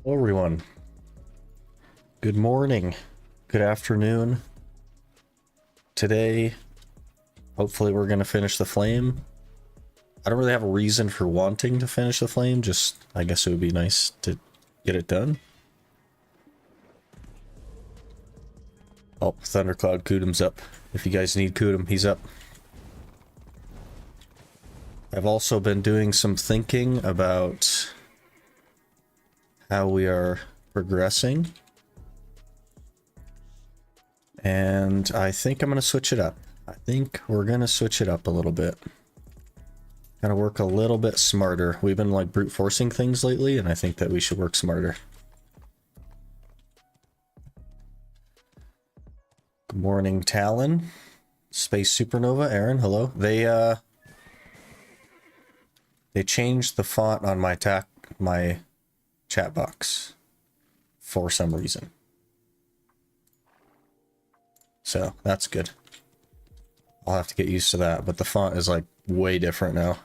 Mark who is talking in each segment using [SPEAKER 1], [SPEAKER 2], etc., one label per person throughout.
[SPEAKER 1] Hello everyone. Good morning. Good afternoon. Today, hopefully we're going to finish the flame. I don't really have a reason for wanting to finish the flame, just I guess it would be nice to get it done. Oh, Thundercloud Kudum's up. If you guys need Kudum, he's up. I've also been doing some thinking about how we are progressing. And I think I'm going to switch it up. I think we're going to switch it up a little bit. Gotta work a little bit smarter. We've been like brute forcing things lately, and I think that we should work smarter. Good morning, Talon. Space Supernova, Aaron, hello. They changed the font on my chat box for some reason. So that's good. I'll have to get used to that, but the font is like way different now.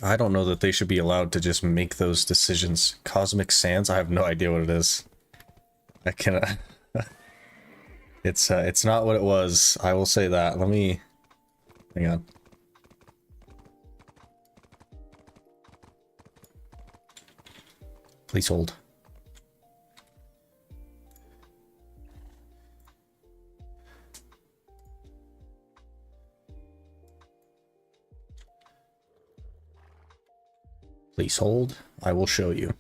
[SPEAKER 1] I don't know that they should be allowed to just make those decisions. Cosmic Sands, I have no idea what it is. I cannot. It's not what it was. I will say that. Let me hang on. Please hold. Please hold. I will show you.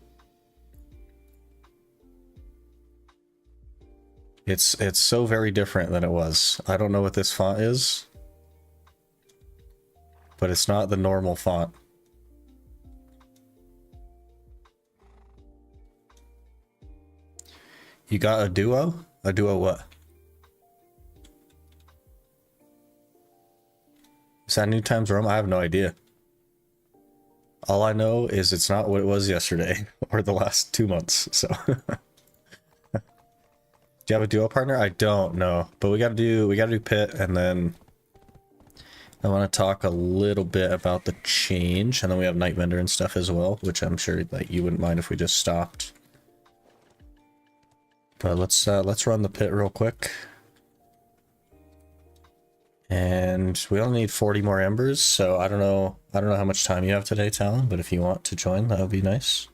[SPEAKER 1] It's so very different than it was. I don't know what this font is, but it's not the normal font. You got a duo? A duo what? Is that New Times Rome? I have no idea. All I know is it's not what it was yesterday or the last 2 months, so. Do you have a duo partner? I don't know, but we gotta do pit, and then I want to talk a little bit about the change, and then we have Night Vendor and stuff as well, which I'm sure like you wouldn't mind if we just stopped. But let's run the pit real quick. And we only need 40 more embers, so I don't know how much time you have today, Talon, but if you want to join, that would be nice.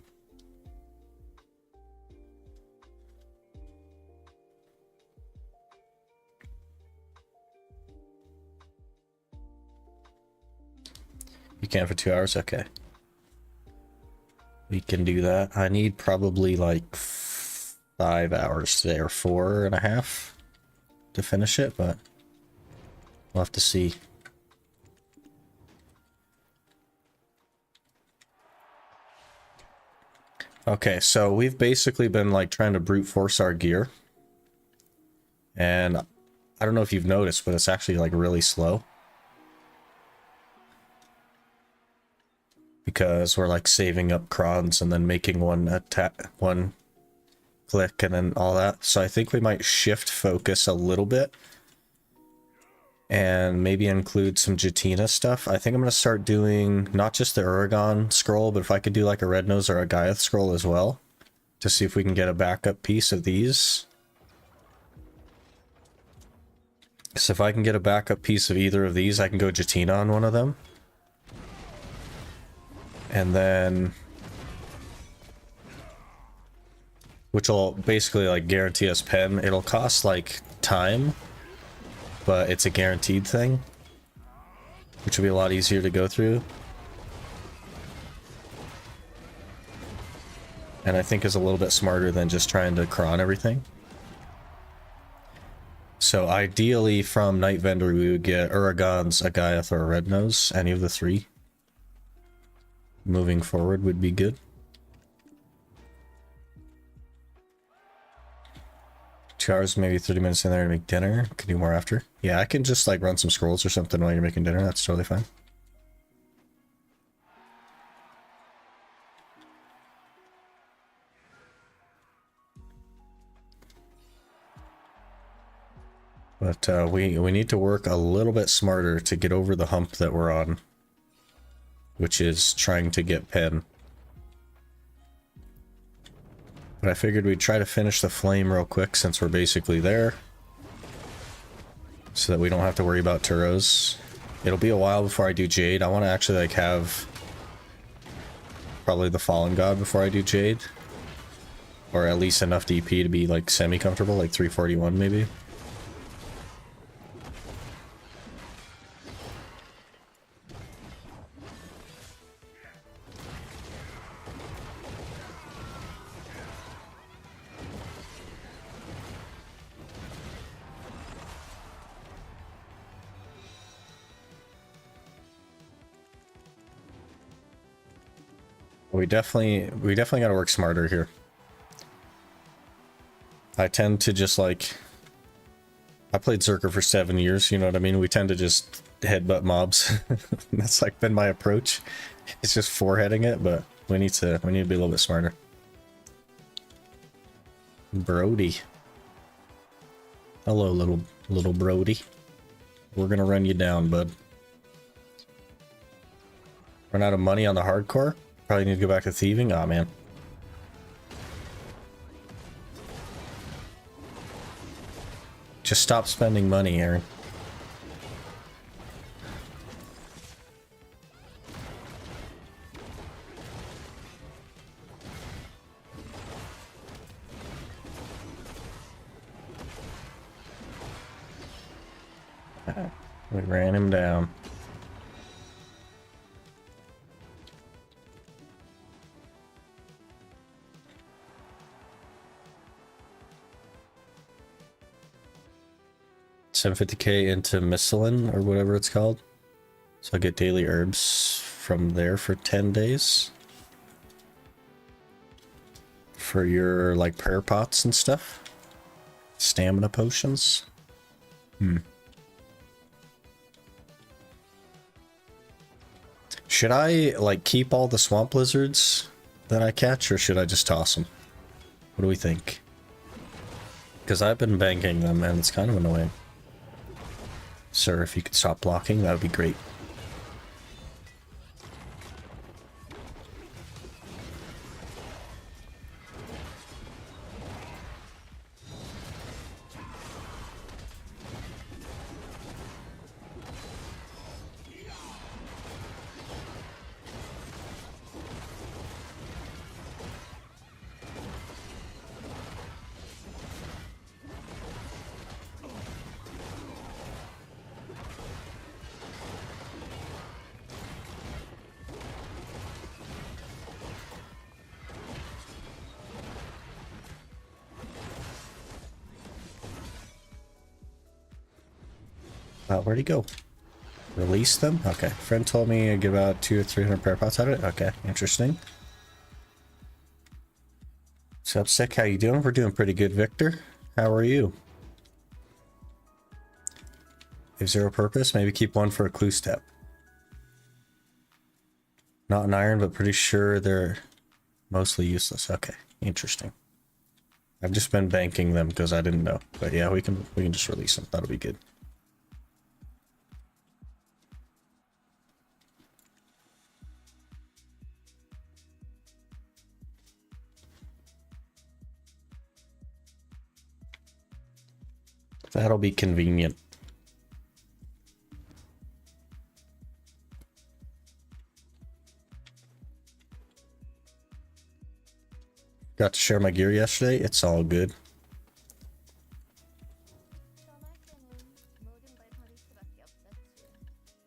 [SPEAKER 1] You can for 2 hours? Okay. We can do that. I need probably like 5 hours today, or 4.5 to finish it, but we'll have to see. Okay, so we've basically been like trying to brute force our gear. And I don't know if you've noticed, but it's actually like really slow. Because we're like saving up crons and then making one click and then all that. So I think we might shift focus a little bit. And maybe include some Jatina stuff. I think I'm going to start doing not just the Uragon scroll, but if I could do like a Red Nose or a Gaiath scroll as well, to see if we can get a backup piece of these. So if I can get a backup piece of either of these, I can go Jatina on one of them. And then, which will basically like guarantee us pen. It'll cost like time, but it's a guaranteed thing, which will be a lot easier to go through. And I think is a little bit smarter than just trying to cron everything. So ideally from Night Vendor we would get Uragons, a Gaiath, or a Red Nose. Any of the three moving forward would be good. 2 hours, maybe 30 minutes in there to make dinner. Could do more after. Yeah, I can just like run some scrolls or something while you're making dinner. That's totally fine. But we need to work a little bit smarter to get over the hump that we're on, which is trying to get pen. But I figured we'd try to finish the flame real quick since we're basically there. So that we don't have to worry about Turos. It'll be a while before I do Jade. I want to actually like have probably the Fallen God before I do Jade. Or at least enough DP to be like semi-comfortable, like 341 maybe. We definitely gotta work smarter here. I tend to just like, I played Zerker for 7 years, you know what I mean? We tend to just headbutt mobs. That's like been my approach. It's just foreheading it, but we need to be a little bit smarter. Brody. Hello, little Brody. We're gonna run you down, bud. Run out of money on the hardcore? Probably need to go back to thieving? Aw, man. Just stop spending money, Aaron. We ran him down. $750k into Miscellan or whatever it's called. So I get daily herbs from there for 10 days. For your like prayer pots and stuff. Stamina potions. Should I like keep all the swamp lizards that I catch, or should I just toss them? What do we think? Because I've been banking them and it's kind of annoying. Sir, if you could stop blocking, that would be great. Where'd he go? Release them? Okay. Friend told me I'd give out 200 or 300 prayer pots out of it. Okay, interesting. What's up, Sick? How you doing? We're doing pretty good, Victor. How are you? If zero purpose, maybe keep one for a clue step. Not an iron, but pretty sure they're mostly useless. Okay, interesting. I've just been banking them because I didn't know. But yeah, we can just release them. That'll be good. That'll be convenient. Got to share my gear yesterday. It's all good.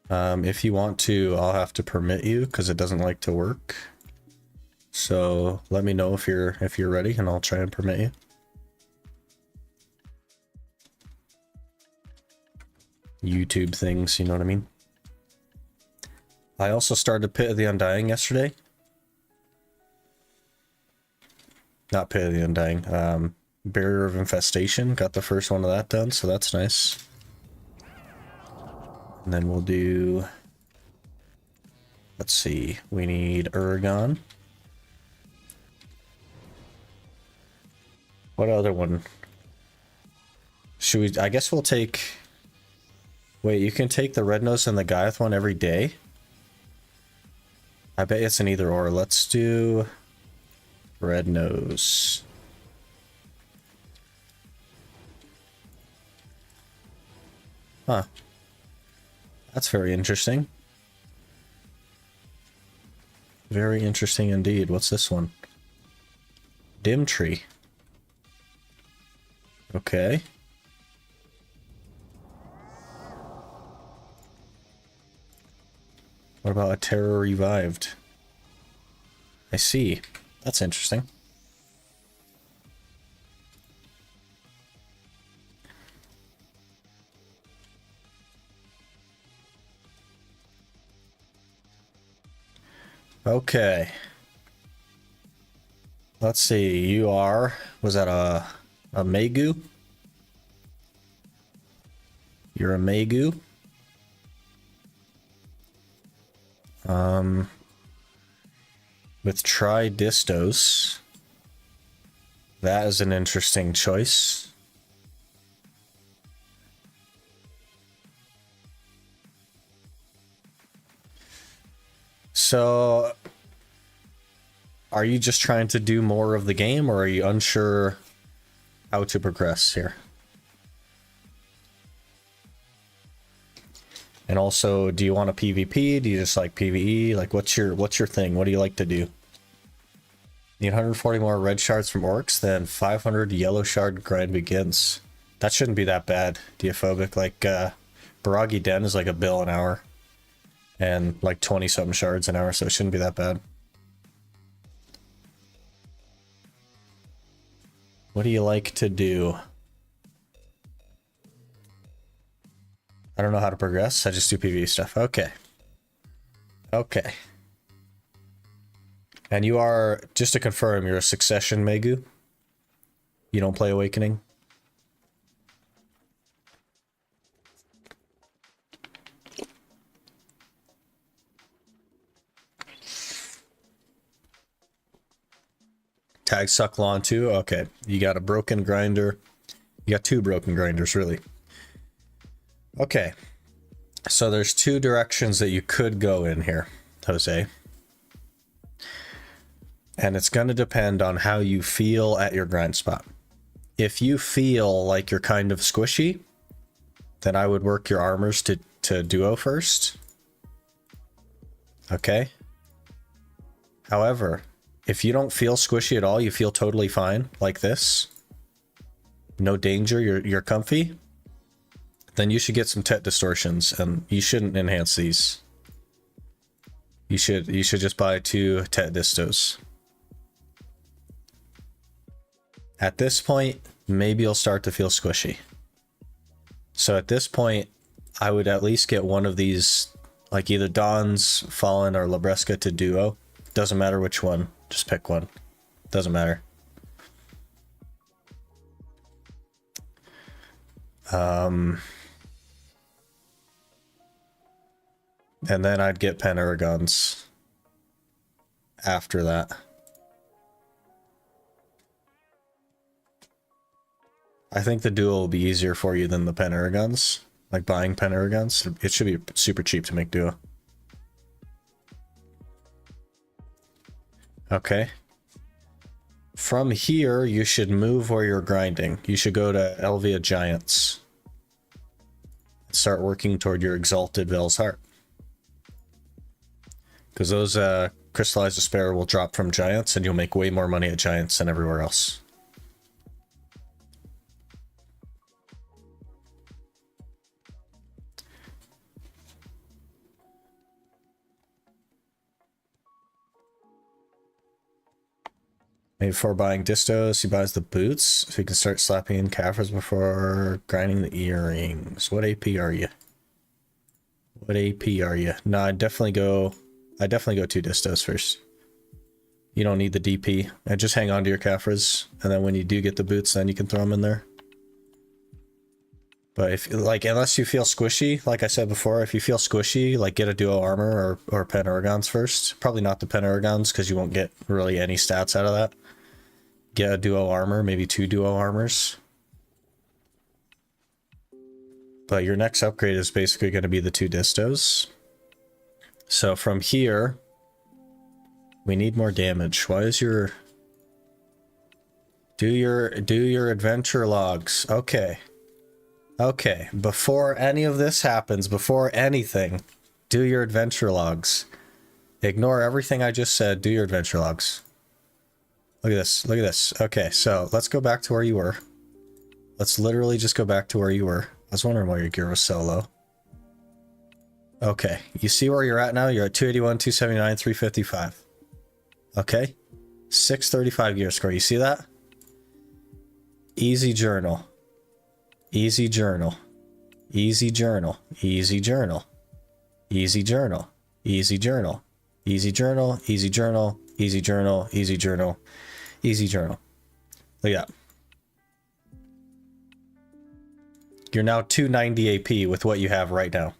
[SPEAKER 1] If you want to, I'll have to permit you because it doesn't like to work. So let me know if you're ready and I'll try and permit you. YouTube things, you know what I mean? I also started Pit of the Undying yesterday. Not Pit of the Undying, Barrier of Infestation. Got the first one of that done, so that's nice. And then we'll do... Let's see, we need Uragon. What other one? Should we... I guess we'll take... Wait, you can take the Red Nose and the Gaiath one every day? I bet it's an either or. Let's do Red Nose. Huh. That's very interesting. Very interesting indeed. What's this one? Dim tree. Okay. What about a terror revived? I see. That's interesting. Okay. Let's see. You are... Was that a Megu? You're a Megu. With Tridistos. That is an interesting choice. So, are you just trying to do more of the game, or are you unsure how to progress here? And also, do you want a PvP? Do you just like PvE? Like, what's your thing? What do you like to do? Need 140 more red shards from orcs, then 500 yellow shard grind begins. That shouldn't be that bad, Diaphobic. Like, Baragi Den is like a bill an hour. And like 20-something shards an hour, so it shouldn't be that bad. What do you like to do? I don't know how to progress. I just do PvE stuff. Okay. Okay. And you are, just to confirm, you're a Succession Megu? You don't play Awakening? Tag Sucklon too? Okay. You got a broken grinder. You got 2 broken grinders, really. Okay. So there's 2 directions that you could go in here, Jose. And it's going to depend on how you feel at your grind spot. If you feel like you're kind of squishy, then I would work your armors to duo first. Okay. However, if you don't feel squishy at all, you feel totally fine, like this, no danger, you're comfy, then you should get some Tet distortions, and you shouldn't enhance these. You should just buy 2 Tet distos. At this point, maybe you'll start to feel squishy. So at this point, I would at least get one of these, like either Dawn's, Fallen, or Labresca to duo. Doesn't matter which one. Just pick one. Doesn't matter. And then I'd get Penaragons after that. I think the duo will be easier for you than the Penaragons. Like buying Penaragons. It should be super cheap to make duo. Okay. From here, you should move where you're grinding. You should go to Elvia Giants. Start working toward your Exalted Vel's Heart. Because those Crystallized Despair will drop from Giants, and you'll make way more money at Giants than everywhere else. Maybe before buying distos, he buys the boots, so he can start slapping in Kafirs before grinding the earrings. What AP are you? What AP are you? No, I definitely go 2 distos first. You don't need the DP. And just hang on to your Kafirs, and then when you do get the boots, then you can throw them in there. But if, like, unless you feel squishy, like I said before, if you feel squishy, like get a duo armor or Penaragons first. Probably not the Penaragons, because you won't get really any stats out of that. Get a duo armor, maybe 2 duo armors. But your next upgrade is basically going to be the 2 distos. So from here, we need more damage. Why is your... Do your adventure logs. Okay. Okay, before any of this happens, before anything, do your adventure logs. Ignore everything I just said, do your adventure logs. Look at this, look at this. Okay, so let's go back to where you were. Let's literally just go back to where you were. I was wondering why your gear was so low. Okay, you see where you're at now? You're at 281, 279, 355. Okay, 635 gear score. You see that? Easy journal. Easy journal. Easy journal. Easy journal. Easy journal. Easy journal. Easy journal. Easy journal. Easy journal. Easy journal. Easy journal. Look at that. You're now 290 AP with what you have right now.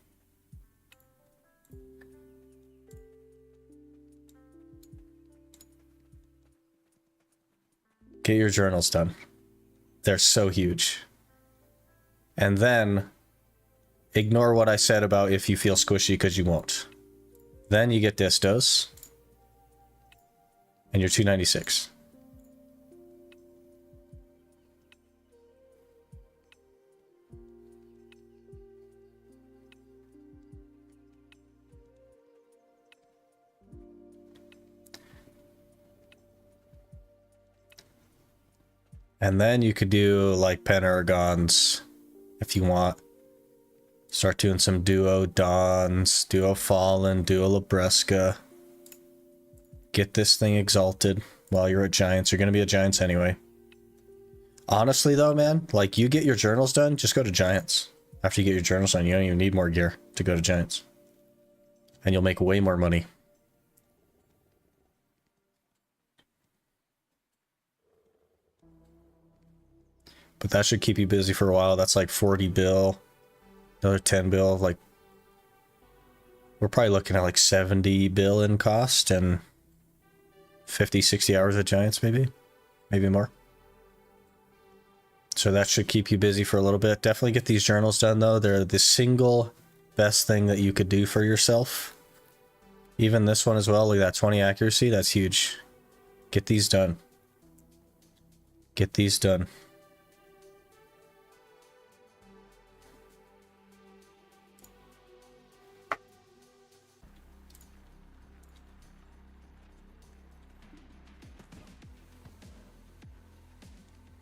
[SPEAKER 1] Get your journals done. They're so huge. And then ignore what I said about if you feel squishy, because you won't. Then you get distos. And you're 296. And then you could do like Penaragons if you want. Start doing some Duo Dons, Duo Fallen, Duo Labresca. Get this thing exalted while you're at Giants. You're going to be at Giants anyway. Honestly though, man, like you get your journals done, just go to Giants. After you get your journals done, you don't even need more gear to go to Giants. And you'll make way more money. But that should keep you busy for a while. That's like 40 bill. Another 10 bill. Like, we're probably looking at like 70 bill in cost and 50, 60 hours at Giants, maybe. Maybe more. So that should keep you busy for a little bit. Definitely get these journals done, though. They're the single best thing that you could do for yourself. Even this one as well. Look at that 20 accuracy. That's huge. Get these done. Get these done.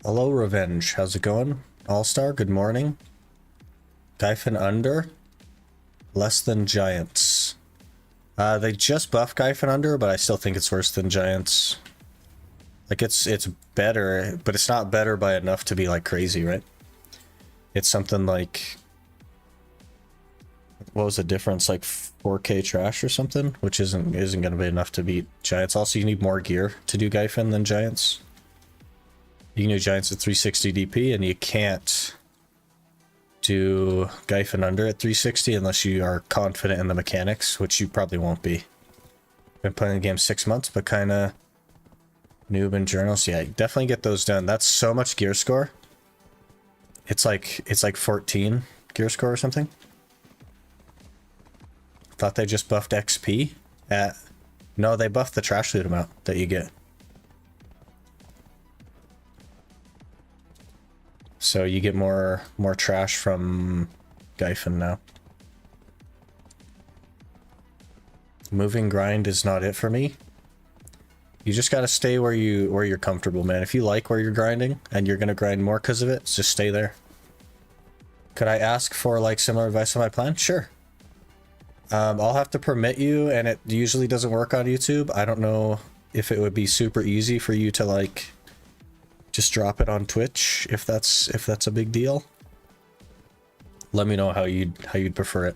[SPEAKER 1] Hello, Revenge. How's it going? All-Star, good morning. Gyphon under. Less than Giants. They just buffed Gyphon under, but I still think it's worse than Giants. Like, it's better, but it's not better by enough to be, like, crazy, right? It's something like... What was the difference? Like 4K trash or something? Which isn't going to be enough to beat Giants. Also, you need more gear to do Gyphon than Giants. You can do Giants at 360 DP, and you can't do Gyphon under at 360 unless you are confident in the mechanics, which you probably won't be. Been playing the game 6 months, but kind of noob in journals. Yeah, definitely get those done. That's so much gear score. It's like 14 gear score or something. Thought they just buffed XP at... No, they buffed the trash loot amount that you get. So you get more trash from Gyphon now. Moving grind is not it for me. You just gotta stay where you're comfortable, man. If you like where you're grinding and you're gonna grind more because of it, just stay there. Could I ask for like similar advice on my plan? Sure. I'll have to permit you, and it usually doesn't work on YouTube. I don't know if it would be super easy for you to like just drop it on Twitch if that's a big deal. Let me know how you'd prefer it.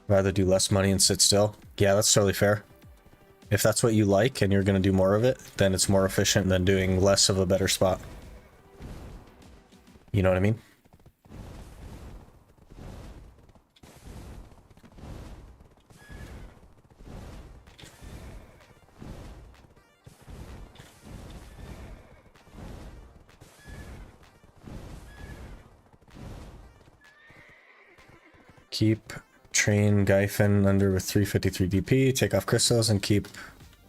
[SPEAKER 1] Rather do less money and sit still. Yeah, that's totally fair. If that's what you like and you're gonna do more of it, then it's more efficient than doing less of a better spot. You know what I mean? Keep train Gyphon under with 353 DP, take off crystals, and keep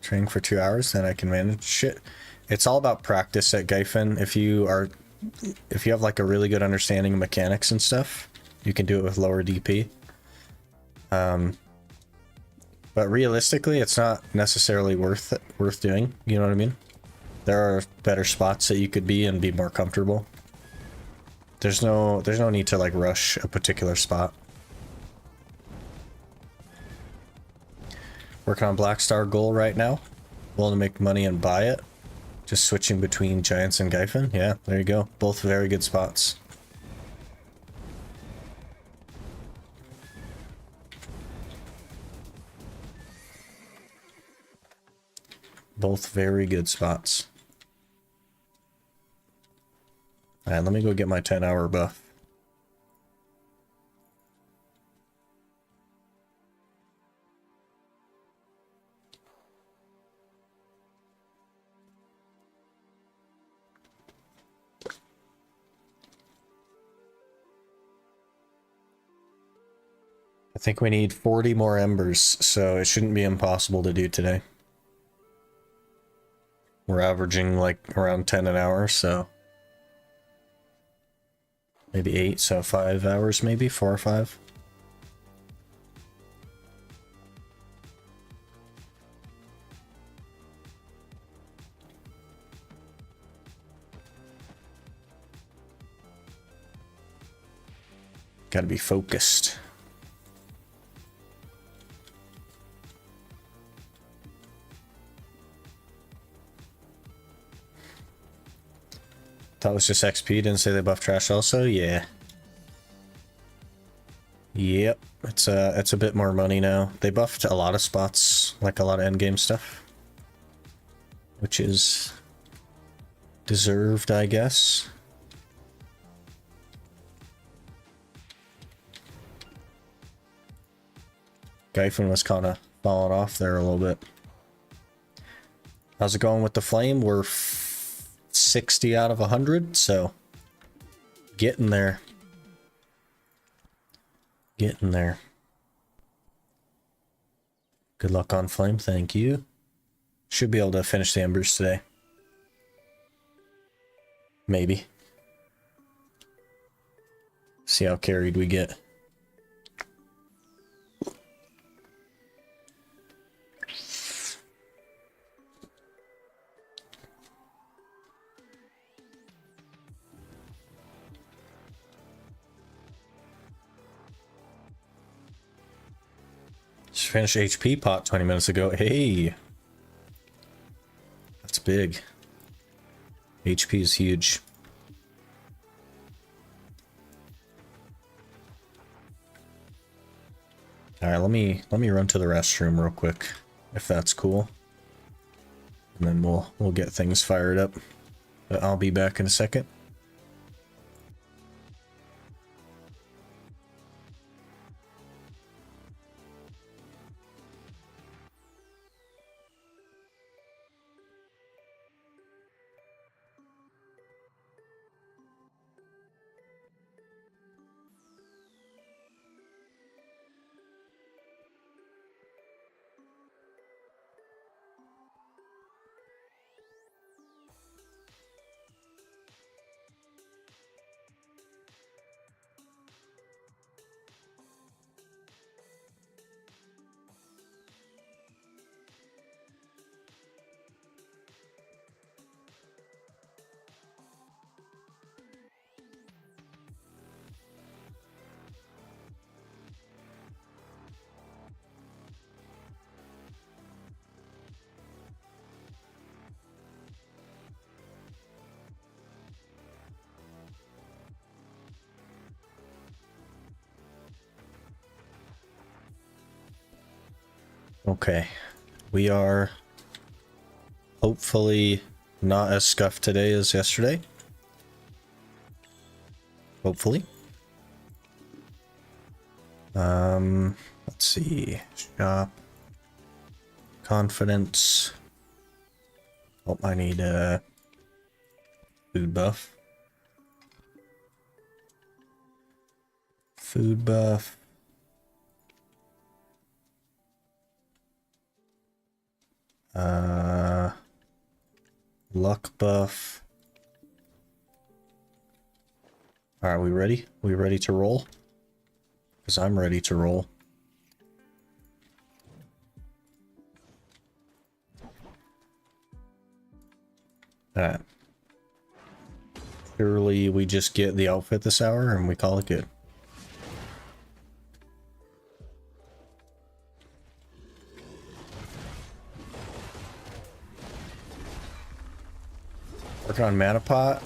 [SPEAKER 1] training for 2 hours, then I can manage shit. It's all about practice at Gyphon. If you are if you have like a really good understanding of mechanics and stuff, you can do it with lower DP. But realistically, it's not necessarily worth doing. You know what I mean? There are better spots that you could be and be more comfortable. There's no need to like rush a particular spot. Working on Black Star Goal right now. Willing to make money and buy it. Just switching between Giants and Gyphon. Yeah, there you go. Both very good spots. Both very good spots. Alright, let me go get my 10-hour buff. I think we need 40 more embers, so it shouldn't be impossible to do today. We're averaging like around 10 an hour, so maybe 8, so 5 hours maybe, 4 or 5. Gotta be focused. That was just XP, didn't say they buff trash also? Yeah. Yep, it's a bit more money now. They buffed a lot of spots, like a lot of endgame stuff. Which is deserved, I guess. Gyphon was kind of falling off there a little bit. How's it going with the flame? We're 60 out of 100, so getting there. Getting there. Good luck on flame, thank you. Should be able to finish the embers today. Maybe. See how carried we get. Just finished HP pot 20 minutes ago. Hey! That's big. HP is huge. Alright, let me run to the restroom real quick, if that's cool. And then we'll get things fired up. But I'll be back in a second. Okay, we are hopefully not as scuffed today as yesterday. Hopefully. Let's see. Shop. Confidence. Oh, I need a food buff. Food buff. Luck buff. Are we ready? We ready to roll? Because I'm ready to roll. Alright. Surely we just get the outfit this hour and we call it good. Working on mana pot.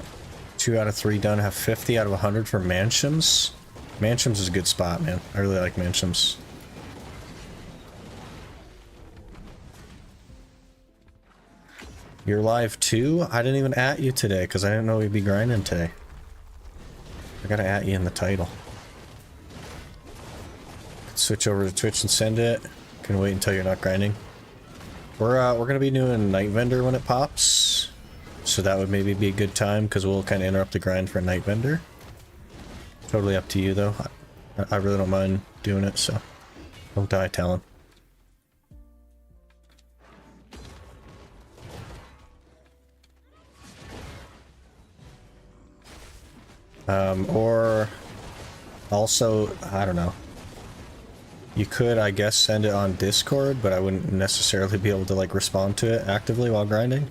[SPEAKER 1] 2 out of 3 done. Have 50 out of 100 for Mansions. Mansions is a good spot, man. I really like Mansions. You're live too? I didn't even at you today because I didn't know we'd be grinding today. I gotta at you in the title. Switch over to Twitch and send it. Can wait until you're not grinding. We're gonna be doing Night Vendor when it pops. So that would maybe be a good time because we'll kind of interrupt the grind for a Night Vendor. Totally up to you though. I really don't mind doing it, so don't die, Talon. Or also, I don't know. You could, I guess, send it on Discord, but I wouldn't necessarily be able to like respond to it actively while grinding.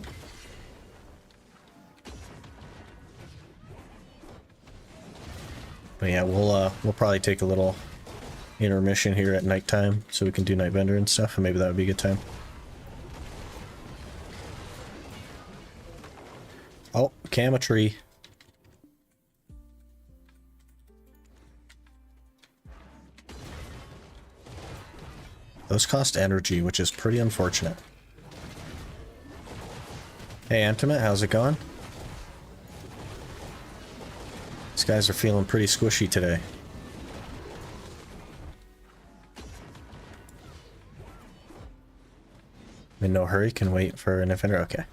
[SPEAKER 1] But yeah, we'll probably take a little intermission here at nighttime so we can do Night Vendor and stuff, and maybe that would be a good time. Oh, Cama tree. Those cost energy, which is pretty unfortunate. Hey, Antimate, how's it going? These guys are feeling pretty squishy today. In no hurry, can wait for an offender. Okay.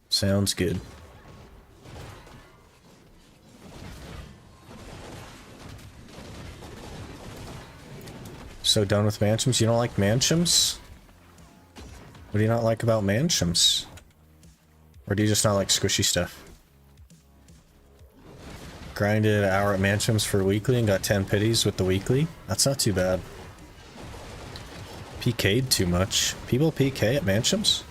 [SPEAKER 1] Sounds good. So done with Mansions? You don't like Mansions? What do you not like about Mansions? Or do you just not like squishy stuff? Grinded an hour at Mansions for weekly and got 10 pities with the weekly. That's not too bad. PK'd too much. People PK at Mansions?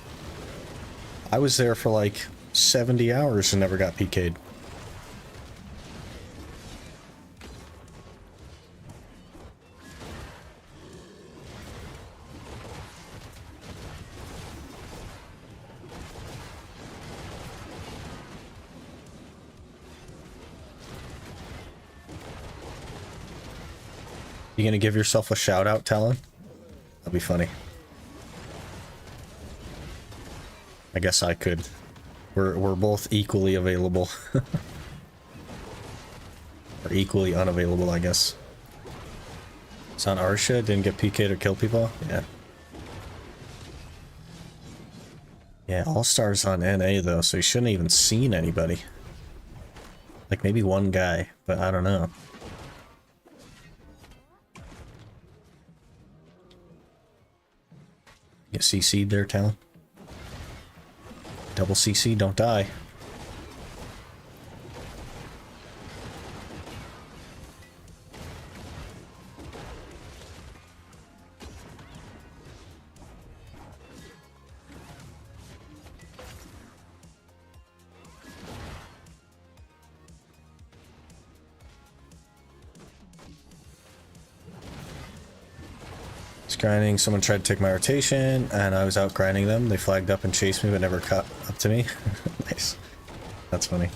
[SPEAKER 1] I was there for like 70 hours and never got PK'd. You gonna give yourself a shout out, Talon? That'd be funny. I guess I could. We're both equally available. Or equally unavailable, I guess. It's on Arsha, didn't get PK'd or kill people? Yeah. Yeah, All-Star's on NA though, so he shouldn't have even seen anybody. Like maybe one guy, but I don't know. Get CC'd there, Talon. Double CC, don't die. Grinding, someone tried to take my rotation, and I was out grinding them. They flagged up and chased me, but never caught up to me. Nice. That's funny.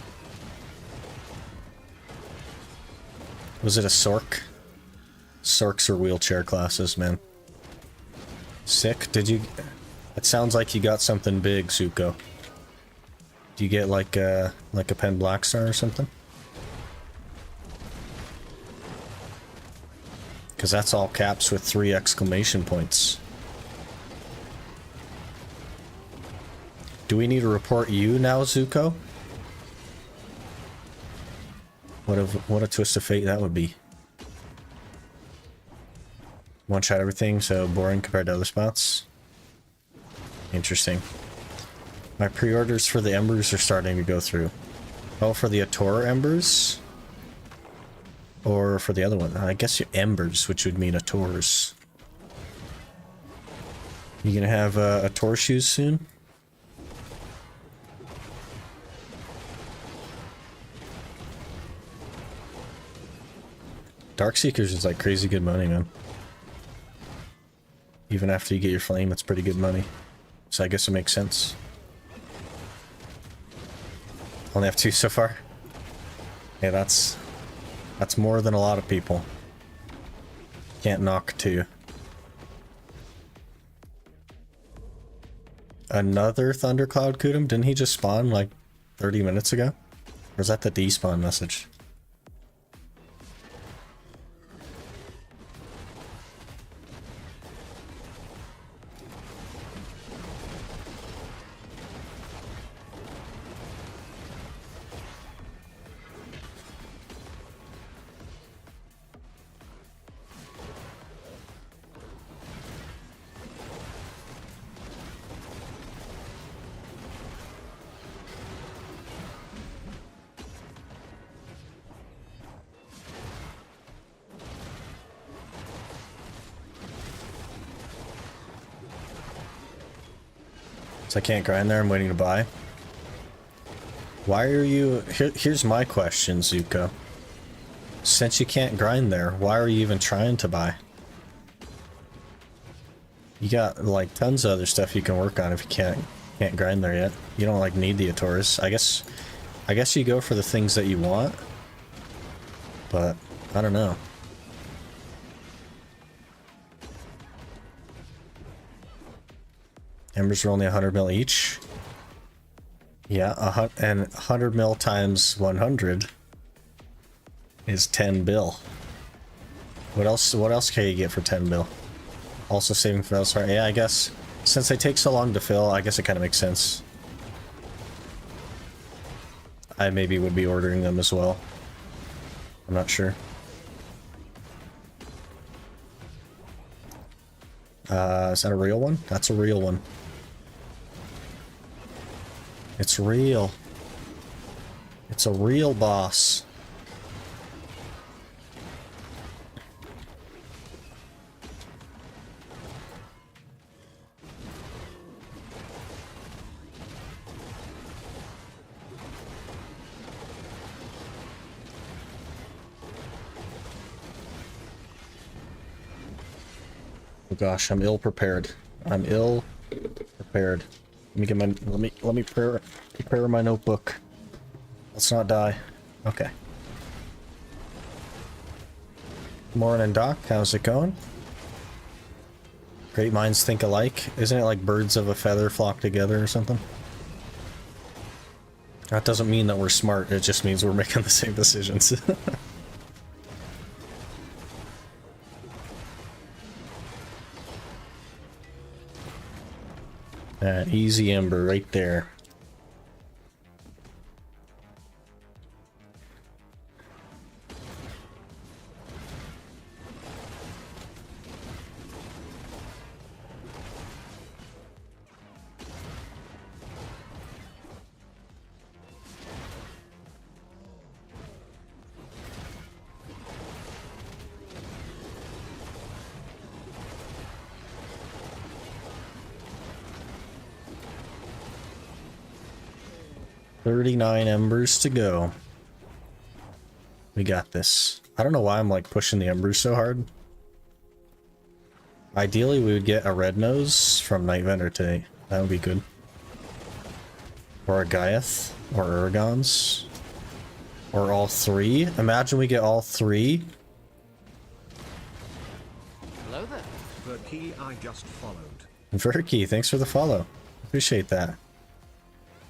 [SPEAKER 1] Was it a Sork? Sorks are wheelchair classes, man. Sick. Did you... It sounds like you got something big, Zuko. Do you get like a Pen Black Star or something? Because that's all caps with 3 exclamation points. Do we need to report you now, Zuko? What a twist of fate that would be. One shot everything, so boring compared to other spots. Interesting. My pre-orders for the Embers are starting to go through. Oh, for the Ator embers? Or for the other one? I guess your embers, which would mean Ators. You gonna have Ator shoes soon? Darkseekers is like crazy good money, man. Even after you get your flame, it's pretty good money. So I guess it makes sense. Only have 2 so far? Yeah, that's more than a lot of people. Can't knock 2. Another Thundercloud Kudum? Didn't he just spawn like 30 minutes ago? Or is that the despawn message? So I can't grind there, I'm waiting to buy. Why are you... Here's my question, Zuko. Since you can't grind there, why are you even trying to buy? You got, like, tons of other stuff you can work on if you can't grind there yet. You don't, like, need the Ators. I guess you go for the things that you want. But, I don't know. Embers are only 100 mil each. Yeah, and 100 mil times 100 is 10 bill. What else can you get for 10 bill? Also saving for elsewhere. Yeah, I guess since they take so long to fill, I guess it kind of makes sense. I maybe would be ordering them as well. I'm not sure. Is that a real one? That's a real one. It's real. It's a real boss. Oh gosh, I'm ill prepared. I'm ill prepared. Let me prepare my notebook. Let's not die. Okay. Morning, Doc. How's it going? Great minds think alike. Isn't it like birds of a feather flock together or something? That doesn't mean that we're smart. It just means we're making the same decisions. Easy ember right there. $39 embers to go. We got this. I don't know why I'm like pushing the embers so hard. Ideally, we would get a red nose from Night Vendor today. That would be good. Or a Gaiath. Or Uragons. Or all 3. Imagine we get all 3.
[SPEAKER 2] Hello there.
[SPEAKER 3] Verkey, I just followed.
[SPEAKER 1] Verkey, thanks for the follow. Appreciate that.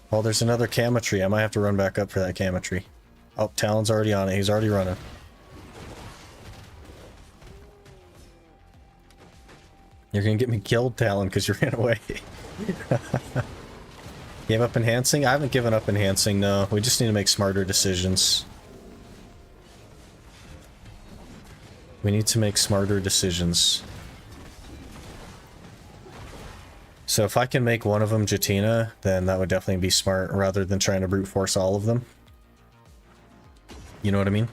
[SPEAKER 1] Oh, there's another Cametry. I might have to run back up for that Cametry. Oh, Talon's already on it. He's already running. You're gonna get me killed, Talon, because you ran away. Gave up enhancing? I haven't given up enhancing, no. We just need to make smarter decisions. We need to make smarter decisions. So if I can make one of them Jatina, then that would definitely be smart, rather than trying to brute force all of them. You know what I mean?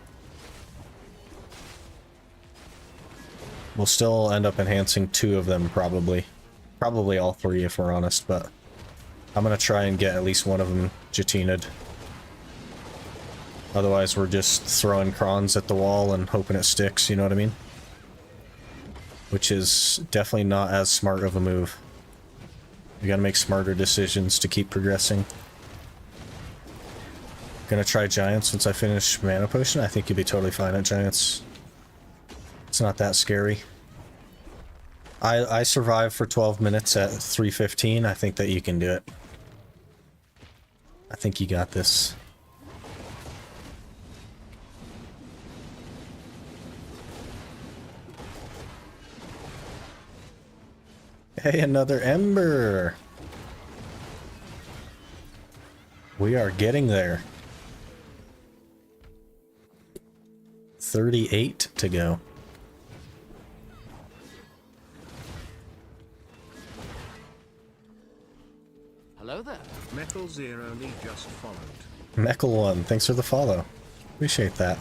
[SPEAKER 1] We'll still end up enhancing 2 of them, probably. Probably all 3 if we're honest, but I'm gonna try and get at least one of them Jatinaed. Otherwise we're just throwing crons at the wall and hoping it sticks, you know what I mean? Which is definitely not as smart of a move. You gotta make smarter decisions to keep progressing. Gonna try Giants once I finish Mana Potion. I think you'll be totally fine at Giants. It's not that scary. I survived for 12 minutes at 3:15. I think that you can do it. I think you got this. Hey, another ember! We are getting there. 38 to go.
[SPEAKER 2] Hello there.
[SPEAKER 3] Metal Zero just followed.
[SPEAKER 1] Meckle1, thanks for the follow. Appreciate that.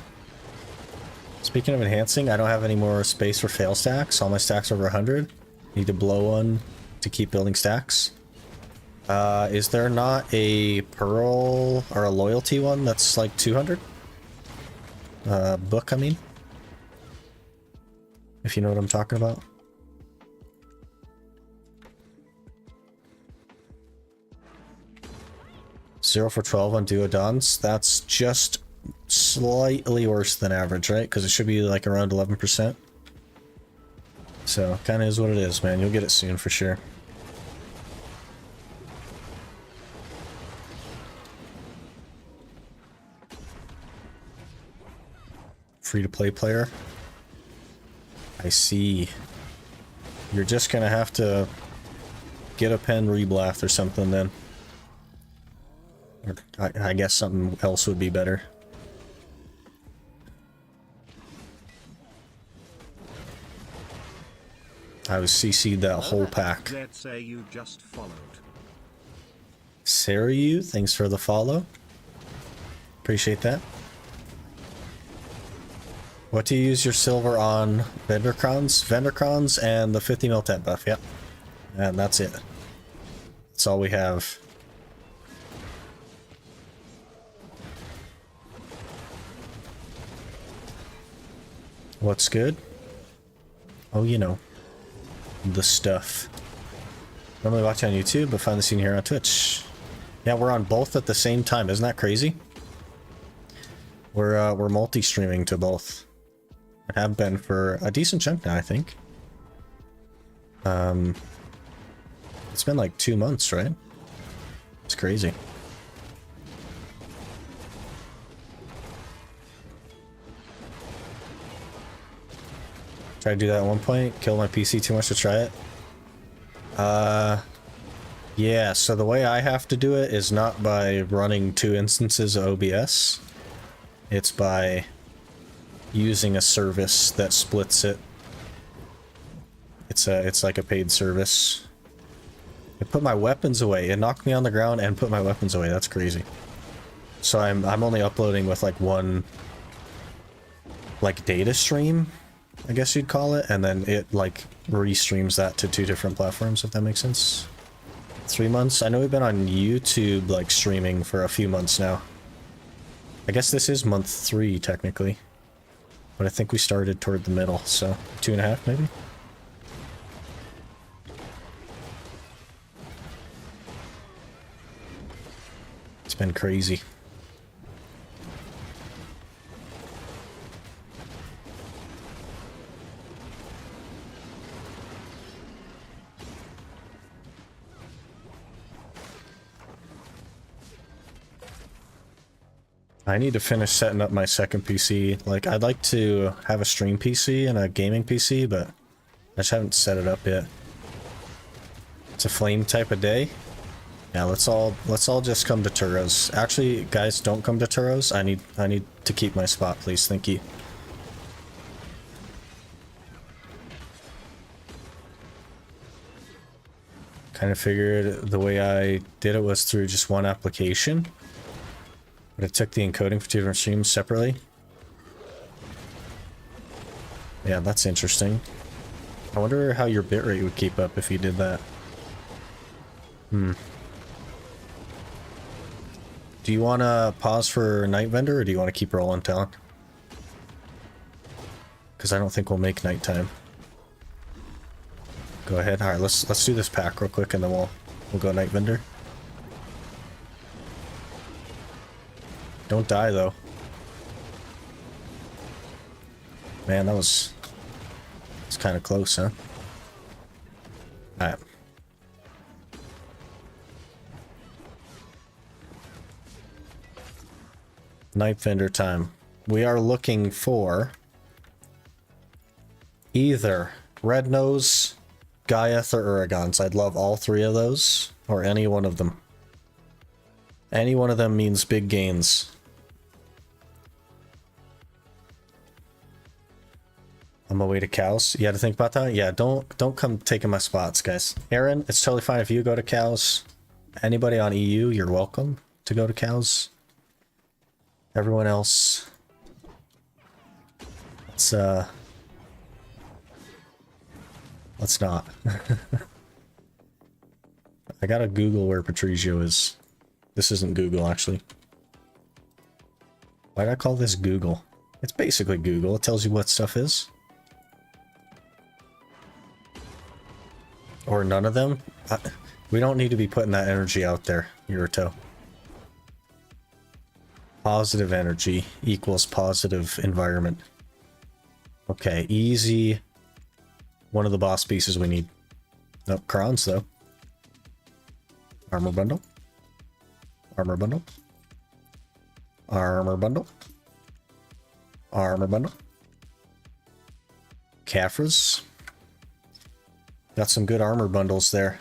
[SPEAKER 1] Speaking of enhancing, I don't have any more space for fail stacks. All my stacks are over 100. Need to blow one to keep building stacks. Is there not a pearl or a loyalty one that's like 200? Book, I mean. If you know what I'm talking about. Zero for 12 on Duodons. That's just slightly worse than average, right? Because it should be like around 11%. So, kind of is what it is, man. You'll get it soon for sure. Free-to-play player. I see. You're just gonna have to get a pen reblath or something then. Or I guess something else would be better. I was CC'd that whole pack.
[SPEAKER 3] Let's say you just followed.
[SPEAKER 1] Sarayu, thanks for the follow. Appreciate that. What do you use your silver on? Vendor crowns? Vendor crowns and the 50 mil tent buff, yep. And that's it. That's all we have. What's good? Oh, you know. The stuff. Normally watch on YouTube, but find the scene here on Twitch. Yeah, we're on both at the same time. Isn't that crazy? We're multi-streaming to both. I have been for a decent chunk now, I think. It's been like 2 months, right? It's crazy. Tried to do that at one point, killed my PC too much to try it. Yeah, so the way I have to do it is not by running 2 instances of OBS. It's by using a service that splits it. It's like a paid service. It put my weapons away. It knocked me on the ground and put my weapons away. That's crazy. So I'm only uploading with like one like data stream, I guess you'd call it, and then it like restreams that to 2 different platforms, if that makes sense. 3 months. I know we've been on YouTube like streaming for a few months now. I guess this is month 3 technically, but I think we started toward the middle, so 2.5 maybe. It's been crazy. I need to finish setting up my second PC. Like, I'd like to have a stream PC and a gaming PC, but I just haven't set it up yet. It's a flame type of day. Yeah, let's all just come to Turos. Actually, guys, don't come to Turos. I need to keep my spot, please. Thank you. Kind of figured the way I did it was through just one application. But it took the encoding for 2 different streams separately. Yeah, that's interesting. I wonder how your bitrate would keep up if you did that. Hmm. Do you want to pause for Night Vendor, or do you want to keep rolling, Talon? Because I don't think we'll make nighttime. Go ahead. All right, let's do this pack real quick, and then we'll go Night Vendor. Don't die though. Man, it's kind of close, huh? All right. Night Vendor time. We are looking for either Red Nose, Gaiath, or Uragons. I'd love all three of those, or any one of them. Any one of them means big gains. On my way to cows. You had to think about that? Yeah, don't come taking my spots, guys. Aaron, it's totally fine if you go to cows. Anybody on EU, you're welcome to go to cows. Everyone else, let's not. I gotta Google where Patrizio is. This isn't Google, actually. Why did I call this Google? It's basically Google. It tells you what stuff is. Or none of them. We don't need to be putting that energy out there, Yurito. Positive energy equals positive environment. Okay, easy. One of the boss pieces we need. Nope, crowns though. Armor bundle. Armor bundle. Armor bundle. Armor bundle. Caphras. Got some good armor bundles there.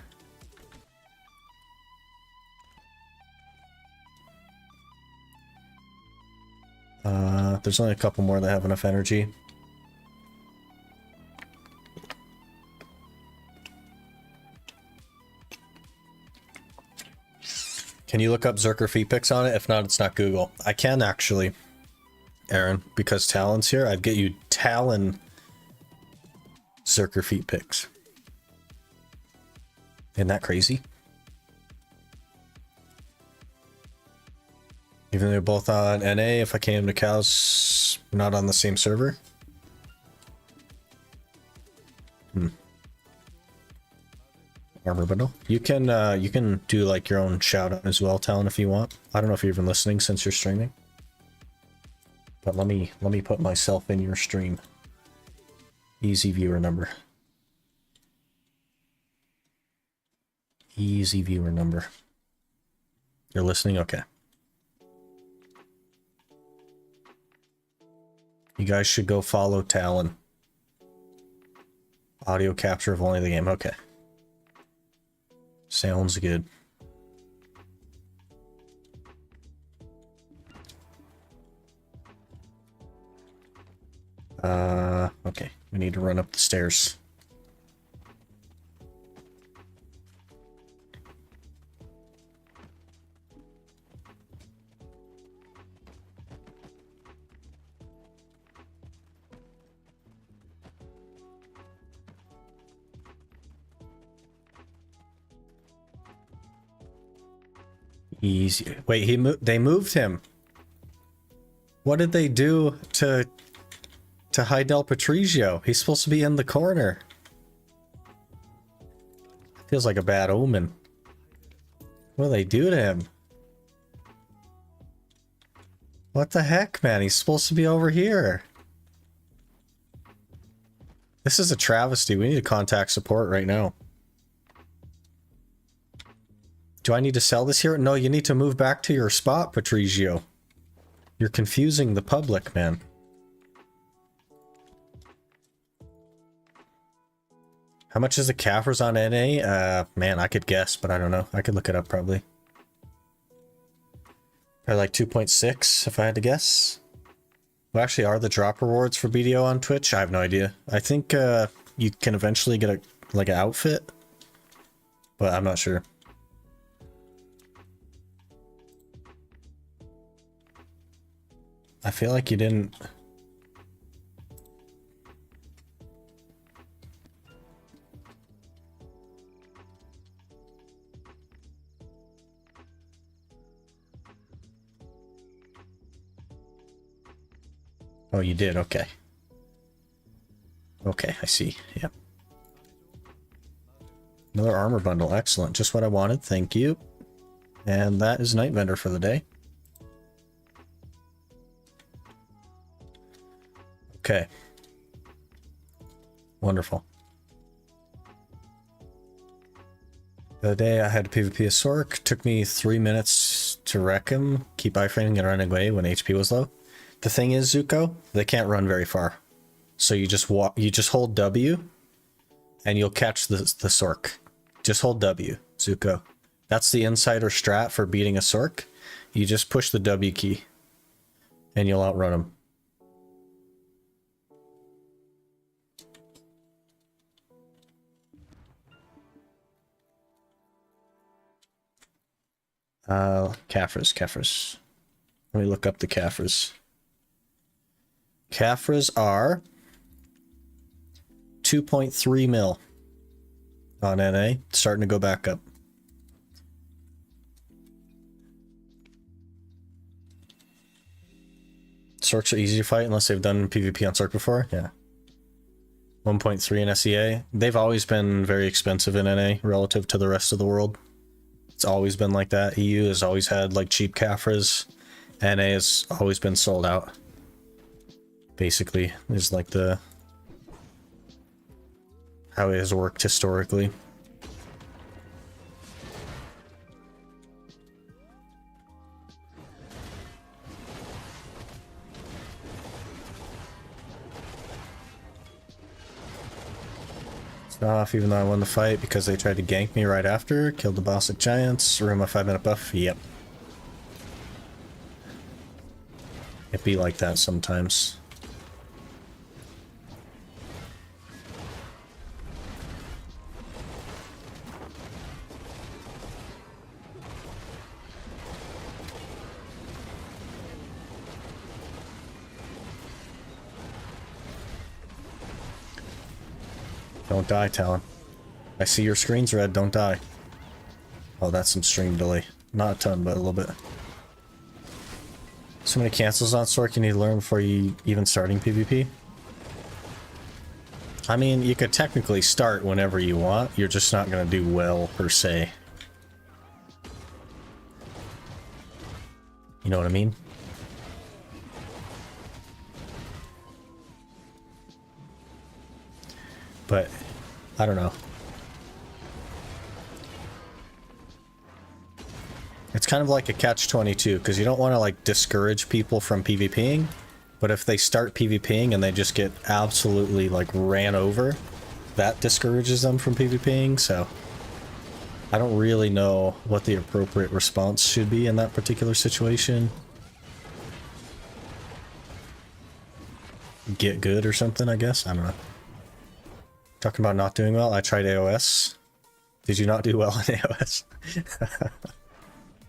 [SPEAKER 1] There's only a couple more that have enough energy. Can you look up Zerker feet pics on it? If not, it's not Google. I can actually, Aaron, because Talon's here. I'd get you Talon Zerker feet pics. Isn't that crazy? Even though they're both on NA, if I came to cows, not on the same server. Armor bundle. You can do like your own shout out as well, Talon, if you want. I don't know if you're even listening since you're streaming. But let me put myself in your stream. Easy viewer number. Easy viewer number. You're listening? Okay. You guys should go follow Talon. Audio capture of only the game. Okay. Sounds good. Okay. We need to run up the stairs. Easy. Wait, they moved him. What did they do to Hydel Patrizio? He's supposed to be in the corner. Feels like a bad omen. What do they do to him? What the heck, man? He's supposed to be over here. This is a travesty. We need to contact support right now. Do I need to sell this here? No, you need to move back to your spot, Patrizio. You're confusing the public, man. How much is the Caphras on NA? Man, I could guess, but I don't know. I could look it up probably. Probably like 2.6 if I had to guess. What actually are the drop rewards for BDO on Twitch? I have no idea. I think you can eventually get an outfit, but I'm not sure. I feel like you didn't... Oh, you did? Okay. Okay, I see. Yep. Another armor bundle. Excellent. Just what I wanted. Thank you. And that is Night Vendor for the day. Okay. Wonderful. The other day I had to PvP a Sork. Took me 3 minutes to wreck him, keep iframing and running away when HP was low. The thing is, Zuko, they can't run very far. So you just walk, you just hold W and you'll catch the Sork. Just hold W, Zuko. That's the insider strat for beating a Sork. You just push the W key and you'll outrun him. Caphras. Let me look up the Caphras. Caphras are 2.3 mil on NA, starting to go back up. Sorks are easy to fight unless they've done PvP on Sork before. Yeah. 1.3 in SEA. They've always been very expensive in NA relative to the rest of the world. It's always been like that. EU has always had like cheap Caphras. NA has always been sold out. Basically, is like the how it has worked historically. Off even though I won the fight because they tried to gank me right after. Killed the boss at Giants. Ruined my 5-minute buff. Yep. It be like that sometimes. Don't die, Talon. I see your screen's red, don't die. Oh, that's some stream delay. Not a ton, but a little bit. So many cancels on Sork you need to learn before you even starting PvP. I mean, you could technically start whenever you want, you're just not going to do well, per se. You know what I mean? But I don't know. It's kind of like a catch-22 because you don't want to like discourage people from PvPing, but if they start PvPing and they just get absolutely like ran over, that discourages them from PvPing. So I don't really know what the appropriate response should be in that particular situation. Get good or something, I guess. I don't know. Talking about not doing well, I tried AOS. Did you not do well in AOS?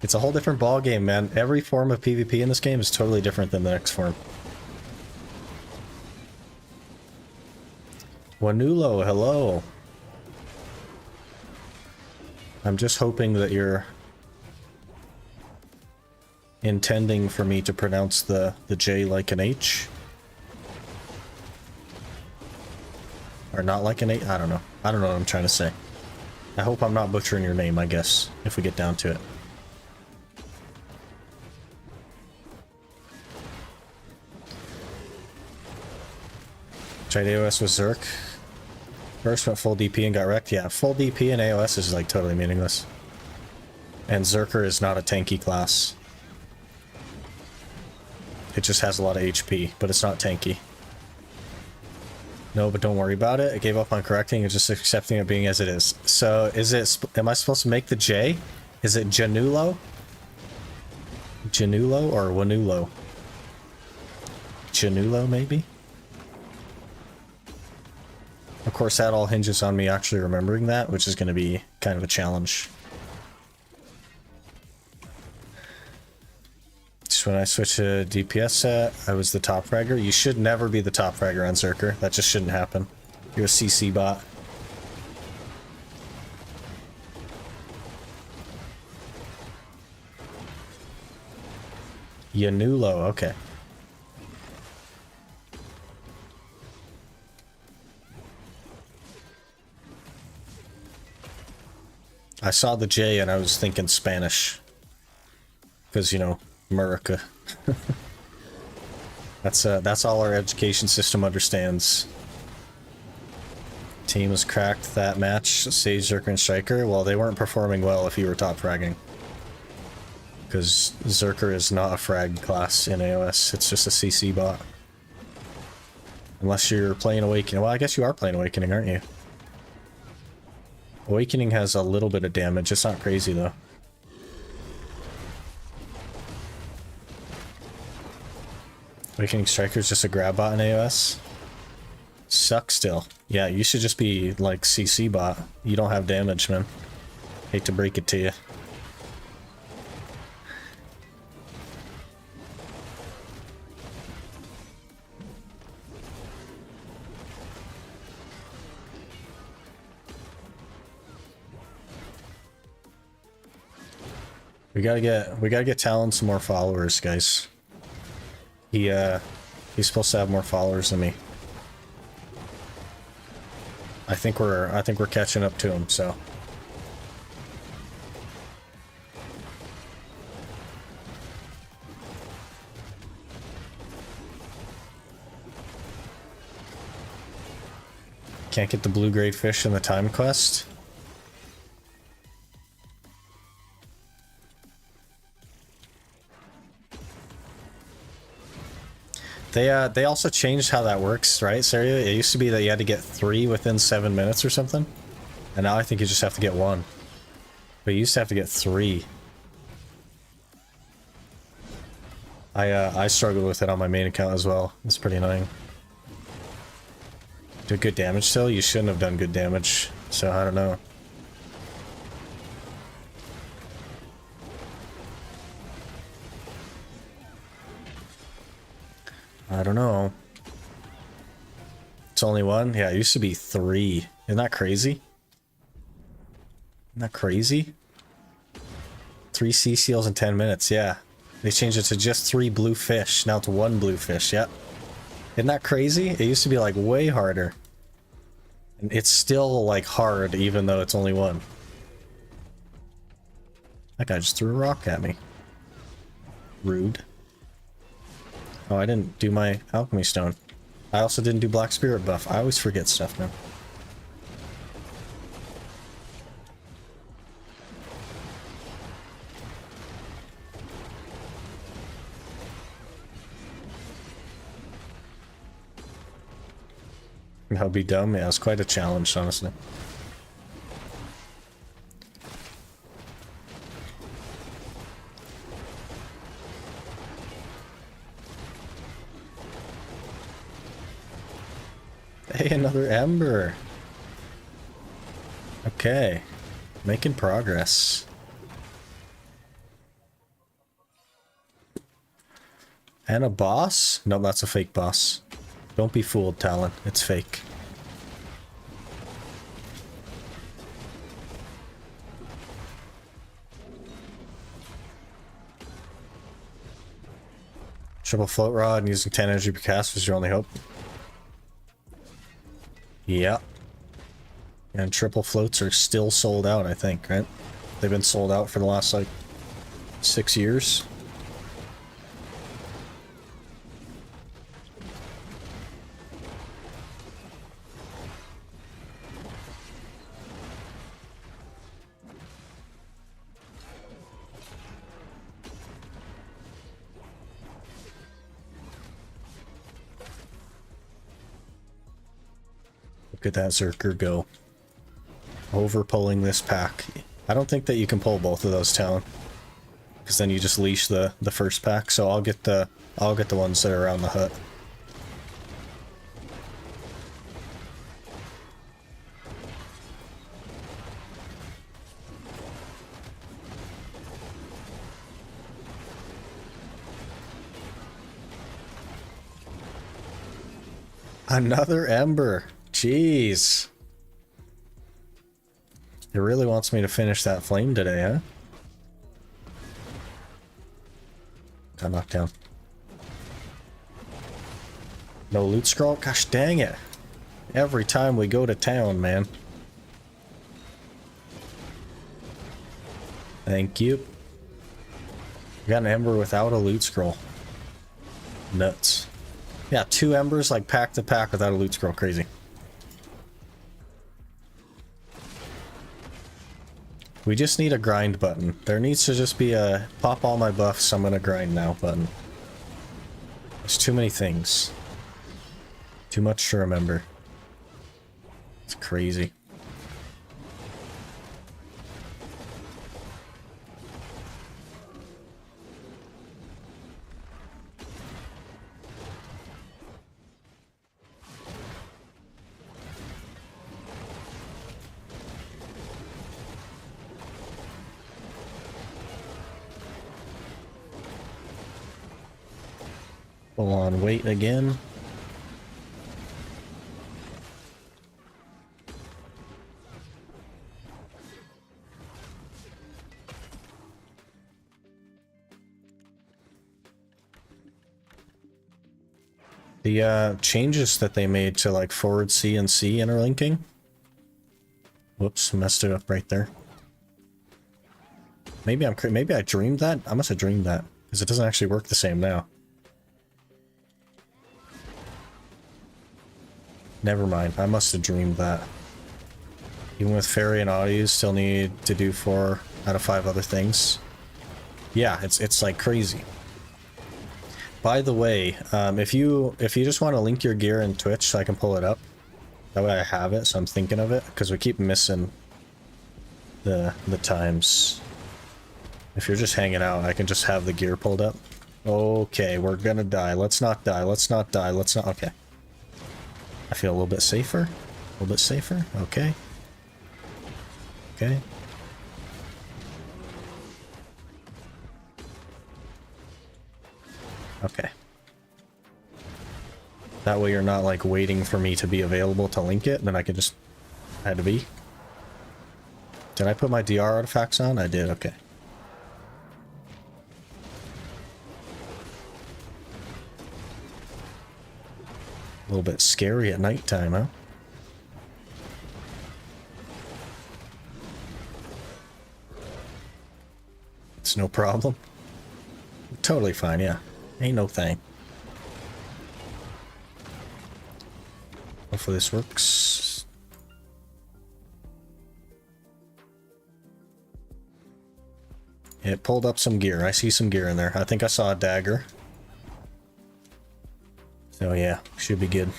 [SPEAKER 1] It's a whole different ball game, man. Every form of PvP in this game is totally different than the next form. Wanulo, hello. I'm just hoping that you're intending for me to pronounce the J like an H. Or not like an 8? I don't know. I don't know what I'm trying to say. I hope I'm not butchering your name, I guess, if we get down to it. Tried AOS with Zerk. First went full DP and got wrecked. Yeah, full DP and AOS is like totally meaningless. And Zerker is not a tanky class. It just has a lot of HP, but it's not tanky. No, but don't worry about it. I gave up on correcting and just accepting it being as it is. So, is it... Am I supposed to make the J? Is it Janulo? Janulo or Wanulo? Janulo, maybe? Of course, that all hinges on me actually remembering that, which is going to be kind of a challenge. When I switched to DPS set, I was the top fragger. You should never be the top fragger on Zerker. That just shouldn't happen. You're a CC bot. Yanulo, okay. I saw the J and I was thinking Spanish. Because, you know, America. That's all our education system understands. Team has cracked that match. Sage, Zerker, and Striker. Well, they weren't performing well if you were top fragging. Because Zerker is not a frag class in AOS. It's just a CC bot. Unless you're playing Awakening. Well, I guess you are playing Awakening, aren't you? Awakening has a little bit of damage. It's not crazy, though. Awakening Striker is just a grab bot in AOS. Sucks still. Yeah, you should just be like CC bot. You don't have damage, man. Hate to break it to you. We gotta get Talon some more followers, guys. He's supposed to have more followers than me. I think we're catching up to him, so. Can't get the blue grade fish in the time quest. They also changed how that works, right, Saria? It used to be that you had to get 3 within 7 minutes or something. And now I think you just have to get 1. But you used to have to get 3. I struggled with it on my main account as well. It's pretty annoying. Did good damage still? You shouldn't have done good damage. So I don't know. I don't know. It's only 1? Yeah, it used to be 3. Isn't that crazy? Isn't that crazy? 3 sea seals in 10 minutes, yeah. They changed it to just 3 blue fish. Now it's 1 blue fish, yep. Isn't that crazy? It used to be like way harder. And it's still like hard even though it's only 1. That guy just threw a rock at me. Rude. Oh, I didn't do my alchemy stone. I also didn't do black spirit buff. I always forget stuff, man. That would be dumb. Yeah, it's quite a challenge, honestly. Hey, another ember. Okay. Making progress. And a boss? No, that's a fake boss. Don't be fooled, Talon. It's fake. Triple float rod and using 10 energy per cast was your only hope. Yeah. And triple floats are still sold out, I think, right? They've been sold out for the last, like, 6 years. Look at that Zerker go. Over pulling this pack. I don't think that you can pull both of those, Talon. Because then you just leash the first pack, so I'll get the ones that are around the hut. Another ember. Jeez. It really wants me to finish that flame today, huh? Got knocked down. No loot scroll? Gosh dang it. Every time we go to town, man. Thank you. We got an ember without a loot scroll. Nuts. Yeah, 2 embers like pack to pack without a loot scroll. Crazy. We just need a grind button. There needs to just be a pop all my buffs, I'm gonna grind now button. There's too many things. Too much to remember. It's crazy. Full on wait again. The changes that they made to like forward C and C interlinking. Whoops, messed it up right there. Maybe maybe I dreamed that? I must have dreamed that because it doesn't actually work the same now. Never mind, I must have dreamed that. Even with Fairy and Audi, you still need to do 4 out of 5 other things. Yeah, it's like crazy. By the way, if you just want to link your gear in Twitch so I can pull it up, that way I have it, so I'm thinking of it, because we keep missing the times. If you're just hanging out, I can just have the gear pulled up. Okay, we're gonna die. Let's not die. Let's not die. Let's not. Okay. I feel a little bit safer. A little bit safer. Okay. Okay. Okay. That way you're not like waiting for me to be available to link it, then I can just... had to be. Did I put my DR artifacts on? I did, okay. A little bit scary at nighttime, huh? It's no problem. Totally fine, yeah. Ain't no thing. Hopefully this works. It pulled up some gear. I see some gear in there. I think I saw a dagger. So yeah, should be good.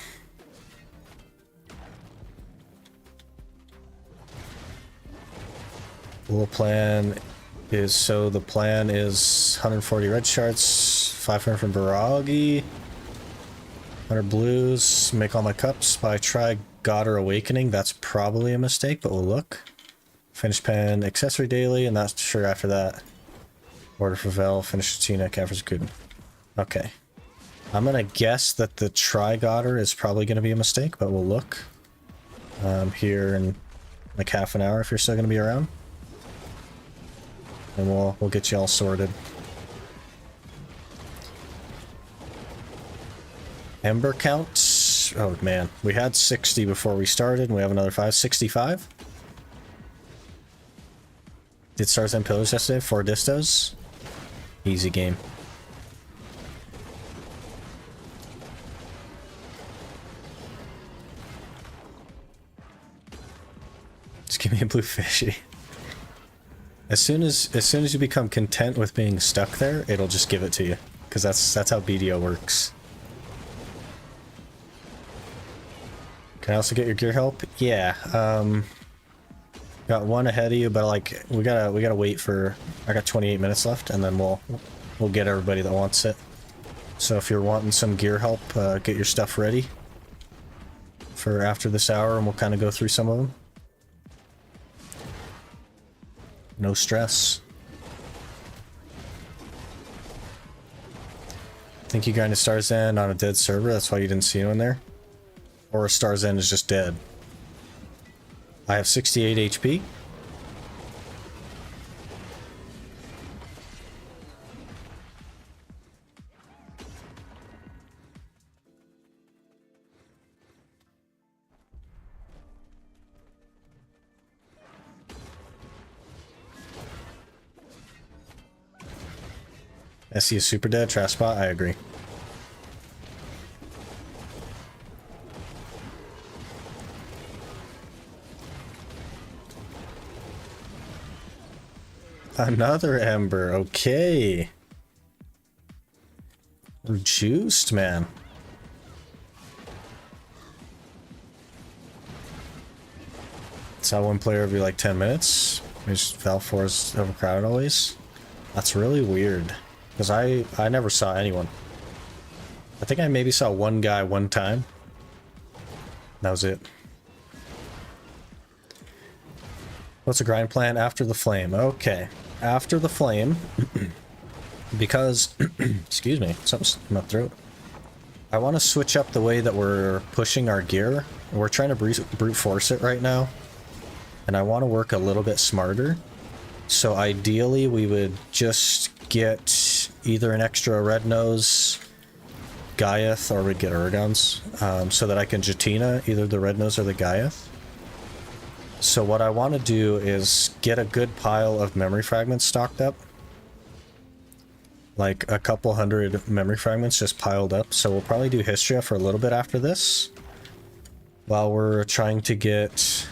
[SPEAKER 1] Little plan is, so the plan is 140 red shards, 500 from Baragi, 100 blues, make all my cups. By try God or Awakening, that's probably a mistake, but we'll look. Finish pen, accessory daily, and that's sure after that. Order for Vel, finish tunic, average good. Okay. I'm gonna guess that the Tri-Godder is probably gonna be a mistake, but we'll look. Here in like half an hour if you're still gonna be around. And we'll get you all sorted. Ember count. Oh man, we had 60 before we started, and we have another 5. 65? Did Stars and Pillars yesterday? 4 distos? Easy game. Just give me a blue fishy. As soon as you become content with being stuck there, it'll just give it to you, because that's how BDO works. Can I also get your gear help? Yeah. Got one ahead of you, but like we gotta wait for. I got 28 minutes left, and then we'll get everybody that wants it. So if you're wanting some gear help, get your stuff ready for after this hour, and we'll kind of go through some of them. No stress. Think you got into Star's End on a dead server, that's why you didn't see anyone there? Or Star's End is just dead? I have 68 HP. SE is super dead. Trash spot. I agree. Another ember. Okay. We're juiced, man. It's how one player every like 10 minutes. Just Val 4 is overcrowded always. That's really weird. Because I never saw anyone. I think I maybe saw one guy one time. That was it. What's a grind plan after the flame? Okay. After the flame, because, excuse me, something's in my throat. I want to switch up the way that we're pushing our gear. We're trying to brute force it right now. And I want to work a little bit smarter. So ideally, we would just get either an extra red nose, Gaiath, or we'd get Urgons, so that I can Jatina either the red nose or the Gaiath. So what I want to do is get a good pile of memory fragments stocked up. Like a couple hundred memory fragments just piled up. So we'll probably do Hystria for a little bit after this. While we're trying to get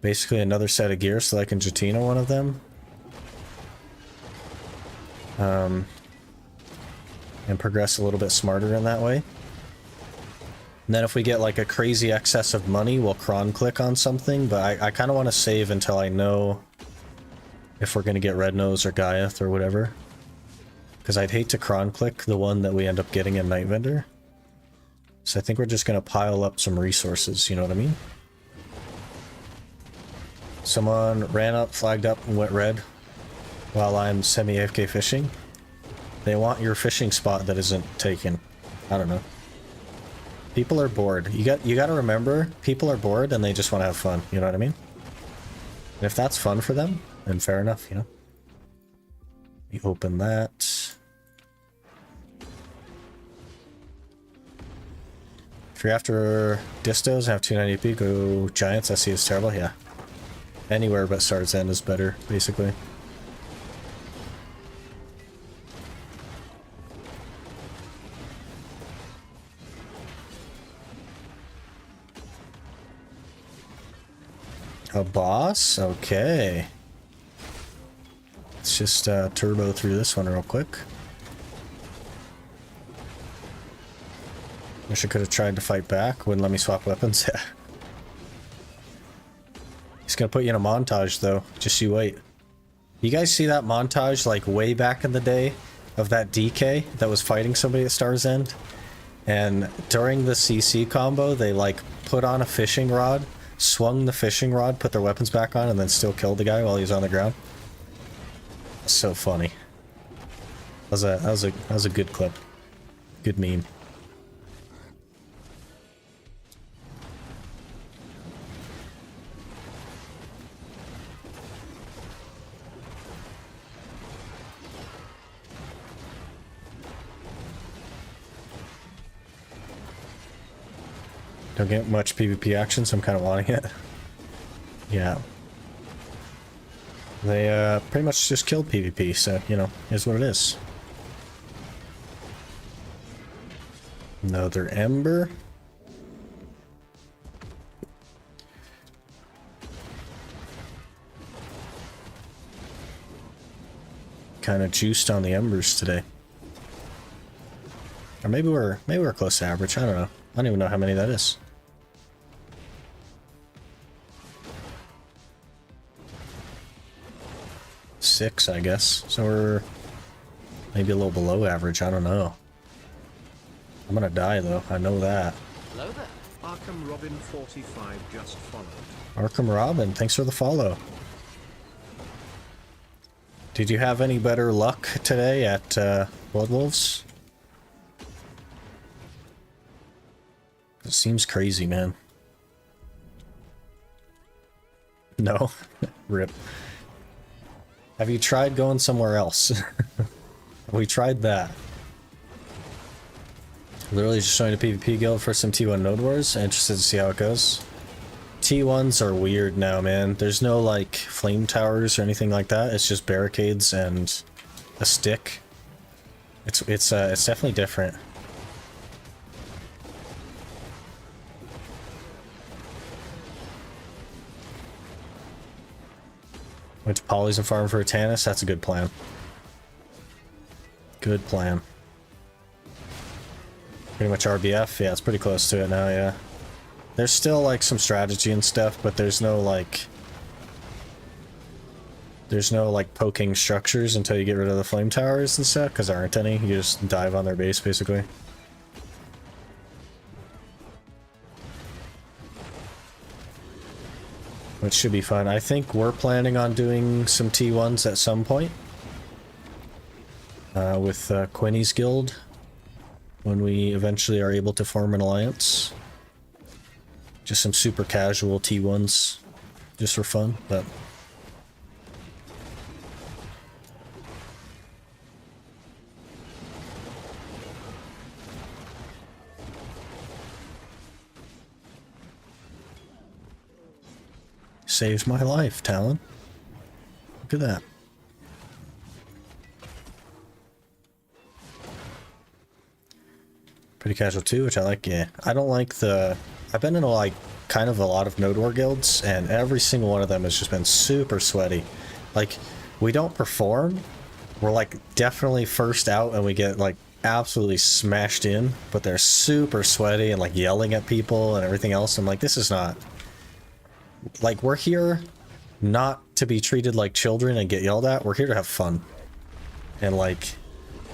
[SPEAKER 1] basically another set of gear so I can Jatina one of them. And progress a little bit smarter in that way. And then if we get like a crazy excess of money, we'll cron click on something, but I kind of want to save until I know if we're going to get Red Nose or Gaiath or whatever. Because I'd hate to cron click the one that we end up getting in Night Vendor. So I think we're just going to pile up some resources, you know what I mean? Someone ran up, flagged up, and went red while I'm semi-AFK fishing. They want your fishing spot that isn't taken. I don't know. People are bored. You got to remember, people are bored and they just want to have fun. You know what I mean? And if that's fun for them, then fair enough, you know? We open that. If you're after distos and have 290p, go Giants. SC is terrible. Yeah. Anywhere but Star's End is better, basically. A boss? Okay. Let's just turbo through this one real quick. Wish I could have tried to fight back. Wouldn't let me swap weapons. He's gonna put you in a montage though. Just you wait. You guys see that montage like way back in the day of that DK that was fighting somebody at Star's End? And during the CC combo, they like put on a fishing rod, swung the fishing rod, put their weapons back on, and then still killed the guy while he was on the ground. So funny. That was a good clip. Good meme. Don't get much PvP action, so I'm kind of wanting it. Yeah. They pretty much just killed PvP, so, you know, is what it is. Another ember. Kind of juiced on the embers today. Or maybe we're close to average, I don't know. I don't even know how many that is. 6, I guess. So we're maybe a little below average. I don't know. I'm gonna die though. I know that.
[SPEAKER 3] Hello there. Arkham Robin 45 just followed.
[SPEAKER 1] Arkham Robin, thanks for the follow. Did you have any better luck today at Blood Wolves? It seems crazy, man. No. Rip. Have you tried going somewhere else? We tried that. Literally just joined a PvP guild for some T1 Node Wars. Interested to see how it goes. T1s are weird now, man. There's no like flame towers or anything like that. It's just barricades and a stick. It's definitely different. Went to Polly's and farm for a Tannis. That's a good plan. Good plan. Pretty much RBF. Yeah, it's pretty close to it now, yeah. There's still, like, some strategy and stuff, but there's no, like... There's no, like, poking structures until you get rid of the flame towers and stuff, because there aren't any. You just dive on their base, basically. Which should be fun. I think we're planning on doing some T1s at some point. With Quinny's guild. When we eventually are able to form an alliance. Just some super casual T1s. Just for fun, but... Saved my life, Talon. Look at that. Pretty casual too, which I like, yeah. I don't like the... I've been in like kind of a lot of Node War guilds, and every single one of them has just been super sweaty. Like, we don't perform. We're like definitely first out and we get like absolutely smashed in, but they're super sweaty and like yelling at people and everything else. I'm like, this is not... Like, we're here not to be treated like children and get yelled at. We're here to have fun. And like,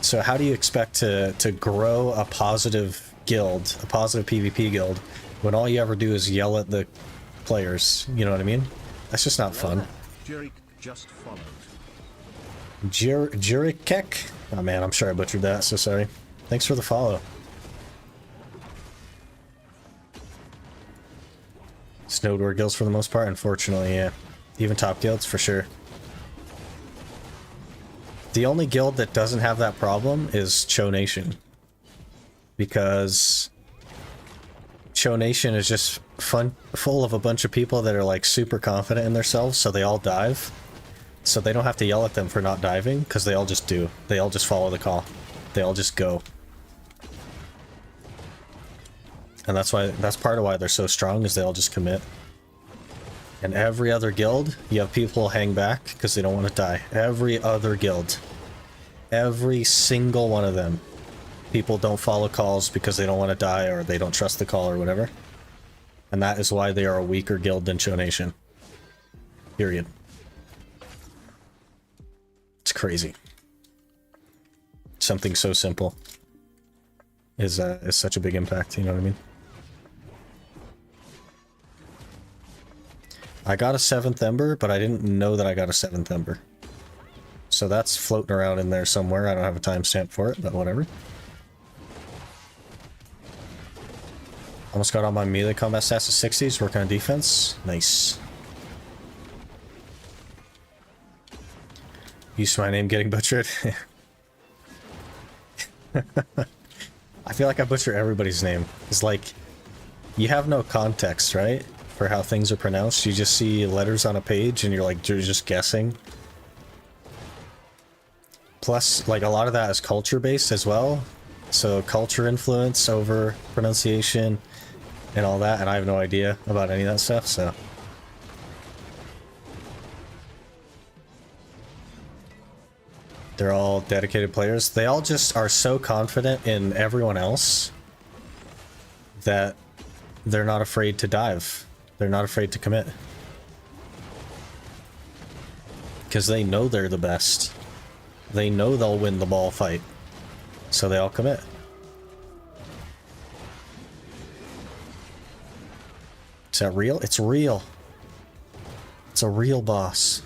[SPEAKER 1] so how do you expect to grow a positive guild, a positive PvP guild, when all you ever do is yell at the players? You know what I mean? That's just not fun.
[SPEAKER 3] Jurek just followed.
[SPEAKER 1] Jurikek? Oh man, I'm sure I butchered that, so sorry. Thanks for the follow. Node War guilds for the most part, unfortunately, yeah. Even top guilds, for sure. The only guild that doesn't have that problem is Cho Nation. Because Cho Nation is just full of a bunch of people that are like super confident in themselves, so they all dive. So they don't have to yell at them for not diving, because they all just do. They all just follow the call. They all just go. And that's part of why they're so strong, is they all just commit. And every other guild, you have people hang back because they don't want to die. Every other guild. Every single one of them. People don't follow calls because they don't want to die or they don't trust the call or whatever. And that is why they are a weaker guild than Cho Nation. Period. It's crazy. Something so simple is such a big impact, you know what I mean? I got a 7th Ember, but I didn't know that I got a 7th Ember. So that's floating around in there somewhere. I don't have a timestamp for it, but whatever. Almost got all my melee combat stats to 60s, working on defense. Nice. Used to my name getting butchered. I feel like I butcher everybody's name. It's like, you have no context, right? For how things are pronounced. You just see letters on a page and you're just guessing. Plus, like, a lot of that is culture based as well. So culture influence over pronunciation and all that, and I have no idea about any of that stuff, so. They're all dedicated players. They all just are so confident in everyone else that they're not afraid to dive. They're not afraid to commit. Because they know they're the best. They know they'll win the ball fight. So they all commit. Is that real? It's real. It's a real boss.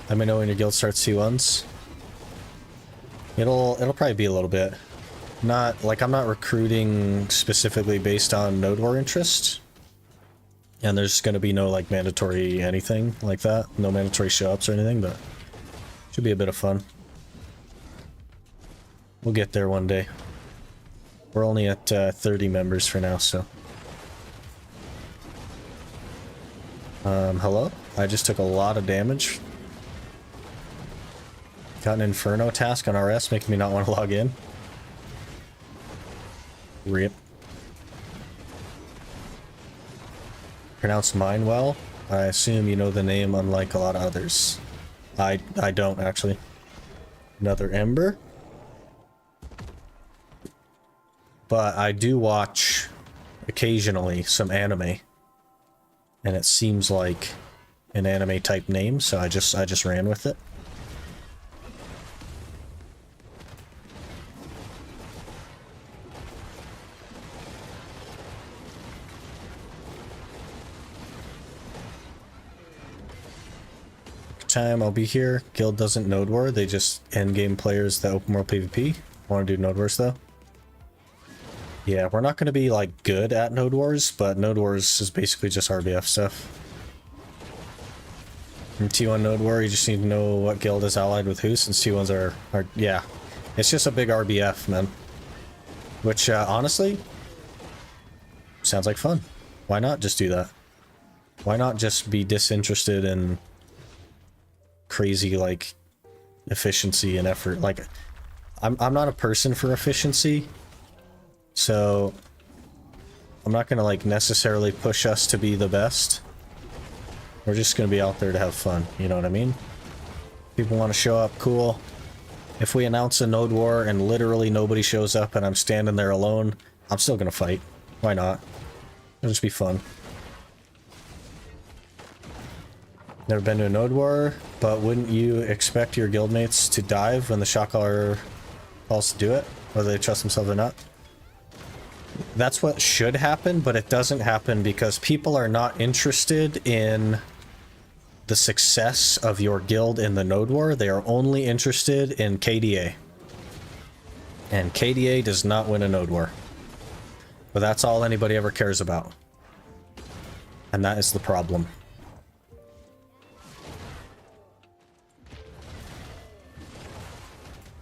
[SPEAKER 1] Let me know when your guild starts T1s. It'll probably be a little bit. Not like, I'm not recruiting specifically based on Node War interest. And there's going to be no like mandatory anything like that. No mandatory show-ups or anything, but should be a bit of fun. We'll get there one day. We're only at 30 members for now, so. Hello? I just took a lot of damage. Got an Inferno task on RS, making me not want to log in. RIP. Pronounce mine well. I assume you know the name, unlike a lot of others. I don't, actually. Another Ember. But I do watch, occasionally, some anime. And it seems like an anime type name, so I just ran with it. Time I'll be here. Guild doesn't node war, they just endgame players that open world PvP. Want to do node wars though? Yeah, we're not going to be like good at node wars, but node wars is basically just RBF stuff. From T1 node war, you just need to know what guild is allied with who, since T1s are yeah. It's just a big RBF, man. Which, honestly, sounds like fun. Why not just do that? Why not just be disinterested in crazy, like, efficiency and effort? Like, I'm not a person for efficiency, so I'm not gonna, like, necessarily push us to be the best. We're just gonna be out there to have fun, you know what I mean? People want to show up, cool. If we announce a node war and literally nobody shows up and I'm standing there alone, I'm still gonna fight. Why not? It'll just be fun. Never been to a node war, but wouldn't you expect your guildmates to dive when the shot caller calls to do it, whether they trust themselves or not? That's what should happen, but it doesn't happen because people are not interested in the success of your guild in the node war. They are only interested in KDA. And KDA does not win a node war. But that's all anybody ever cares about. And that is the problem.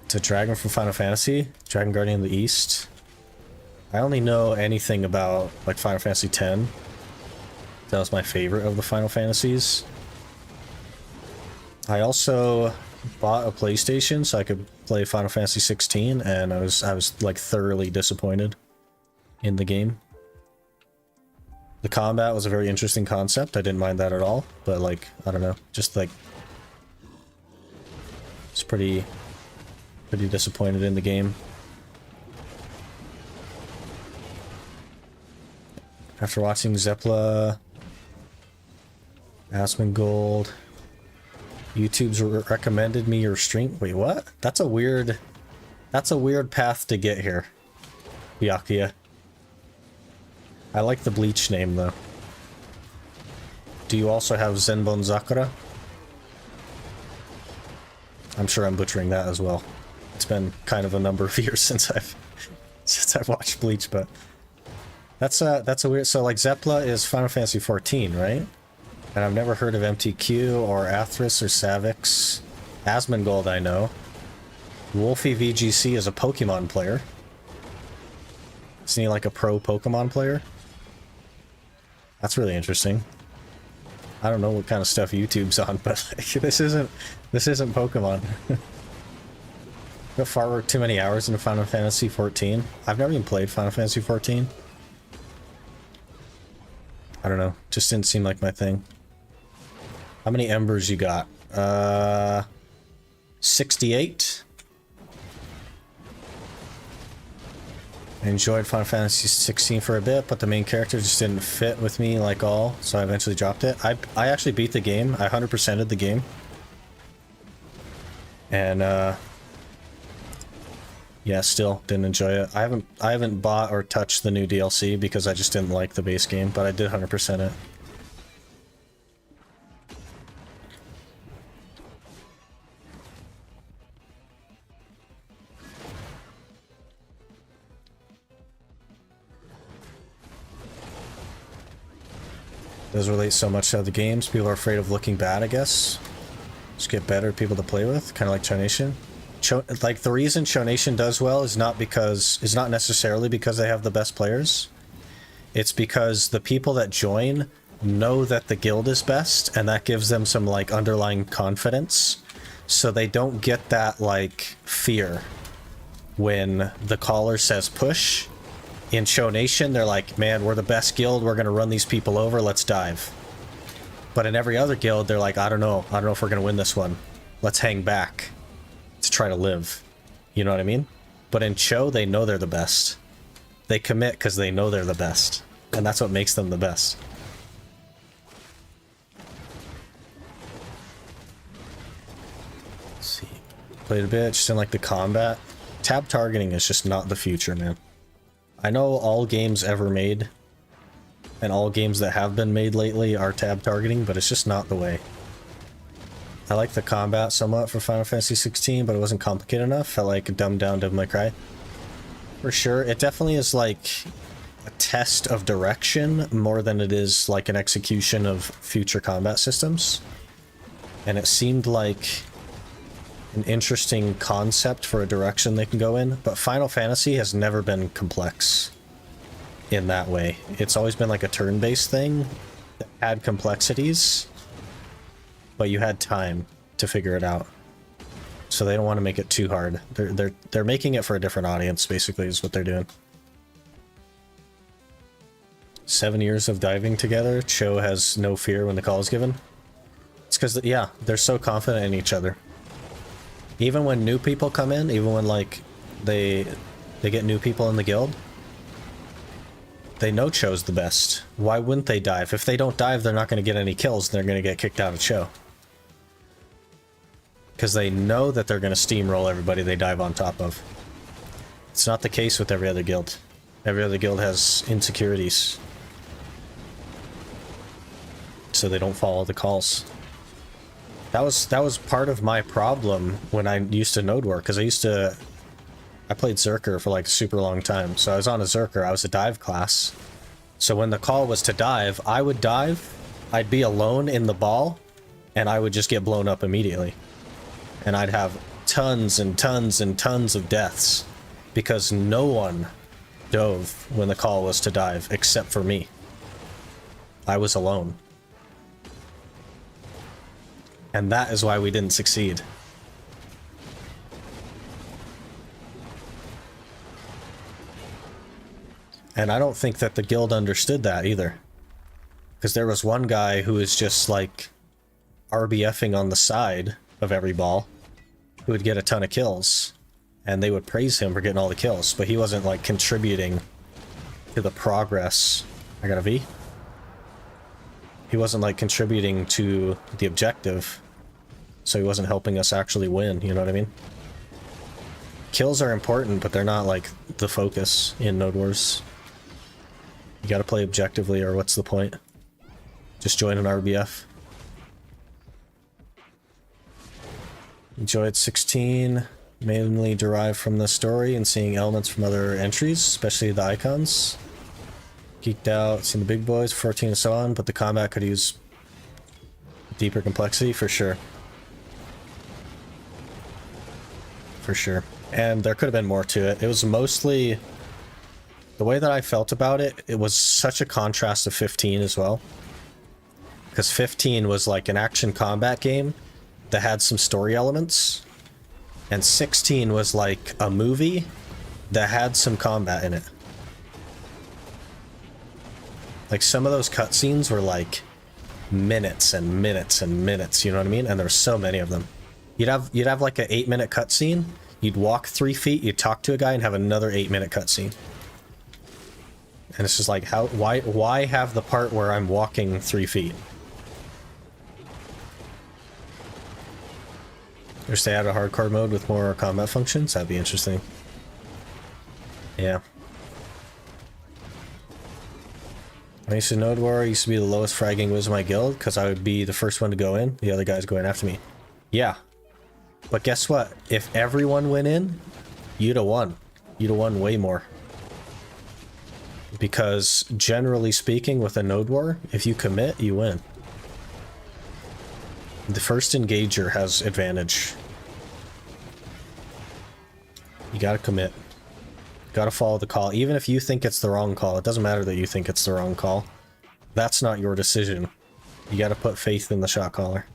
[SPEAKER 1] It's a dragon from Final Fantasy, Dragon Guardian of the East. I only know anything about, like, Final Fantasy X. That was my favorite of the Final Fantasies. I also bought a PlayStation so I could play Final Fantasy 16, and I was like thoroughly disappointed in the game. The combat was a very interesting concept. I didn't mind that at all, but, like, I don't know, just like it's pretty disappointed in the game. After watching Zepla, Asmongold, YouTube's recommended me your stream. Wait, what? That's a weird path to get here, Byakuya. I like the Bleach name though. Do you also have Zenbon Zakura? I'm sure I'm butchering that as well. It's been kind of a number of years since I've watched Bleach, but that's a weird. So like Zepla is Final Fantasy 14, right? And I've never heard of MTQ or Athras or Savix. Asmongold I know. Wolfie VGC is a Pokemon player. Isn't he like a pro Pokemon player? That's really interesting. I don't know what kind of stuff YouTube's on, but like, this isn't Pokemon. Got far too many hours into Final Fantasy 14. I've never even played Final Fantasy 14. I don't know. Just didn't seem like my thing. How many embers you got? 68. I enjoyed Final Fantasy 16 for a bit, but the main character just didn't fit with me like all, so I eventually dropped it. I actually beat the game. I 100%ed the game. And yeah, still didn't enjoy it. I haven't bought or touched the new DLC because I just didn't like the base game, but I did 100% it. Does relate so much to other games. People are afraid of looking bad, I guess. Just get better people to play with, kind of like Chonation. Like the reason Chonation does well is not necessarily because they have the best players. It's because the people that join know that the guild is best, and that gives them some like underlying confidence. So they don't get that, like, fear when the caller says push. In Show Nation, they're like, man, we're the best guild, we're gonna run these people over, let's dive. But in every other guild, they're like, I don't know if we're gonna win this one. Let's hang back to try to live. You know what I mean? But in Cho, they know they're the best. They commit because they know they're the best. And that's what makes them the best. Let's see. Played a bit, just didn't like the combat. Tab targeting is just not the future, man. I know all games ever made, and all games that have been made lately are tab targeting, but it's just not the way. I like the combat somewhat for Final Fantasy 16, but it wasn't complicated enough. Felt like a dumbed down Devil May Cry. For sure, it definitely is like a test of direction more than it is like an execution of future combat systems. And it seemed like an interesting concept for a direction they can go in, but Final Fantasy has never been complex in that way. It's always been like a turn-based thing that had complexities, but you had time to figure it out. So they don't want to make it too hard. They're making it for a different audience, basically, is what they're doing. 7 years of diving together. Cho has no fear when the call is given. It's because, yeah, they're so confident in each other. Even when new people come in, even when, like, they get new people in the guild, they know Cho's the best. Why wouldn't they dive? If they don't dive, they're not going to get any kills. They're going to get kicked out of Cho. Because they know that they're going to steamroll everybody they dive on top of. It's not the case with every other guild. Every other guild has insecurities. So they don't follow the calls. That was part of my problem when I used to node work, because I played Zerker for like a super long time. So I was on a Zerker, I was a dive class. So when the call was to dive, I would dive, I'd be alone in the ball, and I would just get blown up immediately. And I'd have tons and tons and tons of deaths because no one dove when the call was to dive except for me. I was alone. And that is why we didn't succeed. And I don't think that the guild understood that either. Because there was one guy who was just like RBFing on the side of every ball, who would get a ton of kills, and they would praise him for getting all the kills, but he wasn't like contributing to the progress. I got a V. He wasn't like contributing to the objective, so he wasn't helping us actually win, you know what I mean? Kills are important, but they're not like the focus in Node Wars. You gotta play objectively, or what's the point? Just join an RBF. Enjoyed 16, mainly derived from the story and seeing elements from other entries, especially the icons. Geeked out, seen the big boys, 14 and so on, but the combat could use deeper complexity, for sure. For sure. And there could have been more to it. It was mostly... The way that I felt about it, it was such a contrast to 15 as well. Because 15 was like an action combat game that had some story elements, and 16 was like a movie that had some combat in it. Like some of those cutscenes were like minutes and minutes and minutes, you know what I mean? And there were so many of them. You'd have like an 8-minute cutscene, you'd walk 3 feet, you'd talk to a guy and have another 8-minute cutscene. And it's just like, why have the part where I'm walking 3 feet? Wish they had a hardcore mode with more combat functions. That'd be interesting. Yeah. I used to Node War. I used to be the lowest fragging whiz in my guild because I would be the first one to go in. The other guys going after me. Yeah. But guess what? If everyone went in, you'd have won. You'd have won way more. Because generally speaking, with a Node War, if you commit, you win. The first engager has advantage. You gotta commit. Gotta follow the call. Even if you think it's the wrong call, it doesn't matter that you think it's the wrong call. That's not your decision. You gotta put faith in the shot caller.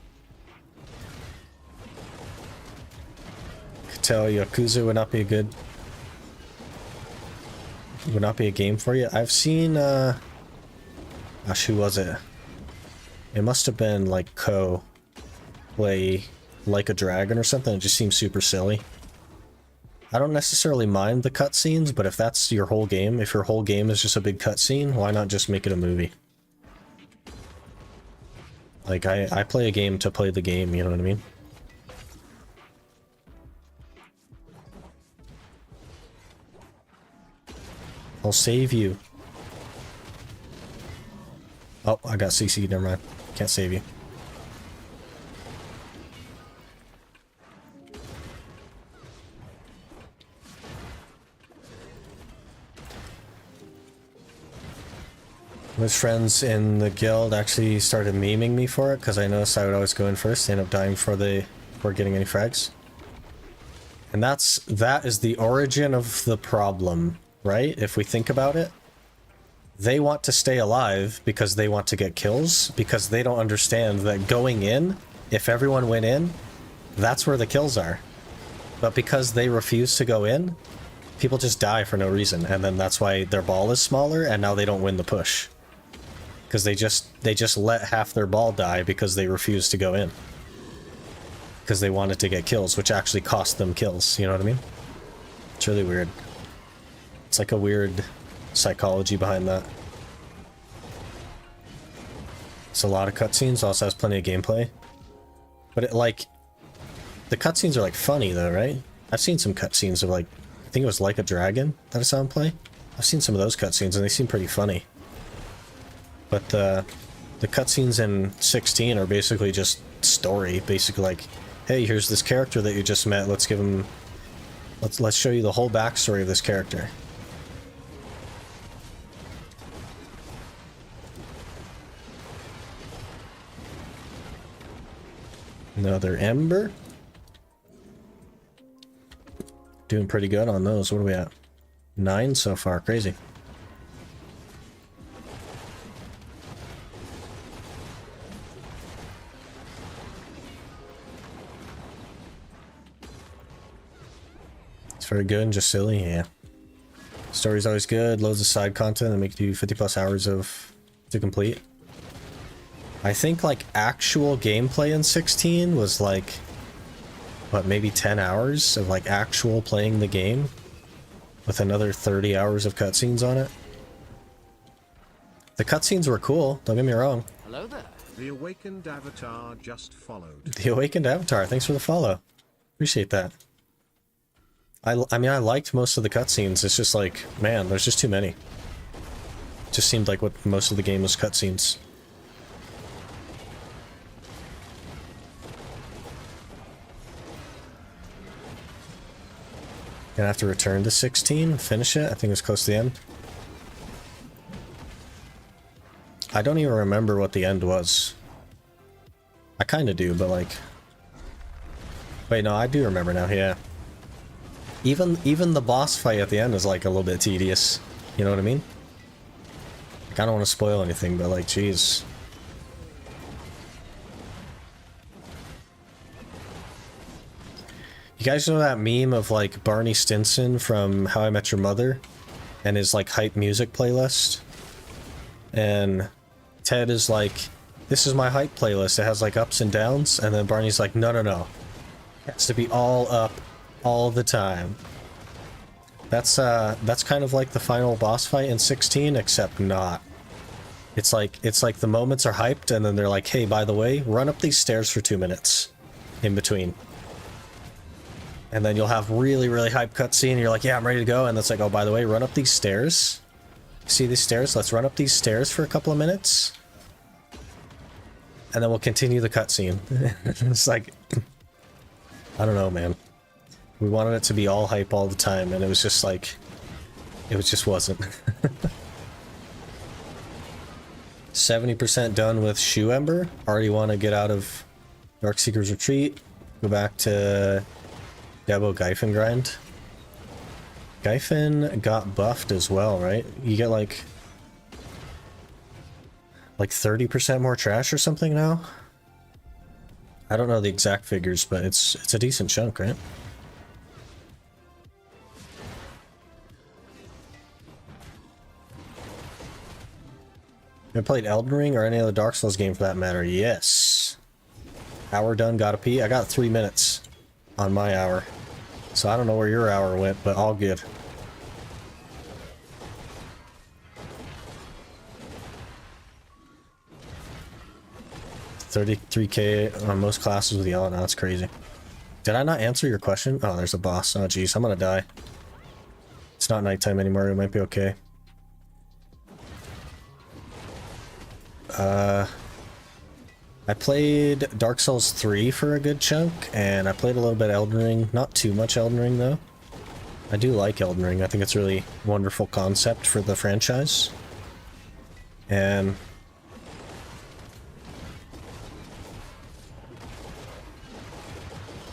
[SPEAKER 1] tell Yakuza would not be a good... would not be a game for you. I've seen, gosh, who was it? It must have been, like, play Like a Dragon or something. It just seems super silly. I don't necessarily mind the cutscenes, but if that's your whole game, if your whole game is just a big cutscene, why not just make it a movie? Like, I play a game to play the game, you know what I mean? I'll save you. Oh, I got CC'd, never mind. Can't save you. My friends in the guild actually started memeing me for it because I noticed I would always go in first, end up dying before getting any frags. And that is the origin of the problem, right? If we think about it, they want to stay alive because they want to get kills, because they don't understand that going in, if everyone went in, that's where the kills are. But because they refuse to go in, people just die for no reason, and then that's why their ball is smaller, and now they don't win the push. Because they just let half their ball die because they refused to go in. Because they wanted to get kills, which actually cost them kills, you know what I mean? It's really weird. It's like a weird psychology behind that. It's a lot of cutscenes, also has plenty of gameplay. But it, like, the cutscenes are like funny though, right? I've seen some cutscenes of like, I think it was Like a Dragon that I saw him play. I've seen some of those cutscenes and they seem pretty funny. But the cutscenes in 16 are basically just story, basically like, hey, here's this character that you just met, let's give him, let's show you the whole backstory of this character. Another ember. Doing pretty good on those. What are we at? 9 so far. Crazy. It's very good and just silly, yeah. Story's always good, loads of side content that make you 50+ hours to complete. I think like actual gameplay in 16 was like, what, maybe 10 hours of like actual playing the game with another 30 hours of cutscenes on it. The cutscenes were cool, don't get me wrong.
[SPEAKER 3] Hello there. The Awakened Avatar just followed.
[SPEAKER 1] The Awakened Avatar, thanks for the follow. Appreciate that. I mean, I liked most of the cutscenes. It's just like, man, there's just too many. It just seemed like what most of the game was cutscenes. Gonna have to return to 16, finish it. I think it was close to the end. I don't even remember what the end was. I kind of do, but like... Wait, no, I do remember now, yeah. Even the boss fight at the end is like a little bit tedious. You know what I mean? Like, I don't want to spoil anything, but like, jeez. You guys know that meme of like Barney Stinson from How I Met Your Mother and his like hype music playlist? And Ted is like, this is my hype playlist. It has like ups and downs. And then Barney's like, no, no, no. It has to be all up all the time. That's kind of like the final boss fight in 16, except not. It's like the moments are hyped and then they're like, hey, by the way, run up these stairs for 2 minutes in between. And then you'll have really, really hype cutscene and you're like, yeah, I'm ready to go. And it's like, oh, by the way, run up these stairs. See these stairs? Let's run up these stairs for a couple of minutes. And then we'll continue the cutscene. It's like, I don't know, man. We wanted it to be all hype all the time, and it was just like, it just wasn't. 70% done with Shoe Ember. Already want to get out of Darkseeker's Retreat. Go back to Debo Gyfin grind. Gyfin got buffed as well, right? You get like 30% more trash or something now? I don't know the exact figures, but it's a decent chunk, right? Have you played Elden Ring or any other Dark Souls game for that matter? Yes. Hour done, gotta pee. I got 3 minutes on my hour. So I don't know where your hour went, but all good. $33K on most classes with yellow. Now that's crazy. Did I not answer your question? Oh, there's a boss. Oh, geez, I'm gonna die. It's not nighttime anymore. It might be okay. I played Dark Souls 3 for a good chunk, and I played a little bit Elden Ring. Not too much Elden Ring, though. I do like Elden Ring. I think it's a really wonderful concept for the franchise. And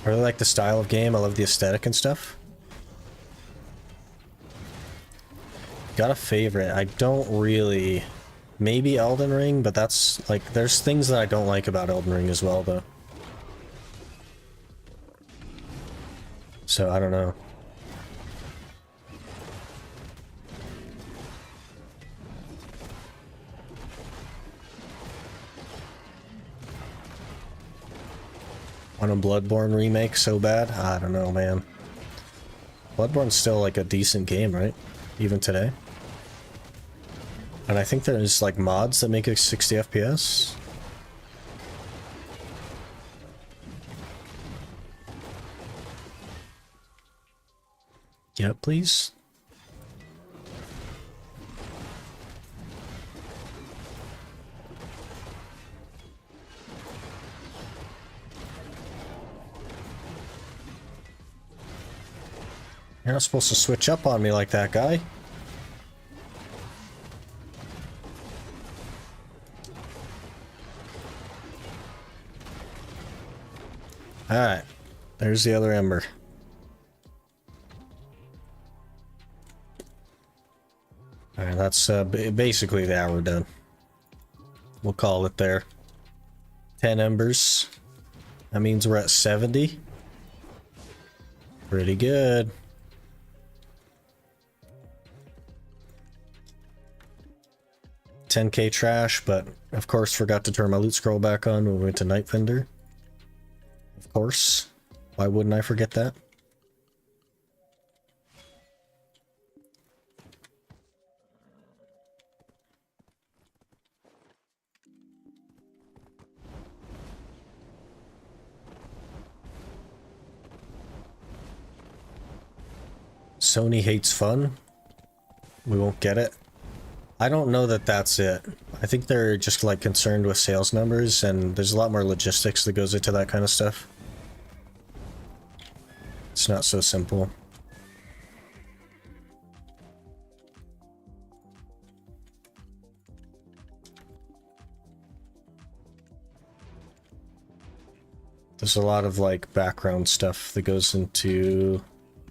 [SPEAKER 1] I really like the style of game. I love the aesthetic and stuff. Got a favorite. I don't really... Maybe Elden Ring, but that's like... There's things that I don't like about Elden Ring as well, though. So, I don't know. Want a Bloodborne remake so bad? I don't know, man. Bloodborne's still like a decent game, right? Even today. And I think there's like mods that make it 60 FPS. Yeah, please. You're not supposed to switch up on me like that, guy. Alright. There's the other ember. Alright, that's basically the hour done. We'll call it there. 10 embers. That means we're at 70. Pretty good. $10K trash, but of course forgot to turn my loot scroll back on when we went to Night Vendor. Of course. Why wouldn't I forget that? Sony hates fun. We won't get it. I don't know that that's it. I think they're just like concerned with sales numbers, and there's a lot more logistics that goes into that kind of stuff. It's not so simple. There's a lot of like background stuff that goes into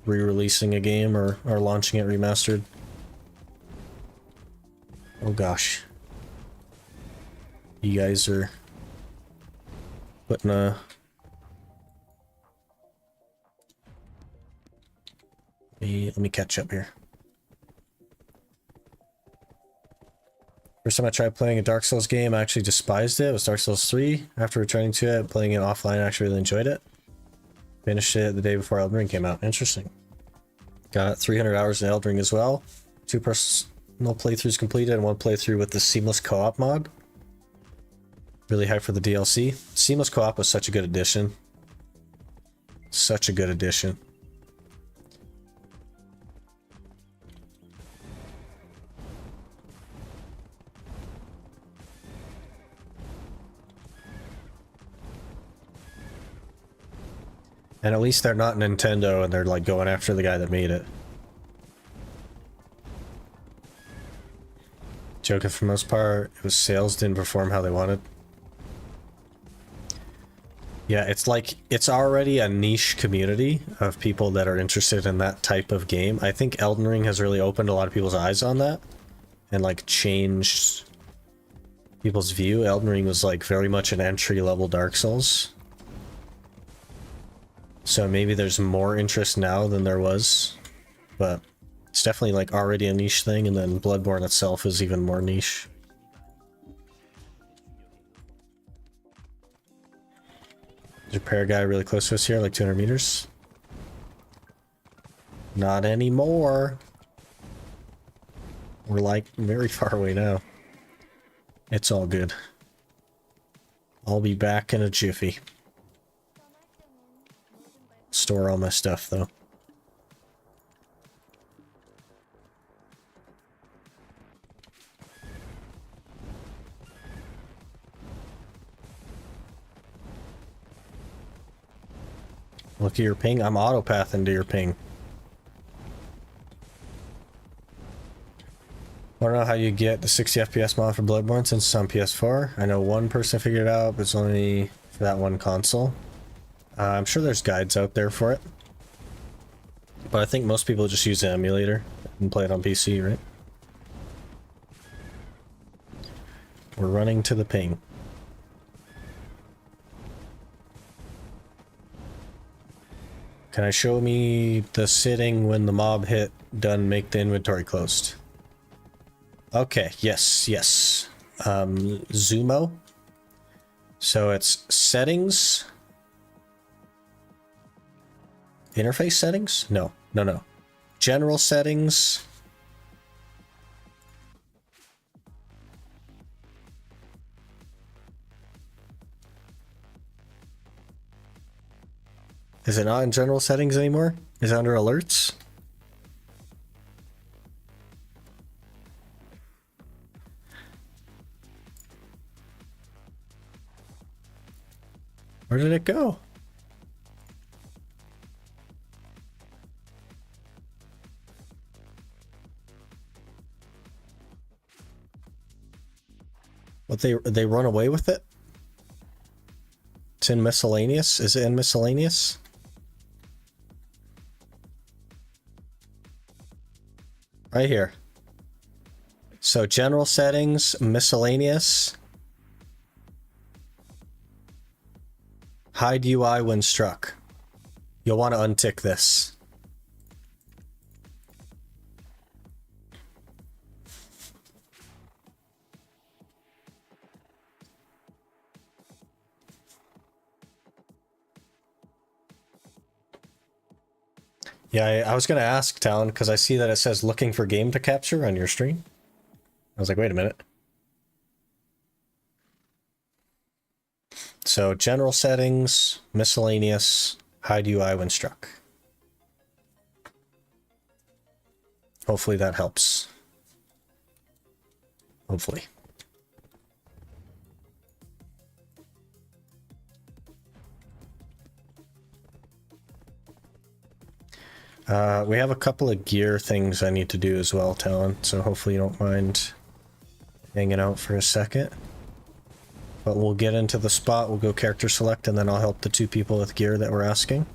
[SPEAKER 1] re-releasing a game or launching it remastered. Oh gosh. You guys are putting a... Let me catch up here. First time I tried playing a Dark Souls game, I actually despised it. It was Dark Souls 3. After returning to it, playing it offline, I actually really enjoyed it. Finished it the day before Elden Ring came out. Interesting. Got 300 hours in Elden Ring as well. 2 personal playthroughs completed and 1 playthrough with the seamless co-op mod. Really hyped for the DLC. Seamless co-op was such a good addition. Such a good addition. And at least they're not Nintendo and they're like going after the guy that made it. Joking for the most part, it was sales didn't perform how they wanted. Yeah, it's like, it's already a niche community of people that are interested in that type of game. I think Elden Ring has really opened a lot of people's eyes on that and like changed people's view. Elden Ring was like very much an entry-level Dark Souls. So maybe there's more interest now than there was, but it's definitely like already a niche thing, and then Bloodborne itself is even more niche. There's a repair guy really close to us here, like 200 meters. Not anymore. We're like very far away now. It's all good. I'll be back in a jiffy. Store all my stuff though. Look at your ping. I'm autopathing to your ping. I don't know how you get the 60 FPS mod for Bloodborne since it's on PS4. I know one person figured it out, but it's only for that one console. I'm sure there's guides out there for it. But I think most people just use the emulator and play it on PC, right? We're running to the ping. Can I show me the sitting when the mob hit done make the inventory closed? Okay, yes, yes. Zumo. So it's settings. Interface settings? No, no, no. General settings. Is it not in general settings anymore? Is it under alerts? Where did it go? What, they run away with it? It's in miscellaneous? Is it in miscellaneous? Right here. So general settings, miscellaneous. Hide UI when struck. You'll want to untick this. Yeah, I was going to ask, Talon, because I see that it says looking for game to capture on your stream. I was like, wait a minute. So, general settings, miscellaneous, hide UI when struck. Hopefully that helps. Hopefully. We have a couple of gear things I need to do as well, Talon, so hopefully you don't mind hanging out for a second. But we'll get into the spot, we'll go character select, and then I'll help the two people with gear that were asking.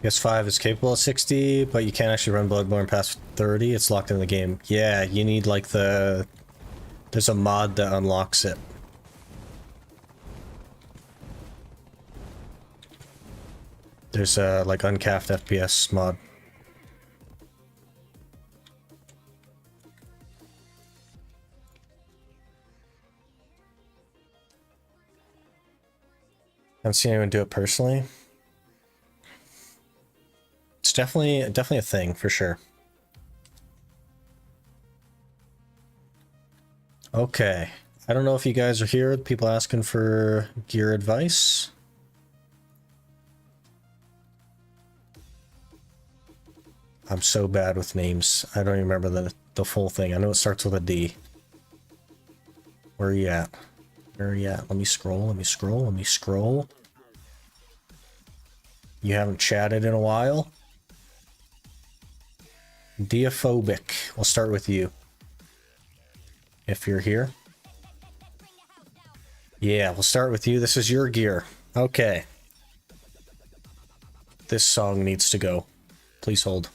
[SPEAKER 1] PS5 is capable of 60, but you can't actually run Bloodborne past 30, it's locked in the game. Yeah, you need like the... There's a mod that unlocks it. There's a like uncapped FPS mod. I haven't seen anyone do it personally. It's definitely a thing for sure. Okay, I don't know if you guys are here. People asking for gear advice. I'm so bad with names. I don't even remember the full thing. I know it starts with a D. Where are you at? Where are you at? Let me scroll, let me scroll, let me scroll. You haven't chatted in a while? Diaphobic. We'll start with you. If you're here. Yeah, we'll start with you. This is your gear. Okay. This song needs to go. Please hold.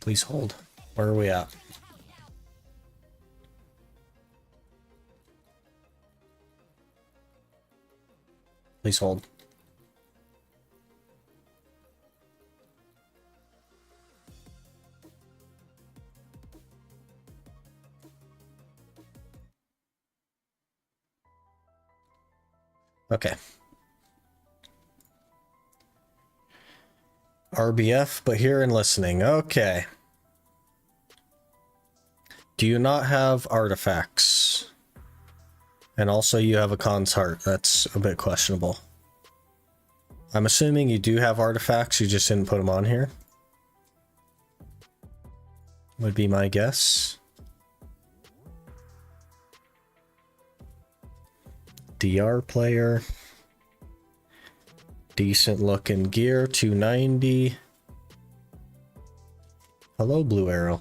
[SPEAKER 1] Please hold. Where are we at? Please hold. Okay. RBF, but here and listening. Okay. Do you not have artifacts? And also you have a Khan's Heart. That's a bit questionable. I'm assuming you do have artifacts, you just didn't put them on here. Would be my guess. DR player. Decent looking gear, 290. Hello, Blue Arrow.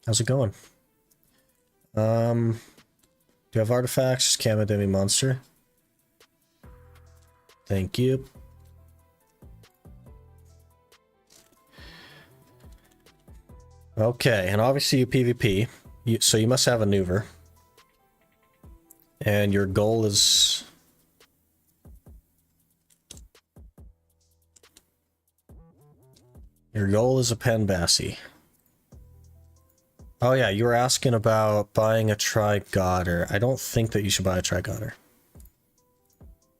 [SPEAKER 1] How's it going? Do you have artifacts? Just Kama Demi Monster. Thank you. Okay, and obviously you PvP, so you must have a maneuver. And your goal is... Your goal is a Penbassi. Oh yeah, you were asking about buying a Trigotter. I don't think that you should buy a Trigotter.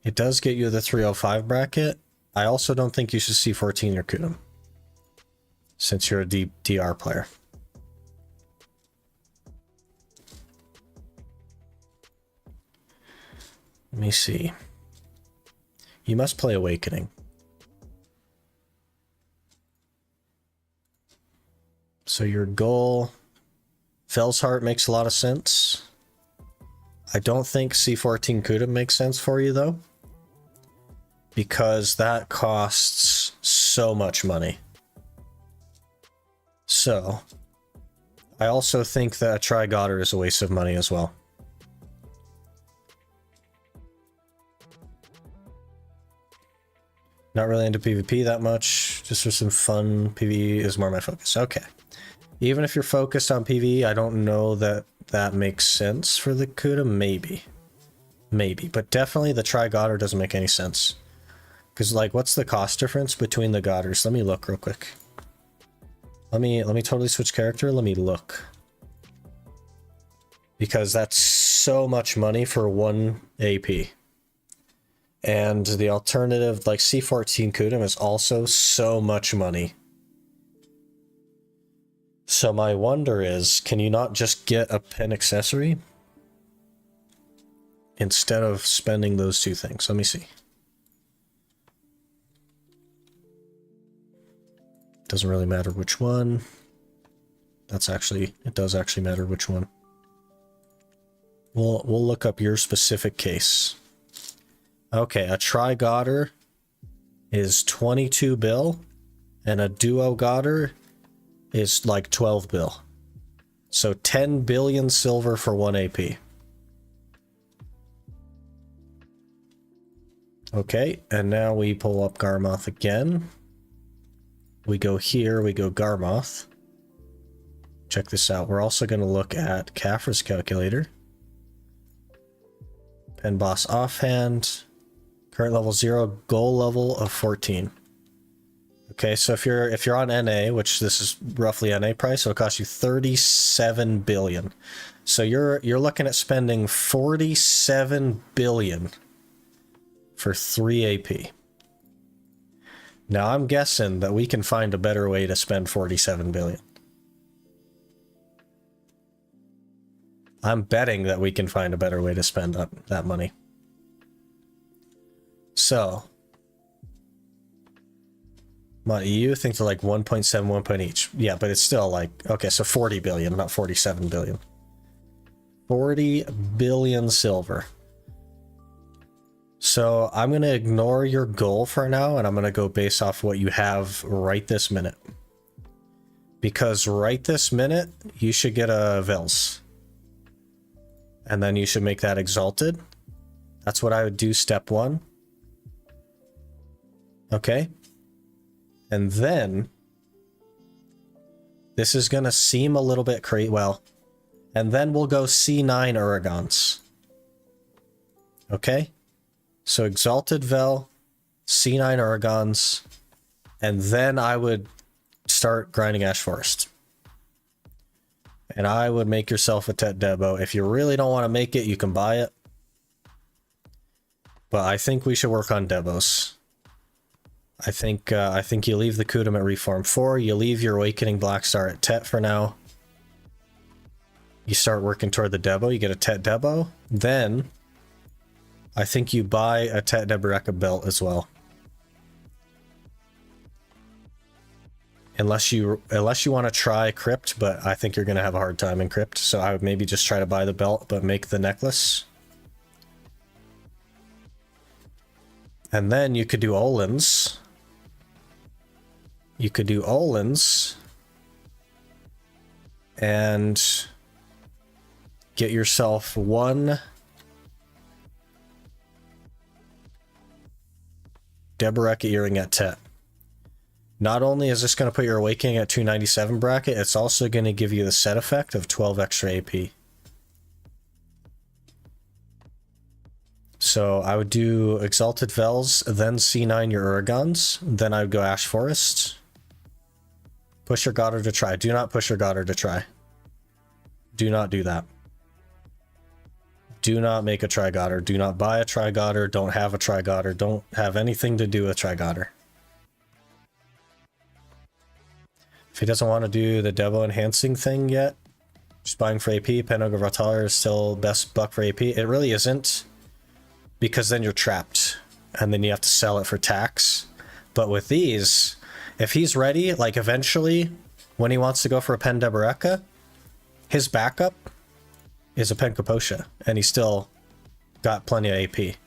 [SPEAKER 1] It does get you the 305 bracket. I also don't think you should C14 your Kudum, since you're a DR player. Let me see. You must play Awakening. So your goal... Fel's Heart makes a lot of sense. I don't think C14 Kudum makes sense for you, though, because that costs so much money. So, I also think that Trigotter is a waste of money as well. Not really into PvP that much, just for some fun. PvE is more my focus. Okay. Even if you're focused on PvE, I don't know that that makes sense for the Kudum. Maybe. Maybe. But definitely the Trigotter doesn't make any sense. Because, like, what's the cost difference between the Godders? Let me look real quick. Let me totally switch character. Let me look. Because that's so much money for one AP. And the alternative, like C14 Kudum, is also so much money. So my wonder is, can you not just get a pen accessory instead of spending those two things? Let me see. Doesn't really matter which one. That's actually, it does actually matter which one. We'll look up your specific case. Okay, a Trigotter is 22 bill, and a Duo Gotter is like 12 bill. So 10 billion silver for 1 AP. Okay, and now we pull up Garmoth again. We go here, we go Garmoth. Check this out. We're also going to look at Kafra's calculator. Pen boss offhand. Current level 0, goal level of 14. Okay, so if you're on NA, which this is roughly NA price, so it costs you 37 billion. So you're looking at spending 47 billion for 3 AP. Now I'm guessing that we can find a better way to spend 47 billion. I'm betting that we can find a better way to spend that money. So, you think they're like 1.7, 1 point each. Yeah, but it's still like, okay, so 40 billion, not 47 billion. 40 billion silver. So I'm going to ignore your goal for now, and I'm going to go based off what you have right this minute. Because right this minute, you should get a Vels. And then you should make that Exalted. That's what I would do step 1. Okay? And then, this is going to seem a little bit crazy. Well, and then we'll go C9 Uragons. Okay? So Exalted Vel, C9 Uragons, and then I would start grinding Ash Forest. And I would make yourself a Tet Debo. If you really don't want to make it, you can buy it. But I think we should work on Devos. I think you leave the Kudum at Reform 4, you leave your Awakening Black Star at Tet for now. You start working toward the Debo, you get a Tet Debo. Then, I think you buy a Tet Deboreka belt as well. Unless you want to try Crypt, but I think you're going to have a hard time in Crypt. So I would maybe just try to buy the belt, but make the necklace. And then you could do Olin's. You could do Olin's. And get yourself one Deboreka earring at Tet. Not only is this going to put your Awakening at 297 bracket, it's also going to give you the set effect of 12 extra AP. So I would do Exalted Vels, then C9 your Uragons, then I would go Ash Forest. Push your Goddard to try. Do not push your Goddard to try. Do not do that. Do not make a Tri-Goddard. Do not buy a Tri-Goddard. Don't have a Tri-Goddard. Don't have anything to do with Tri-Goddard. If he doesn't want to do the Devo enhancing thing yet, just buying for AP, Penoga Vatar is still best buck for AP. It really isn't, because then you're trapped, and then you have to sell it for tax. But with these, if he's ready, like eventually, when he wants to go for a Pen Deboreka, his backup is a Pen Kaposha, and he's still got plenty of AP.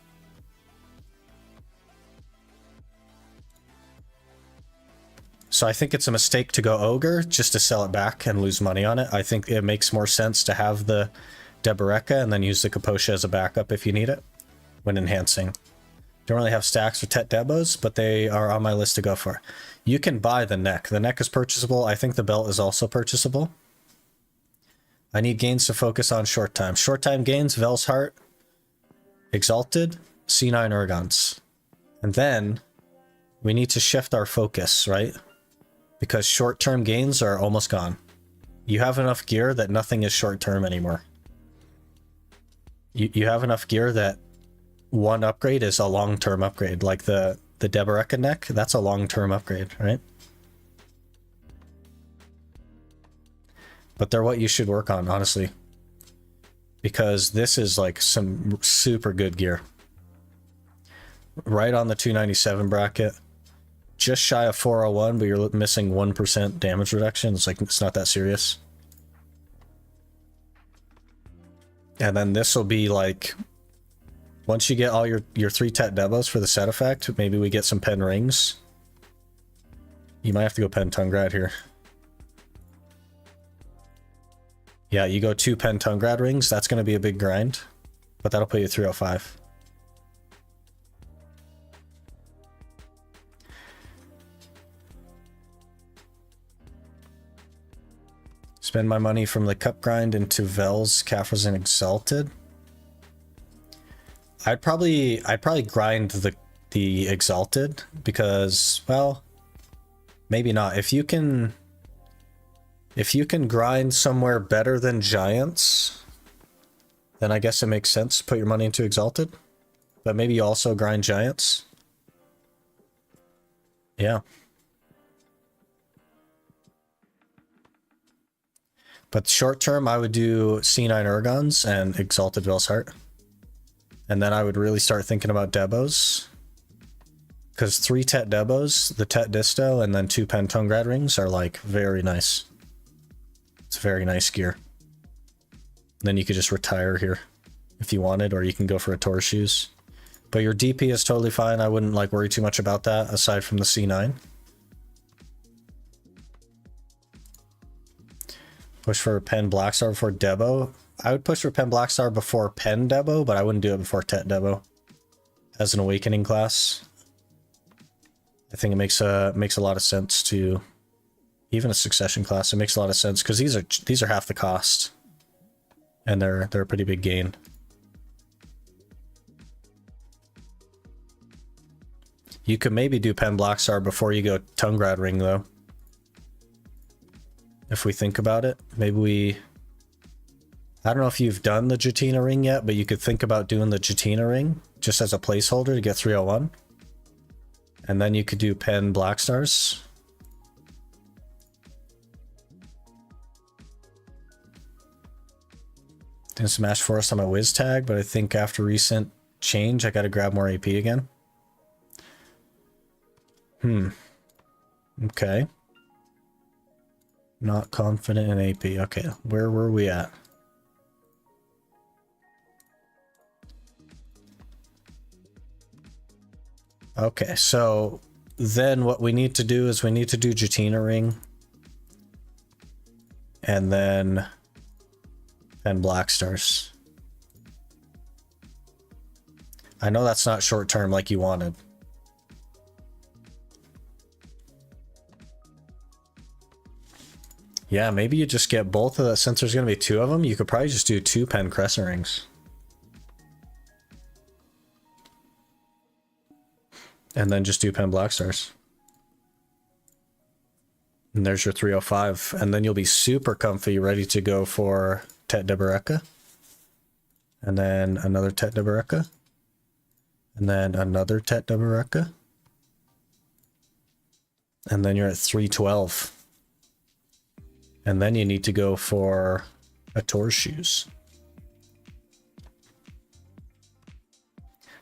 [SPEAKER 1] So I think it's a mistake to go Ogre just to sell it back and lose money on it. I think it makes more sense to have the Deboreka and then use the Kaposha as a backup if you need it when enhancing. Don't really have stacks for Tet Debos, but they are on my list to go for. You can buy the neck. The neck is purchasable. I think the belt is also purchasable. I need gains to focus on short time. Short time gains, Vel's Heart, Exalted, C9 Urgons. And then we need to shift our focus, right? Because short-term gains are almost gone. You have enough gear that nothing is short-term anymore. You have enough gear that one upgrade is a long-term upgrade. Like the Deboreka neck, that's a long-term upgrade, right? But they're what you should work on, honestly. Because this is like some super good gear. Right on the 297 bracket. Just shy of 401, but you're missing 1% damage reduction. It's like, it's not that serious. And then this will be like, once you get all your 3 Tet Debos for the set effect, maybe we get some Pen Rings. You might have to go Pen Tungrad here. Yeah, you go 2 Pen Tungrad Rings, that's going to be a big grind. But that'll put you 305. Spend my money from the cup grind into Vels, Caphras, and Exalted. I'd probably grind the Exalted because, well, maybe not. If you can grind somewhere better than Giants, then I guess it makes sense to put your money into Exalted. But maybe you also grind Giants. Yeah. But short term, I would do C9 Urgons and Exalted Vel's Heart. And then I would really start thinking about Debos. Because 3 Tet Debos, the Tet Disto, and then 2 Pen Tungrad Rings are like very nice. It's very nice gear. Then you could just retire here if you wanted, or you can go for a Tor Shoes. But your DP is totally fine. I wouldn't like worry too much about that aside from the C9. Push for Pen Blackstar before Debo. I would push for Pen Blackstar before Pen Debo, but I wouldn't do it before Tet Debo. As an Awakening class, I think it makes a lot of sense to even a Succession class. It makes a lot of sense because these are half the cost, and they're a pretty big gain. You could maybe do Pen Blackstar before you go Tungrad Ring though. If we think about it, maybe I don't know if you've done the Jatina Ring yet, but you could think about doing the Jatina Ring just as a placeholder to get 301. And then you could do pen black stars. Didn't smash forest on my whiz tag, but I think after recent change, I got to grab more AP again. Okay. Not confident in AP. Okay, where were we at? Okay, so then what we need to do is we need to do Jatina ring. And then black stars. I know that's not short term like you wanted. Yeah, maybe you just get both of the, since there's going to be two of them, you could probably just do 2 pen crescent rings. And then just do pen black stars. And there's your 305. And then you'll be super comfy, ready to go for Tete de Baraka. And then another Tete de Baraka. And then another Tete de Baraka. And then you're at 312. And then you need to go for a Tour shoes.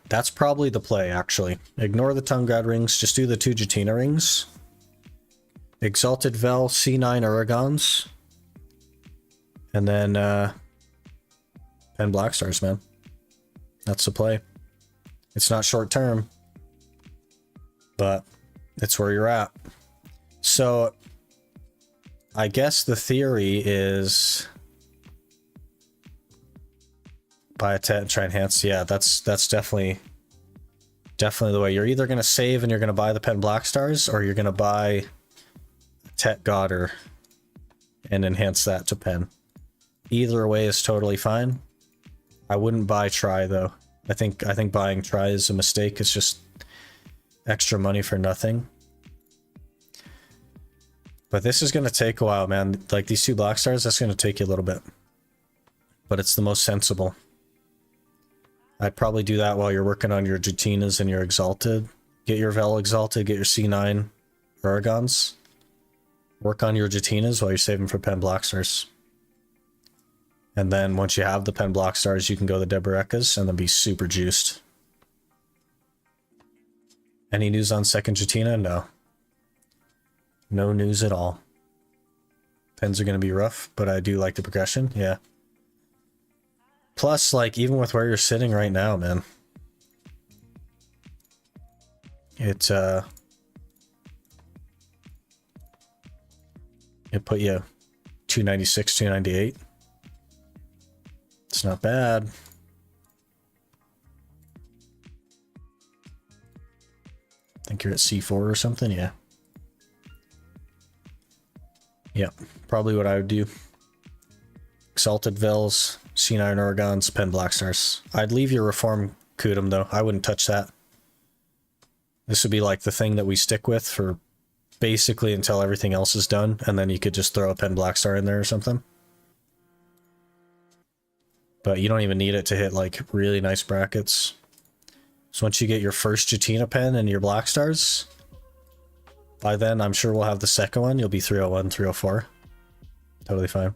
[SPEAKER 1] That's probably the play, actually. Ignore the tongue grad rings, just do the 2 Jatina rings. Exalted Vel, C9 Uragons. And then pen black stars, man. That's the play. It's not short term, but it's where you're at. So I guess the theory is buy a Tet and try enhance. Yeah, that's definitely the way. You're either going to save and you're going to buy the pen black stars, or you're going to buy Tet Godder and enhance that to pen. Either way is totally fine. I wouldn't buy try though. I think buying try is a mistake. It's just extra money for nothing. But this is going to take a while, man. Like these 2 black stars, that's going to take you a little bit. But it's the most sensible. I'd probably do that while you're working on your Jatinas and your Exalted. Get your Vel Exalted, get your C9 Uragons. Work on your Jatinas while you're saving for pen black stars. And then once you have the pen block stars, you can go the Debarekas and then be super juiced. Any news on second Jatina? No. No news at all. Pens are going to be rough, but I do like the progression. Yeah. Plus, like, even with where you're sitting right now, man. It put you 296, 298. It's not bad. I think you're at C4 or something, yeah. Yep, probably what I would do. Exalted Vels, C9 Orgons, pen black stars. I'd leave your Reform Kudum though. I wouldn't touch that. This would be like the thing that we stick with for basically until everything else is done, and then you could just throw a pen black star in there or something. But you don't even need it to hit like really nice brackets. So once you get your first Jatina pen and your black stars, by then I'm sure we'll have the second one. You'll be 301, 304. Totally fine.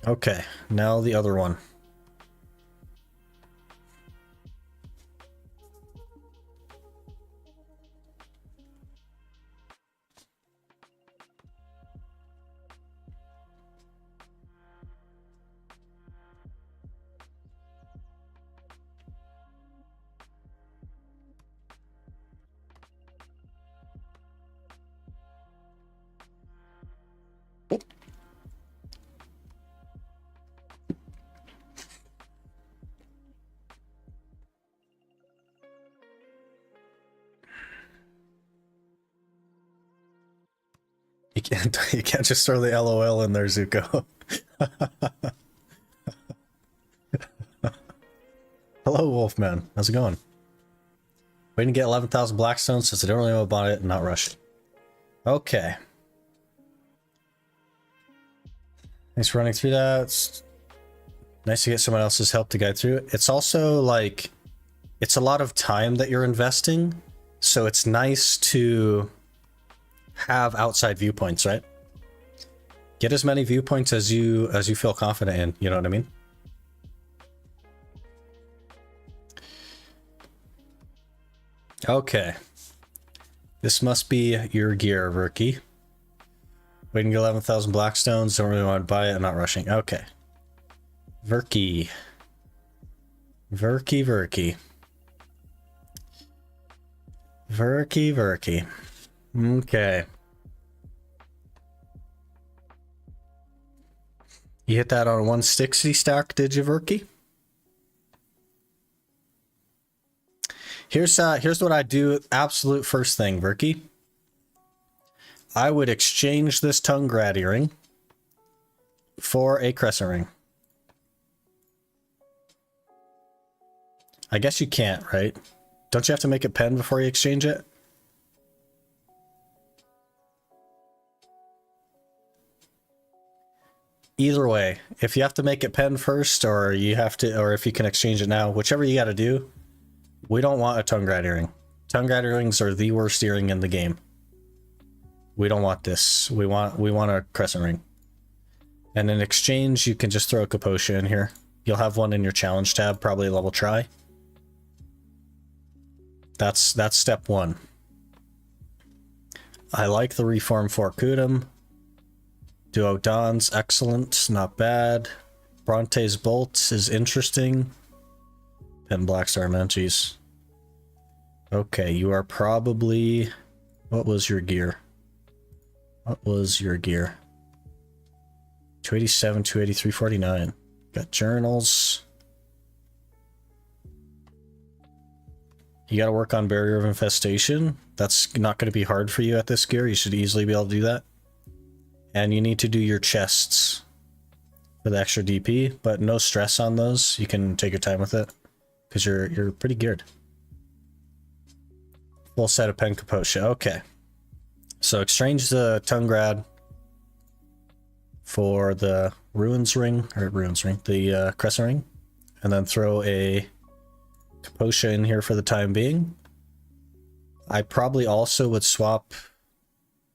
[SPEAKER 1] Okay, now the other one. You can't just throw the LOL in there, Zuko. Hello, Wolfman. How's it going? Waiting to get 11,000 Blackstones since I don't really know about it and not rush it. Okay. Thanks for running through that. It's nice to get someone else's help to guide through it. It's also like, it's a lot of time that you're investing, so it's nice to have outside viewpoints, right? Get as many viewpoints as you feel confident in, you know what I mean? Okay. This must be your gear, Verky. Waiting to get 11,000 Blackstones, don't really want to buy it, I'm not rushing. Okay. Verky. Verky, Verky. Verky, Verky. Okay. You hit that on a 160 stack, did you, Verky? Here's what I do. Absolute first thing, Verky. I would exchange this tongue grad earring for a crescent ring. I guess you can't, right? Don't you have to make it pen before you exchange it? Either way, if you have to make it pen first, or you have to, or if you can exchange it now, whichever you got to do. We don't want a tongue grad earring. Tongue grad earrings are the worst earring in the game. We don't want this. We want a crescent ring. And in exchange, you can just throw a Kaposha in here. You'll have one in your challenge tab, probably a level try. That's step one. I like the Reform 4 Kudum. Duo Dons, excellent, not bad. Bronte's Bolt is interesting. And Black Star Menchies. Okay, you are probably... What was your gear? What was your gear? 287, 280, 349. Got journals. You gotta work on Barrier of Infestation. That's not gonna be hard for you at this gear. You should easily be able to do that. And you need to do your chests for the extra DP, but no stress on those. You can take your time with it. Because you're pretty geared. Full set of pen Kaposha. Okay. So exchange the tongue grad for the ruins ring, the crescent ring, and then throw a Kaposha in here for the time being. I probably also would swap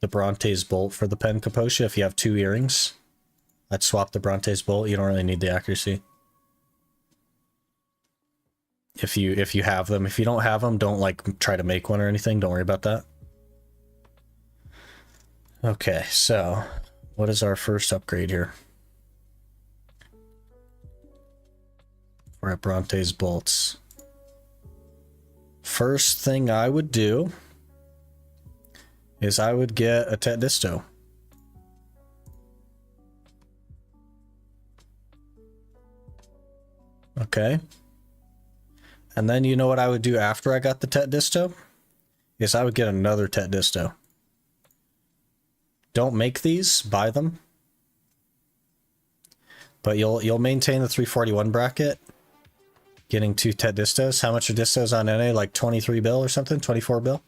[SPEAKER 1] the Bronte's Bolt for the pen Kaposha if you have 2 earrings. I'd swap the Bronte's Bolt. You don't really need the accuracy. If you have them. If you don't have them, don't like try to make one or anything. Don't worry about that. Okay, so what is our first upgrade here? We're at Bronte's Bolts. First thing I would do is I would get a Tet Disto. Okay. And then you know what I would do after I got the Tet Disto? Is I would get another Tet Disto. Don't make these, buy them. But you'll maintain the 341 bracket. Getting 2 Tet Distos. How much are Distos on NA? Like 23 bill or something? 24 bill?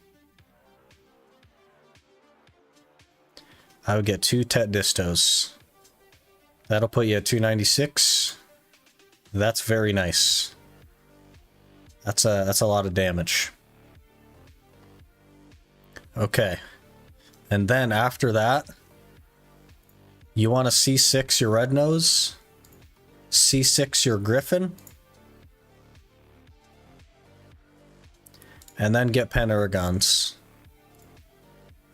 [SPEAKER 1] I would get 2 Tet Distos. That'll put you at 296. That's very nice. That's a lot of damage. Okay. And then after that, you want to C6 your Red Nose, C6 your Griffin, and then get Pen Aragons.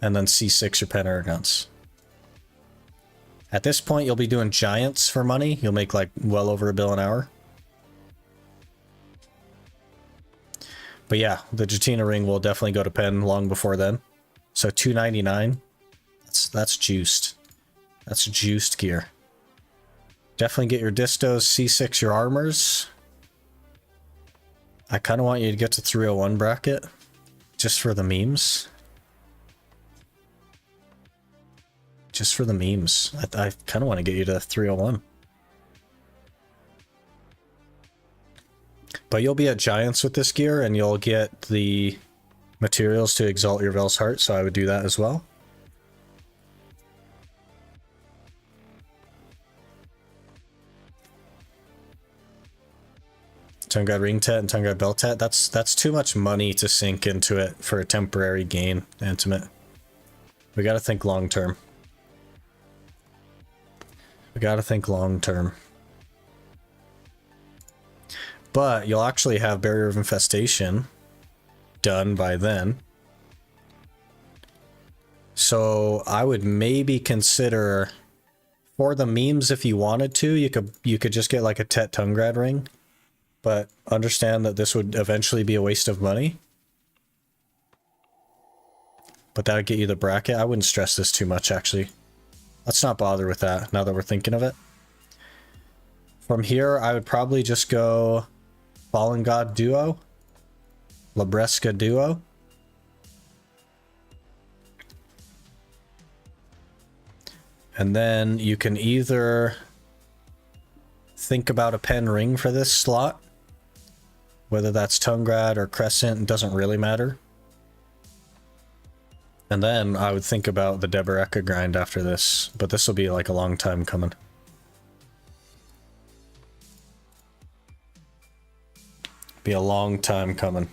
[SPEAKER 1] And then C6 your Pen Aragons. At this point, you'll be doing Giants for money. You'll make like well over $1 bill an hour. But yeah, the Jatina ring will definitely go to pen long before then. So 299. That's juiced. That's juiced gear. Definitely get your Distos, C6 your armors. I kind of want you to get to 301 bracket. Just for the memes. Just for the memes. I kind of want to get you to 301. But you'll be at Giants with this gear, and you'll get the materials to exalt your Vel's Heart, so I would do that as well. Tunguad Ring Tet and Tunguad Bell Tet. That's too much money to sink into it for a temporary gain, Intimate. We gotta think long term. We gotta think long term. But you'll actually have Barrier of Infestation done by then. So I would maybe consider, for the memes, if you wanted to, you could just get like a Tet Tungrad ring. But understand that this would eventually be a waste of money. But that would get you the bracket. I wouldn't stress this too much, actually. Let's not bother with that now that we're thinking of it. From here, I would probably just go Fallen God Duo, Labresca Duo. And then you can either think about a pen ring for this slot, whether that's Tungrad or Crescent, it doesn't really matter. And then I would think about the Deboreka grind after this, but this will be like a long time coming. Be a long time coming.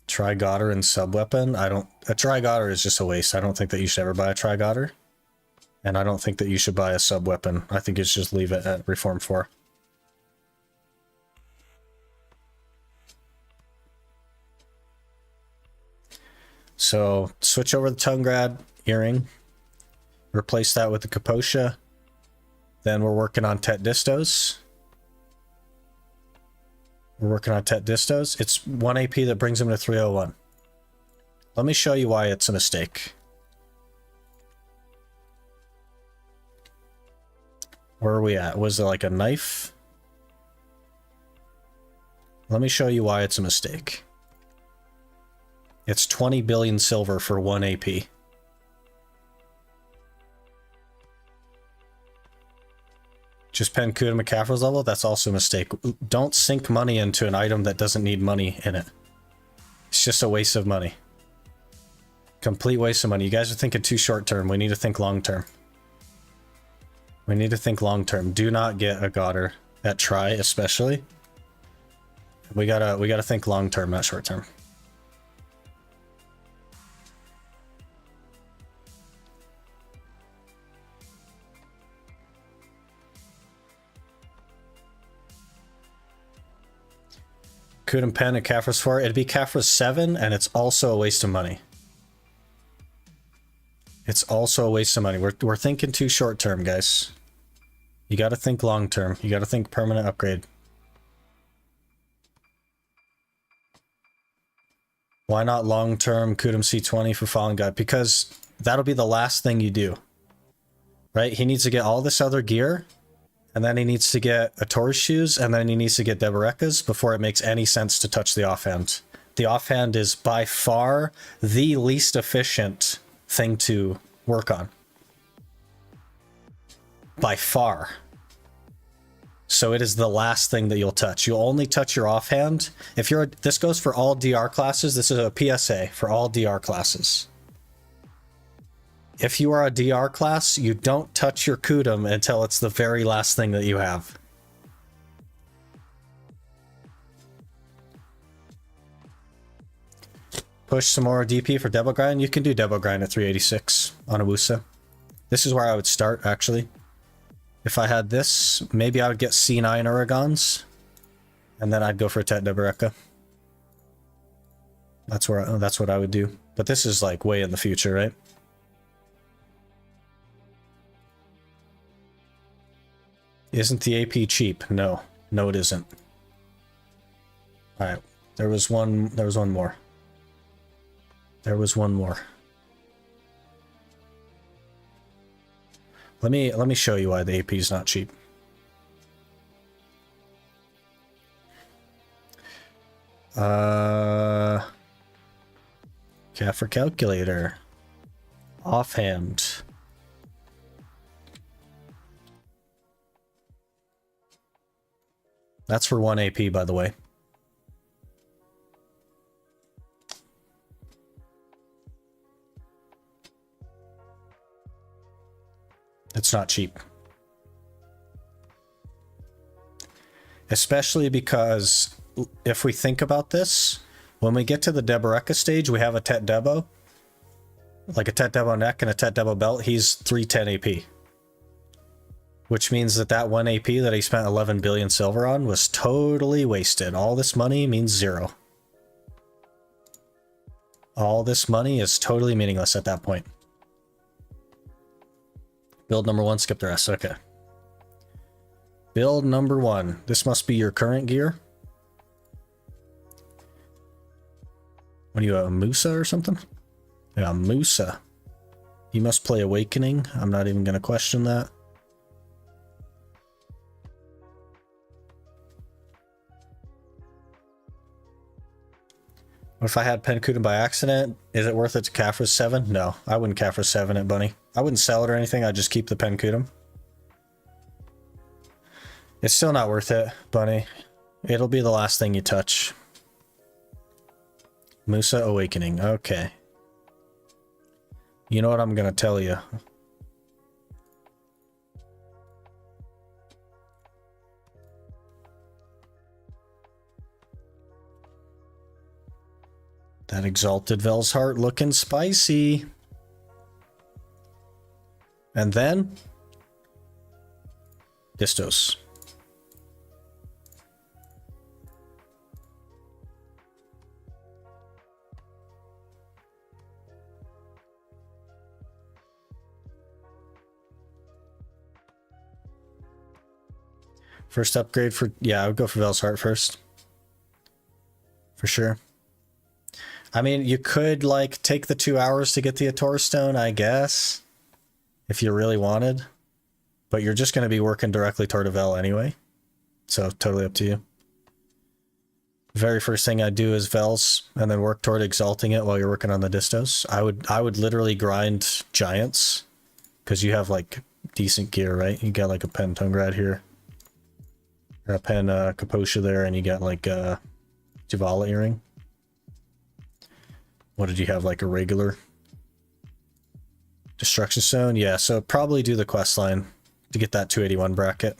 [SPEAKER 1] Tri-Goddard and sub-weapon. A Tri-Goddard is just a waste. I don't think that you should ever buy a Tri-Goddard. And I don't think that you should buy a sub-weapon. I think you should just leave it at Reform 4. So switch over the Tungrad earring. Replace that with the Kaposha. Then we're working on Tet Distos. We're working on Tet Distos. It's 1 AP that brings him to 301. Let me show you why it's a mistake. Where are we at? Was it like a knife? Let me show you why it's a mistake. It's 20 billion silver for 1 AP. Just pen Kuda McCaffrey's level? That's also a mistake. Don't sink money into an item that doesn't need money in it. It's just a waste of money. Complete waste of money. You guys are thinking too short term. We need to think long term. We need to think long term. Do not get a Goddard at Tri, especially. We gotta think long term, not short term. Couldn't pen at Caphras 4. It'd be Caphras 7, and it's also a waste of money. It's also a waste of money. We're thinking too short term, guys. You gotta think long term. You gotta think permanent upgrade. Why not long term Kudum C20 for Fallen God? Because that'll be the last thing you do. Right? He needs to get all this other gear. And then he needs to get a Tor's shoes, and then he needs to get Deboreka's before it makes any sense to touch the offhand. The offhand is by far the least efficient thing to work on. By far. So it is the last thing that you'll touch. You'll only touch your offhand. If you're, this goes for all DR classes. This is a PSA for all DR classes. If you are a DR class, you don't touch your Kudum until it's the very last thing that you have. Push some more DP for Debo Grind. You can do Debo Grind at 386 on Awusa. This is where I would start, actually. If I had this, maybe I would get C9 Oregons. And then I'd go for Tet Deboreka. That's what I would do. But this is like way in the future, right? Isn't the AP cheap? No. No, it isn't. Alright. There was one more. There was one more. Let me show you why the AP is not cheap. Kaffir calculator. Offhand. That's for 1 AP, by the way. It's not cheap. Especially because if we think about this, when we get to the Deboreka stage, we have a Tet Debo. Like a Tet Debo neck and a Tet Debo belt. He's 310 AP. Which means that that 1 AP that he spent 11 billion silver on was totally wasted. All this money means 0. All this money is totally meaningless at that point. Build number 1, skip the rest. Okay. Build number 1. This must be your current gear. What are you, a Musa or something? Yeah, Musa. You must play Awakening. I'm not even going to question that. What if I had Penkutum by accident? Is it worth it to Kafra 7? No, I wouldn't Kafra 7 it, Bunny. I wouldn't sell it or anything. I'd just keep the Penkutum. It's still not worth it, Bunny. It'll be the last thing you touch. Musa Awakening. Okay. You know what I'm going to tell you. That Exalted Vel's Heart looking spicy. And then Distos. First upgrade for, yeah, I would go for Vel's Heart first. For sure. I mean, you could, like, take the 2 hours to get the Ator Stone, I guess. If you really wanted. But you're just going to be working directly toward a Vel anyway. So, totally up to you. Very first thing I'd do is Vels, and then work toward exalting it while you're working on the Distos. I would literally grind Giants. Because you have, like, decent gear, right? You got, like, a Pen Tungrad here. Or a Pen Kaposha there, and you got, like, a Javala Earring. What did you have, like a regular Destruction Stone? Yeah, so probably do the quest line to get that 281 bracket.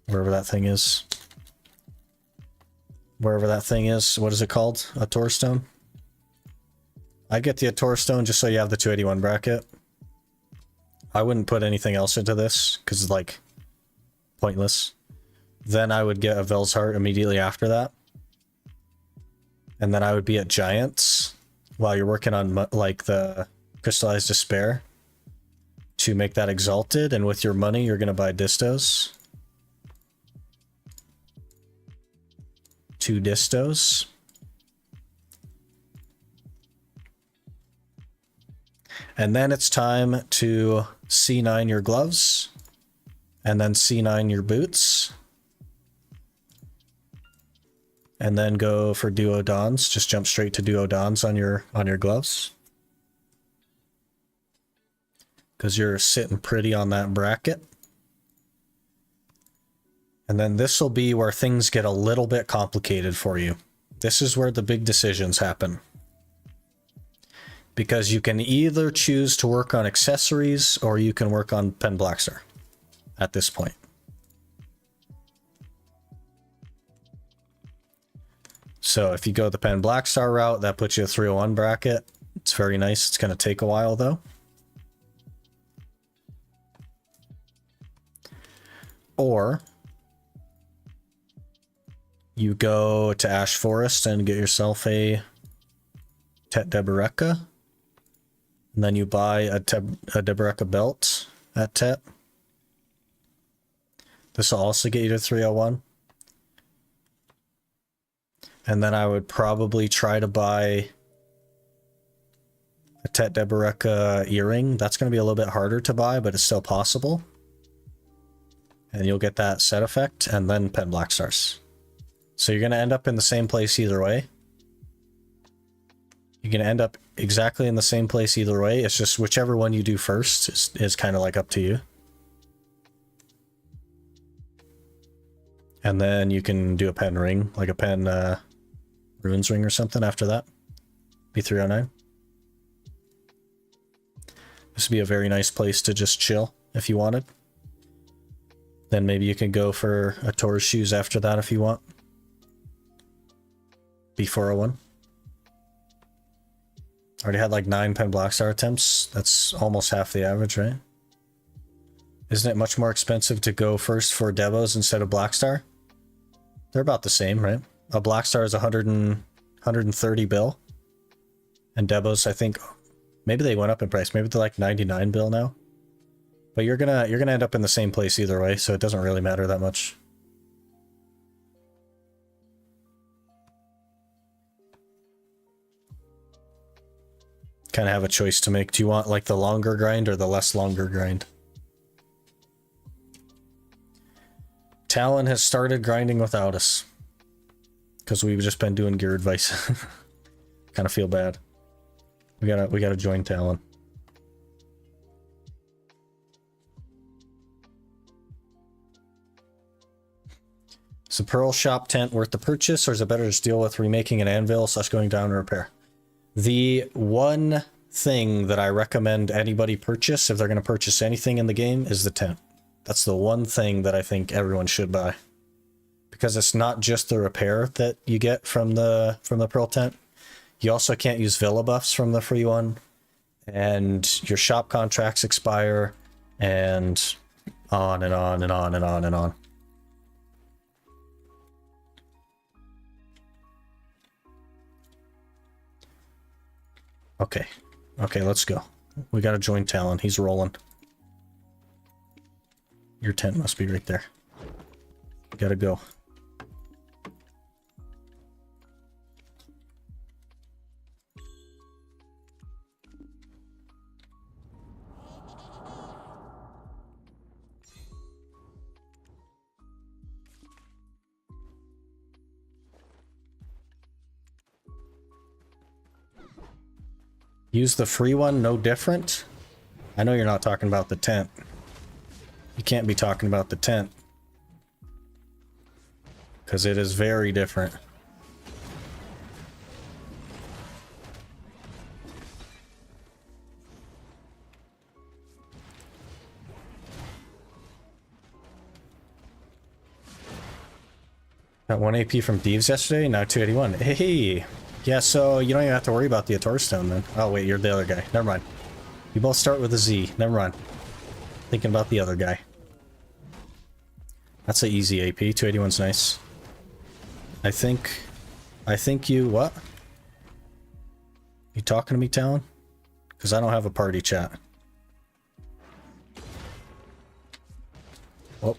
[SPEAKER 1] Wherever that thing is. Wherever that thing is. What is it called? A Tor Stone? I'd get the Ator Stone just so you have the 281 bracket. I wouldn't put anything else into this, because it's like pointless. Then I would get a Vel's Heart immediately after that. And then I would be at Giants while you're working on like the Crystallized Despair to make that exalted. And with your money, you're going to buy Distos. 2 Distos. And then it's time to C9 your gloves. And then C9 your boots. And then go for Duo Dons. Just jump straight to Duo Dons on your gloves. Because you're sitting pretty on that bracket. And then this will be where things get a little bit complicated for you. This is where the big decisions happen. Because you can either choose to work on accessories or you can work on Pen Blackstar at this point. So if you go the Pen Blackstar route, that puts you a 301 bracket. It's very nice. It's going to take a while though. Or you go to Ash Forest and get yourself a Tet Deboreka. And then you buy a Deboreka belt at Tet. This will also get you to 301. And then I would probably try to buy a Tet Deboreka earring. That's going to be a little bit harder to buy, but it's still possible. And you'll get that set effect, and then Pen Blackstars. So you're going to end up in the same place either way. You're going to end up exactly in the same place either way. It's just whichever one you do first is kind of like up to you. And then you can do a pen ring, like a pen ruins ring or something after that. Be 309. This would be a very nice place to just chill if you wanted. Then maybe you can go for a Taurus shoes after that if you want. B401. Already had like 9 Pen Blackstar attempts. That's almost half the average, right? Isn't it much more expensive to go first for Devos instead of Blackstar? They're about the same, right? A Blackstar is 130 bill. And Devos, I think, maybe they went up in price. Maybe they're like 99 bill now. But you're gonna end up in the same place either way, so it doesn't really matter that much. Kind of have a choice to make. Do you want like the longer grind or the less longer grind? Talon has started grinding without us because we've just been doing gear advice. Kind of feel bad. We gotta join Talon. Is the Pearl Shop tent worth the purchase, or is it better to deal with remaking an anvil / going down to repair? The one thing that I recommend anybody purchase if they're going to purchase anything in the game is the tent. That's the one thing that I think everyone should buy. Because it's not just the repair that you get from the Pearl tent. You also can't use Villa buffs from the free one. And your shop contracts expire. And on and on and on and on and on. Okay. Okay, let's go. We gotta join Talon. He's rolling. Your tent must be right there. Gotta go. Use the free one, no different? I know you're not talking about the tent. You can't be talking about the tent. Because it is very different. Got 1 AP from Deeves yesterday, now 281. Hey! Yeah, so you don't even have to worry about the Ator Stone then. Oh wait, you're the other guy. Never mind. You both start with a Z. Never mind. Thinking about the other guy. That's an easy AP. 281's nice. I think you... What? You talking to me, Talon? Because I don't have a party chat. Oh.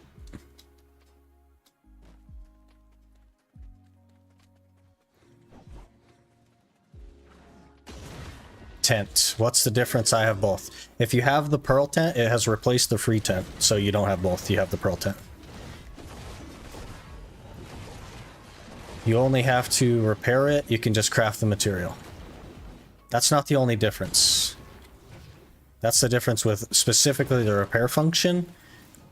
[SPEAKER 1] Tent. What's the difference? I have both. If you have the Pearl tent, it has replaced the free tent. So you don't have both. You have the Pearl tent. You only have to repair it. You can just craft the material. That's not the only difference. That's the difference with specifically the repair function.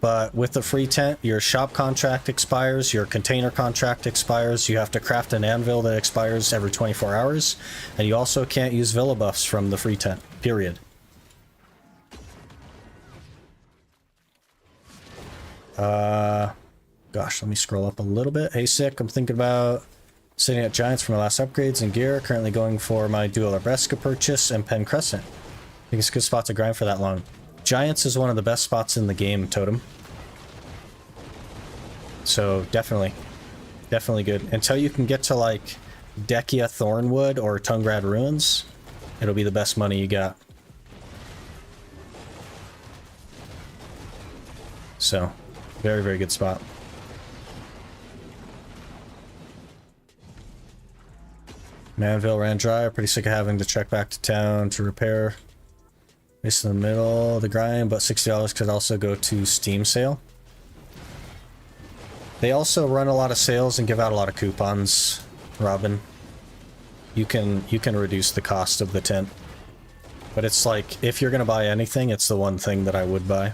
[SPEAKER 1] But with the free tent, your shop contract expires, your container contract expires, you have to craft an anvil that expires every 24 hours, and you also can't use Villa buffs from the free tent, period. Gosh, let me scroll up a little bit. Hey, Sick, I'm thinking about sitting at Giants for my last upgrades and gear, currently going for my Dual Arbresca purchase and Pen Crescent. I think it's a good spot to grind for that long. Giants is one of the best spots in the game, Totem. So, definitely. Definitely good. Until you can get to, like, Dekia Thornwood or Tungrad Ruins, it'll be the best money you got. So, very, very good spot. Manville ran dry. Pretty sick of having to trek back to town to repair. It's in the middle of the grind, but $60 could also go to Steam sale. They also run a lot of sales and give out a lot of coupons, Robin. You can reduce the cost of the tent. But it's like, if you're gonna buy anything, it's the one thing that I would buy.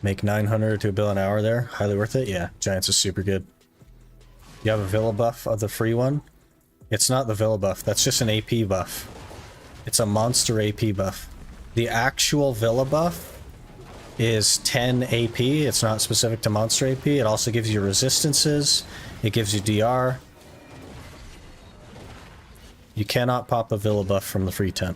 [SPEAKER 1] Make 900 to $1 bill an hour there. Highly worth it. Yeah, Giants is super good. You have a Villa buff of the free one. It's not the Villa buff. That's just an AP buff. It's a monster AP buff. The actual Villa buff is 10 AP. It's not specific to monster AP. It also gives you resistances. It gives you DR. You cannot pop a Villa buff from the free 10.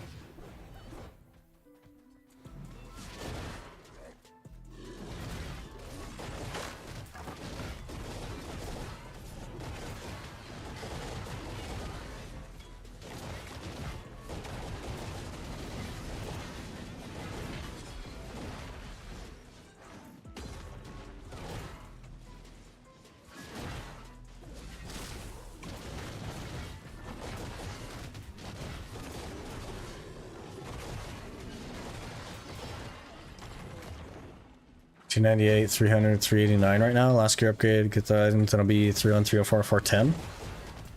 [SPEAKER 1] $298, 300, 389 right now. Last gear upgrade, get the items, that'll be 301, 304, 410.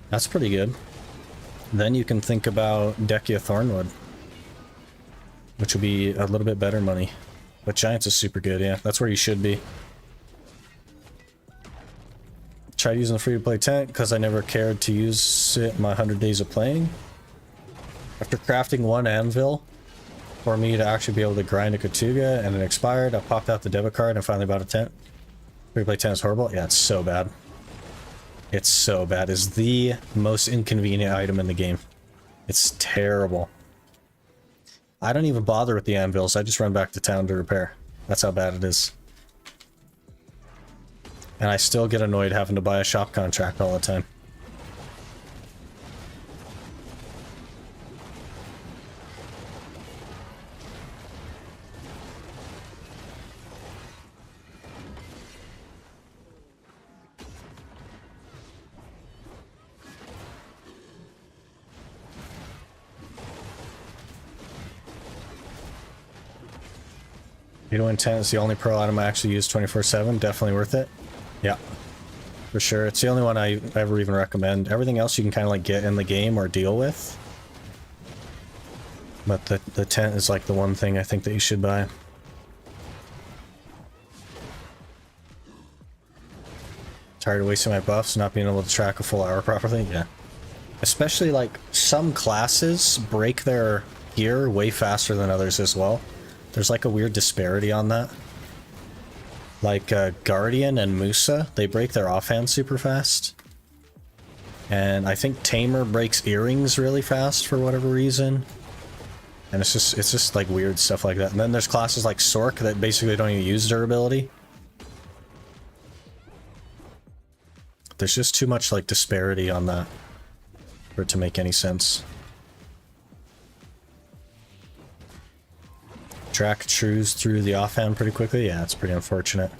[SPEAKER 1] That's pretty good. Then you can think about Dekia Thornwood, which will be a little bit better money. But Giants is super good, yeah. That's where you should be. Tried using the free-to-play tent because I never cared to use it in my 100 days of playing. After crafting one anvil, for me to actually be able to grind a Katuga and it expired, I popped out the debit card and finally bought a tent. Free-to-play tent is horrible? Yeah, it's so bad. It's so bad. It's the most inconvenient item in the game. It's terrible. I don't even bother with the anvils. I just run back to town to repair. That's how bad it is. And I still get annoyed having to buy a shop contract all the time. Beetle Intent is the only pearl item I actually use 24/7. Definitely worth it. Yeah, for sure. It's the only one I ever even recommend. Everything else you can kind of like get in the game or deal with. But the tent is like the one thing I think that you should buy. Tired of wasting my buffs, not being able to track a full hour properly? Yeah. Especially like some classes break their gear way faster than others as well. There's like a weird disparity on that. Like Guardian and Musa, they break their offhand super fast. And I think Tamer breaks earrings really fast for whatever reason. And it's just like weird stuff like that. And then there's classes like Sork that basically don't even use durability. There's just too much like disparity on that for it to make any sense. Track trues through the offhand pretty quickly? Yeah, it's pretty unfortunate.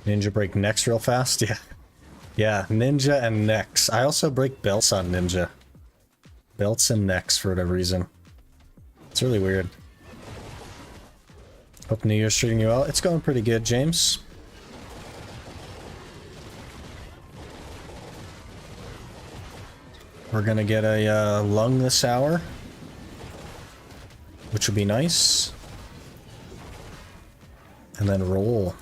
[SPEAKER 1] Ninja break necks real fast? Yeah. Yeah, Ninja and necks. I also break belts on Ninja. Belts and necks for whatever reason. It's really weird. Hope New Year's treating you well. It's going pretty good, James. We're gonna get a lung this hour, which would be nice. And then roll.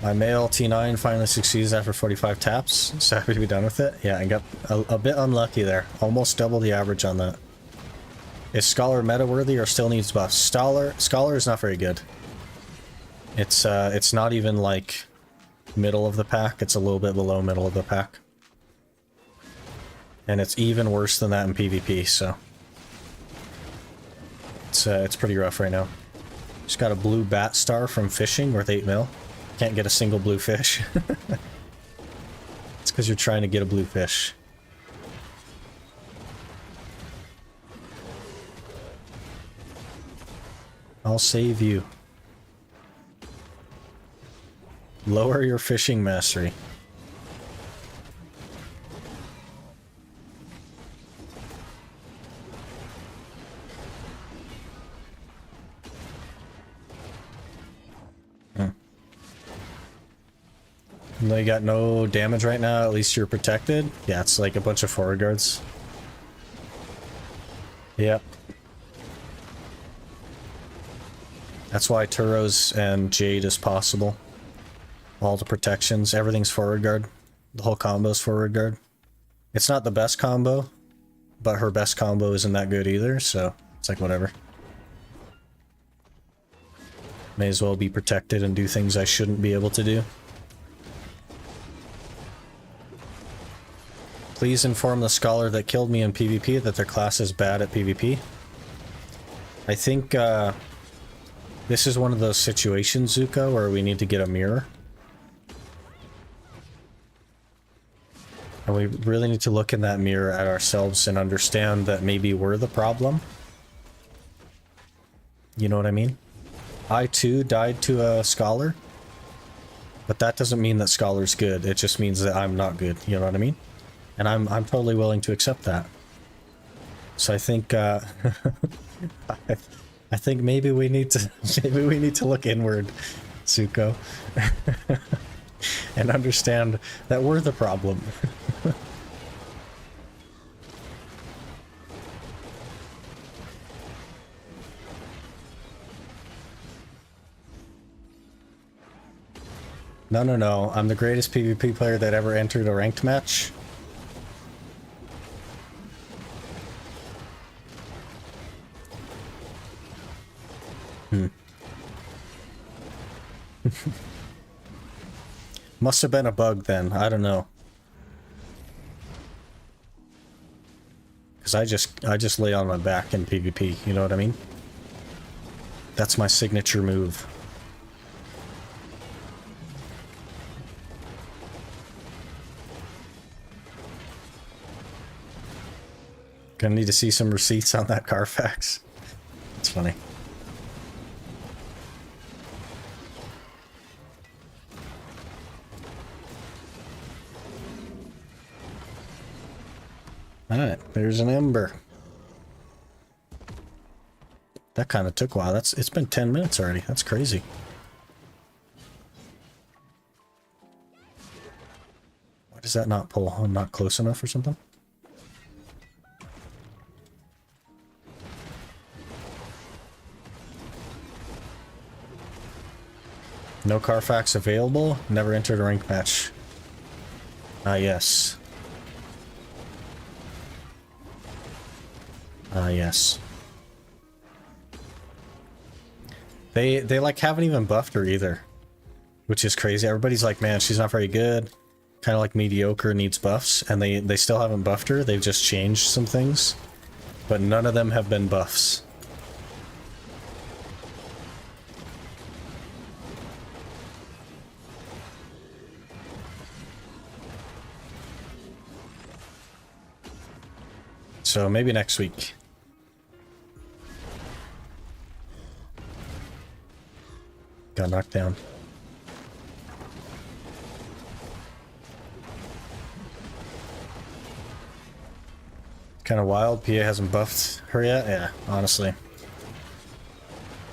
[SPEAKER 1] My male T9 finally succeeds after 45 taps. So happy to be done with it. Yeah, I got a bit unlucky there. Almost double the average on that. Is Scholar meta-worthy or still needs buffs? Scholar is not very good. It's not even like middle of the pack. It's a little bit below middle of the pack. And it's even worse than that in PvP, so it's pretty rough right now. Just got a blue bat star from fishing worth 8 mil. Can't get a single blue fish. It's because you're trying to get a blue fish. I'll save you. Lower your fishing mastery. No, you got no damage right now, at least you're protected. Yeah, it's like a bunch of forward guards. Yeah. That's why Turos and Jade is possible. All the protections, everything's forward guard. The whole combo's forward guard. It's not the best combo, but her best combo isn't that good either, so it's like whatever. May as well be protected and do things I shouldn't be able to do. Please inform the scholar that killed me in PvP that their class is bad at PvP. I think this is one of those situations, Zuko, where we need to get a mirror. And we really need to look in that mirror at ourselves and understand that maybe we're the problem. You know what I mean? I too died to a scholar. But that doesn't mean that scholar's good. It just means that I'm not good. You know what I mean? And I'm totally willing to accept that. So I think I think maybe we need to look inward, Zuko. And understand that we're the problem. No. I'm the greatest PvP player that ever entered a ranked match. Must have been a bug then. I don't know. Because I just lay on my back in PvP. You know what I mean? That's my signature move. Gonna need to see some receipts on that Carfax. It's funny. Alright, there's an ember. That kind of took a while. It's been 10 minutes already. That's crazy. Why does that not pull? I'm not close enough or something? No Carfax available. Never entered a rank match. Ah, yes. Ah, yes. They like haven't even buffed her either, which is crazy. Everybody's like, man, she's not very good. Kind of like mediocre, needs buffs, and they still haven't buffed her. They've just changed some things, but none of them have been buffs. So maybe next week. Got knocked down. Kind of wild. PA hasn't buffed her yet. Yeah, honestly.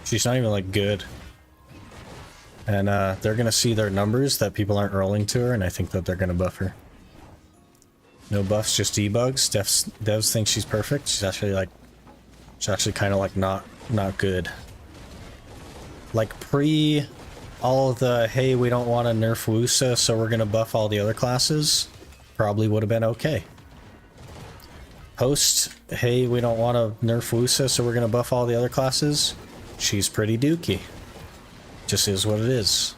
[SPEAKER 1] She's not even like good. And they're gonna see their numbers that people aren't rolling to her, and I think that they're gonna buff her. No buffs, just debugs. Devs think she's perfect. She's actually kind of like not good. Like pre all of the, hey, we don't want to nerf Wusa, so we're gonna buff all the other classes, probably would have been okay. Post, hey, we don't want to nerf Wusa, so we're gonna buff all the other classes, she's pretty dookie. Just is what it is.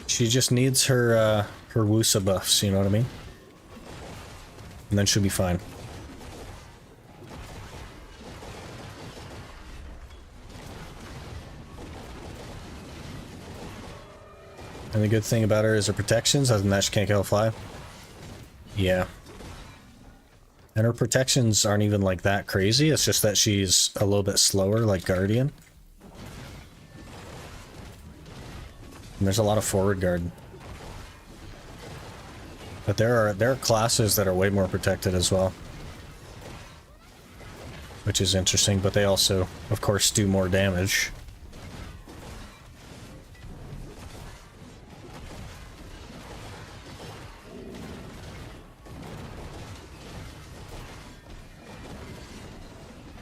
[SPEAKER 1] She just needs her Wusa buffs, you know what I mean? And then she'll be fine. And the good thing about her is her protections, other than that she can't kill a fly. Yeah. And her protections aren't even like that crazy, it's just that she's a little bit slower, like Guardian. And there's a lot of forward guard. But there are classes that are way more protected as well. Which is interesting, but they also, of course, do more damage.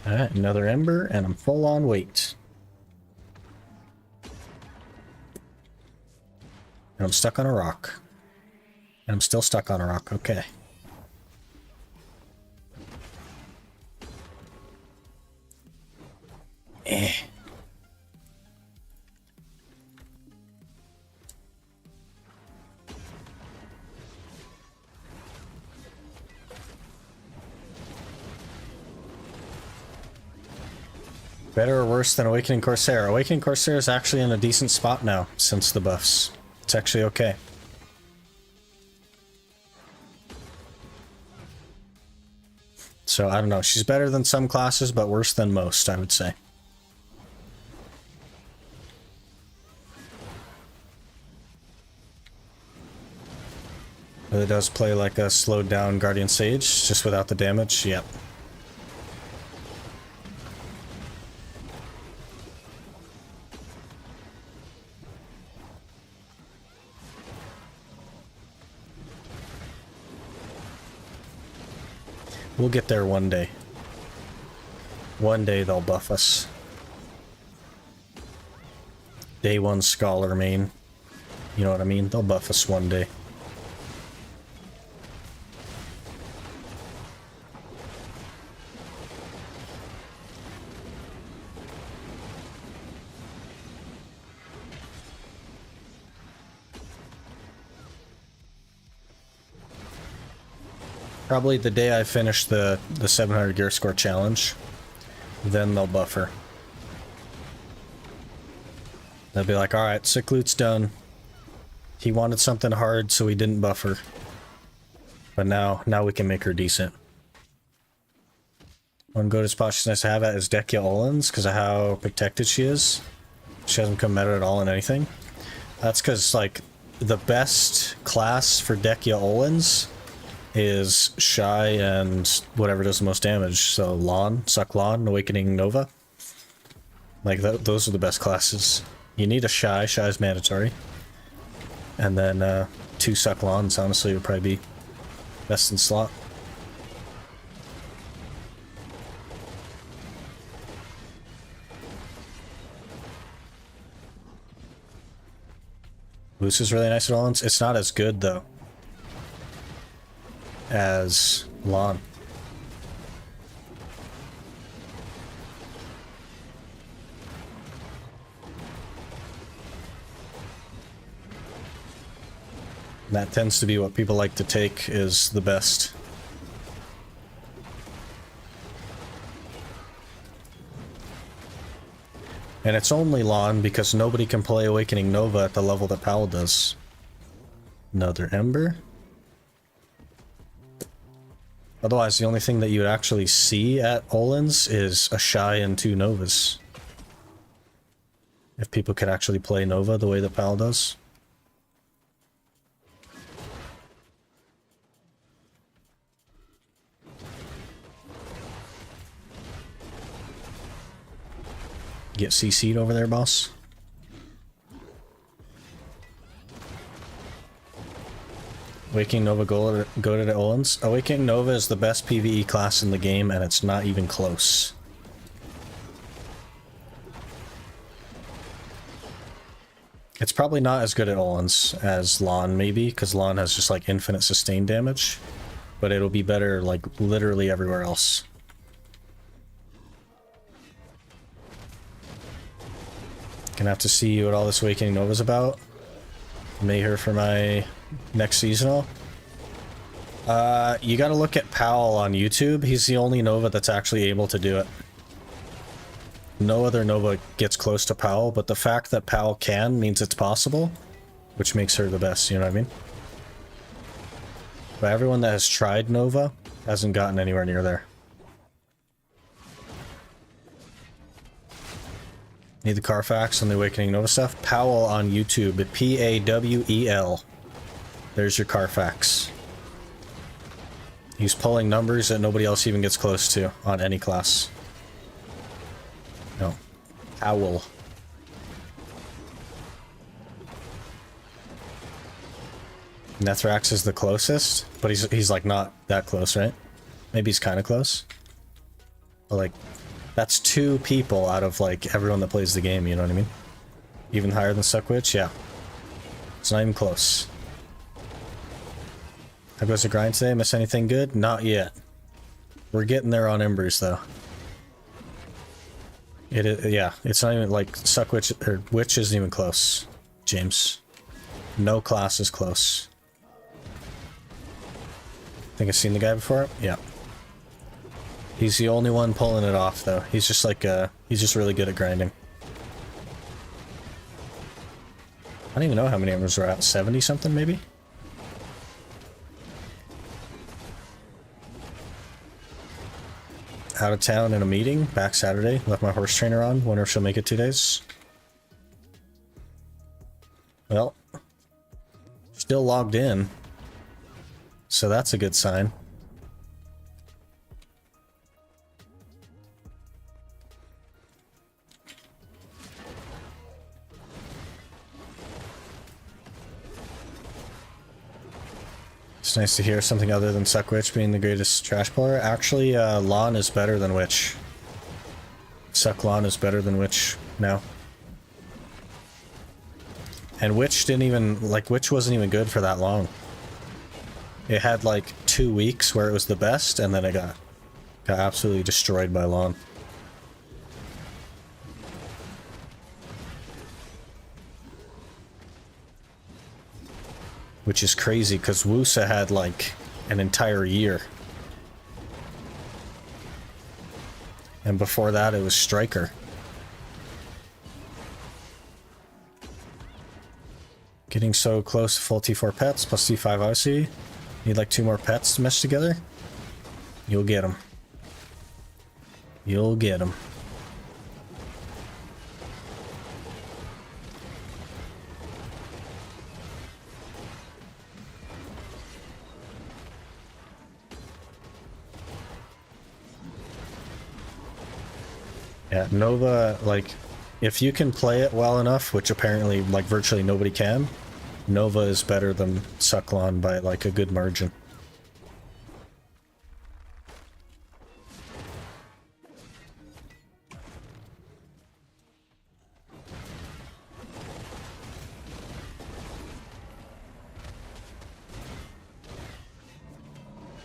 [SPEAKER 1] Alright, another ember, and I'm full on weight. And I'm stuck on a rock. And I'm still stuck on a rock, okay. Eh. Better or worse than Awakening Corsair? Awakening Corsair is actually in a decent spot now since the buffs. It's actually okay. So I don't know. She's better than some classes, but worse than most, I would say. But it does play like a slowed down Guardian Sage, just without the damage. Yep. We'll get there one day. One day they'll buff us. Day one Scholar main. You know what I mean? They'll buff us one day. Probably the day I finish the 700 gear score challenge, then they'll buff her. They'll be like, alright, Sick Loot's done. He wanted something hard, so we didn't buff her. But now we can make her decent. One go to spot she's nice to have at is Dekia Olins, because of how protected she is. She hasn't come meta at all in anything. That's because, like, the best class for Dekia Olins is Shy and whatever does the most damage. So Lawn, Suck Lawn, Awakening Nova. Like, those are the best classes. You need a Shy. Shy's mandatory. And then 2 Suck Lawns, honestly, would probably be best in slot. Loose is really nice at Olins. It's not as good, though, as Lawn. That tends to be what people like to take is the best. And it's only Lawn because nobody can play Awakening Nova at the level that Powell does. Another Ember. Otherwise, the only thing that you would actually see at Olins is a Shy and 2 Novas. If people could actually play Nova the way that Powell does. Get CC'd over there, boss. Awakening Nova goaded at Olins. Awakening Nova is the best PvE class in the game, and it's not even close. It's probably not as good at Olins as Lawn, maybe, because Lawn has just like infinite sustain damage. But it'll be better, like, literally everywhere else. Gonna have to see what all this Awakening Nova's about. May her for my next seasonal. You gotta look at Powell on YouTube. He's the only Nova that's actually able to do it. No other Nova gets close to Powell, but the fact that Powell can means it's possible, which makes her the best, you know what I mean? But everyone that has tried Nova hasn't gotten anywhere near there. Need the Carfax on the Awakening Nova stuff? Powell on YouTube, P-A-W-E-L. There's your Carfax. He's pulling numbers that nobody else even gets close to on any class. No. Powell. Nethrax is the closest, but he's like not that close, right? Maybe he's kind of close. But like That's 2 people out of like everyone that plays the game, you know what I mean? Even higher than Suckwitch, yeah. It's not even close. How goes the grind today? Miss anything good? Not yet. We're getting there on embers though. It is, yeah, it's not even like Suckwitch or Witch isn't even close, James. No class is close. Think I've seen the guy before? Yeah. He's the only one pulling it off though. He's just like he's just really good at grinding. I don't even know how many embers we're at. 70 something maybe? Out of town in a meeting. Back Saturday. Left my horse trainer on. Wonder if she'll make it 2 days. Well, still logged in. So that's a good sign. It's nice to hear something other than Suckwitch being the greatest trash puller. Actually, Lawn is better than Witch. Suck Lawn is better than Witch now. And Witch didn't even, like, Witch wasn't even good for that long. It had like 2 weeks where it was the best, and then it got absolutely destroyed by Lawn. Which is crazy, because Wusa had like an entire year. And before that it was Striker. Getting so close to full T4 pets, plus T5 obviously. Need like 2 more pets to mesh together. You'll get them. You'll get them. Yeah, Nova, like, if you can play it well enough, which apparently, like, virtually nobody can, Nova is better than Sucklon by, like, a good margin.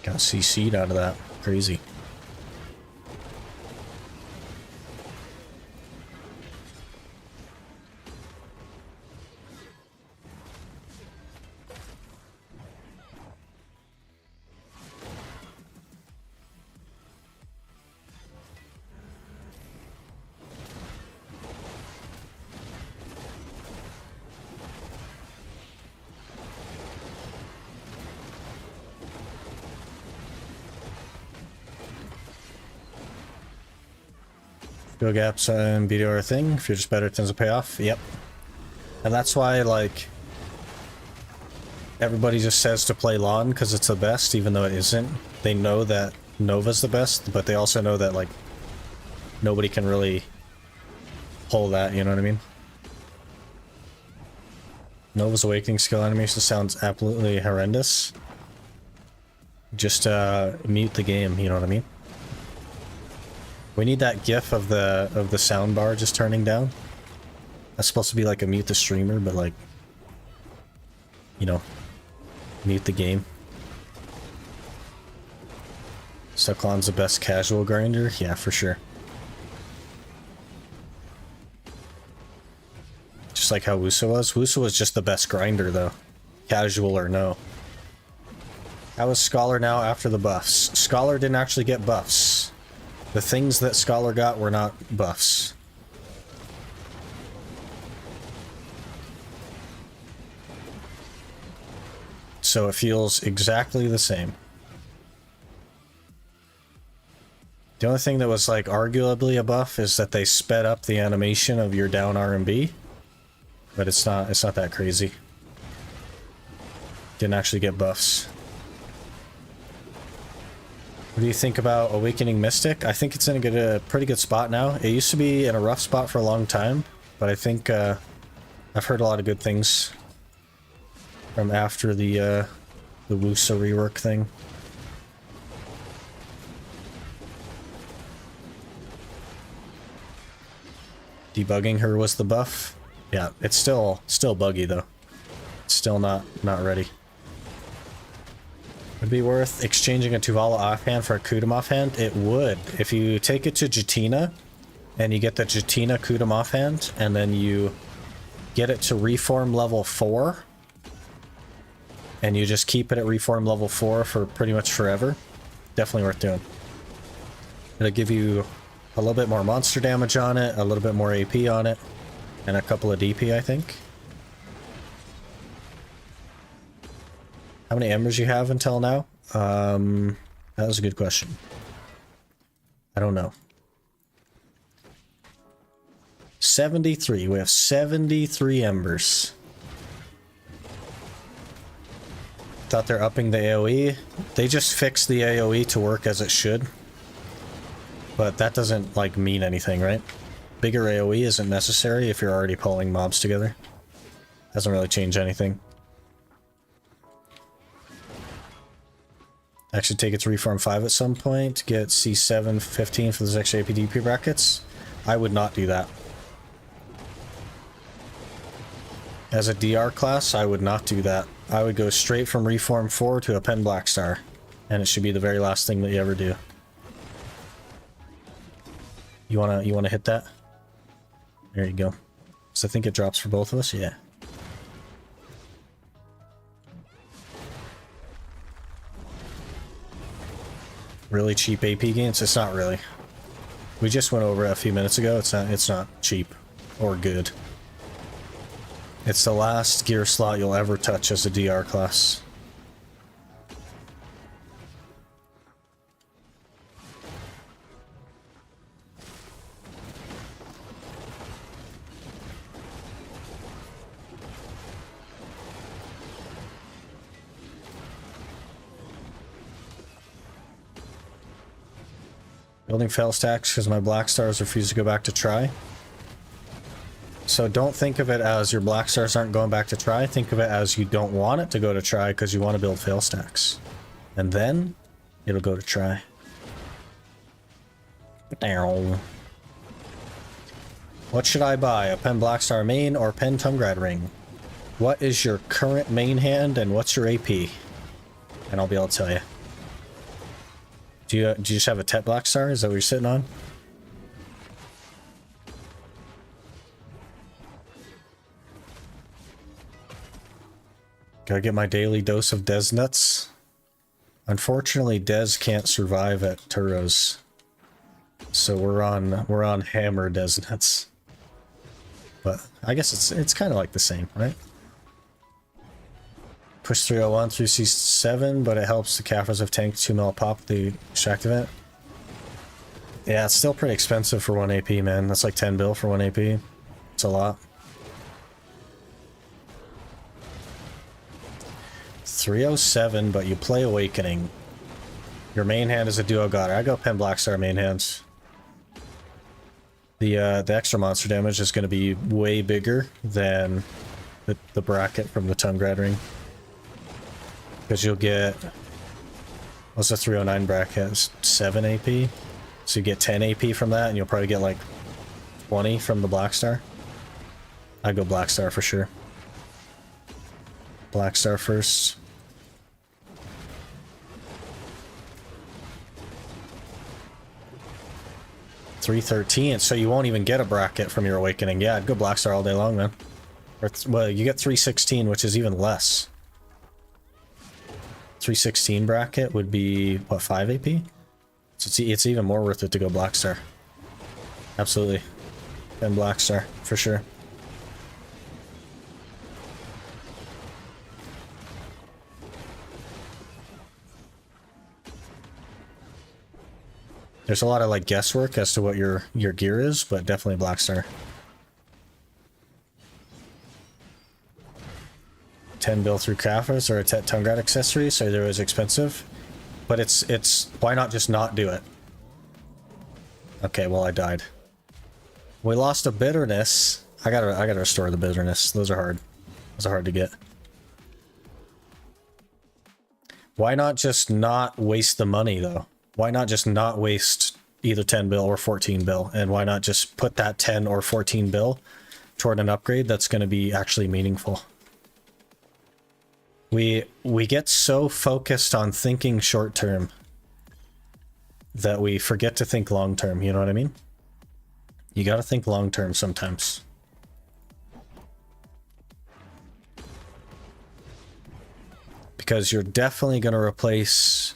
[SPEAKER 1] Got CC'd out of that. Crazy. Skill gaps and BDO are a thing. If you're just better, it tends to pay off. Yep. And that's why, like, everybody just says to play Lawn because it's the best, even though it isn't. They know that Nova's the best, but they also know that, like, nobody can really pull that, you know what I mean? Nova's Awakening skill animation sounds absolutely horrendous. Just mute the game, you know what I mean? We need that gif of the soundbar just turning down. That's supposed to be like a mute the streamer, but like, you know, mute the game. Sucklon's the best casual grinder? Yeah, for sure. Just like how Wusa was. Wusa was just the best grinder though. Casual or no. How is Scholar now after the buffs? Scholar didn't actually get buffs. The things that Scholar got were not buffs. So it feels exactly the same. The only thing that was like arguably a buff is that they sped up the animation of your down R&B. But it's not that crazy. Didn't actually get buffs. What do you think about Awakening Mystic? I think it's in a pretty good spot now. It used to be in a rough spot for a long time, but I think I've heard a lot of good things from after the Wusa rework thing. Debugging her was the buff. Yeah, it's still buggy though. It's still not ready. Would be worth exchanging a Tuvala offhand for a Kudum offhand? It would. If you take it to Jatina and you get the Jatina Kudum offhand and then you get it to reform level 4 and you just keep it at reform level 4 for pretty much forever, definitely worth doing. It'll give you a little bit more monster damage on it, a little bit more AP on it, and a couple of DP, I think. How many embers you have until now? That was a good question. I don't know. 73. We have 73 embers. Thought they're upping the AoE. They just fixed the AoE to work as it should. But that doesn't, like, mean anything, right? Bigger AoE isn't necessary if you're already pulling mobs together. Doesn't really change anything. Actually take it to reform 5 at some point. Get C7 15 for those extra APDP brackets. I would not do that. As a DR class, I would not do that. I would go straight from reform 4 to a Pen Black Star. And it should be the very last thing that you ever do. You wanna hit that? There you go. So I think it drops for both of us, yeah. Really cheap AP gains? It's not really. We just went over it a few minutes ago. It's not cheap or good. It's the last gear slot you'll ever touch as a DR class. Building fail stacks because my black stars refuse to go back to try. So don't think of it as your black stars aren't going back to try. Think of it as you don't want it to go to try because you want to build fail stacks. And then it'll go to try. Down. What should I buy? A Pen Black Star main or Pen Tumgrad ring? What is your current main hand and what's your AP? And I'll be able to tell you. Do you just have a Tet Black Star? Is that what you're sitting on? Gotta get my daily dose of Des nuts. Unfortunately, Des can't survive at Turos, so we're on hammer Des nuts. But I guess it's kind of like the same, right? Push 301 through C7, but it helps the Caphras have tanked 2 mil pop the extract event. Yeah, it's still pretty expensive for 1 AP, man. That's like 10 bill for 1 AP. It's a lot. 307, but you play Awakening. Your main hand is a Duo God. I go Pen Black Star main hands. The extra monster damage is going to be way bigger than the bracket from the Tumgrad ring. Because you'll get, what's the 309 bracket? 7 AP? So you get 10 AP from that, and you'll probably get like 20 from the Black Star. I go Black Star for sure. Black Star first. $313, so you won't even get a bracket from your Awakening. Yeah, I'd go Black Star all day long, man. Or well, you get 316, which is even less. 316 bracket would be, what, 5 AP? So it's even more worth it to go Black Star. Absolutely. And Black Star, for sure. There's a lot of like guesswork as to what your gear is, but definitely Black Star. 10 bill through Caphras or a Tet Tumgrad accessory, so they're as expensive. But it's why not just not do it? Okay, well I died. We lost a bitterness. I gotta restore the bitterness. Those are hard. Those are hard to get. Why not just not waste the money though? Why not just not waste either 10 bill or 14 bill, and why not just put that 10 or 14 bill toward an upgrade that's going to be actually meaningful. We get so focused on thinking short term that we forget to think long term, you know what I mean? You got to think long term sometimes. Because you're definitely going to replace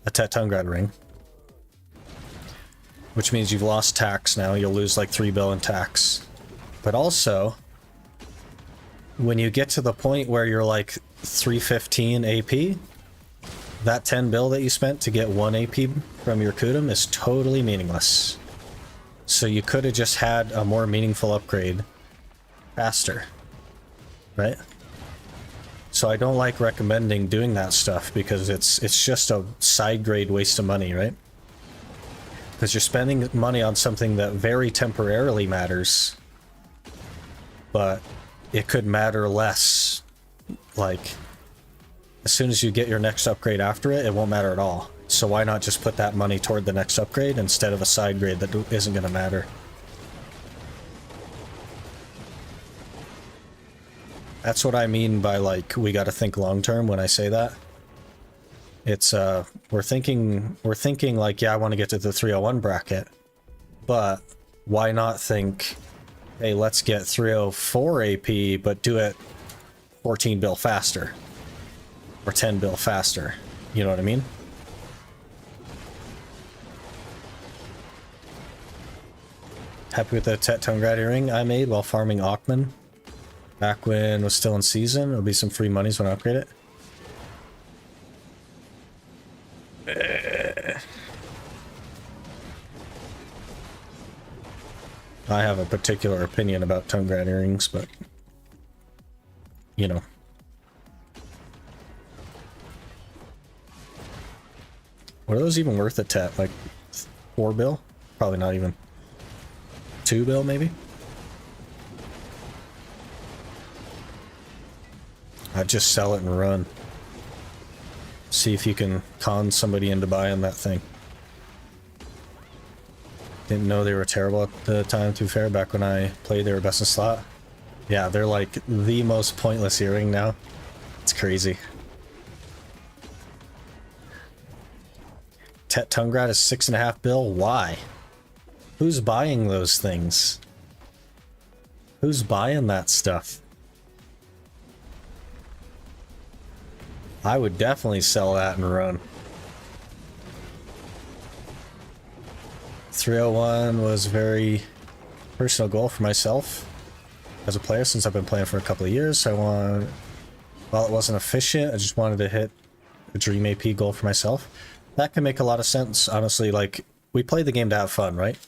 [SPEAKER 1] a Tet Tungrad ring. Which means you've lost tax now. You'll lose like 3 bill in tax. But also, when you get to the point where you're like 315 AP, that 10 bill that you spent to get 1 AP from your Kudum is totally meaningless. So you could have just had a more meaningful upgrade faster, right? So I don't like recommending doing that stuff because it's just a side grade waste of money, right? Because you're spending money on something that very temporarily matters, but it could matter less. Like, as soon as you get your next upgrade after it, it won't matter at all. So why not just put that money toward the next upgrade instead of a side grade that isn't going to matter? That's what I mean by, like, we got to think long term when I say that. It's we're thinking like, yeah, I want to get to the 301 bracket, but why not think, hey, let's get 304 AP, but do it 14 bill faster or 10 bill faster. You know what I mean? Happy with the Tet Tungrad earring I made while farming Aukman back when it was still in season. There'll be some free monies when I upgrade it. I have a particular opinion about Tungrad earrings, but you know. What are those even worth at Tet? Like 4 bill? Probably not even. 2 bill maybe? I'd just sell it and run. See if you can con somebody into buying that thing. Didn't know they were terrible at the time, to be fair. Back when I played, they were best in slot. Yeah, they're like the most pointless earring now. It's crazy. Tet Tungrad is 6.5 bill. Why? Who's buying those things? Who's buying that stuff? I would definitely sell that and run. 301 was a very personal goal for myself as a player since I've been playing for a couple of years. While it wasn't efficient, I just wanted to hit a dream AP goal for myself. That can make a lot of sense, honestly. Like, we play the game to have fun, right?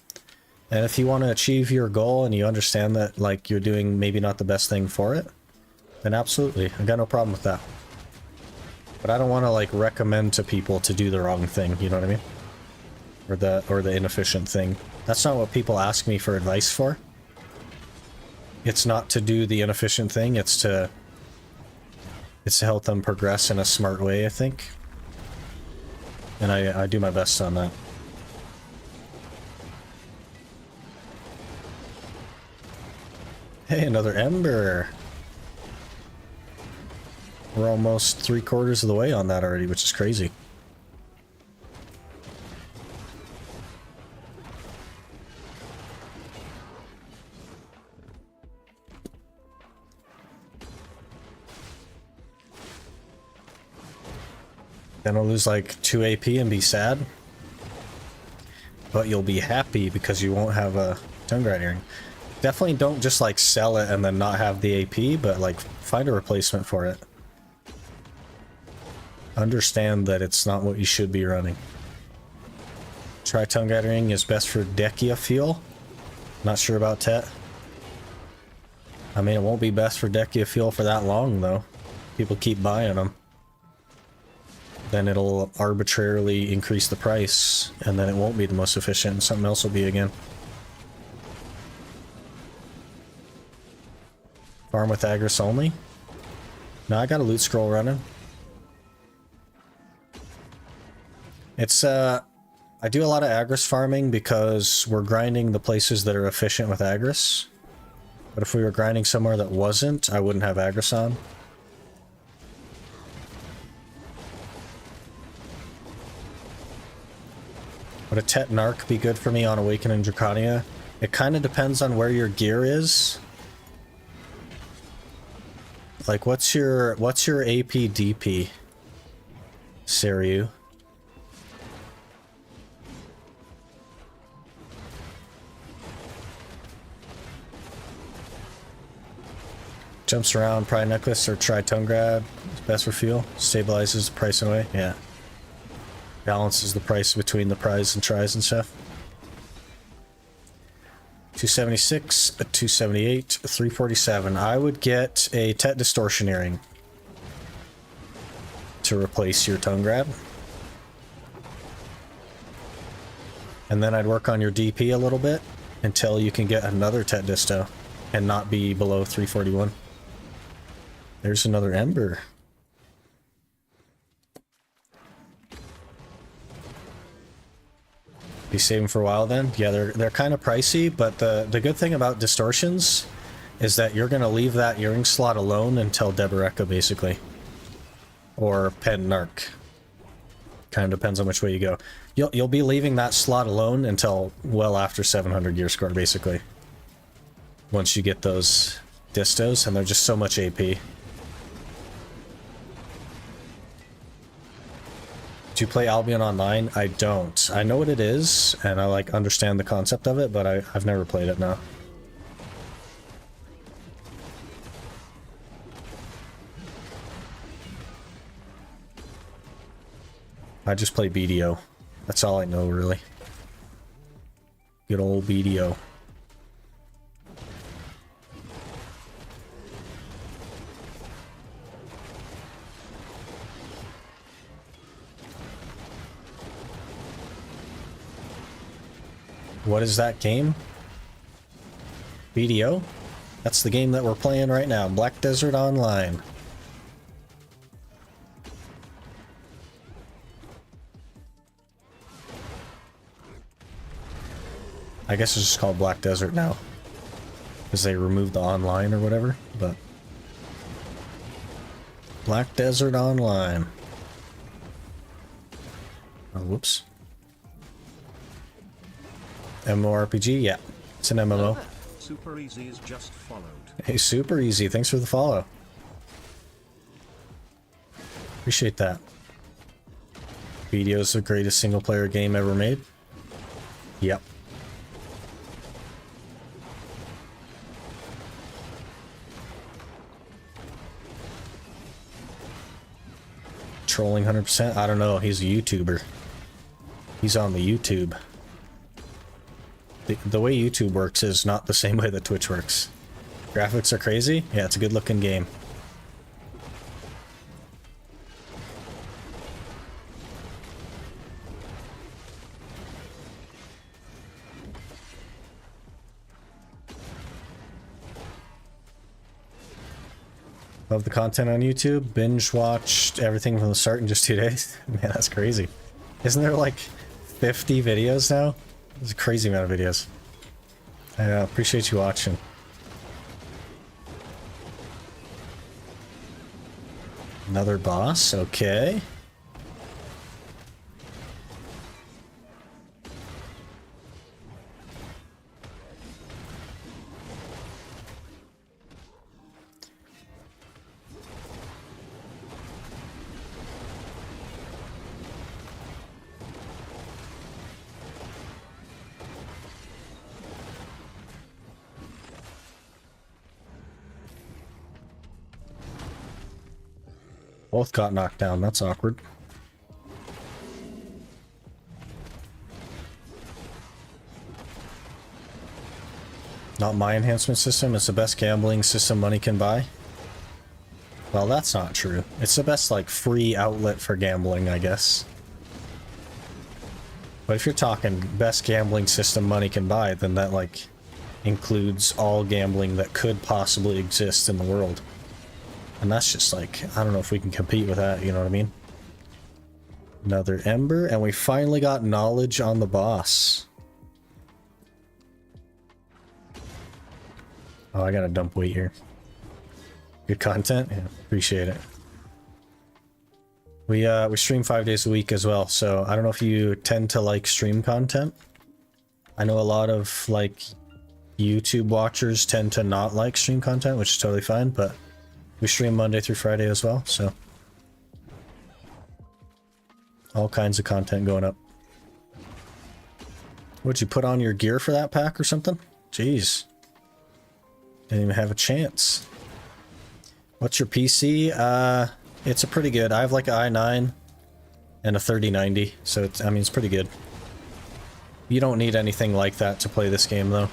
[SPEAKER 1] And if you want to achieve your goal and you understand that, like, you're doing maybe not the best thing for it, then absolutely, I got no problem with that. But I don't want to, like, recommend to people to do the wrong thing, you know what I mean? Or the inefficient thing. That's not what people ask me for advice for. It's not to do the inefficient thing, it's to help them progress in a smart way, I think. And I do my best on that. Hey, another ember! We're almost 3/4 of the way on that already, which is crazy. Then I'll lose like 2 AP and be sad. But you'll be happy because you won't have a Tungrad earring. Definitely don't just like sell it and then not have the AP, but like find a replacement for it. Understand that it's not what you should be running. Try Tungrad earring is best for Dekia fuel. Not sure about Tet. I mean, it won't be best for Dekia fuel for that long though. People keep buying them. Then it'll arbitrarily increase the price, and then it won't be the most efficient, and something else will be again. Farm with Agris only? No, I got a loot scroll running. It's I do a lot of Agris farming because we're grinding the places that are efficient with Agris. But if we were grinding somewhere that wasn't, I wouldn't have Agris on. Would a Tet Narc be good for me on Awaken and Draconia? It kind of depends on where your gear is. Like, what's your AP DP, Saryu? Jumps around, Pride Necklace, or try Tongue Grab. It's best for fuel. Stabilizes the price in a way. Yeah. Balances the price between the prize and tries and stuff. 276, a 278, a 347. I would get a Tet Distortion Earring to replace your Tongue Grab. And then I'd work on your DP a little bit until you can get another Tet Disto and not be below 341. There's another Ember. Be saving for a while then? Yeah, they're kind of pricey, but the good thing about distortions is that you're going to leave that earring slot alone until Deboreka, basically. Or Pen Narc. Kind of depends on which way you go. You'll be leaving that slot alone until well after 700 gear score, basically. Once you get those distos, and they're just so much AP. Do you play Albion Online? I don't. I know what it is, and I like understand the concept of it, but I've never played it now. I just play BDO. That's all I know, really. Good old BDO. What is that game? BDO? That's the game that we're playing right now. Black Desert Online. I guess it's just called Black Desert now. Because they removed the online or whatever, but... Black Desert Online. Oh, whoops. MMORPG? Yeah. It's an MMO.
[SPEAKER 3] Super Easy is just followed.
[SPEAKER 1] Hey, Super Easy. Thanks for the follow. Appreciate that. BDO's the greatest single-player game ever made. Yep. Trolling 100%? I don't know. He's a YouTuber. He's on the YouTube. The way YouTube works is not the same way that Twitch works. Graphics are crazy? Yeah, it's a good looking game. Love the content on YouTube. Binge watched everything from the start in just 2 days. Man, that's crazy. Isn't there like 50 videos now? It's a crazy amount of videos. I appreciate you watching. Another boss, okay. Both got knocked down, that's awkward. Not my enhancement system, it's the best gambling system money can buy. Well, that's not true. It's the best, like, free outlet for gambling, I guess. But if you're talking best gambling system money can buy, then that, like, includes all gambling that could possibly exist in the world. And that's just like, I don't know if we can compete with that, you know what I mean? Another ember, and we finally got knowledge on the boss. Oh, I gotta dump weight here. Good content? Yeah, appreciate it. We stream 5 days a week as well, so I don't know if you tend to like stream content. I know a lot of like YouTube watchers tend to not like stream content, which is totally fine, but we stream Monday through Friday as well, so all kinds of content going up. Would you put on your gear for that pack or something? Jeez. Didn't even have a chance. What's your PC? It's a pretty good. I have like an i9 and a 3090, so it's, I mean, it's pretty good. You don't need anything like that to play this game, though.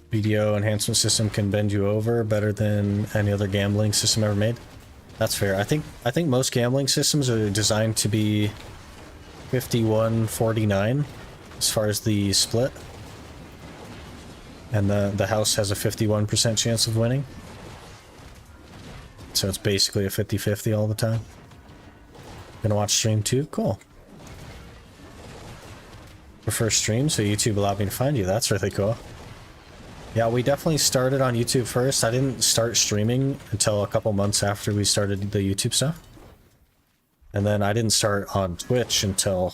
[SPEAKER 1] Video enhancement system can bend you over better than any other gambling system ever made. That's fair. I think most gambling systems are designed to be 51-49 as far as the split. And the house has a 51% chance of winning. So it's basically a 50-50 all the time. Gonna watch stream too? Cool. Prefer stream, so YouTube allowed me to find you. That's really cool. Yeah, we definitely started on YouTube first. I didn't start streaming until a couple months after we started the YouTube stuff. And then I didn't start on Twitch until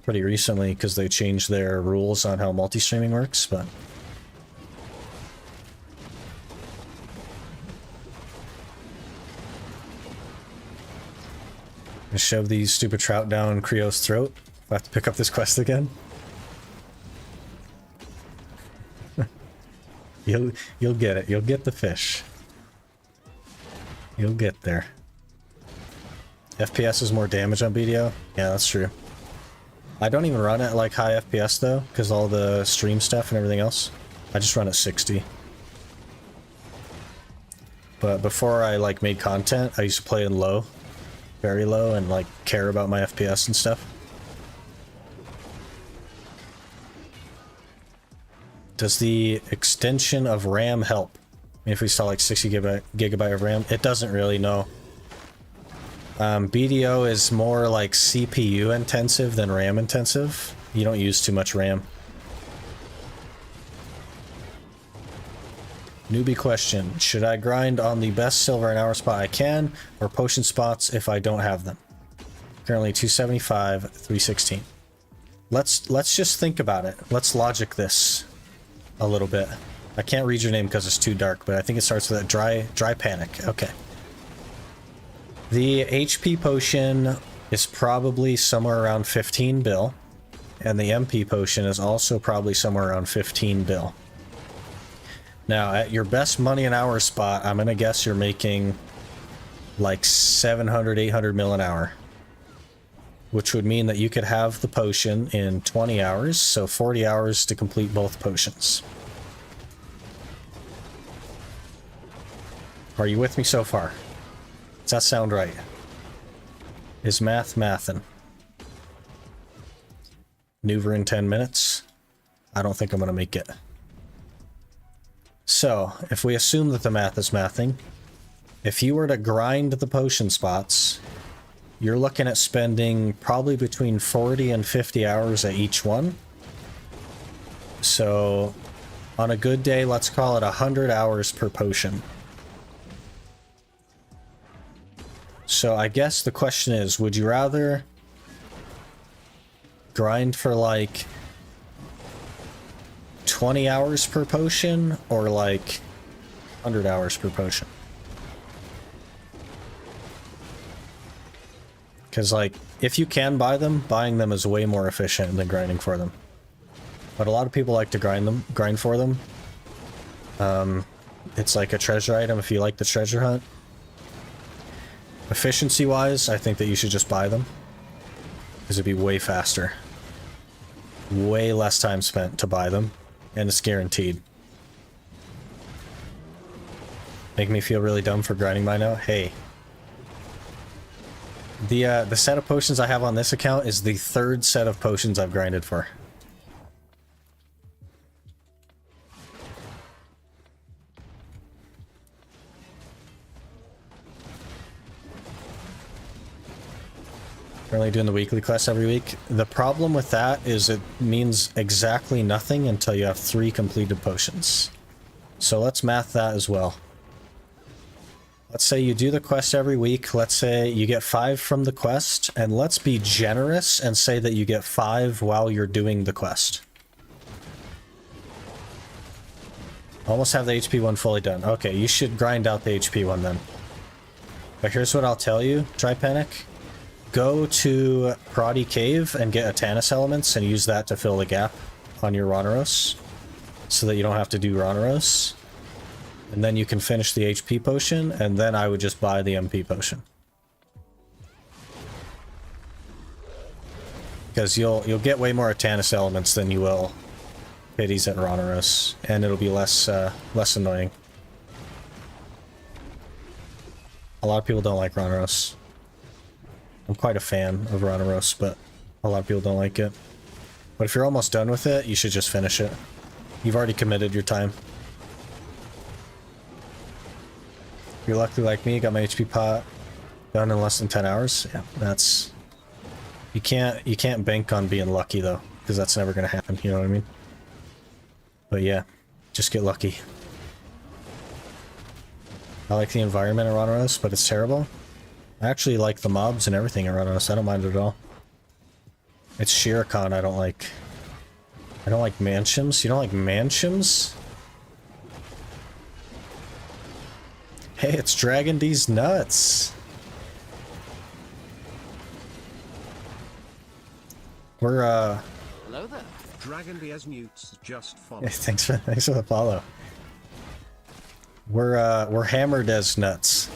[SPEAKER 1] pretty recently because they changed their rules on how multi-streaming works, but... shove these stupid trout down Creo's throat if I have to pick up this quest again. You'll get it. You'll get the fish. You'll get there. FPS is more damage on BDO? Yeah, that's true. I don't even run at like high FPS though, because all the stream stuff and everything else. I just run at 60. But before I like made content, I used to play in low. Very low, and like care about my FPS and stuff. Does the extension of RAM help? If we saw like 60 gigabyte of RAM, it doesn't really, no. BDO is more like CPU intensive than RAM intensive. You don't use too much RAM. Newbie question, should I grind on the best silver an hour spot I can, or potion spots if I don't have them? Currently 275, 316. Let's just think about it. Let's logic this a little bit. I can't read your name because it's too dark, but I think it starts with a dry panic. Okay. The HP potion is probably somewhere around 15 bill, and the MP potion is also probably somewhere around 15 bill. Now, at your best money an hour spot, I'm gonna guess you're making like 700, 800 mil an hour. Which would mean that you could have the potion in 20 hours, so 40 hours to complete both potions. Are you with me so far? Does that sound right? Is math mathin'? Maneuver in 10 minutes? I don't think I'm gonna make it. So, if we assume that the math is mathing, if you were to grind the potion spots, you're looking at spending probably between 40 and 50 hours at each one. So, on a good day, let's call it 100 hours per potion. So, I guess the question is, would you rather grind for like 20 hours per potion, or like 100 hours per potion? Because like, if you can buy them, buying them is way more efficient than grinding for them. But a lot of people like to grind for them. It's like a treasure item if you like the treasure hunt. Efficiency wise, I think that you should just buy them, because it'd be way faster. Way less time spent to buy them. And it's guaranteed. Make me feel really dumb for grinding mine out? Hey. The set of potions I have on this account is the third set of potions I've grinded for. Currently doing the weekly quest every week. The problem with that is it means exactly nothing until you have 3 completed potions. So let's math that as well. Let's say you do the quest every week. Let's say you get 5 from the quest, and let's be generous and say that you get 5 while you're doing the quest. Almost have the HP one fully done. Okay, you should grind out the HP one then. But here's what I'll tell you, Tripanic. Go to Karate Cave and get Atanus elements and use that to fill the gap on your Ronaros, so that you don't have to do Ronaros. And then you can finish the HP potion, and then I would just buy the MP potion. Because you'll get way more Atanus elements than you will Pities at Ronaros, and it'll be less annoying. A lot of people don't like Ronaros. I'm quite a fan of Ronaros, but a lot of people don't like it. But if you're almost done with it, you should just finish it. You've already committed your time. If you're lucky like me, got my HP pot done in less than 10 hours. Yeah, that's... You can't bank on being lucky though, because that's never gonna happen, you know what I mean? But yeah, just get lucky. I like the environment in Ronaros, but it's terrible. I actually like the mobs and everything in Ronaros. I don't mind it at all. It's Shirokon I don't like. I don't like mansions. You don't like mansions? Hey, it's Dragon D's nuts. We're
[SPEAKER 3] Hello there. Dragon D as newts just follow.
[SPEAKER 1] yeah, thanks for the follow. We're hammered as nuts.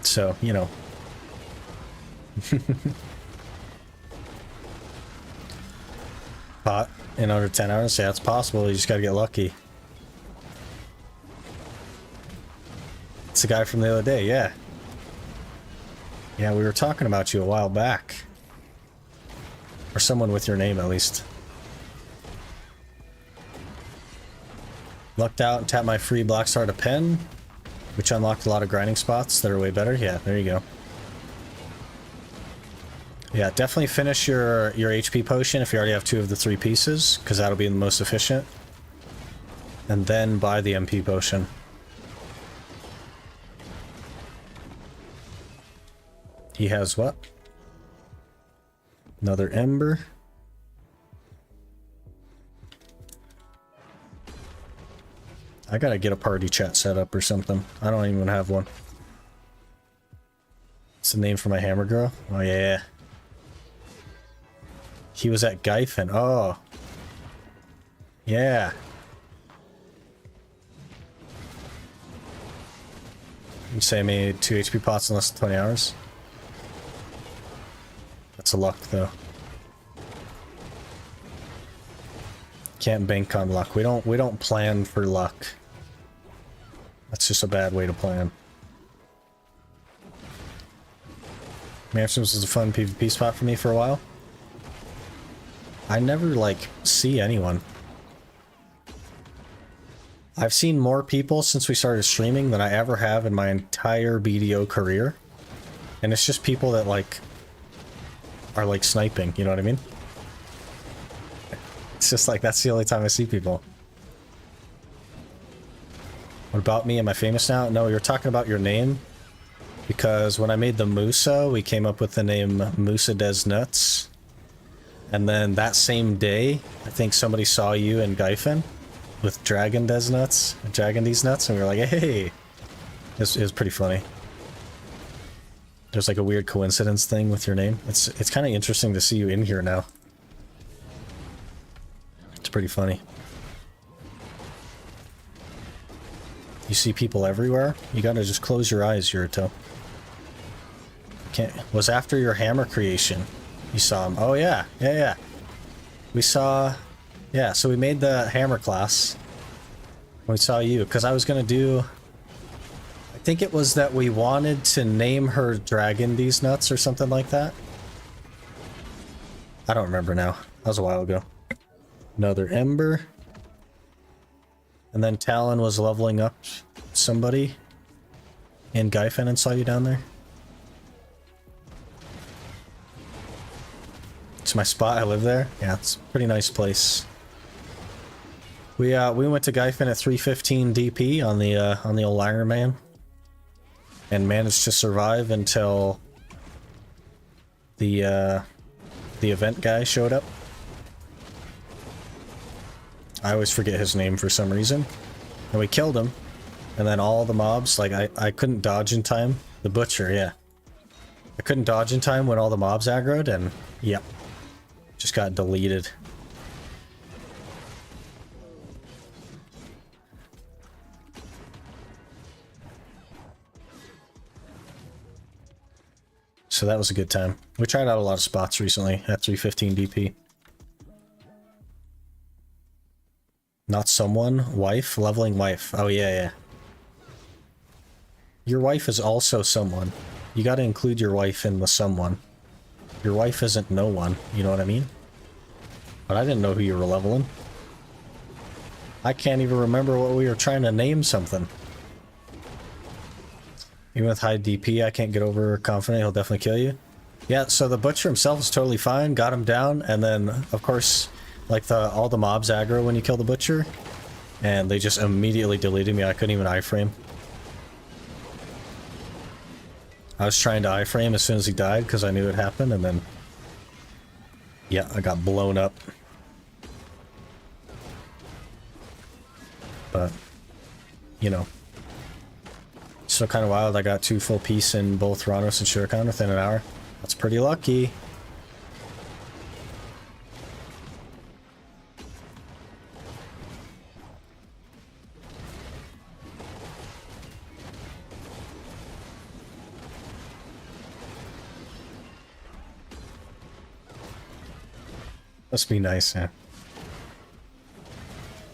[SPEAKER 1] So, you know. Pot in under 10 hours? Yeah, it's possible. You just gotta get lucky. It's the guy from the other day, yeah. Yeah, we were talking about you a while back. Or someone with your name, at least. Lucked out and tapped my free Black Star to pen, which unlocked a lot of grinding spots that are way better. Yeah, there you go. Yeah, definitely finish your HP potion if you already have 2 of the 3 pieces, because that'll be the most efficient. And then buy the MP potion. He has what? Another ember. I gotta get a party chat set up or something. I don't even have one. What's the name for my hammer girl? Oh yeah. He was at Gyfin. Oh. Yeah. You say I made 2 HP pots in less than 20 hours? That's a luck though. Can't bank on luck. We don't plan for luck. That's just a bad way to plan. Mansions was a fun PvP spot for me for a while. I never like see anyone. I've seen more people since we started streaming than I ever have in my entire BDO career. And it's just people that like are like sniping, you know what I mean? It's just like, that's the only time I see people. What about me? Am I famous now? No, you're talking about your name. Because when I made the Musa, we came up with the name Musa Des Nuts. And then that same day, I think somebody saw you in Gyfin with Dragon Des Nuts, Dragon D's Nuts, and we were like, hey! It was pretty funny. There's like a weird coincidence thing with your name. It's kind of interesting to see you in here now. It's pretty funny. You see people everywhere? You gotta just close your eyes, Yurito. Was after your hammer creation. You saw him. Oh yeah, yeah. We saw... Yeah, so we made the hammer class. We saw you, because I was gonna do... I think it was that we wanted to name her Dragon D's Nuts or something like that. I don't remember now. That was a while ago. Another ember. And then Talon was leveling up somebody. in Gaifen and saw you down there. It's my spot. I live there. Yeah, it's a pretty nice place. We went to Gaifen at 3:15 DP on the old Iron Man, and managed to survive until the event guy showed up. I always forget his name for some reason. And we killed him, and then all the mobs, like I couldn't dodge in time. The butcher, yeah. I couldn't dodge in time when all the mobs aggroed, and yep. Just got deleted. So that was a good time. We tried out a lot of spots recently at 3:15 DP. Not someone, wife, leveling wife. Oh yeah, yeah. Your wife is also someone. You gotta include your wife in the someone. Your wife isn't no one, you know what I mean? But I didn't know who you were leveling. I can't even remember what we were trying to name something. Even with high DP, I can't get over confident he'll definitely kill you. Yeah, so the butcher himself is totally fine, got him down, and then, of course, like all the mobs aggro when you kill the butcher, and they just immediately deleted me. I couldn't even iframe. I was trying to iframe as soon as he died because I knew it happened, and then yeah, I got blown up. But you know, still kind of wild. I got 2 full piece in both Ranos and Shuriken within an hour. That's pretty lucky. Must be nice, yeah.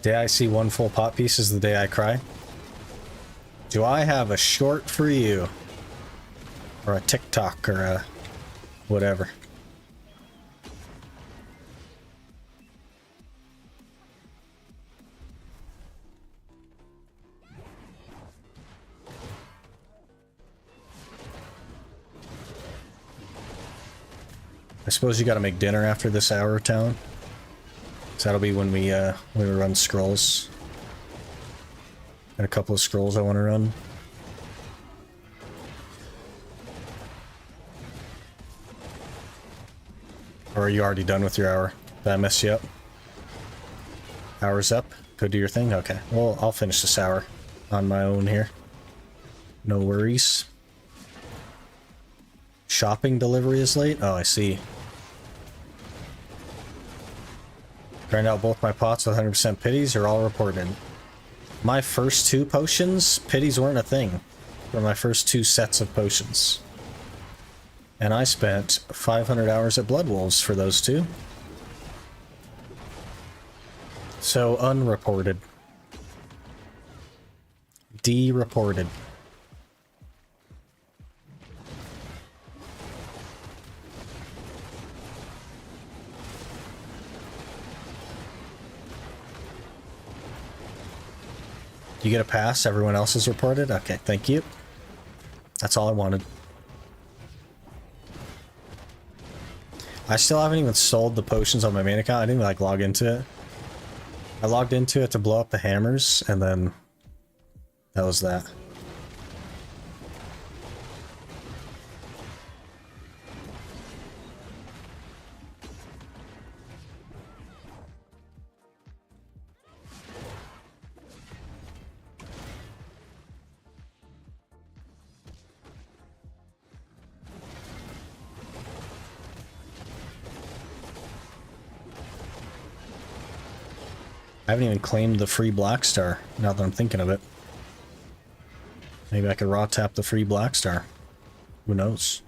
[SPEAKER 1] Day I see 1 full pot piece is the day I cry. Do I have a short for you? Or a TikTok or a whatever. I suppose you gotta make dinner after this hour, Talon. So that'll be when we run scrolls. Got a couple of scrolls I want to run. Or are you already done with your hour? Did I mess you up? Hour's up? Go do your thing? Okay. Well, I'll finish this hour on my own here. No worries. Shopping delivery is late? Oh, I see. Grind out both my pots with 100% pities are all reported. My first 2 potions, pities weren't a thing. For my first 2 sets of potions. And I spent 500 hours at Blood Wolves for those 2. So, unreported. De-reported. You get a pass, everyone else is reported? Okay, thank you. That's all I wanted. I still haven't even sold the potions on my main account. I didn't even like log into it. I logged into it to blow up the hammers, and then that was that. I haven't even claimed the free Black Star, now that I'm thinking of it. Maybe I could raw tap the free Black Star. Who knows?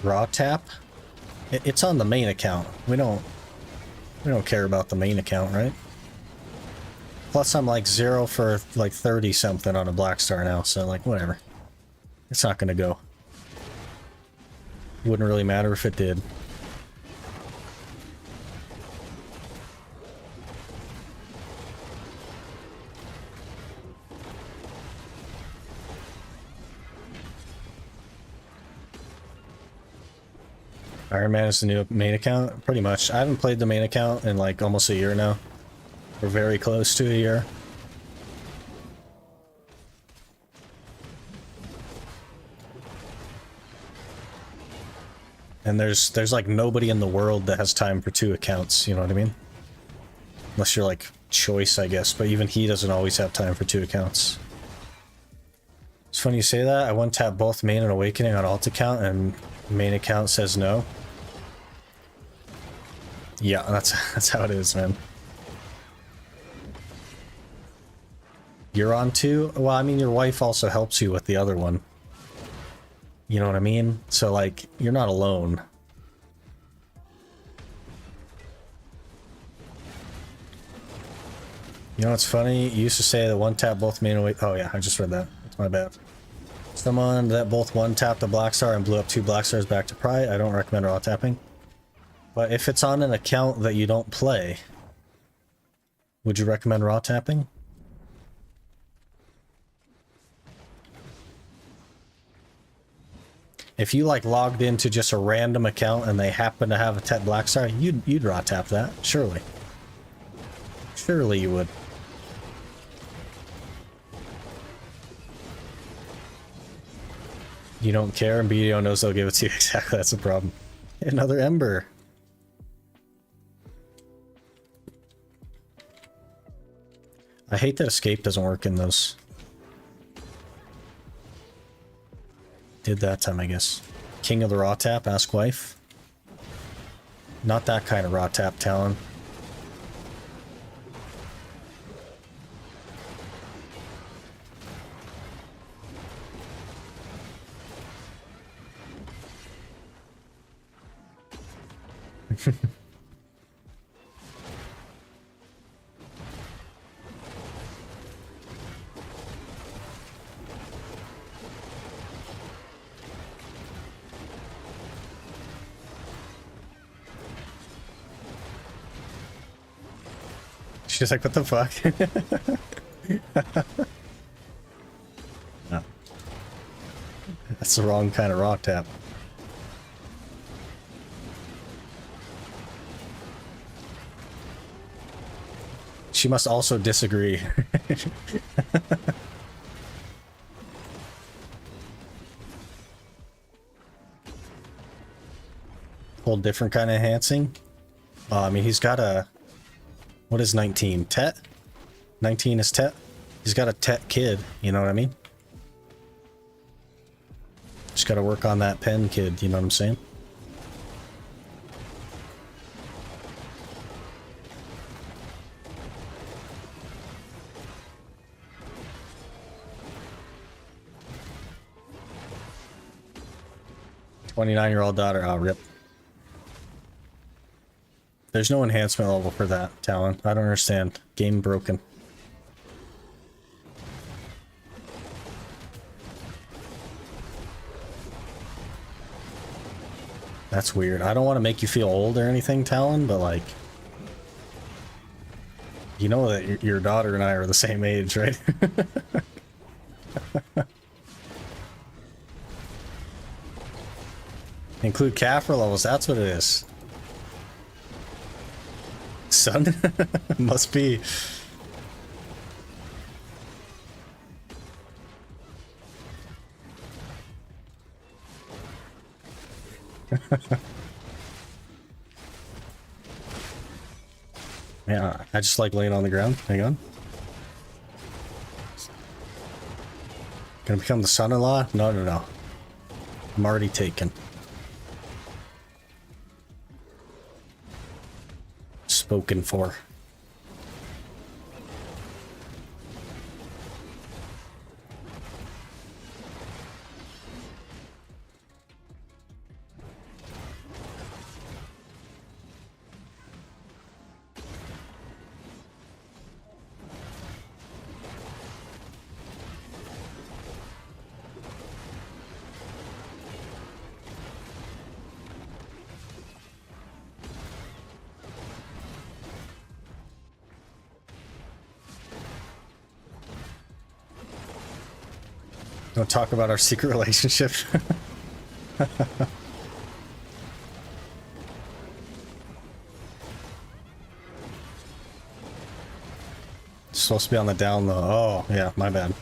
[SPEAKER 1] Raw tap? It's on the main account. We don't care about the main account, right? Plus I'm like 0 for like 30 something on a Black Star now, so like whatever. It's not gonna go. Wouldn't really matter if it did. Iron Man is the new main account? Pretty much. I haven't played the main account in like almost a year now. We're very close to a year. And there's like nobody in the world that has time for 2 accounts, you know what I mean? Unless you're like Choice, I guess, but even he doesn't always have time for 2 accounts. It's funny you say that. I one tap both main and awakening on alt account and main account says no. Yeah, that's how it is, man. You're on 2? Well, I mean, your wife also helps you with the other one. You know what I mean? So, like, you're not alone. You know what's funny? You used to say that one tap both main away. Oh yeah, I just read that. That's my bad. Someone that both one tapped a black star and blew up 2 black stars back to Pride. I don't recommend raw tapping. But if it's on an account that you don't play, would you recommend raw tapping? If you like logged into just a random account and they happen to have a tap black star, you'd raw tap that, surely. Surely you would. You don't care and BDO knows they'll give it to you. Exactly, that's a problem. Another ember. I hate that escape doesn't work in those. Did that time, I guess. King of the raw tap, ask wife. Not that kind of raw tap, Talon. She's like, what the fuck? No. That's the wrong kind of raw tap. She must also disagree. Whole different kind of enhancing. I mean, he's got a... What is 19? Tet? 19 is Tet? He's got a Tet kid, you know what I mean? Just gotta work on that pen kid, you know what I'm saying? "29-year-old daughter." Oh, rip. There's no enhancement level for that, Talon. I don't understand. Game broken. That's weird. I don't want to make you feel old or anything, Talon, but like... You know that your daughter and I are the same age, right? Include Kaffir levels, that's what it is. Son? Must be. Yeah, I just like laying on the ground. Hang on. Gonna become the son-in-law? No, no, no. I'm already taken. Spoken for. Don't talk about our secret relationship. Supposed to be on the down low. Oh, yeah, my bad.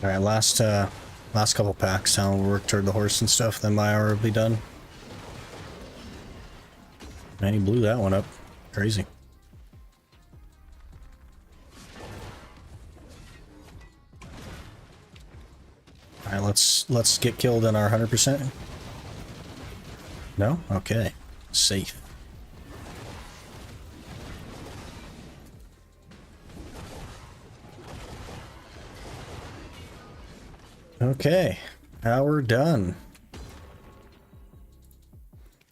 [SPEAKER 1] All right, last couple packs. Now we'll work toward the horse and stuff. Then my hour will be done. Man, he blew that one up. Crazy. All right, let's get killed in our 100%. No? Okay. Safe. Okay, now we're done.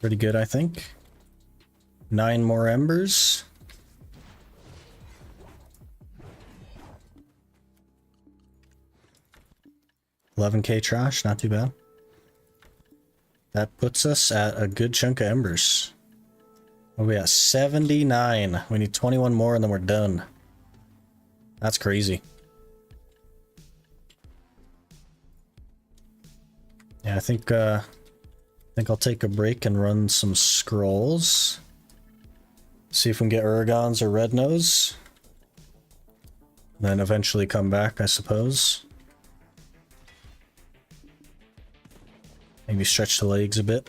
[SPEAKER 1] Pretty good, I think. 9 more embers. $11K trash, not too bad. That puts us at a good chunk of embers. What are we at? 79. We need 21 more and then we're done. That's crazy. Yeah, I think I'll take a break and run some scrolls. See if we can get Uragons or Red Nose. Then eventually come back, I suppose. Maybe stretch the legs a bit.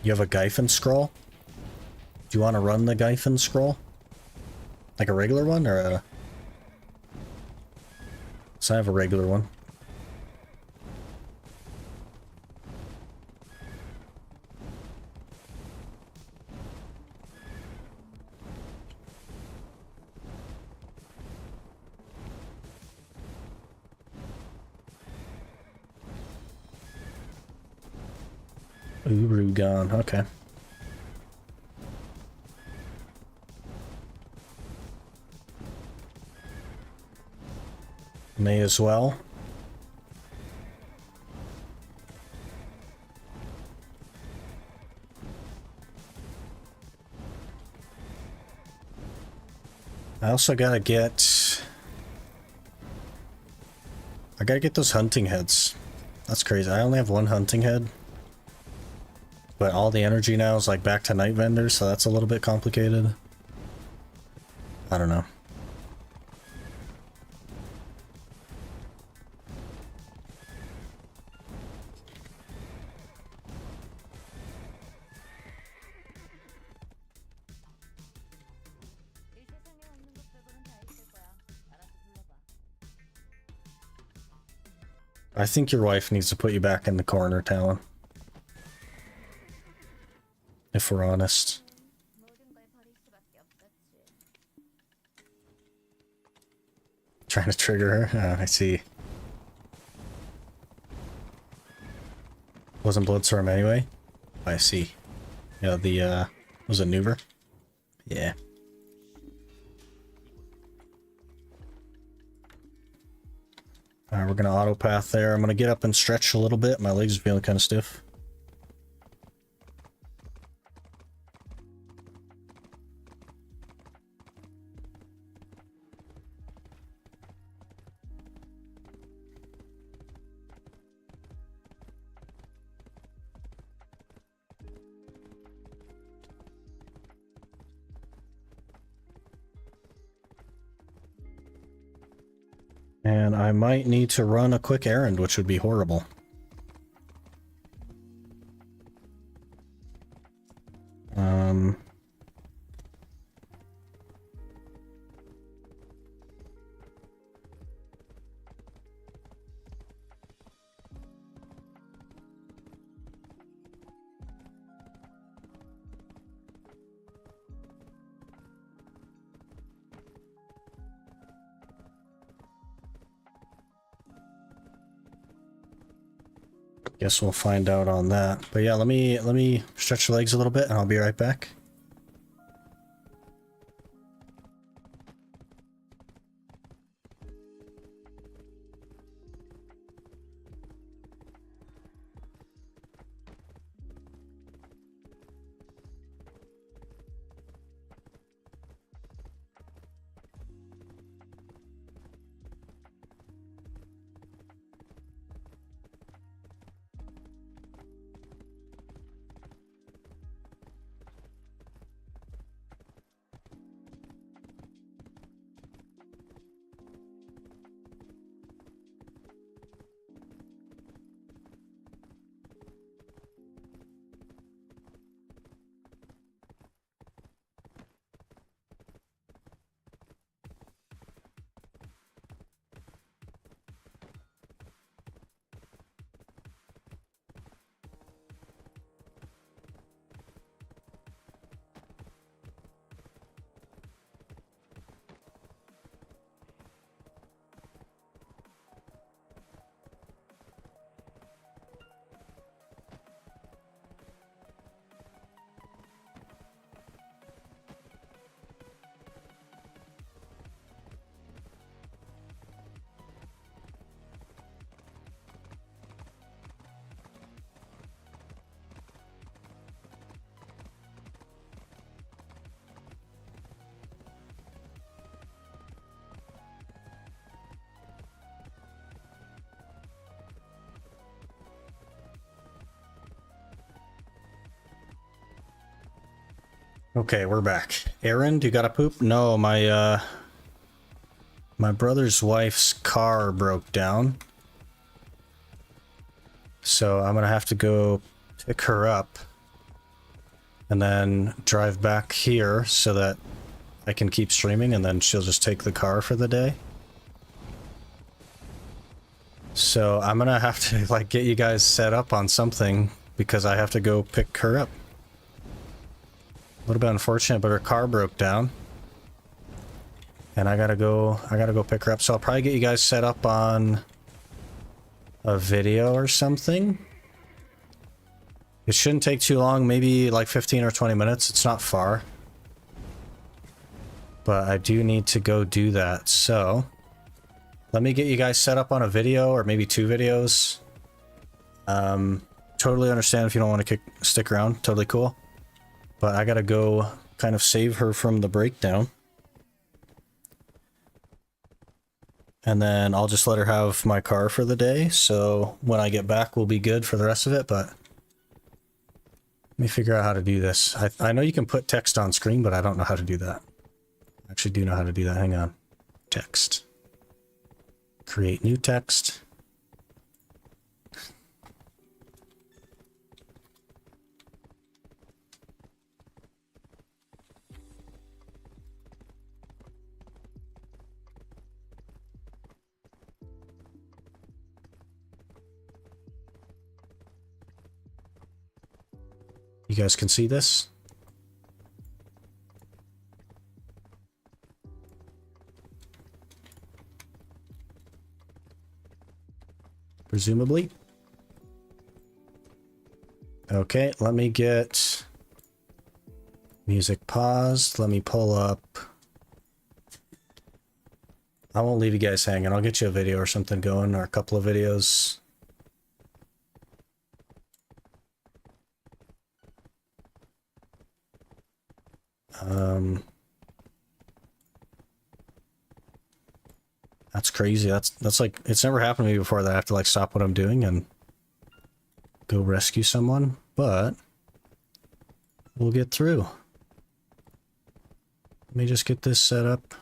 [SPEAKER 1] You have a Gyphon scroll? Do you want to run the Gyphon scroll? Like a regular one or a... So I have a regular one. Urugon, okay. May as well. I also gotta get... I gotta get those hunting heads. That's crazy. I only have one hunting head. But all the energy now is like back to night vendors, so that's a little bit complicated. I don't know. I think your wife needs to put you back in the corner, Talon. If we're honest. Trying to trigger her? I see. Wasn't Bloodstorm anyway? I see. Yeah, the, was it Nuber? Yeah. Alright, we're gonna auto path there. I'm gonna get up and stretch a little bit. My legs are feeling kind of stiff. And I might need to run a quick errand, which would be horrible. Guess we'll find out on that. But yeah, let me stretch the legs a little bit and I'll be right back. Okay, we're back. Aaron, do you got a poop? No, my brother's wife's car broke down. So I'm gonna have to go pick her up and then drive back here so that I can keep streaming, and then she'll just take the car for the day. So I'm gonna have to like get you guys set up on something because I have to go pick her up. A little bit unfortunate, but her car broke down. And I gotta go pick her up. So I'll probably get you guys set up on a video or something. It shouldn't take too long, maybe like 15 or 20 minutes. It's not far. But I do need to go do that. So let me get you guys set up on a video or maybe 2 videos. Totally understand if you don't want to stick around. Totally cool. But I gotta go kind of save her from the breakdown. And then I'll just let her have my car for the day. So when I get back, we'll be good for the rest of it. But let me figure out how to do this. I know you can put text on screen, but I don't know how to do that. I actually do know how to do that. Hang on. Text. Create new text. You guys can see this? Presumably. Okay, let me get music paused. Let me pull up. I won't leave you guys hanging. I'll get you a video or something going, or a couple of videos. That's crazy. That's like, it's never happened to me before that I have to like stop what I'm doing and go rescue someone, but we'll get through. Let me just get this set up.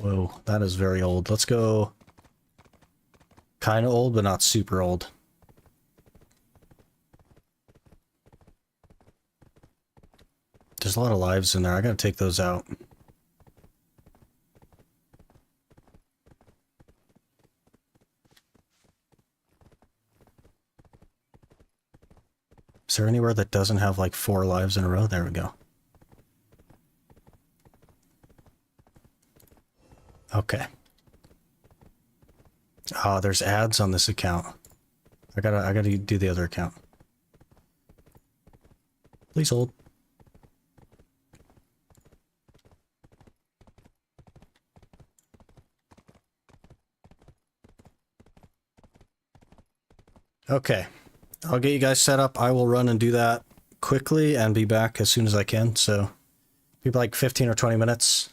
[SPEAKER 1] Whoa, that is very old. Let's go kind of old, but not super old. There's a lot of lives in there. I gotta take those out. Is there anywhere that doesn't have like 4 lives in a row? There we go. Okay. Ah, there's ads on this account. I gotta do the other account. Please hold. Okay. I'll get you guys set up. I will run and do that quickly and be back as soon as I can. So, be like 15 or 20 minutes.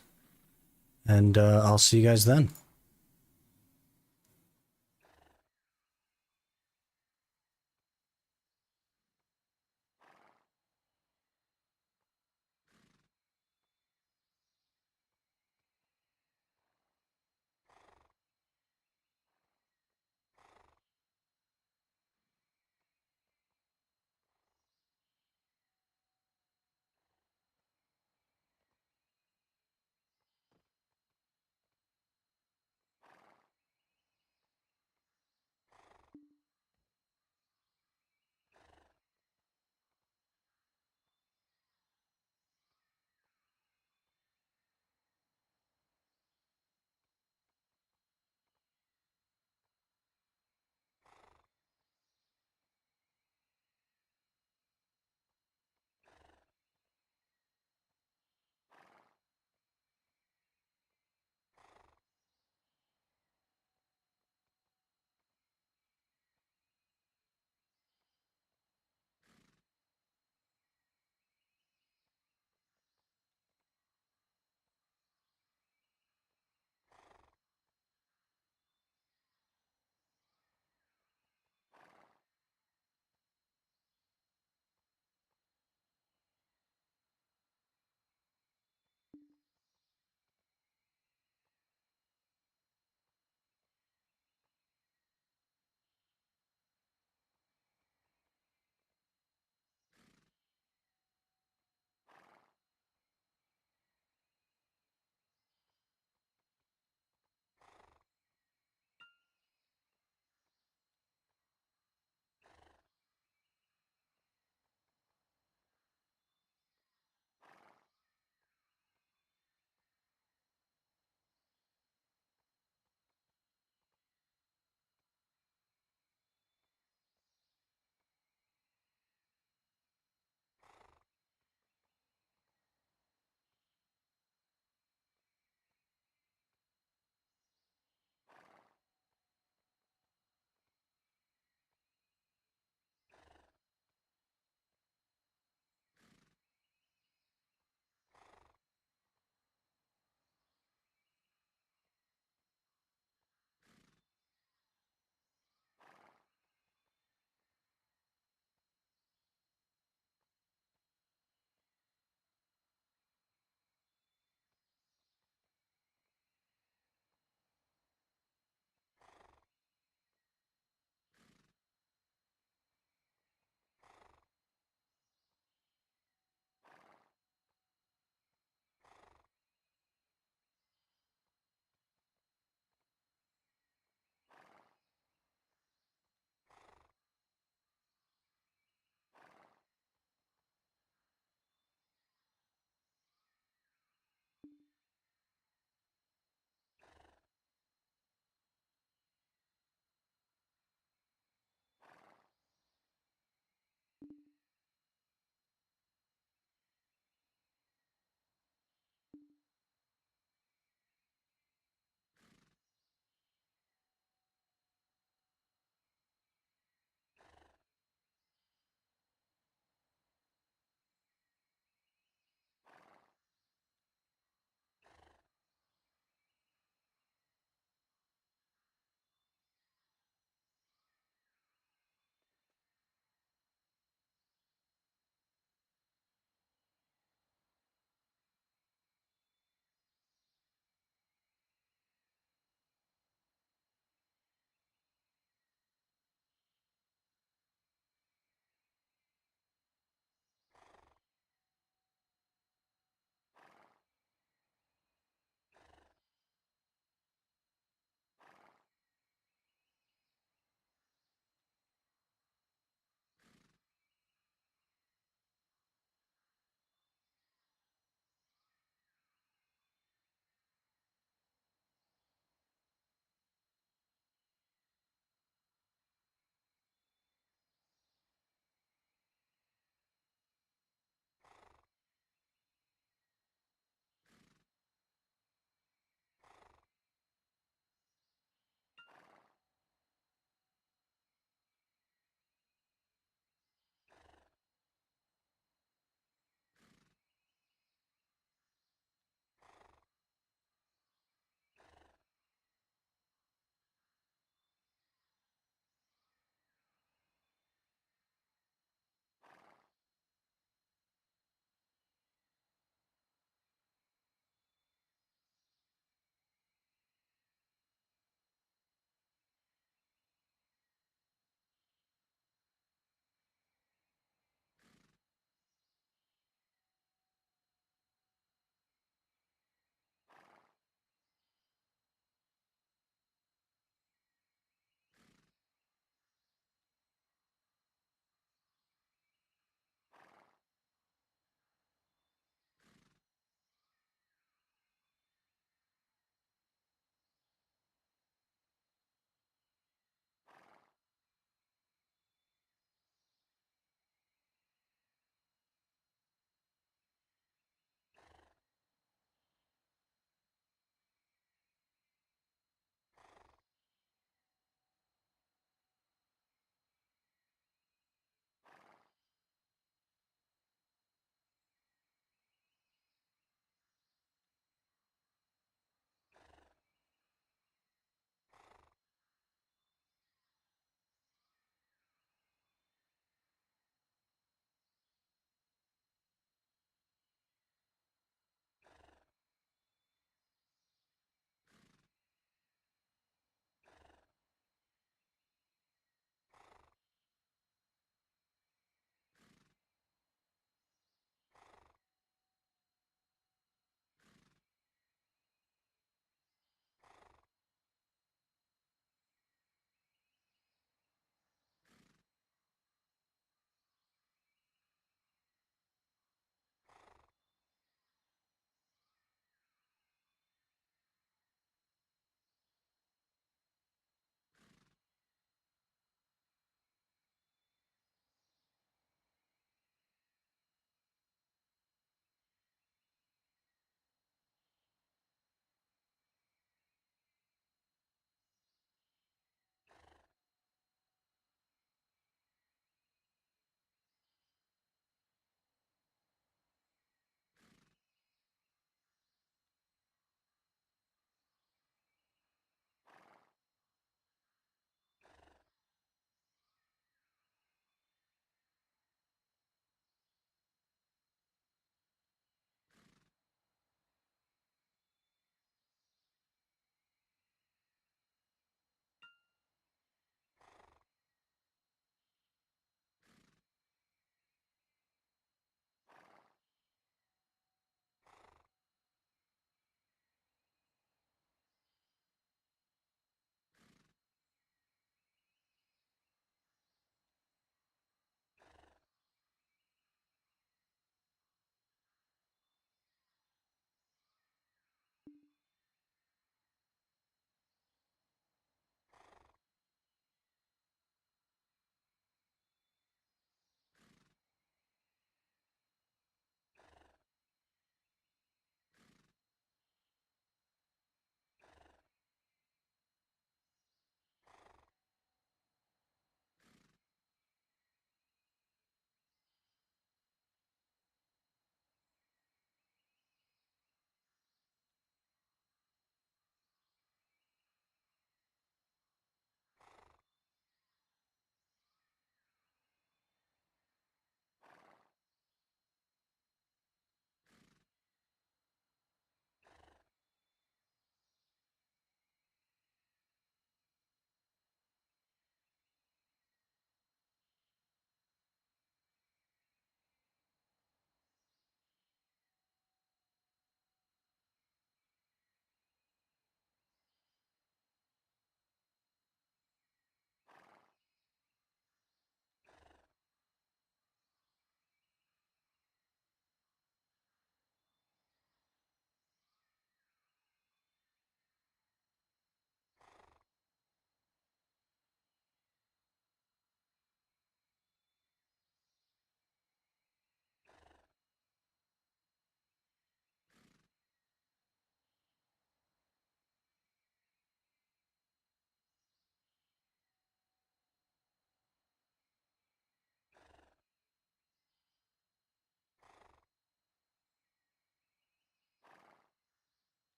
[SPEAKER 1] And I'll see you guys then.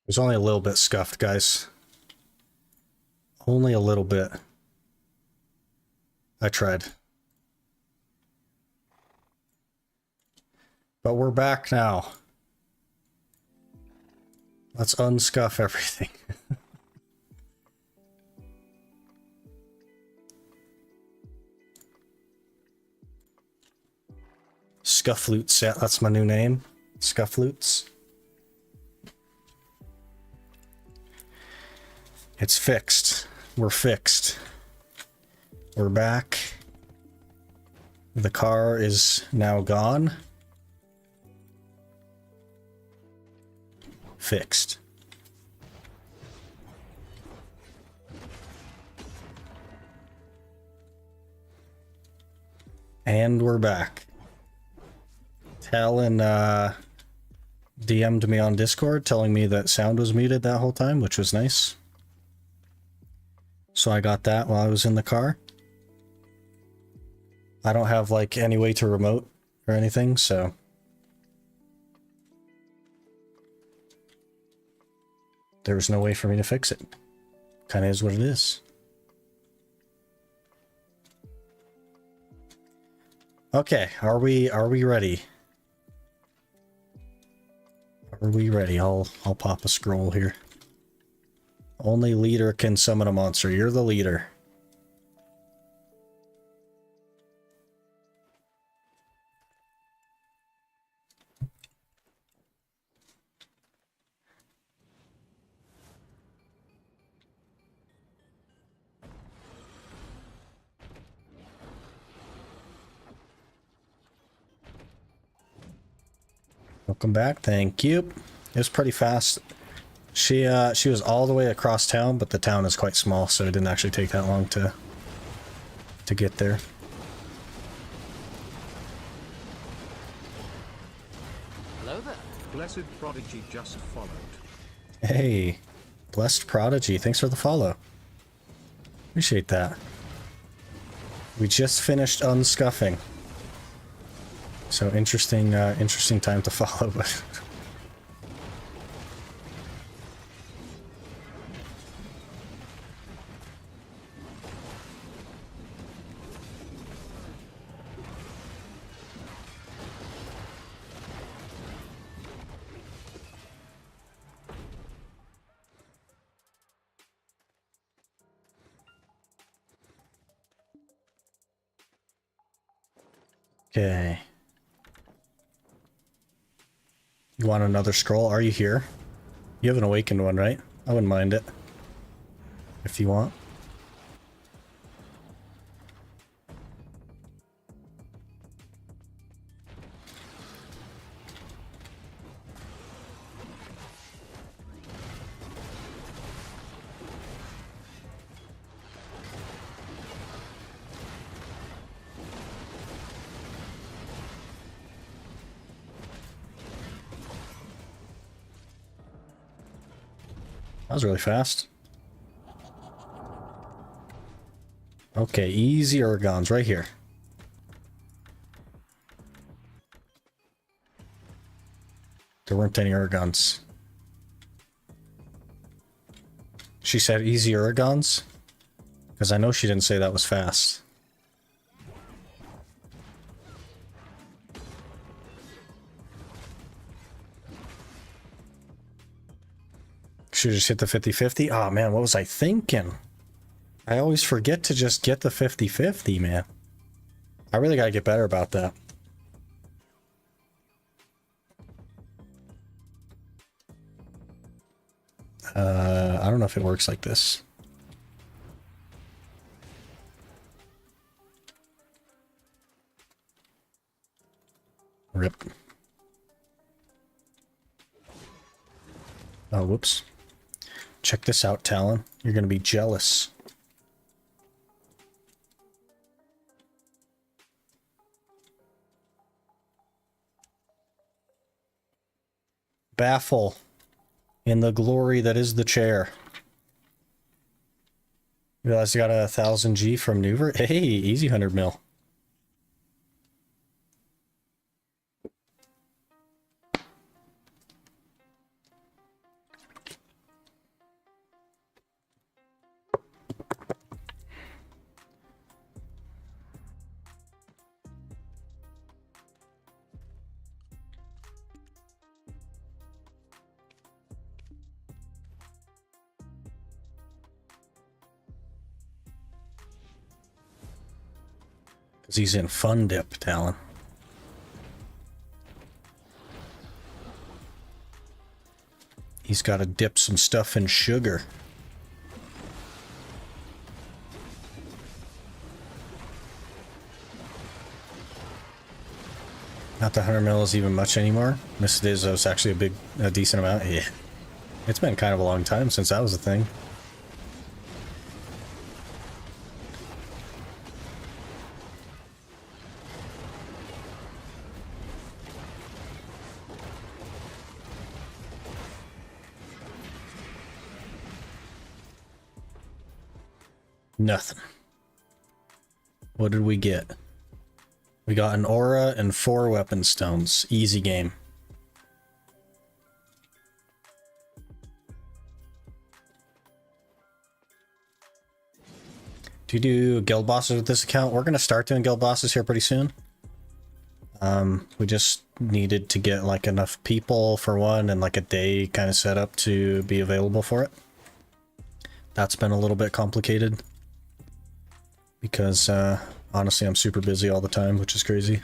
[SPEAKER 1] was only a little bit scuffed, guys. Only a little bit. I tried. But we're back now. Let's unscuff everything. Scufflute set, that's my new name. Scufflutes. It's fixed. We're fixed. We're back. The car is now gone. Fixed. And we're back. Talon DM'd me on Discord telling me that sound was muted that whole time, which was nice. So I got that while I was in the car. I don't have like any way to remote or anything, so there was no way for me to fix it. Kind of is what it is. Okay, are we ready? Are we ready? I'll pop a scroll here. Only leader can summon a monster. You're the leader. Welcome back. Thank you. It was pretty fast. She was all the way across town, but the town is quite small, so it didn't actually take that long to get there.
[SPEAKER 3] Hello there. Blessed Prodigy just followed.
[SPEAKER 1] Hey, Blessed Prodigy, thanks for the follow. Appreciate that. We just finished unscuffing. So interesting time to follow, but okay. You want another scroll? Are you here? You have an awakened one, right? I wouldn't mind it. If you want. That was really fast. Okay, easy Urgons right here. There weren't any Urgons. She said easy Urgons? Because I know she didn't say that was fast. Should just hit the 50-50? Oh man, what was I thinking? I always forget to just get the 50-50, man. I really gotta get better about that. I don't know if it works like this. Rip. Oh, whoops. Check this out, Talon. You're gonna be jealous. Baffle in the glory that is the chair. You realize you got 1,000 G from Nuver? Hey, easy 100 mil. Because he's in fun dip, Talon. He's got to dip some stuff in sugar. Not the 100 mil is even much anymore. Missed it is actually a decent amount. Yeah. It's been kind of a long time since that was a thing. Nothing. What did we get? We got an aura and 4 weapon stones. Easy game. Do you do guild bosses with this account? We're going to start doing guild bosses here pretty soon. We just needed to get like enough people for one and like a day kind of set up to be available for it. That's been a little bit complicated because honestly I'm super busy all the time, which is crazy.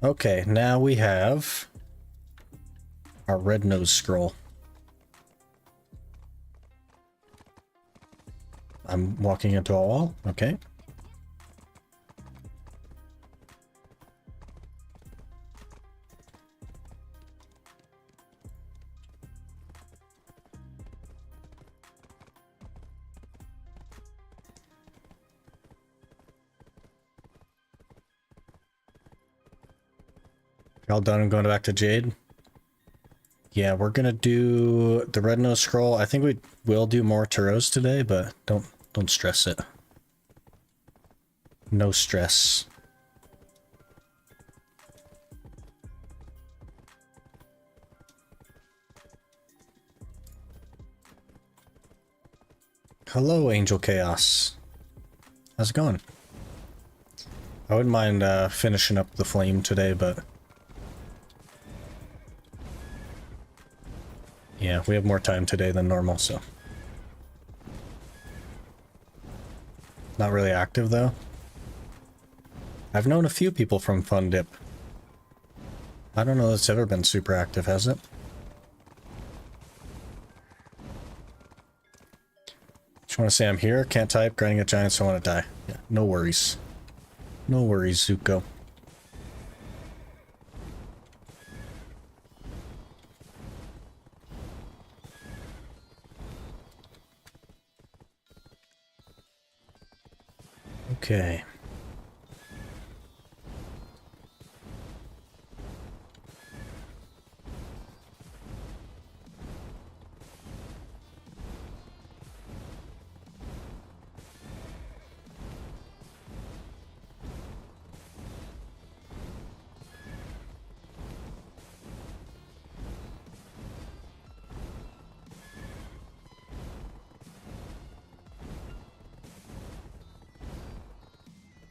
[SPEAKER 1] Okay, now we have our red nose scroll. I'm walking into a wall. Okay. All done and going back to Jade. Yeah, we're gonna do the red nose scroll. I think we will do more Turos today, but don't stress it. No stress. Hello, Angel Chaos. How's it going? I wouldn't mind finishing up the flame today, but yeah, we have more time today than normal, so. Not really active, though. I've known a few people from Fun Dip. I don't know if it's ever been super active, has it? Just want to say I'm here, can't type, grinding at giants, I want to die. Yeah, no worries. No worries, Zuko. Okay.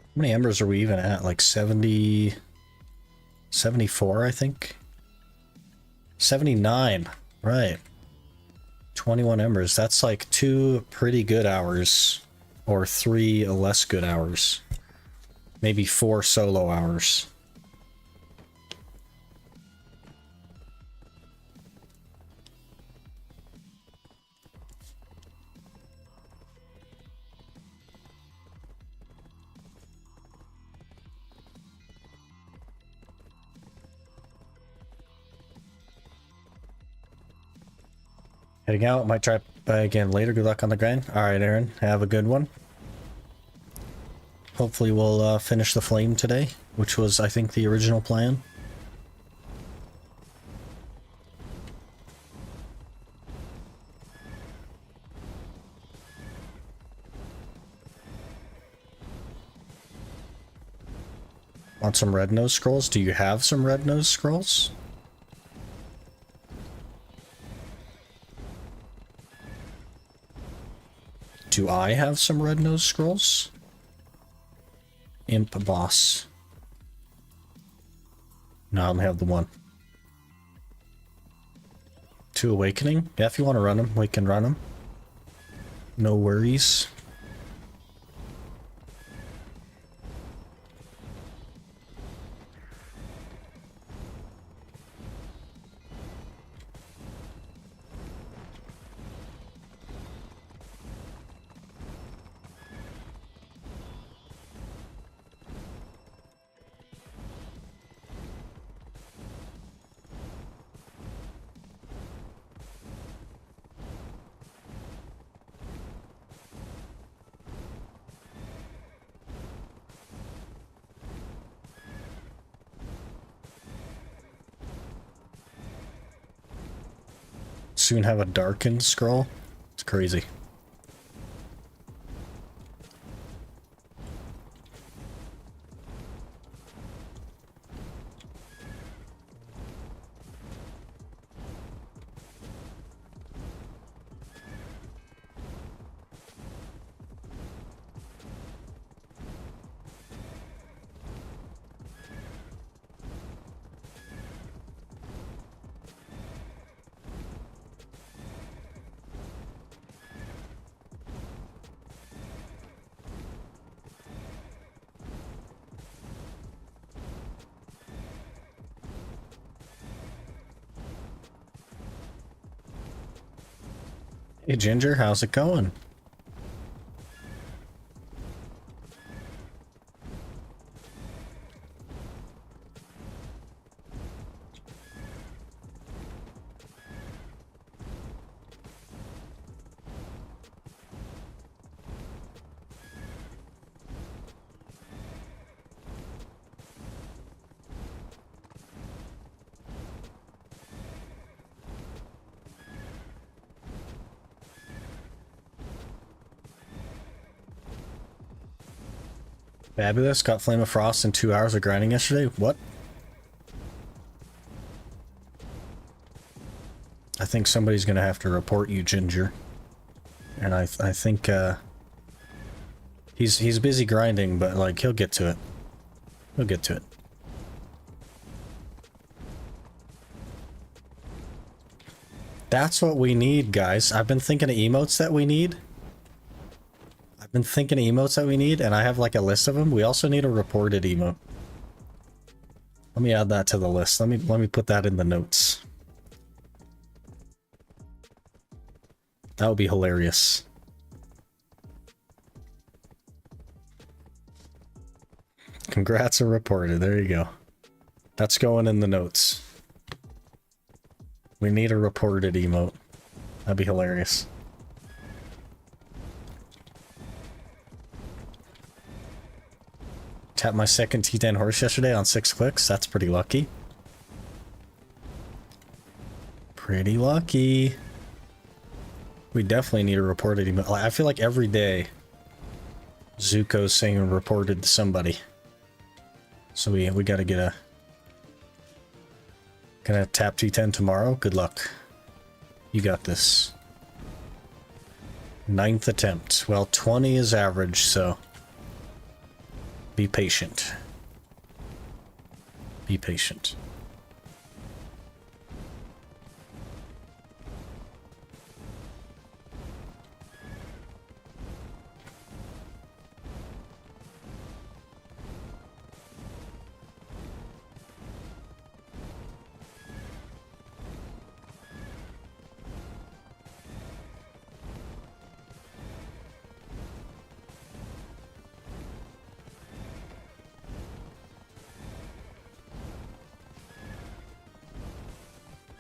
[SPEAKER 1] How many embers are we even at? Like 70... 74, I think? 79. Right. 21 embers. That's like 2 pretty good hours. Or 3 less good hours. Maybe 4 solo hours. Heading out, might try by again later. Good luck on the grind. Alright, Aaron, have a good one. Hopefully we'll finish the flame today, which was, I think, the original plan. Want some red nose scrolls? Do you have some red nose scrolls? Do I have some red nose scrolls? Imp boss. No, I only have the one. 2 awakening? Yeah, if you want to run them, we can run them. No worries. soon have a darkened scroll. It's crazy. Hey Ginger, how's it going? Fabulous. Got Flame of Frost in 2 hours of grinding yesterday. What? I think somebody's gonna have to report you, Ginger. And I think he's busy grinding, but like he'll get to it. He'll get to it. That's what we need, guys. I've been thinking of emotes that we need. And I have like a list of them. We also need a reported emote. Let me add that to the list. Let me put that in the notes. That would be hilarious. Congrats are reported. There you go. That's going in the notes. We need a reported emote. That'd be hilarious. Tapped my second T10 horse yesterday on 6 clicks. That's pretty lucky. Pretty lucky. We definitely need a reported email. I feel like every day Zuko's saying reported to somebody. So we gotta get a... Gonna tap T10 tomorrow? Good luck. You got this. 9th attempt. Well, 20 is average, so... Be patient. Be patient.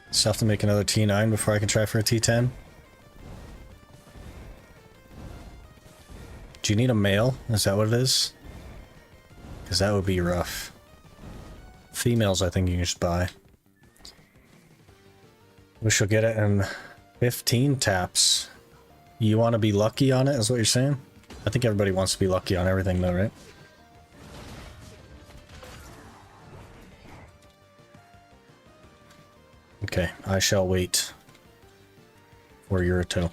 [SPEAKER 1] Still have to make another T9 before I can try for a T10. Do you need a male? Is that what it is? Because that would be rough. Females, I think you can just buy. We shall get it in 15 taps. You want to be lucky on it, is what you're saying? I think everybody wants to be lucky on everything though, right? Okay, I shall wait for your toe.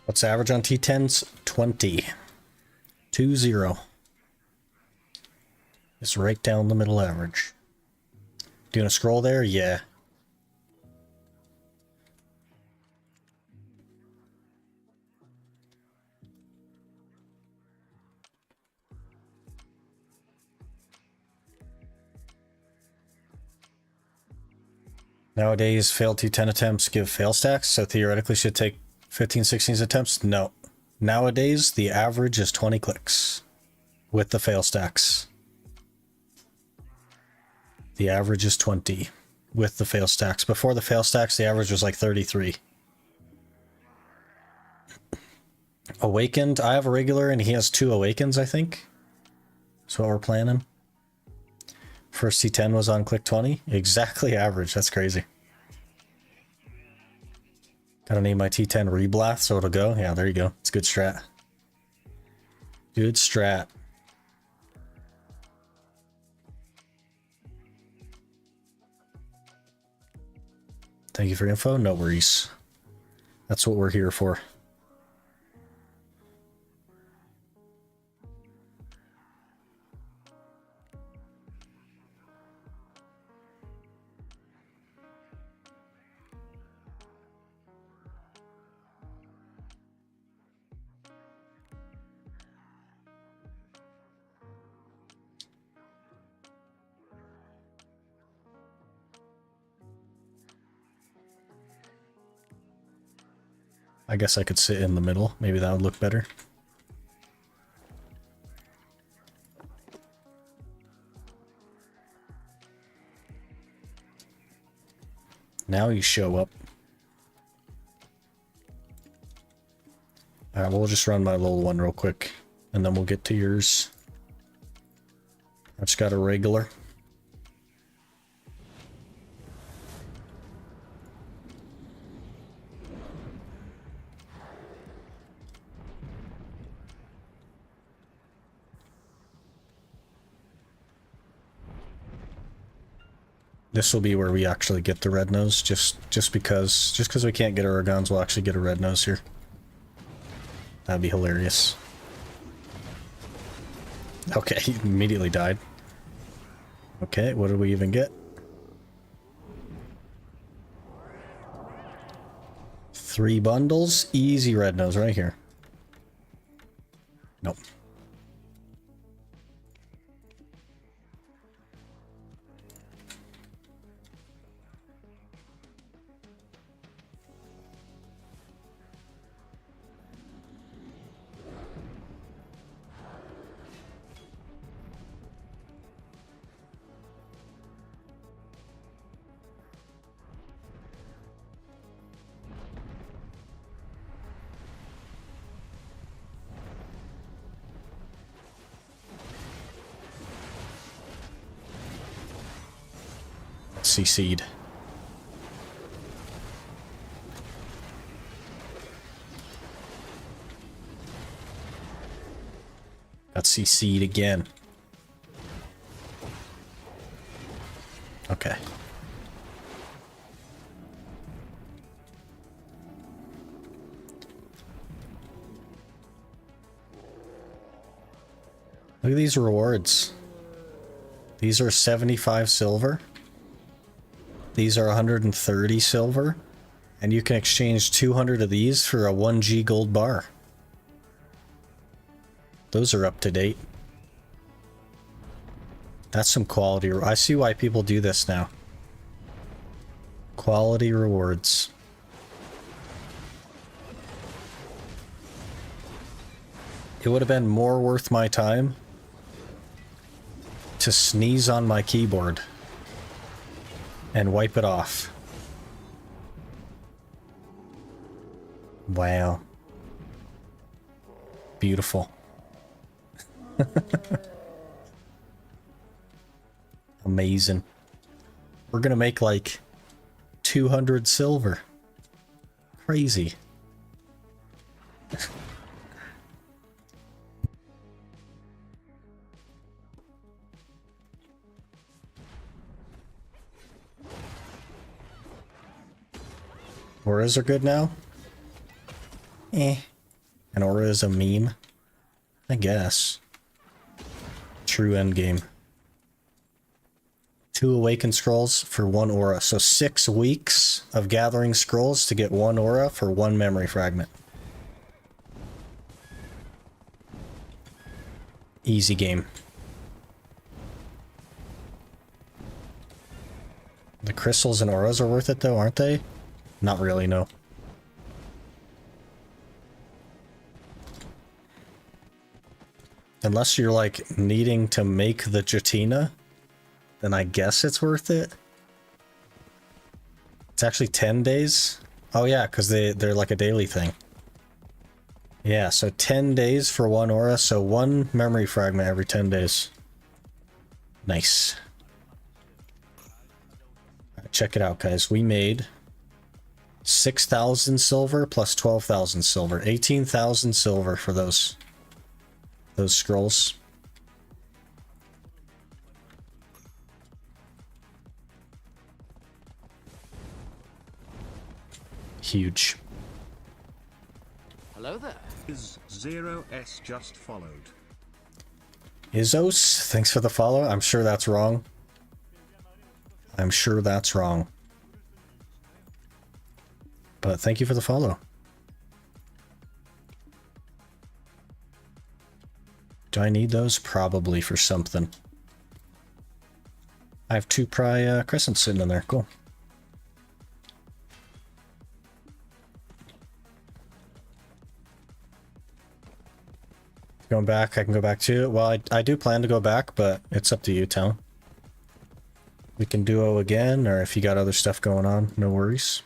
[SPEAKER 1] What's the average on T10s? 20. 2-0. It's right down the middle average. Doing a scroll there? Yeah. Nowadays, failed T10 attempts give fail stacks, so theoretically should take 15, 16 attempts? No. Nowadays, the average is 20 clicks. with the fail stacks. The average is 20 with the fail stacks. Before the fail stacks, the average was like 33. Awakened, I have a regular and he has 2 awakens, I think. That's what we're planning. First T10 was on click 20. Exactly average. That's crazy. Gotta need my T10 reblath so it'll go. Yeah, there you go. It's good strat. Good strat. Thank you for info. No worries. That's what we're here for. I guess I could sit in the middle. Maybe that would look better. Now you show up. Alright, we'll just run my little one real quick, and then we'll get to yours. I just got a regular. This will be where we actually get the red nose, just because we can't get Oragons, we'll actually get a red nose here. That'd be hilarious. Okay, he immediately died. Okay, what did we even get? 3 bundles, easy red nose right here. Nope. CC'd. Got CC'd again. Okay. Look at these rewards. These are 75 silver. These are 130 silver. And you can exchange 200 of these for a 1G gold bar. Those are up to date. That's some quality. I see why people do this now. Quality rewards. It would have been more worth my time to sneeze on my keyboard and wipe it off. Wow. Beautiful. Amazing. We're gonna make like 200 silver. Crazy. Auras are good now? Eh. An aura is a meme? I guess. True endgame. 2 awakened scrolls for 1 aura. So 6 weeks of gathering scrolls to get 1 aura for 1 memory fragment. Easy game. The crystals and auras are worth it though, aren't they? Not really, no. Unless you're like needing to make the Jatina, then I guess it's worth it. It's actually 10 days. Oh yeah, because they're like a daily thing. Yeah, so 10 days for one aura, so one memory fragment every 10 days. Nice. Right, check it out, guys. We made 6,000 silver plus 12,000 silver. 18,000 silver for those scrolls. Huge.
[SPEAKER 2] Hello there.
[SPEAKER 3] Is 0s just followed?
[SPEAKER 1] Izzos, thanks for the follow. I'm sure that's wrong. I'm sure that's wrong. But thank you for the follow. Do I need those? Probably for something. I have 2 crescents sitting in there. Cool. Going back, I can go back too. Well, I do plan to go back, but it's up to you, Talon. We can duo again, or if you got other stuff going on, no worries.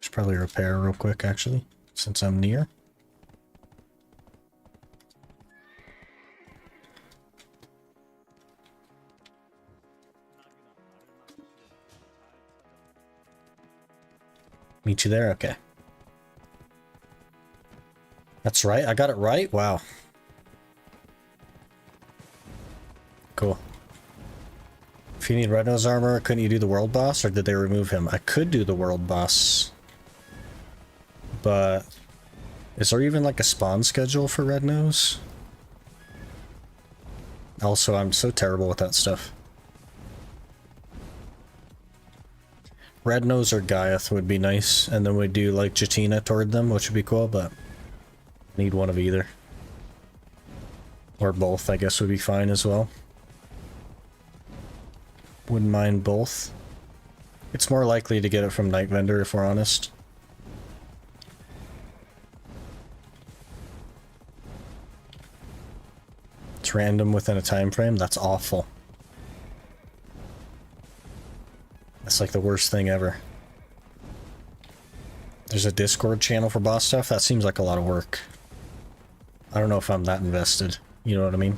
[SPEAKER 1] Should probably repair real quick, actually, since I'm near. Meet you there? Okay. That's right, I got it right? Wow. Cool. If you need Red Nose armor, couldn't you do the world boss, or did they remove him? I could do the world boss. But is there even like a spawn schedule for Red Nose? Also, I'm so terrible with that stuff. Red Nose or Gaiath would be nice, and then we'd do like Jatina toward them, which would be cool, but need one of either. Or both, I guess, would be fine as well. Wouldn't mind both. It's more likely to get it from Night Vendor, if we're honest. It's random within a time frame. That's awful. That's like the worst thing ever. There's a Discord channel for boss stuff? That seems like a lot of work. I don't know if I'm that invested. You know what I mean?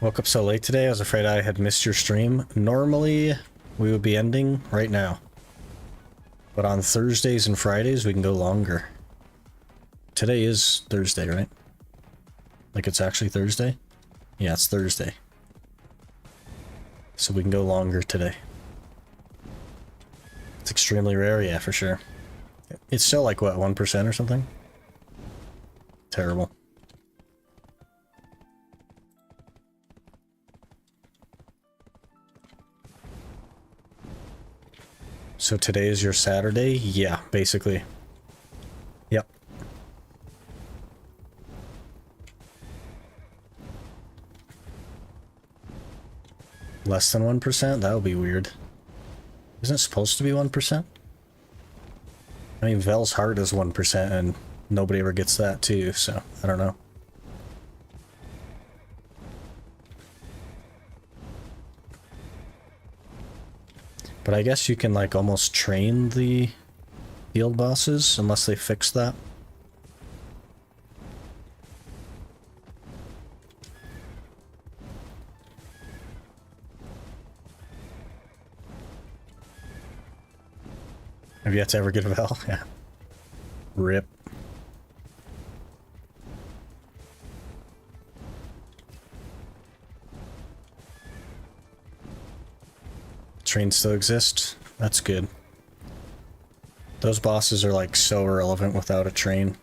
[SPEAKER 1] Woke up so late today, I was afraid I had missed your stream. Normally, we would be ending right now. But on Thursdays and Fridays, we can go longer. Today is Thursday, right? Like it's actually Thursday? Yeah, it's Thursday. So we can go longer today. It's extremely rare, yeah, for sure. It's still like, what, 1% or something? Terrible. So today is your Saturday? Yeah, basically. Yep. Less than 1%? That would be weird. Isn't it supposed to be 1%? I mean, Vel's heart is 1% and nobody ever gets that too, so I don't know. But I guess you can like almost train the field bosses unless they fix that. Have you yet to ever get a Vel? Yeah. RIP. Trains still exist. That's good. Those bosses are like so irrelevant without a train.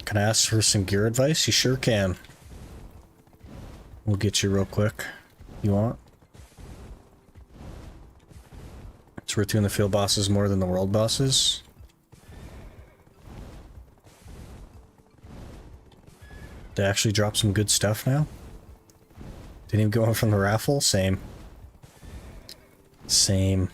[SPEAKER 1] Can I ask for some gear advice? You sure can. We'll get you real quick. You want? It's worth doing the field bosses more than the world bosses. They actually drop some good stuff now. Didn't even go in from the raffle? Same. Same.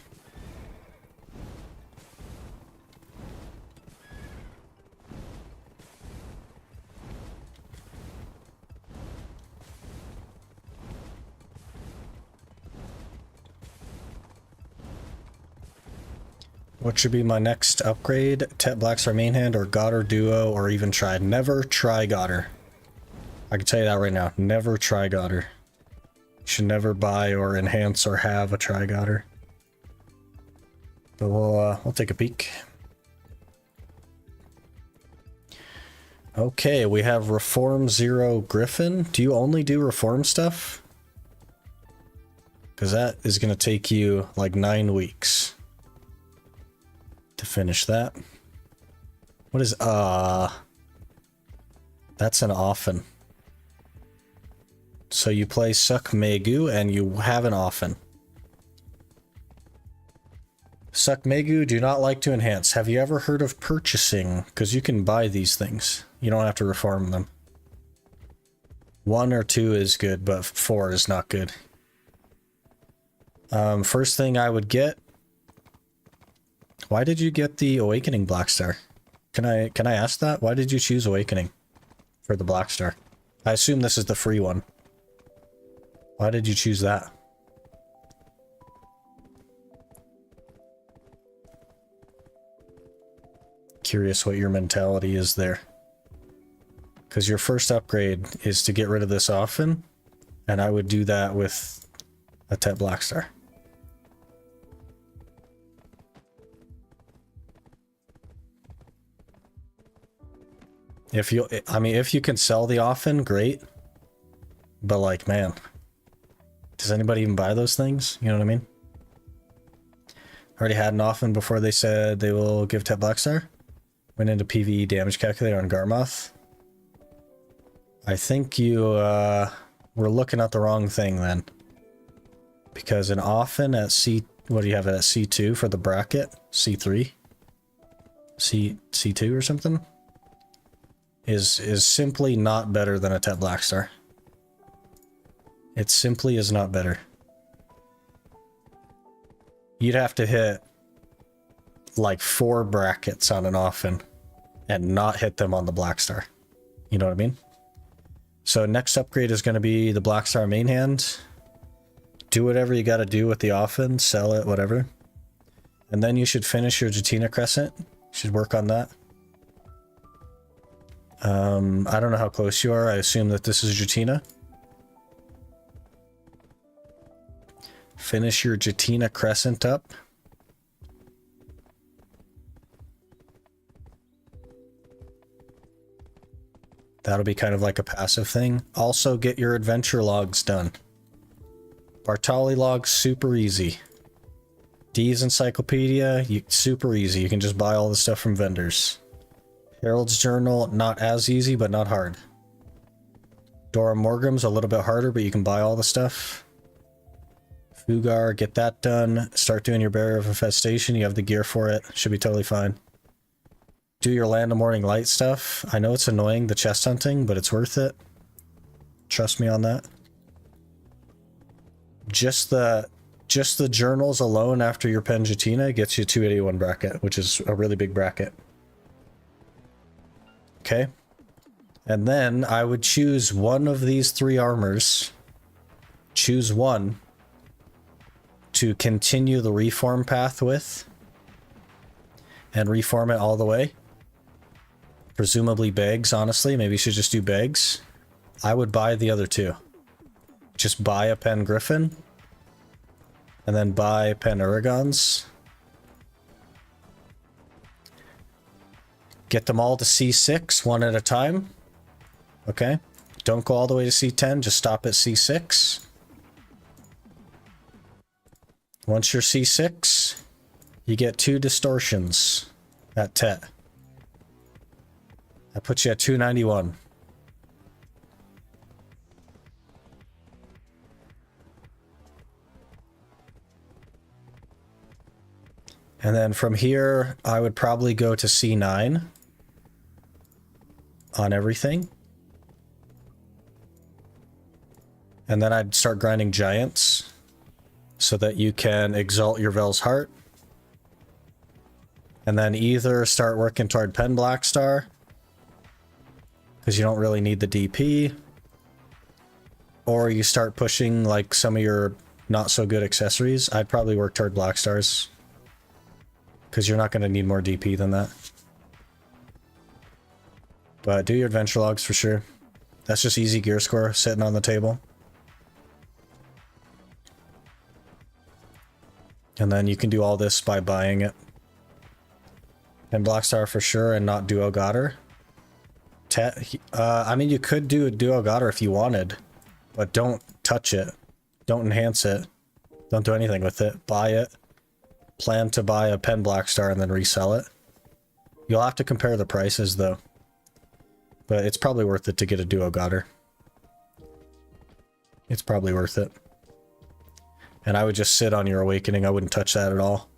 [SPEAKER 1] What should be my next upgrade? Tet Blackstar main hand or Goddard duo or even try. Never try Goddard. I can tell you that right now. Never try Goddard. You should never buy or enhance or have a Tri-Goddard. But we'll take a peek. Okay, we have Reform 0 Griffin. Do you only do Reform stuff? Because that is going to take you like 9 weeks to finish that. What is, that's an often. So you play Suck Megu and you have an often. Suck Megu do not like to enhance. Have you ever heard of purchasing? Because you can buy these things. You don't have to reform them. 1 or 2 is good, but 4 is not good. First thing I would get. Why did you get the Awakening Blackstar? Can I ask that? Why did you choose Awakening for the Blackstar? I assume this is the free one. Why did you choose that? Curious what your mentality is there. Because your first upgrade is to get rid of this often, and I would do that with a Tet Blackstar. If you, I mean, if you can sell the often, great. But like, man, does anybody even buy those things? You know what I mean? Already had an often before they said they will give Tet Blackstar. Went into PvE damage calculator on Garmoth. I think you were looking at the wrong thing then. Because an often at C, what do you have it at C2 for the bracket? C3? C2 or something? Is simply not better than a Tet Blackstar. It simply is not better. You'd have to hit like 4 brackets on an often and not hit them on the Blackstar. You know what I mean? So next upgrade is going to be the Blackstar main hand. Do whatever you got to do with the often, sell it, whatever. And then you should finish your Jatina Crescent. You should work on that. I don't know how close you are. I assume that this is Jatina. Finish your Jatina Crescent up. That'll be kind of like a passive thing. Also get your adventure logs done. Bartali logs, super easy. D's Encyclopedia, super easy. You can just buy all the stuff from vendors. Herald's Journal, not as easy, but not hard. Dora Morgum's a little bit harder, but you can buy all the stuff. Fugar, get that done. Start doing your Barrier of Infestation. You have the gear for it. Should be totally fine. Do your Land of Morning Light stuff. I know it's annoying, the chest hunting, but it's worth it. Trust me on that. Just the journals alone after your Penjatina gets you 281 bracket, which is a really big bracket. Okay. And then I would choose one of these 3 armors. Choose one to continue the reform path with. And reform it all the way. Presumably bags, honestly. Maybe you should just do bags. I would buy the other 2. Just buy a Pen Griffin. And then buy Pen Uragons. Get them all to C6, one at a time. Okay. Don't go all the way to C10, just stop at C6. Once you're C6, you get 2 distortions at Tet. That puts you at 291. And then from here, I would probably go to C9 on everything. And then I'd start grinding giants. so that you can exalt your Vel's Heart. And then either start working toward Pen Black Star, because you don't really need the DP, or you start pushing like some of your not so good accessories. I'd probably work toward Black Stars, because you're not going to need more DP than that. But do your adventure logs for sure. That's just easy gear score sitting on the table. And then you can do all this by buying it. And Black Star for sure, and not Duo Goddard. I mean, you could do a Duo Goddard if you wanted, but don't touch it. Don't enhance it. Don't do anything with it. Buy it. Plan to buy a Pen Black Star and then resell it. You'll have to compare the prices though. But it's probably worth it to get a Duo Goddard. It's probably worth it. And I would just sit on your Awakening. I wouldn't touch that at all.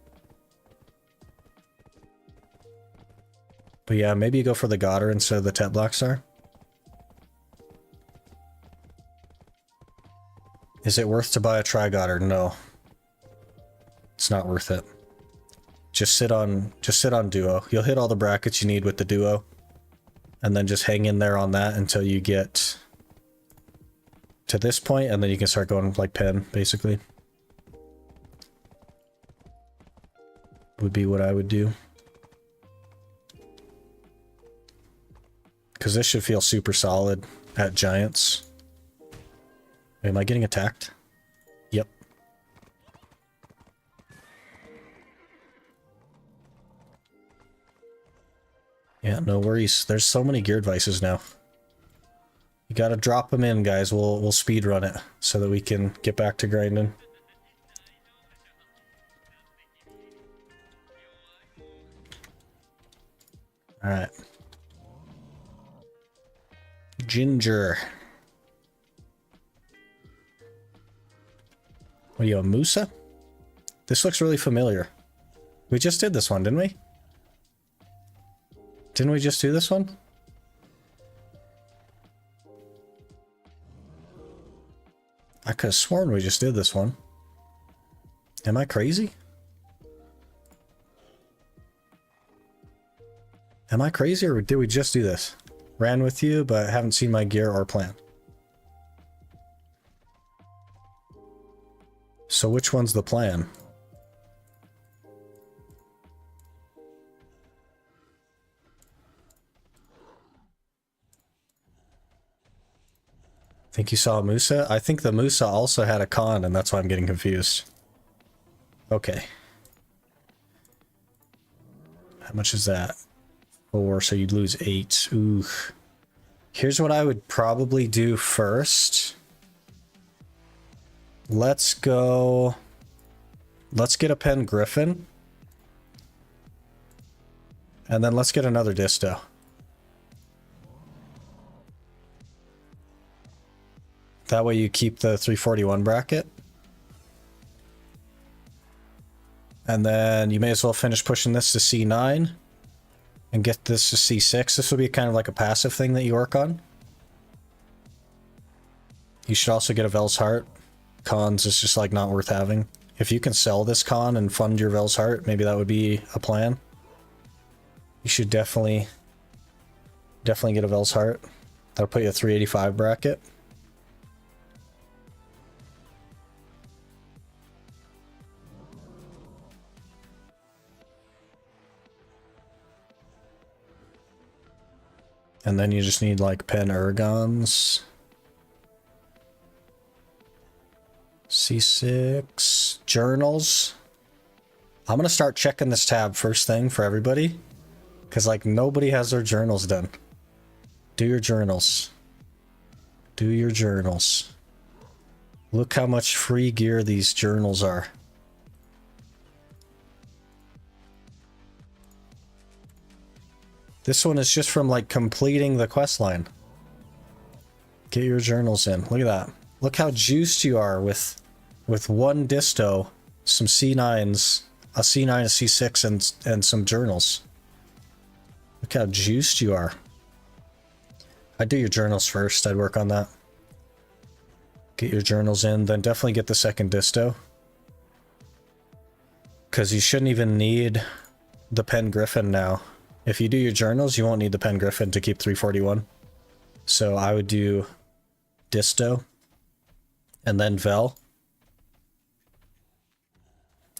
[SPEAKER 1] But yeah, maybe you go for the Goddard instead of the Tet Black Star. Is it worth to buy a Tri-Goddard? No. It's not worth it. Just sit on Duo. You'll hit all the brackets you need with the Duo. And then just hang in there on that until you get to this point, and then you can start going like Pen, basically. Would be what I would do. Because this should feel super solid at Giants. Wait, am I getting attacked? Yep. Yeah, no worries. There's so many gear devices now. You gotta drop them in, guys. We'll speed run it so that we can get back to grinding. Alright. Ginger. What are you, a Musa? This looks really familiar. We just did this one, didn't we? Didn't we just do this one? I could have sworn we just did this one. Am I crazy? Am I crazy, or did we just do this? Ran with you, but haven't seen my gear or plan. So which one's the plan? Think you saw a Musa? I think the Musa also had a con, and that's why I'm getting confused. Okay. How much is that? 4, so you'd lose 8. Ooh. Here's what I would probably do first. Let's go... Let's get a Pen Griffin. And then let's get another Disto. That way you keep the 341 bracket. And then you may as well finish pushing this to C9. And get this to C6. This will be kind of like a passive thing that you work on. You should also get a Vel's Heart. Cons is just like not worth having. If you can sell this con and fund your Vel's Heart, maybe that would be a plan. You should definitely get a Vel's Heart. That'll put you a 385 bracket. And then you just need like Pen Ergons. C6. Journals. I'm gonna start checking this tab first thing for everybody. Because like nobody has their journals done. Do your journals. Do your journals. Look how much free gear these journals are. This one is just from like completing the quest line. Get your journals in. Look at that. Look how juiced you are with one disto, some C9s, a C9, a C6, and some journals. Look how juiced you are. I'd do your journals first. I'd work on that. Get your journals in, then definitely get the second disto. Because you shouldn't even need the pen griffin now. If you do your journals, you won't need the pen griffin to keep 341. So I would do disto and then vel.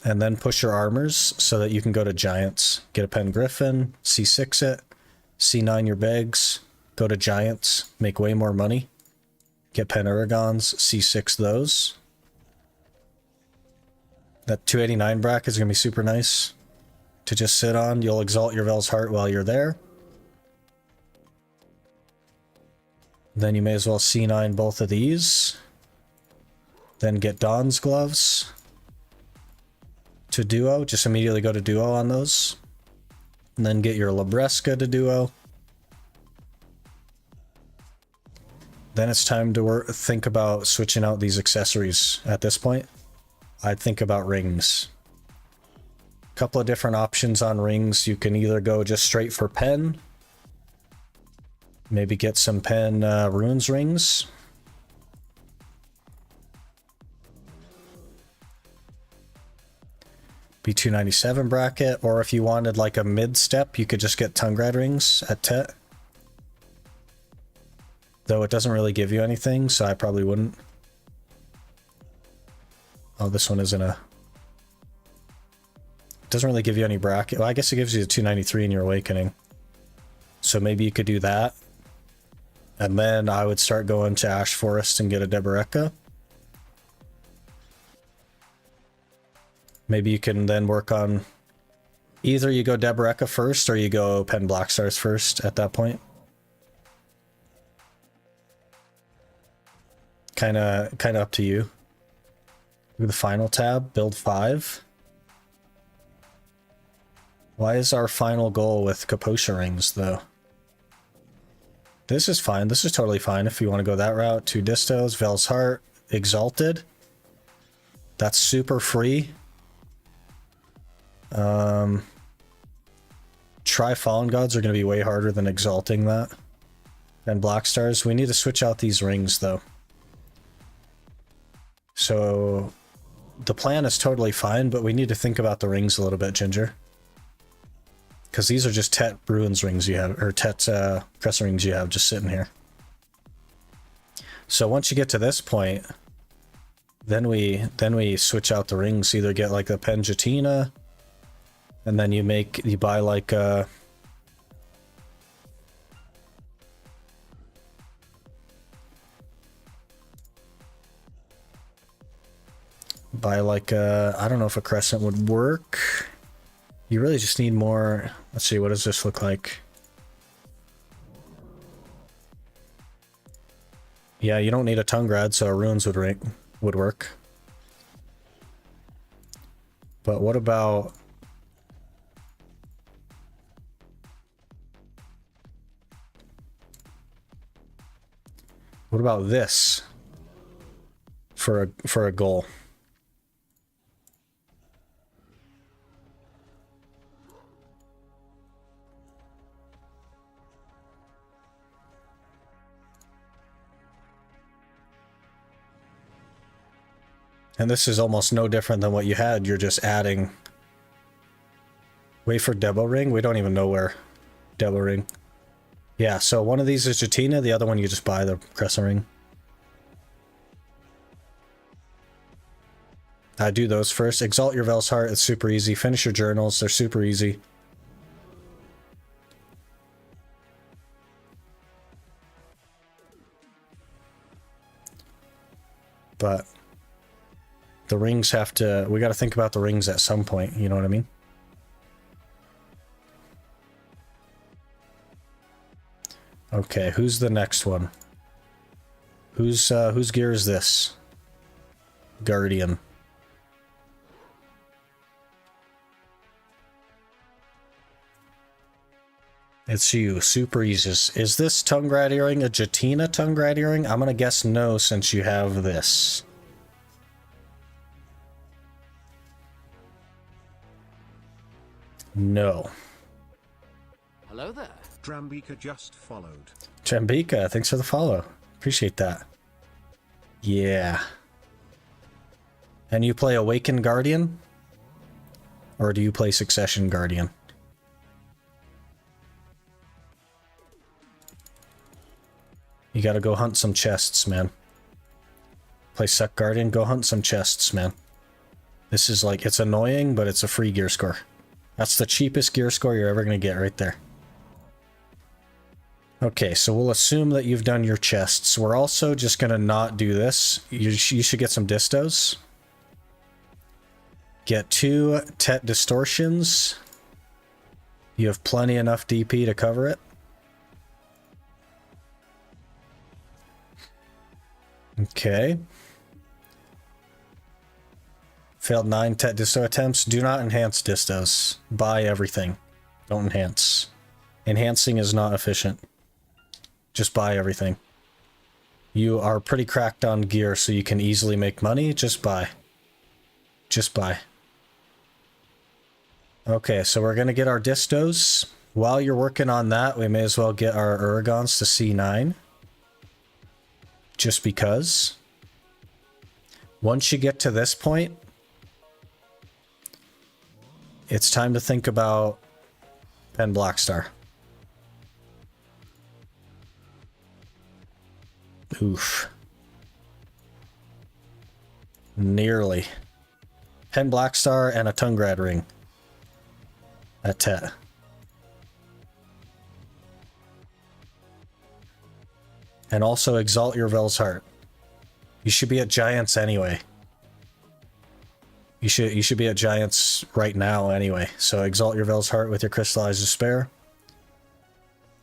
[SPEAKER 1] And then push your armors so that you can go to giants. Get a pen griffin, C6 it, C9 your bags, go to giants, make way more money. Get pen aragons, C6 those. That 289 bracket is going to be super nice to just sit on. You'll exalt your Vel's Heart while you're there. Then you may as well C9 both of these. Then get Dawn's Gloves to duo. Just immediately go to duo on those. And then get your Labresca to duo. Then it's time to think about switching out these accessories at this point. I'd think about rings. A couple of different options on rings. You can either go just straight for pen. Maybe get some pen runes rings. B297 bracket. Or if you wanted like a mid step, you could just get Tungrad rings at Tet. Though it doesn't really give you anything, so I probably wouldn't. Oh, this one isn't a... It doesn't really give you any bracket. Well, I guess it gives you the 293 in your awakening. So maybe you could do that. And then I would start going to Ash Forest and get a Deboreka. Maybe you can then work on... Either you go Deboreka first, or you go Pen Black Stars first at that point. Kinda up to you. The final tab, build 5. Why is our final goal with Kaposha rings, though? This is fine. This is totally fine if you want to go that route. 2 distos, Vel's Heart, Exalted. That's super free. Try Fallen Gods are going to be way harder than exalting that. And Black Stars. We need to switch out these rings, though. So... The plan is totally fine, but we need to think about the rings a little bit, Ginger. Because these are just Tet Ruins rings you have, or Tet Crescent rings you have just sitting here. So once you get to this point, then we switch out the rings. Either get like the Penjatina, and then you buy like a... Buy like a, I don't know if a crescent would work. You really just need more. Let's see, what does this look like? Yeah, you don't need a Tungrad, so a runes would work. But what about... What about this for a goal? And this is almost no different than what you had. You're just adding... Wait for Debo Ring? We don't even know where Debo Ring... Yeah, so one of these is Jatina, the other one you just buy the Crescent Ring. I do those first. Exalt your Vel's Heart, it's super easy. Finish your journals, they're super easy. But... The rings have to... We gotta think about the rings at some point, you know what I mean? Okay, who's the next one? Whose gear is this? Guardian. It's you, super easy. Is this Tungrad Earring a Jatina Tungrad Earring? I'm gonna guess no, since you have this. No.
[SPEAKER 2] Hello there.
[SPEAKER 3] Drambika just followed.
[SPEAKER 1] Drambika, thanks for the follow. Appreciate that. Yeah. And you play Awakened Guardian? Or do you play Succession Guardian? You gotta go hunt some chests, man. Play Suck Guardian, go hunt some chests, man. This is like, it's annoying, but it's a free gear score. That's the cheapest gear score you're ever gonna get right there. Okay, so we'll assume that you've done your chests. We're also just gonna not do this. You should get some distos. Get 2 Tet distortions. You have plenty enough DP to cover it. Okay. Failed 9 Tet disto attempts. Do not enhance distos. Buy everything. Don't enhance. Enhancing is not efficient. Just buy everything. You are pretty cracked on gear, so you can easily make money. Just buy. Just buy. Okay, so we're going to get our distos. While you're working on that, we may as well get our Uragons to C9. Just because. Once you get to this point, it's time to think about Pen Blackstar. Oof. Nearly. Pen Blackstar and a Tungrad ring. At Tet. And also exalt your Vel's Heart. You should be at Giants anyway. You should be at Giants right now anyway. So exalt your Vel's Heart with your Crystallized Despair.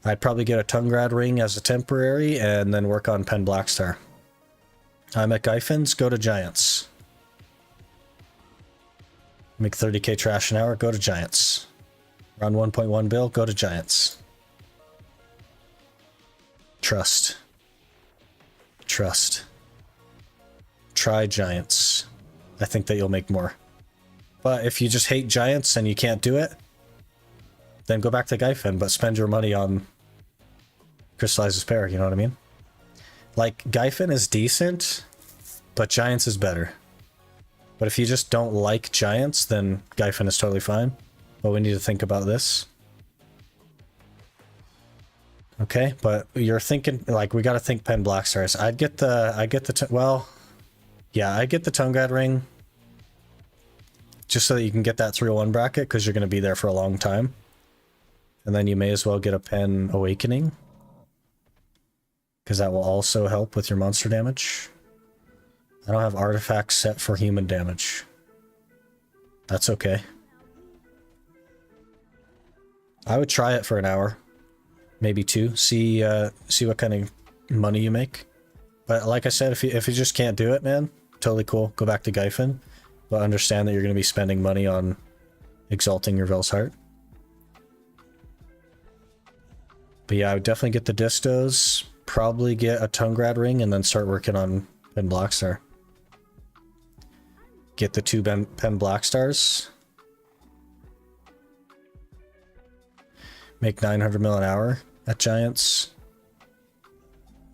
[SPEAKER 1] I'd probably get a Tungrad ring as a temporary and then work on Pen Blackstar. I'm at Gyfins, go to Giants. Make 30k trash an hour, go to Giants. Run 1.1 bill, go to Giants. Trust. Trust. Try Giants. I think that you'll make more. But if you just hate Giants and you can't do it, then go back to Gyfin, but spend your money on Crystallized Despair, you know what I mean? Like, Gyfin is decent, but Giants is better. But if you just don't like Giants, then Gyfin is totally fine. But we need to think about this. Okay, but you're thinking, like, we gotta think Pen Blackstars. I'd get the Tungrad ring. Just so that you can get that 301 bracket, because you're gonna be there for a long time. And then you may as well get a Pen Awakening. Because that will also help with your monster damage. I don't have artifacts set for human damage. That's okay. I would try it for an hour. Maybe 2. See what kind of money you make. But like I said, if you just can't do it, man, totally cool. Go back to Gyfin. But understand that you're going to be spending money on exalting your Vel's Heart. But yeah, I would definitely get the distos. Probably get a Tungrad ring and then start working on Pen Blackstar. Get the 2 Pen Blackstars. Make 900 mil an hour at Giants.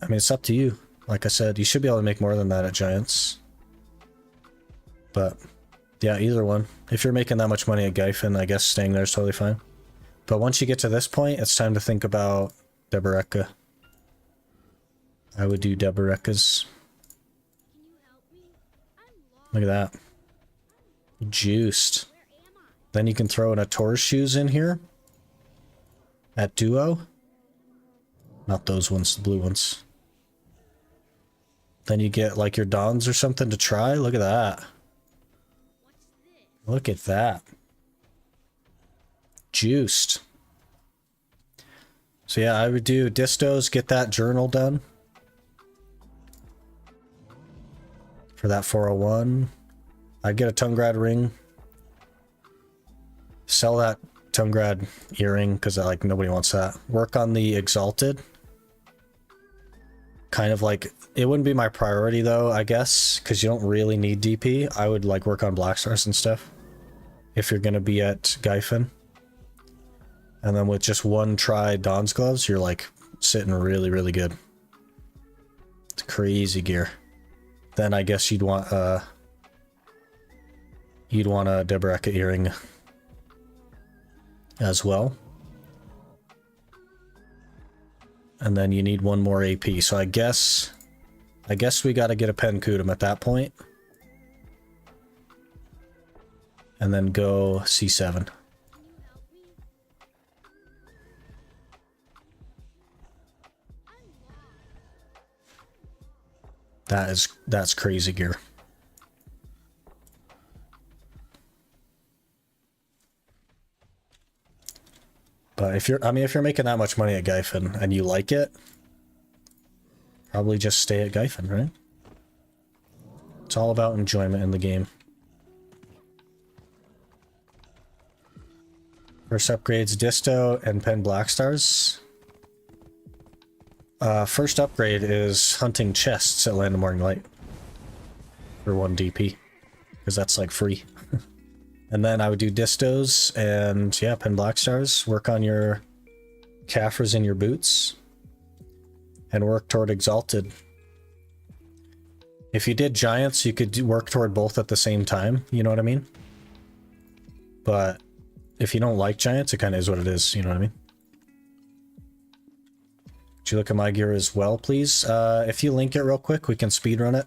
[SPEAKER 1] I mean, it's up to you. Like I said, you should be able to make more than that at Giants. But yeah, either one. If you're making that much money at Gyfin, I guess staying there is totally fine. But once you get to this point, it's time to think about Deboreka. I would do Deboreka's. Look at that. Juiced. Then you can throw in a Tor's shoes in here. At duo. Not those ones, the blue ones. Then you get like your Dons or something to try. Look at that. Look at that. Juiced. So yeah, I would do distos, get that journal done. For that 401. I'd get a Tungrad ring. Sell that Tungrad earring, because like nobody wants that. Work on the Exalted. Kind of like, it wouldn't be my priority though, I guess, because you don't really need DP. I would like work on Blackstars and stuff. If you're going to be at Gyfin. And then with just 1 try Don's Gloves, you're like sitting really, really good. It's crazy gear. Then I guess you'd want a Deboreka earring as well. And then you need one more AP. So I guess we got to get a pen Kudum at that point. And then go C7. That's crazy gear. But if you're making that much money at Gyfin and you like it, probably just stay at Gyfin, right? It's all about enjoyment in the game. First upgrades, Disto and Pen Black Stars. First upgrade is hunting chests at Land of Morning Light for 1 DP, because that's like free. And then I would do Distos and yeah, Pen Black Stars. Work on your Kaffers in your boots and work toward Exalted. If you did Giants, you could work toward both at the same time, you know what I mean? But if you don't like Giants, it kind of is what it is, you know what I mean? Could you look at my gear as well, please? If you link it real quick, we can speedrun it.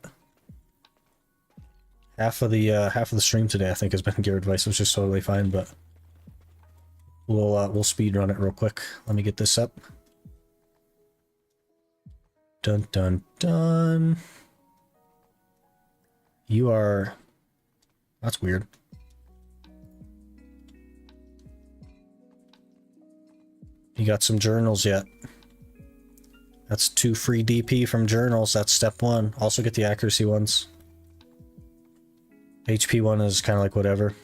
[SPEAKER 1] Half of the stream today, I think, has been gear advice, which is totally fine, but we'll speedrun it real quick. Let me get this up. Dun dun dun. You are... That's weird. You got some journals yet? That's 2 free DP from journals. That's step 1. Also get the accuracy ones. HP one is kind of like whatever.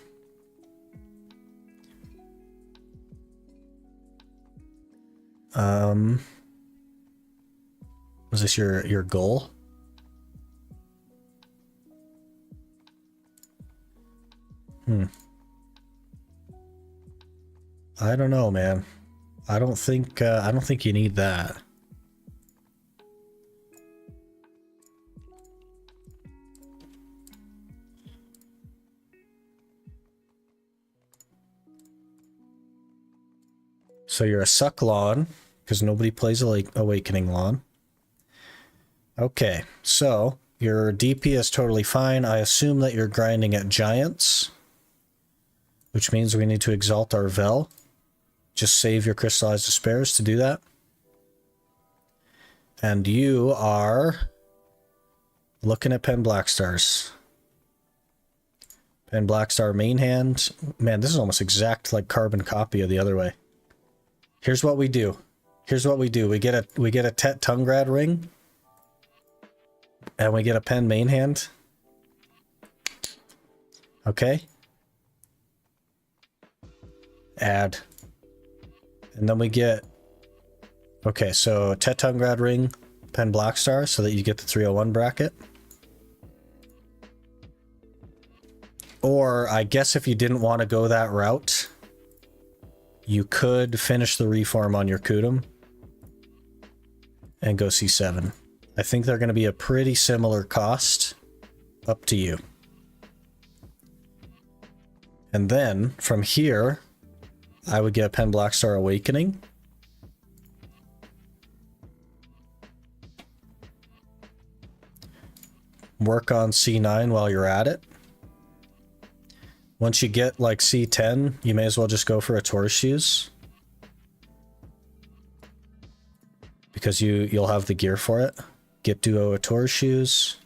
[SPEAKER 1] Was this your goal? I don't know, man. I don't think you need that. So you're a suck lawn, because nobody plays Awakening lawn. Okay, so your DP is totally fine. I assume that you're grinding at Giants, which means we need to exalt our Vel. Just save your Crystallized Despairs to do that. And you are looking at Pen Black Stars. Pen Black Star main hand. Man, this is almost exact like carbon copy of the other way. Here's what we do. Here's what we do. We get a Tet Tungrad ring. And we get a pen main hand. Okay. Add. And then we get... Okay, so Tet Tungrad ring, Pen Black Star, so that you get the 301 bracket. Or, I guess if you didn't want to go that route, you could finish the reform on your Kudum and go C7. I think they're going to be a pretty similar cost. Up to you. And then, from here, I would get a Pen Black Star Awakening. Work on C9 while you're at it. Once you get like C10, you may as well just go for a Taurus Shoes. Because you'll have the gear for it. Get Duo a Taurus Shoes.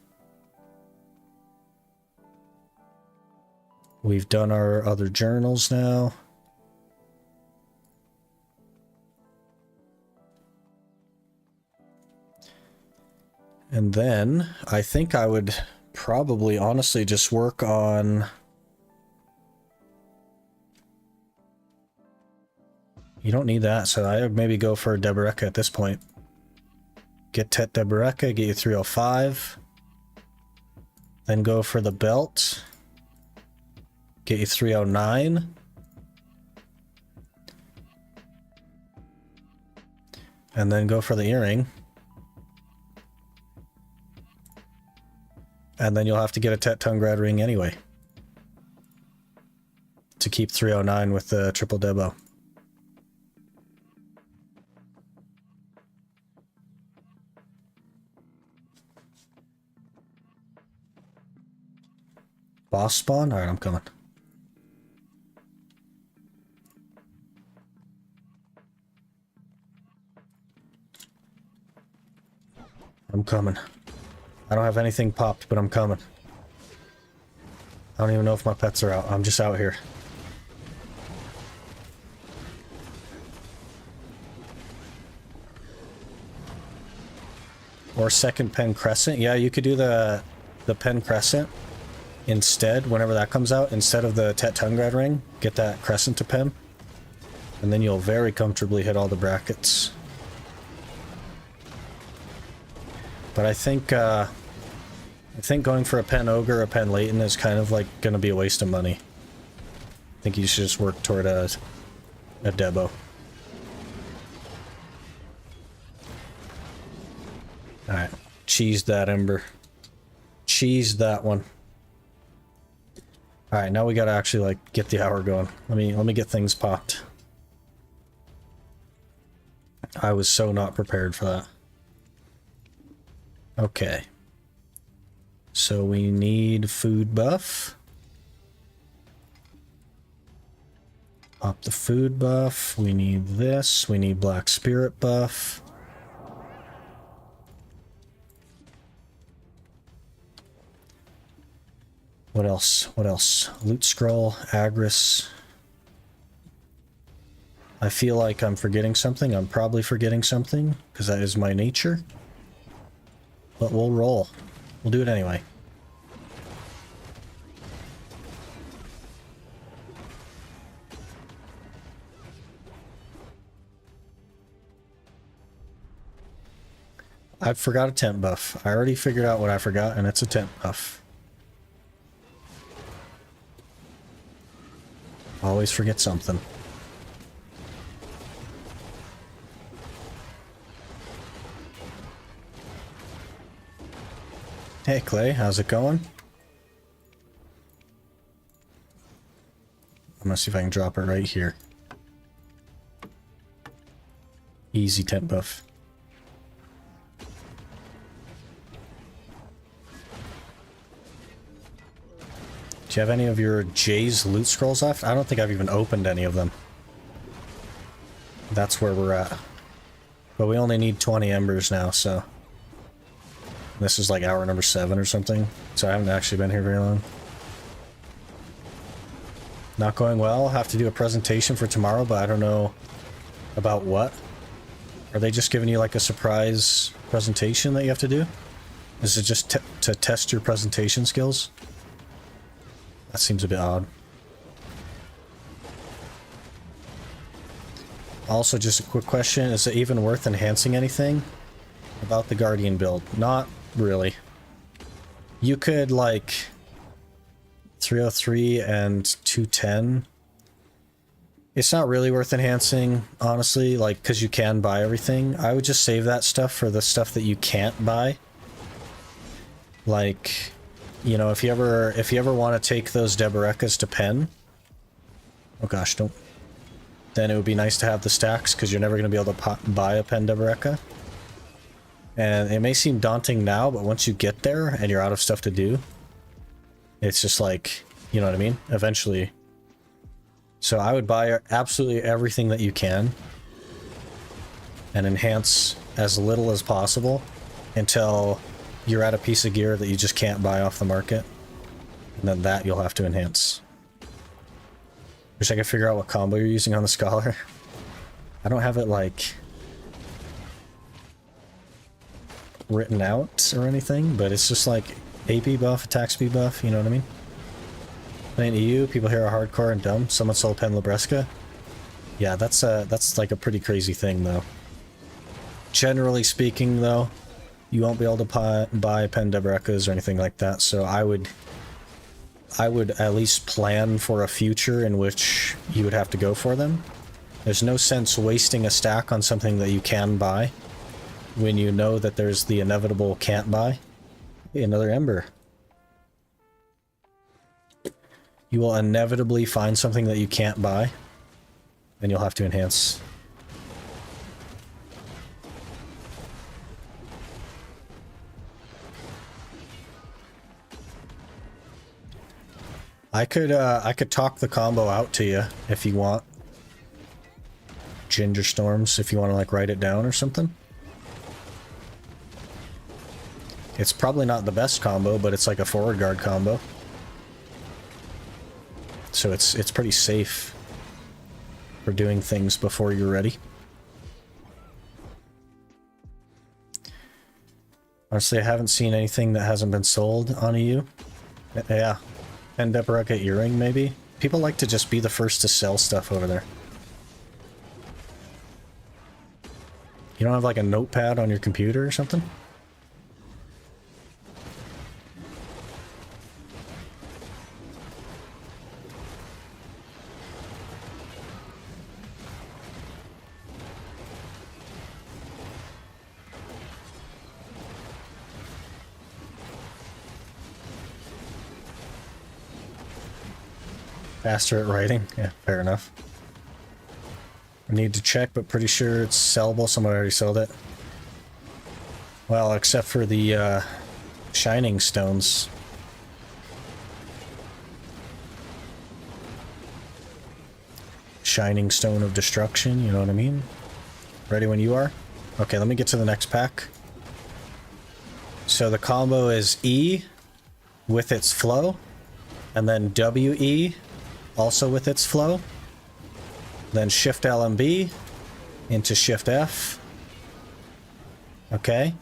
[SPEAKER 1] We've done our other journals now. And then I think I would probably honestly just work on... You don't need that, so I would maybe go for Deboreka at this point. Get Tet Deboreka, get you 305. Then go for the belt. Get you 309. And then go for the earring. And then you'll have to get a Tet Tungrad ring anyway. To keep 309 with the triple Debo. Boss spawn? Alright, I'm coming. I'm coming. I don't have anything popped, but I'm coming. I don't even know if my pets are out. I'm just out here. Or second pen crescent. Yeah, you could do the pen crescent instead whenever that comes out. Instead of the Tet Tungrad ring, get that crescent to pen. And then you'll very comfortably hit all the brackets. But I think going for a pen ogre or a pen Leighton is kind of like going to be a waste of money. I think you should just work toward a Debo. Alright, cheese that ember. Cheese that one. Alright, now we gotta actually like get the hour going. Let me get things popped. I was so not prepared for that. Okay. So we need food buff. Pop the food buff. We need this. We need black spirit buff. What else? What else? Loot scroll, Agris. I feel like I'm forgetting something. I'm probably forgetting something because that is my nature. But we'll roll. We'll do it anyway. I forgot a temp buff. I already figured out what I forgot, and it's a temp buff. Always forget something. Hey Clay, how's it going? I'm gonna see if I can drop it right here. Easy temp buff. Do you have any of your Jay's loot scrolls left? I don't think I've even opened any of them. That's where we're at. But we only need 20 embers now, so... This is like hour number 7 or something, so I haven't actually been here very long. Not going well. I'll have to do a presentation for tomorrow, but I don't know about what. Are they just giving you like a surprise presentation that you have to do? Is it just to test your presentation skills? That seems a bit odd. Also, just a quick question. Is it even worth enhancing anything about the Guardian build? Not really. You could, like, 303 and 210. It's not really worth enhancing, honestly, like, because you can buy everything. I would just save that stuff for the stuff that you can't buy. Like, you know, if you ever want to take those Debarekas to pen, oh gosh, don't. Then it would be nice to have the stacks, because you're never going to be able to buy a pen Debareka. And it may seem daunting now, but once you get there and you're out of stuff to do, it's just like, you know what I mean? Eventually. So I would buy absolutely everything that you can and enhance as little as possible until you're at a piece of gear that you just can't buy off the market. And then that you'll have to enhance. Wish I could figure out what combo you're using on the Scholar. I don't have it, like, written out or anything, but it's just like AP buff, attack speed buff, you know what I mean? Playing EU, people here are hardcore and dumb. Someone sold Pen Libresca. Yeah, that's like a pretty crazy thing, though. Generally speaking, though, you won't be able to buy Pen Debarekas or anything like that, so I would at least plan for a future in which you would have to go for them. There's no sense wasting a stack on something that you can buy when you know that there's the inevitable can't buy. Hey, another ember. You will inevitably find something that you can't buy, and you'll have to enhance. I could talk the combo out to you if you want. Ginger Storms, if you want to like write it down or something. It's probably not the best combo, but it's like a forward guard combo. So it's pretty safe for doing things before you're ready. Honestly, I haven't seen anything that hasn't been sold on EU. Yeah. And Deborah earring, maybe? People like to just be the first to sell stuff over there. You don't have like a notepad on your computer or something? Faster at writing? Yeah, fair enough. I need to check, but pretty sure it's sellable. Someone already sold it. Well, except for the shining stones. Shining Stone of Destruction, you know what I mean? Ready when you are? Okay, let me get to the next pack. So the combo is E with its flow, and then WE also with its flow, then Shift LMB into Shift F. Okay,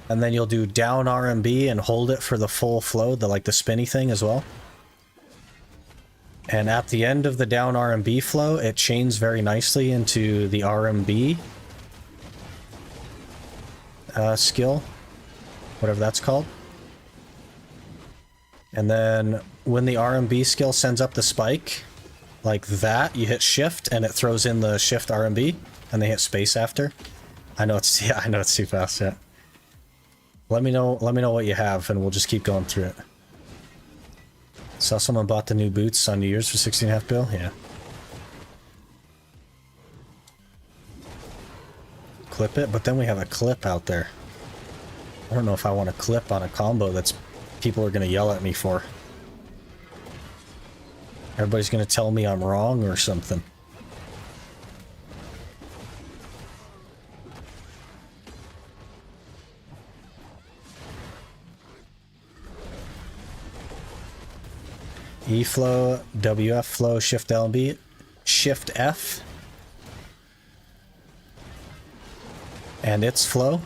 [SPEAKER 1] and then you'll do down RMB and hold it for the full flow, the spinny thing as well. And at the end of the down RMB flow, it chains very nicely into the RMB skill, whatever that's called. And then when the RMB skill sends up the spike, like that, you hit shift and it throws in the shift RMB, and they hit space after. I know it's, yeah, I know it's too fast, yeah. Let me know what you have and we'll just keep going through it. Saw someone bought the new boots on New Year's for 16.5 bill? Yeah. Clip it, but then we have a clip out there. I don't know if I want a clip on a combo that's people are going to yell at me for. Everybody's going to tell me I'm wrong or something. E flow, WF flow, Shift LB, Shift F, and its flow.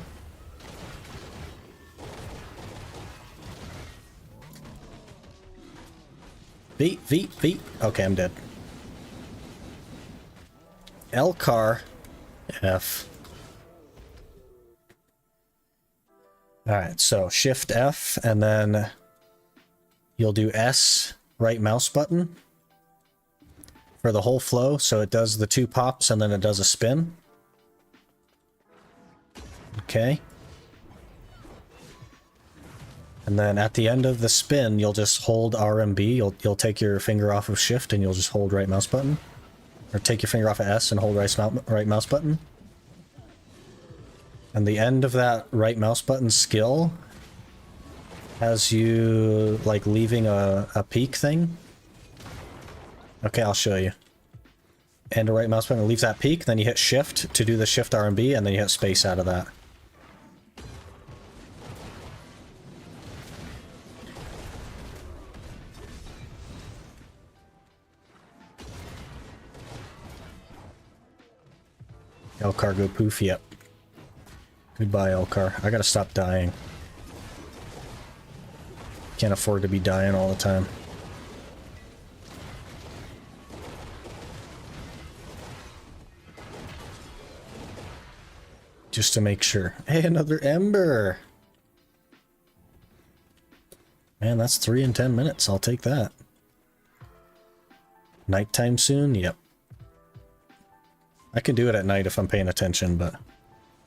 [SPEAKER 1] V. Okay, I'm dead. L car, F. Alright, so Shift F, and then you'll do S, right mouse button, for the whole flow, so it does the 2 pops and then it does a spin. Okay. And then at the end of the spin, you'll just hold RMB. You'll take your finger off of shift and you'll just hold right mouse button. Or take your finger off of S and hold right mouse button. And the end of that right mouse button skill has you like leaving a peak thing. Okay, I'll show you. And a right mouse button leaves that peak, then you hit shift to do the shift RMB, and then you hit space out of that. Elcar go poof, yep. Goodbye, Elcar. I gotta stop dying. Can't afford to be dying all the time. Just to make sure. Hey, another ember! Man, that's 3 in 10 minutes. I'll take that. Nighttime soon? Yep. I can do it at night if I'm paying attention, but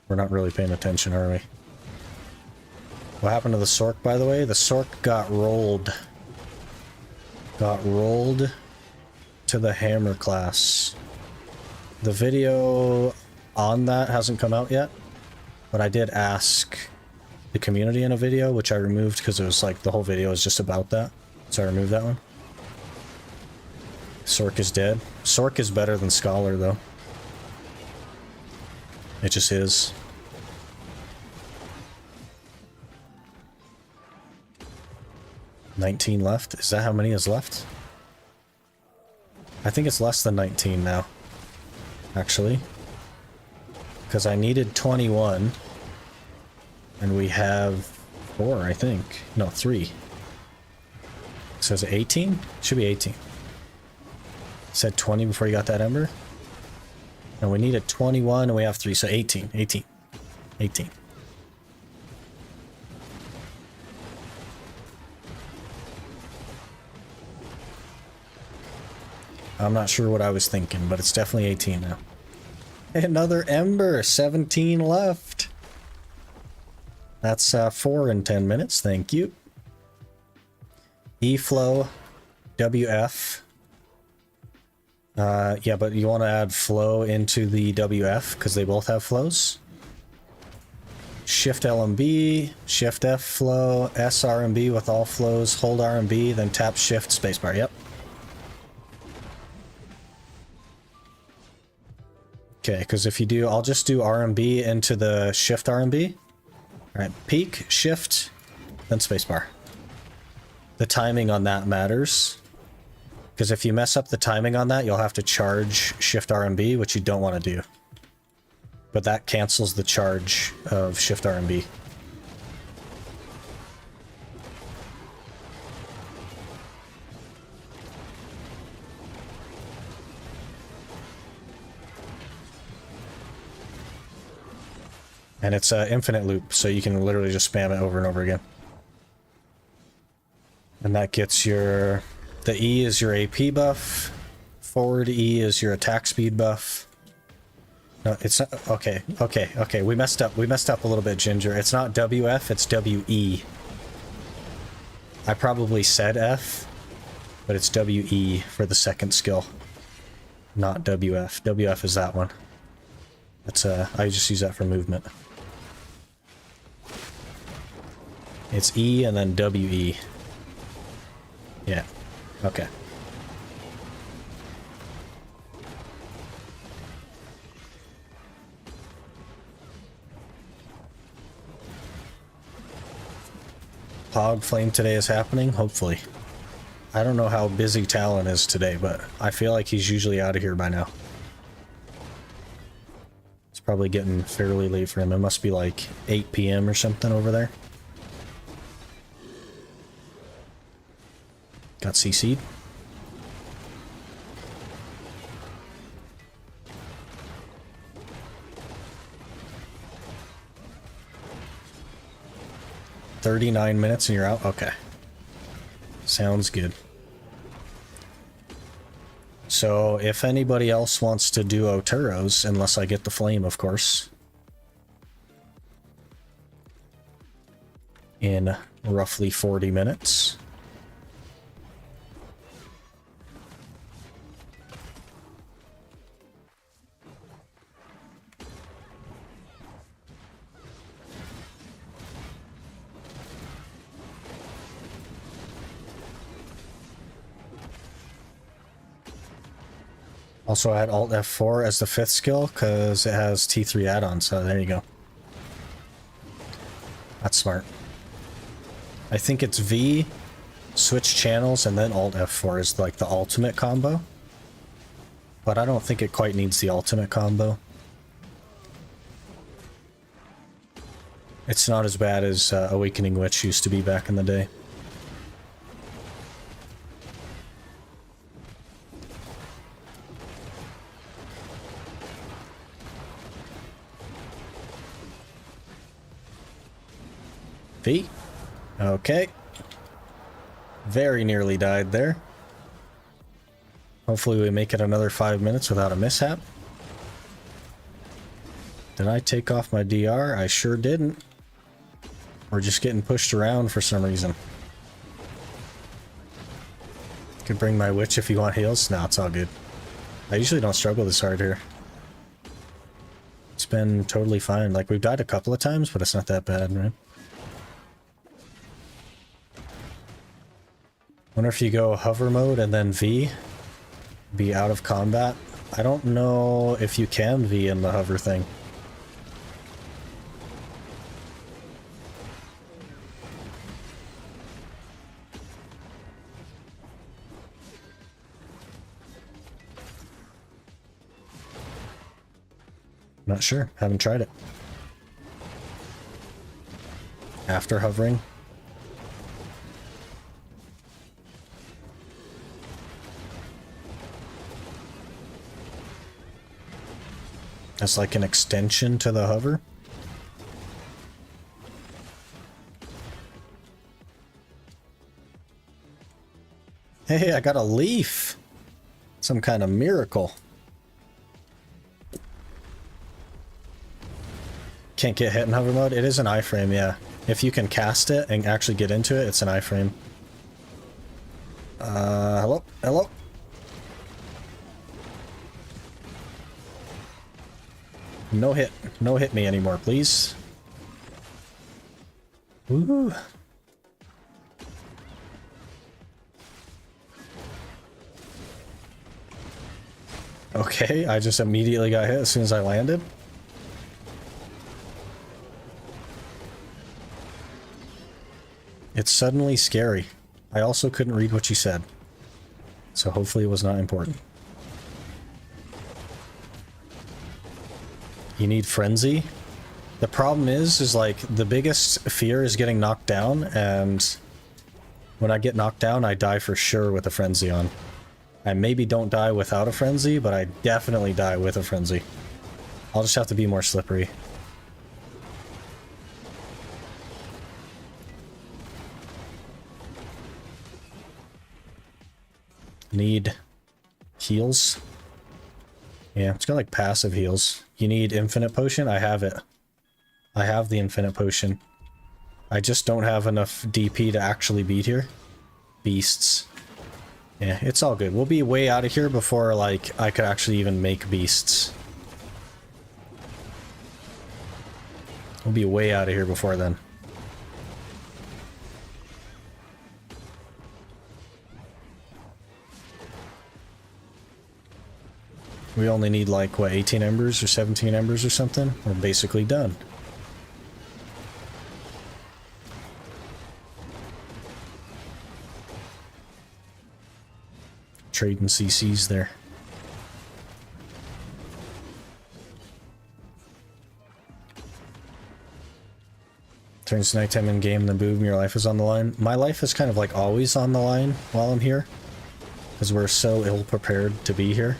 [SPEAKER 1] we're not really paying attention, are we? What happened to the Sork, by the way? The Sork got rolled. Got rolled to the Hammer class. The video on that hasn't come out yet, but I did ask the community in a video, which I removed because it was like the whole video is just about that. So I removed that one. Sork is dead. Sork is better than Scholar, though. It just is. $19 left? Is that how many is left? I think it's less than 19 now. Actually. Because I needed 21. And we have 4, I think. No, 3. So is it 18? Should be 18. Said 20 before you got that ember. And we needed 21 and we have 3, so 18. 18. 18. I'm not sure what I was thinking, but it's definitely 18 now. Another ember, 17 left. That's 4 in 10 minutes, thank you. E-flow, WF. Yeah, but you want to add flow into the WF because they both have flows. Shift LMB, Shift F flow, S RMB with all flows, hold RMB, then tap Shift spacebar. Yep. Okay, because if you do, I'll just do RMB into the Shift RMB. Alright, peak, Shift, then spacebar. The timing on that matters. Because if you mess up the timing on that, you'll have to charge Shift RMB, which you don't want to do. But that cancels the charge of Shift RMB. And it's an infinite loop, so you can literally just spam it over and over again. And that gets your... The E is your AP buff. Forward E is your attack speed buff. No, it's not... Okay. We messed up. We messed up a little bit, Ginger. It's not WF, it's WE. I probably said F, but it's WE for the second skill. Not WF. WF is that one. That's I just use that for movement. It's E and then WE. Yeah. Okay. Hog Flame today is happening? Hopefully. I don't know how busy Talon is today, but I feel like he's usually out of here by now. It's probably getting fairly late for him. It must be like 8 PM or something over there. Got CC'd. "39 minutes and you're out?" Okay. Sounds good. So, if anybody else wants to do Oteros, unless I get the flame, of course. In roughly 40 minutes. Also, I had Alt F4 as the 5th skill because it has T3 add-on, so there you go. That's smart. I think it's V, switch channels, and then Alt F4 is like the ultimate combo. But I don't think it quite needs the ultimate combo. It's not as bad as Awakening Witch used to be back in the day. V. Okay. Very nearly died there. Hopefully we make it another 5 minutes without a mishap. Did I take off my DR? I sure didn't. We're just getting pushed around for some reason. Could bring my witch if you want heals. No, it's all good. I usually don't struggle this hard here. It's been totally fine. Like, we've died a couple of times, but it's not that bad, right? Wonder if you go hover mode and then V, Be out of combat. I don't know if you can V in the hover thing. Not sure. Haven't tried it. After hovering. That's like an extension to the hover. Hey, I got a leaf. Some kind of miracle. Can't get hit in hover mode? It is an iframe, yeah. If you can cast it and actually get into it, it's an iframe. Hello? Hello? No hit. No hit me anymore, please. Woo. Okay, I just immediately got hit as soon as I landed. It's suddenly scary. I also couldn't read what you said. So hopefully it was not important. You need frenzy. The problem is like the biggest fear is getting knocked down, and when I get knocked down, I die for sure with a frenzy on. I maybe don't die without a frenzy, but I definitely die with a frenzy. I'll just have to be more slippery. Need heals. Yeah, it's got like passive heals. You need infinite potion? I have it. I have the infinite potion. I just don't have enough DP to actually beat here. Beasts. Yeah, it's all good. We'll be way out of here before, like, I could actually even make beasts. We'll be way out of here before then. We only need, like, what, 18 embers or 17 embers or something? We're basically done. Trading CCs there. Turns nighttime in game, then boom, your life is on the line. My life is kind of like always on the line while I'm here, because we're so ill prepared to be here.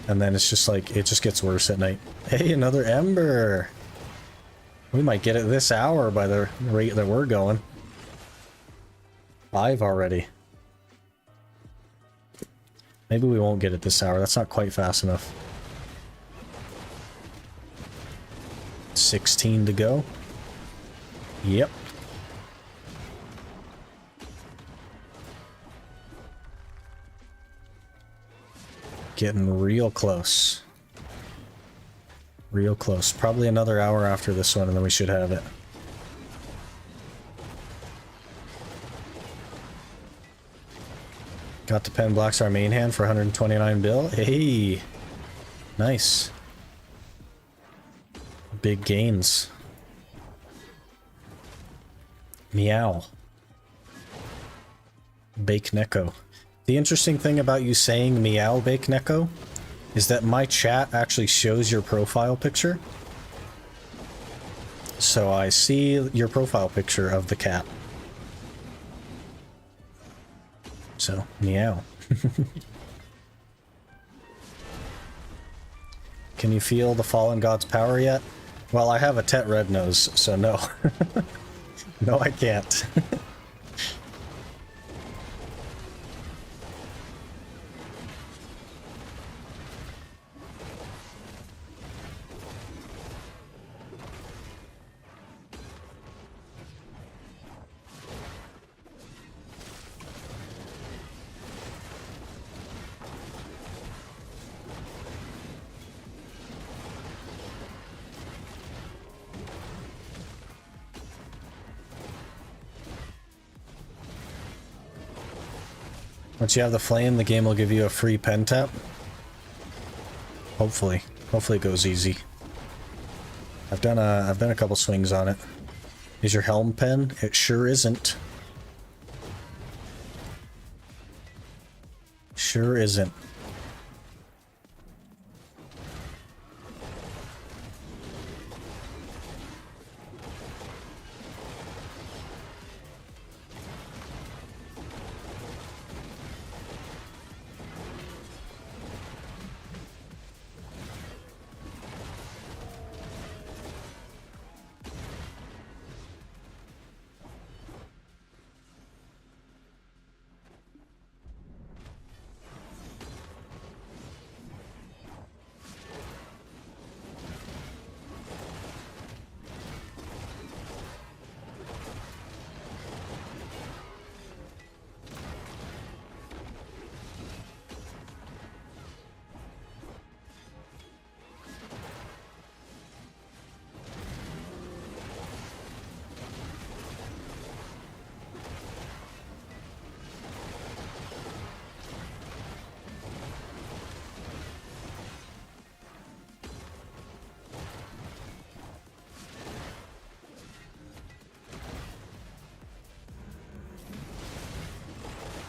[SPEAKER 1] And then it's just like, it just gets worse at night. Hey, another ember! We might get it this hour by the rate that we're going. 5 already. Maybe we won't get it this hour. That's not quite fast enough. 16 to go. Yep. Getting real close. Real close. Probably another hour after this one and then we should have it. Got the Pen Blacks our main hand for 129 bill. Hey! Nice. Big gains. Meow. Bake Neko. The interesting thing about you saying meow Bake Neko is that my chat actually shows your profile picture. So I see your profile picture of the cat. So, meow. Can you feel the fallen god's power yet? Well, I have a Tet Red Nose, so no. No, I can't. Once you have the flame, the game will give you a free pen tap. Hopefully. Hopefully it goes easy. I've done a couple swings on it. Is your helm pen? It sure isn't. Sure isn't.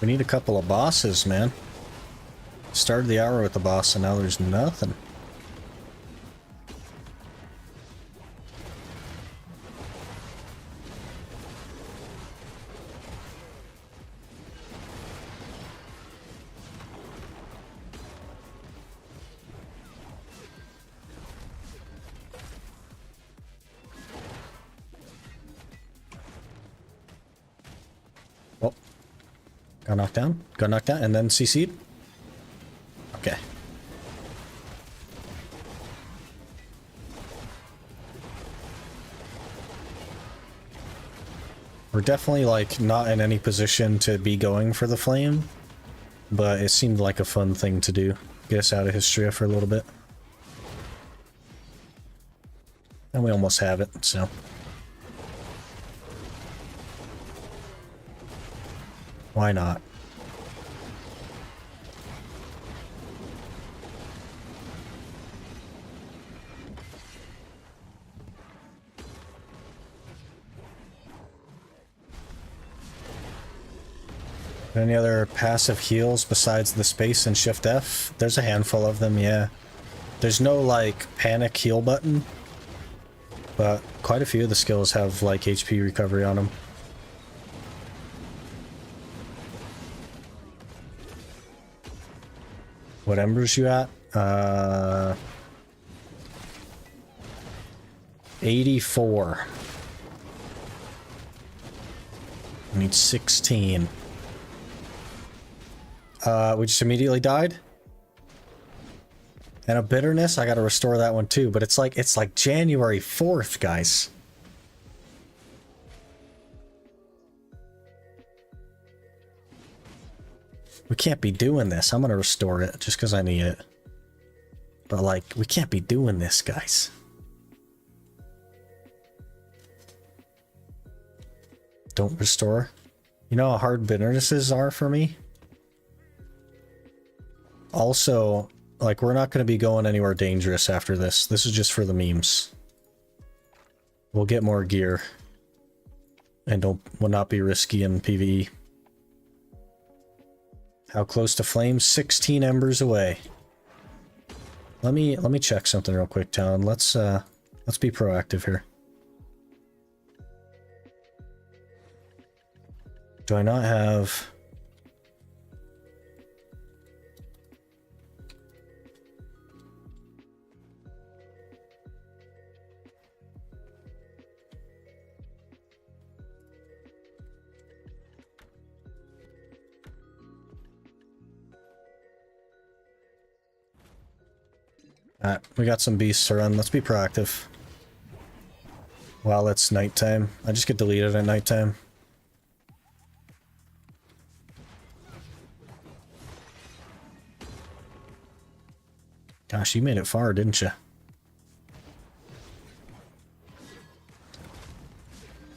[SPEAKER 1] We need a couple of bosses, man. Started the hour with the boss and now there's nothing. Oh. Got knocked down, and then CC'd. Okay. We're definitely, like, not in any position to be going for the flame, but it seemed like a fun thing to do. Get us out of Hystria for a little bit. And we almost have it, so... why not? Any other passive heals besides the space and shift F? There's a handful of them, yeah. There's no, like, panic heal button, but quite a few of the skills have, like, HP recovery on them. What embers you at? 84. I need 16. We just immediately died? And a bitterness? I gotta restore that one too, but it's like January 4th, guys. We can't be doing this. I'm gonna restore it just because I need it. But like, we can't be doing this, guys. Don't restore. You know how hard bitternesses are for me? Also, like, we're not going to be going anywhere dangerous after this. This is just for the memes. We'll get more gear. And will not be risky in PvE. How close to flames? 16 embers away. Let me check something real quick, Talon. Let's be proactive here. Do I not have... Alright, we got some beasts to run. Let's be proactive. While it's nighttime. I just get deleted at nighttime. Gosh, you made it far, didn't you?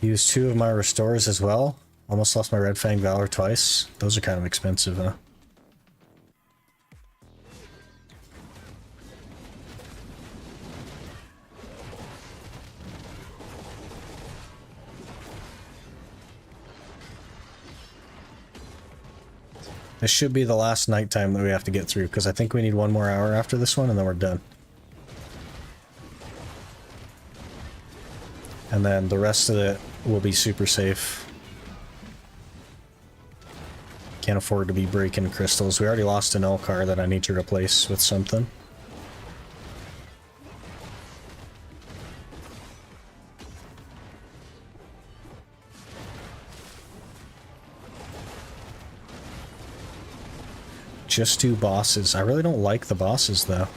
[SPEAKER 1] Used 2 of my restores as well. Almost lost my Red Fang Valor twice. Those are kind of expensive, huh? This should be the last nighttime that we have to get through, because I think we need one more hour after this one, and then we're done. And then the rest of it will be super safe. Can't afford to be breaking crystals. We already lost an Elcar that I need to replace with something. Just 2 bosses. I really don't like the bosses, though.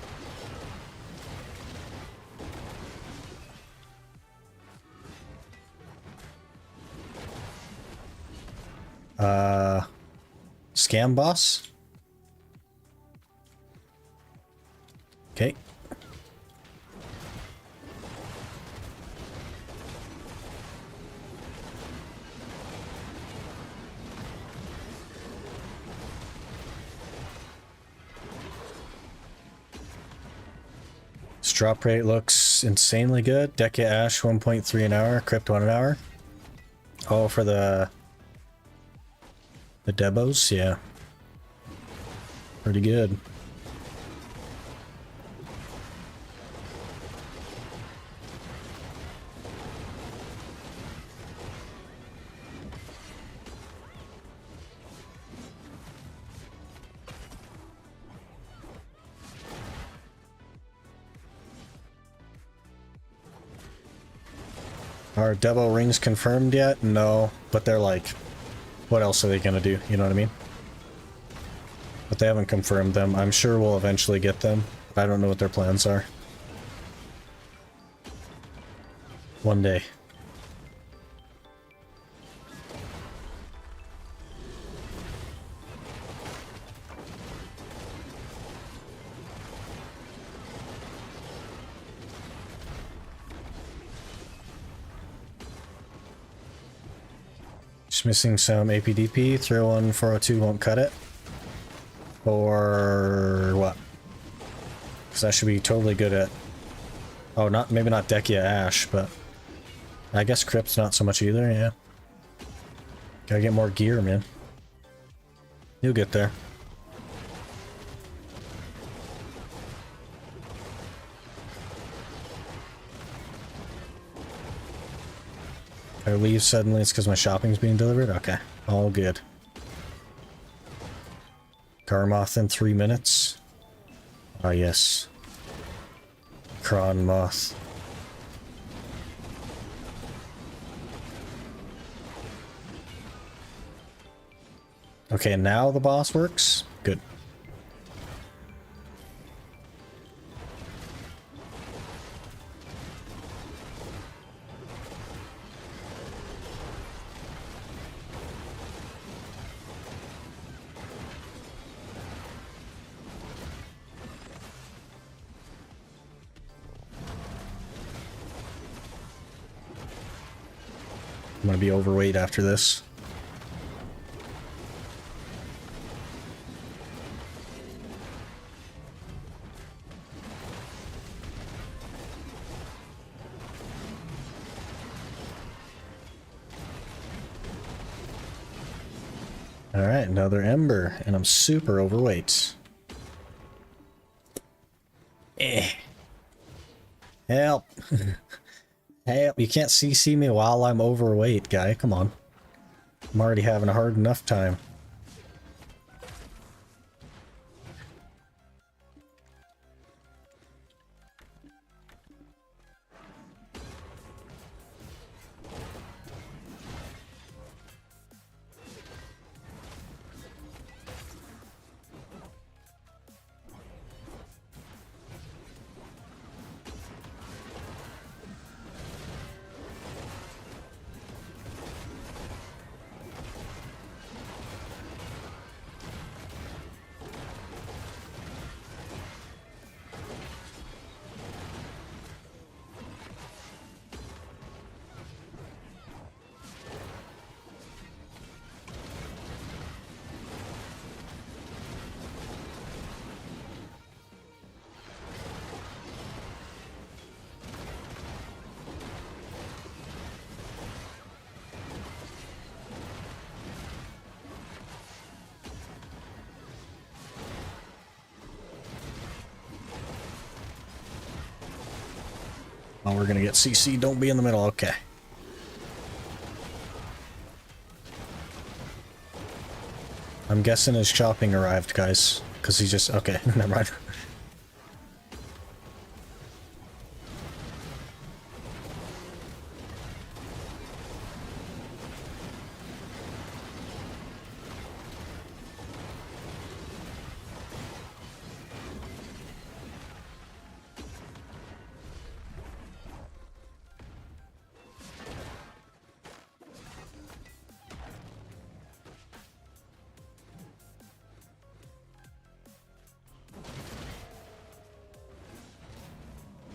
[SPEAKER 1] Scam boss? Okay. Drop rate looks insanely good. Deca Ash 1.3 an hour, Crypt 1 an hour. Oh, for the Debos, yeah. Pretty good. Are Debo rings confirmed yet? No, but they're like, what else are they gonna do? You know what I mean? But they haven't confirmed them. I'm sure we'll eventually get them. I don't know what their plans are. One day. Just missing some APDP. Throw 1 402 won't cut it. Or what? Because I should be totally good at... Oh, not maybe not Decia Ash, but... I guess Crypt's not so much either, yeah. Gotta get more gear, man. You'll get there. If I leave suddenly, it's because my shopping's being delivered? Okay, all good. Garmoth in 3 minutes. Ah, yes. Kron Moth. Okay, now the boss works? Good. I'm gonna be overweight after this. Alright, another ember, and I'm super overweight. Help! Help! You can't CC me while I'm overweight, guy. Come on. I'm already having a hard enough time. Oh, we're gonna get CC. Don't be in the middle. Okay. I'm guessing his shopping arrived, guys. Because he just... Okay, never mind.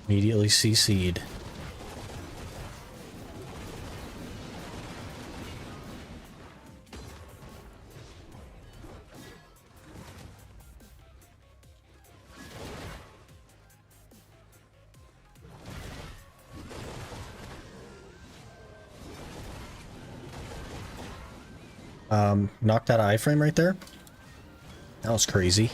[SPEAKER 1] Immediately CC'd. Knocked out an iframe right there. That was crazy.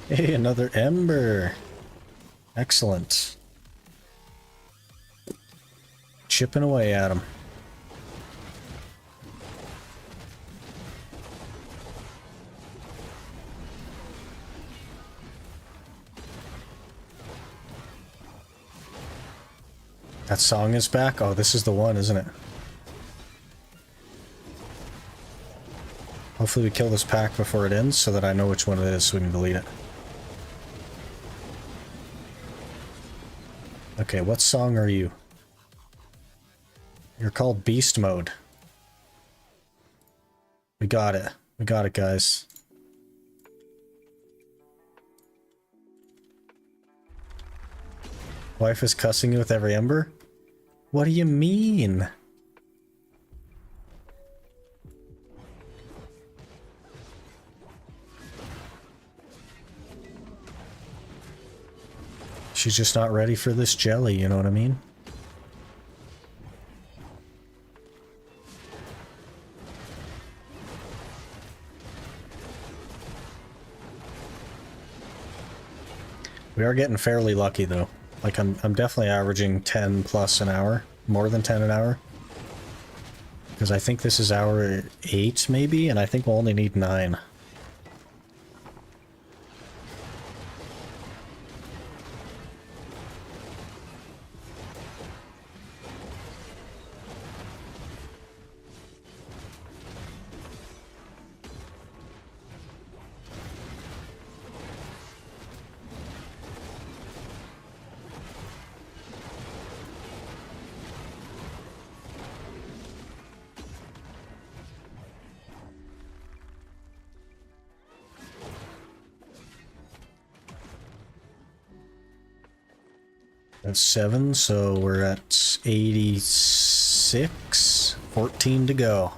[SPEAKER 1] Hey, another ember. Excellent. Chipping away at him. That song is back? Oh, this is the one, isn't it? Hopefully we kill this pack before it ends so that I know which one it is so we can delete it. Okay, what song are you? You're called Beast Mode. We got it. We got it, guys. Wife is cussing you with every ember? What do you mean? She's just not ready for this jelly, you know what I mean? We are getting fairly lucky though. Like I'm definitely averaging 10 plus an hour, more than 10 an hour. Because I think this is hour 8 maybe, and I think we'll only need 9. That's 7, so we're at 86. 14 to go.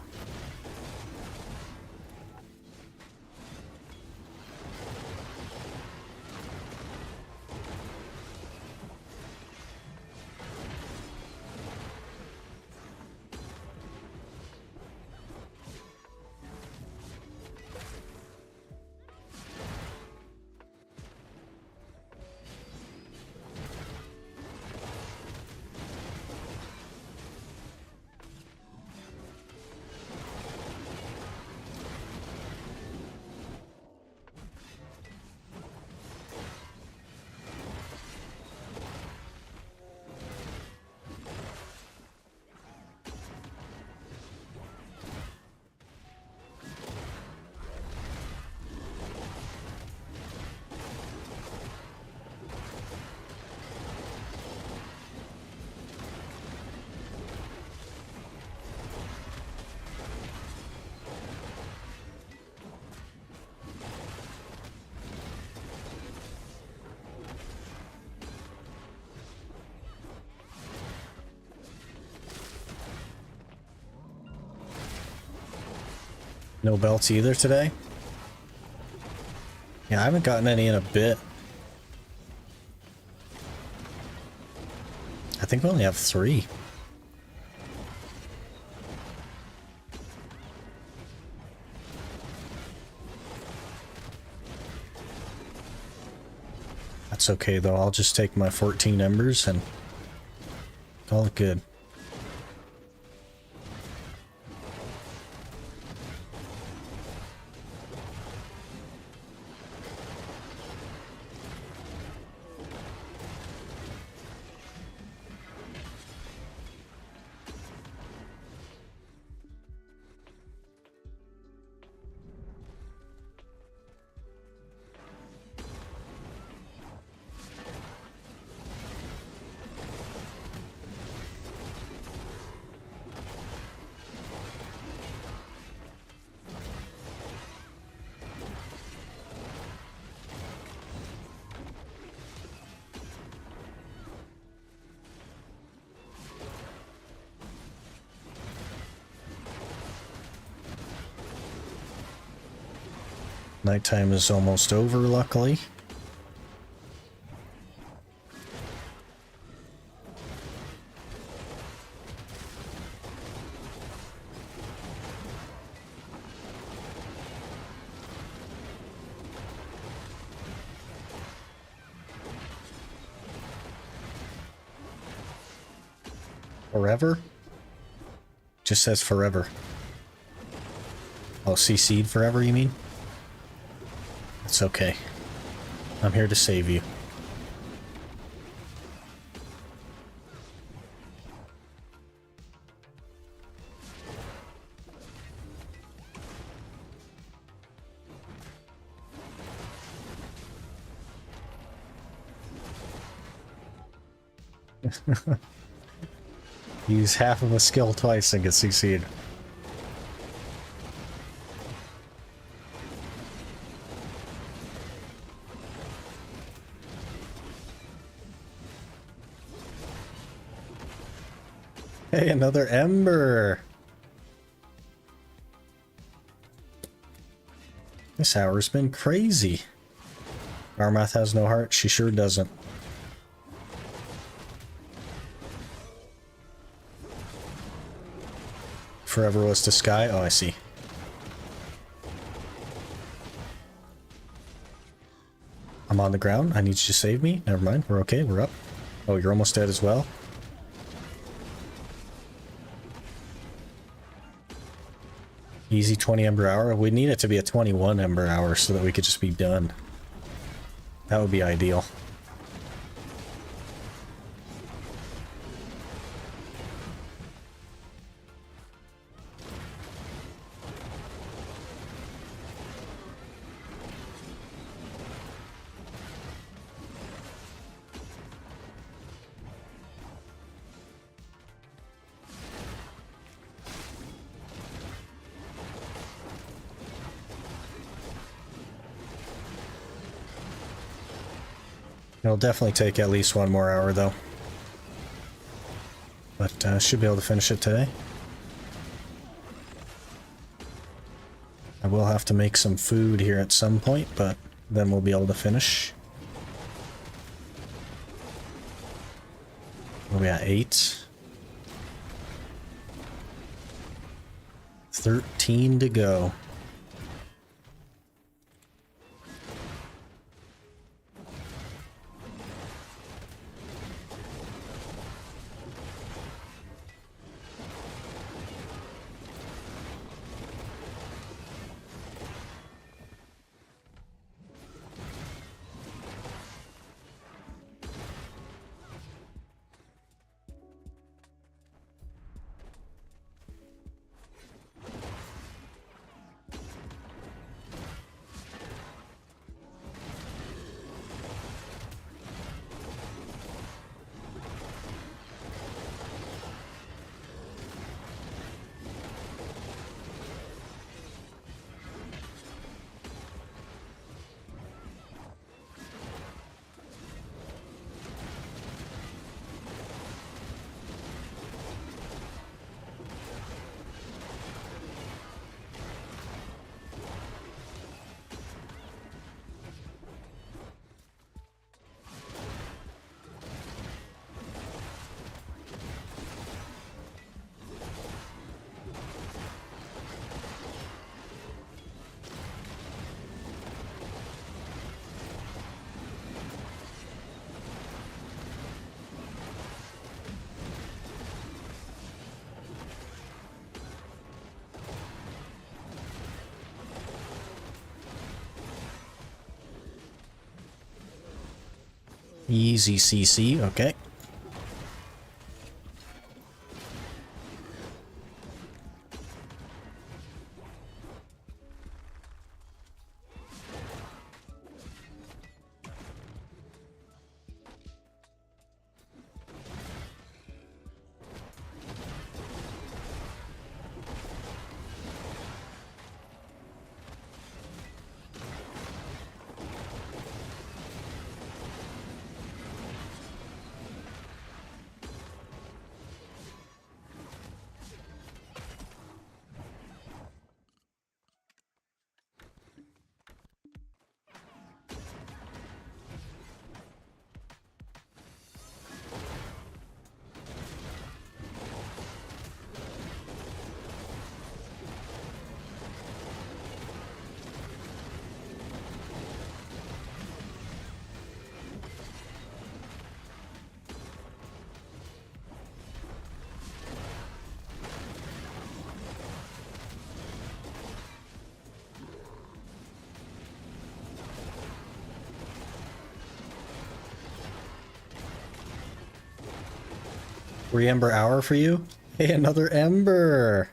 [SPEAKER 1] No belts either today? Yeah, I haven't gotten any in a bit. I think we only have 3. That's okay though, I'll just take my 14 embers and call it good. Nighttime is almost over, luckily. Forever? Just says forever. Oh, CC'd forever, you mean? It's okay. I'm here to save you. Use half of a skill twice and get CC'd. Hey, another ember! This hour's been crazy. Armath has no heart? She sure doesn't. Forever was to sky? Oh, I see. I'm on the ground. I need you to save me. Never mind. We're okay. We're up. Oh, you're almost dead as well? Easy 20 ember hour. We need it to be a 21 ember hour so that we could just be done. That would be ideal. It'll definitely take at least 1 more hour, though. But should be able to finish it today. I will have to make some food here at some point, but then we'll be able to finish. We got 8. 13 to go. Easy CC, okay. Ember hour for you? Hey, another ember!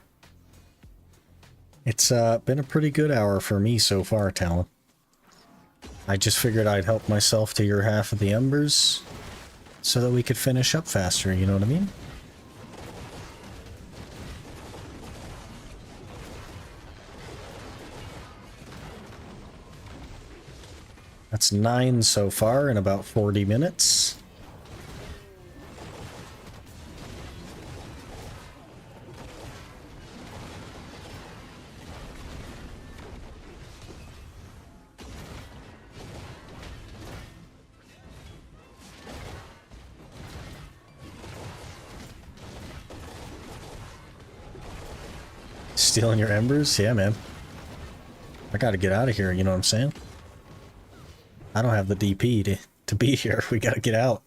[SPEAKER 1] It's been a pretty good hour for me so far, Talon. I just figured I'd help myself to your half of the embers so that we could finish up faster, you know what I mean? That's 9 so far in about 40 minutes. Stealing your embers? Yeah, man. I gotta get out of here, you know what I'm saying? I don't have the DP to be here. We gotta get out.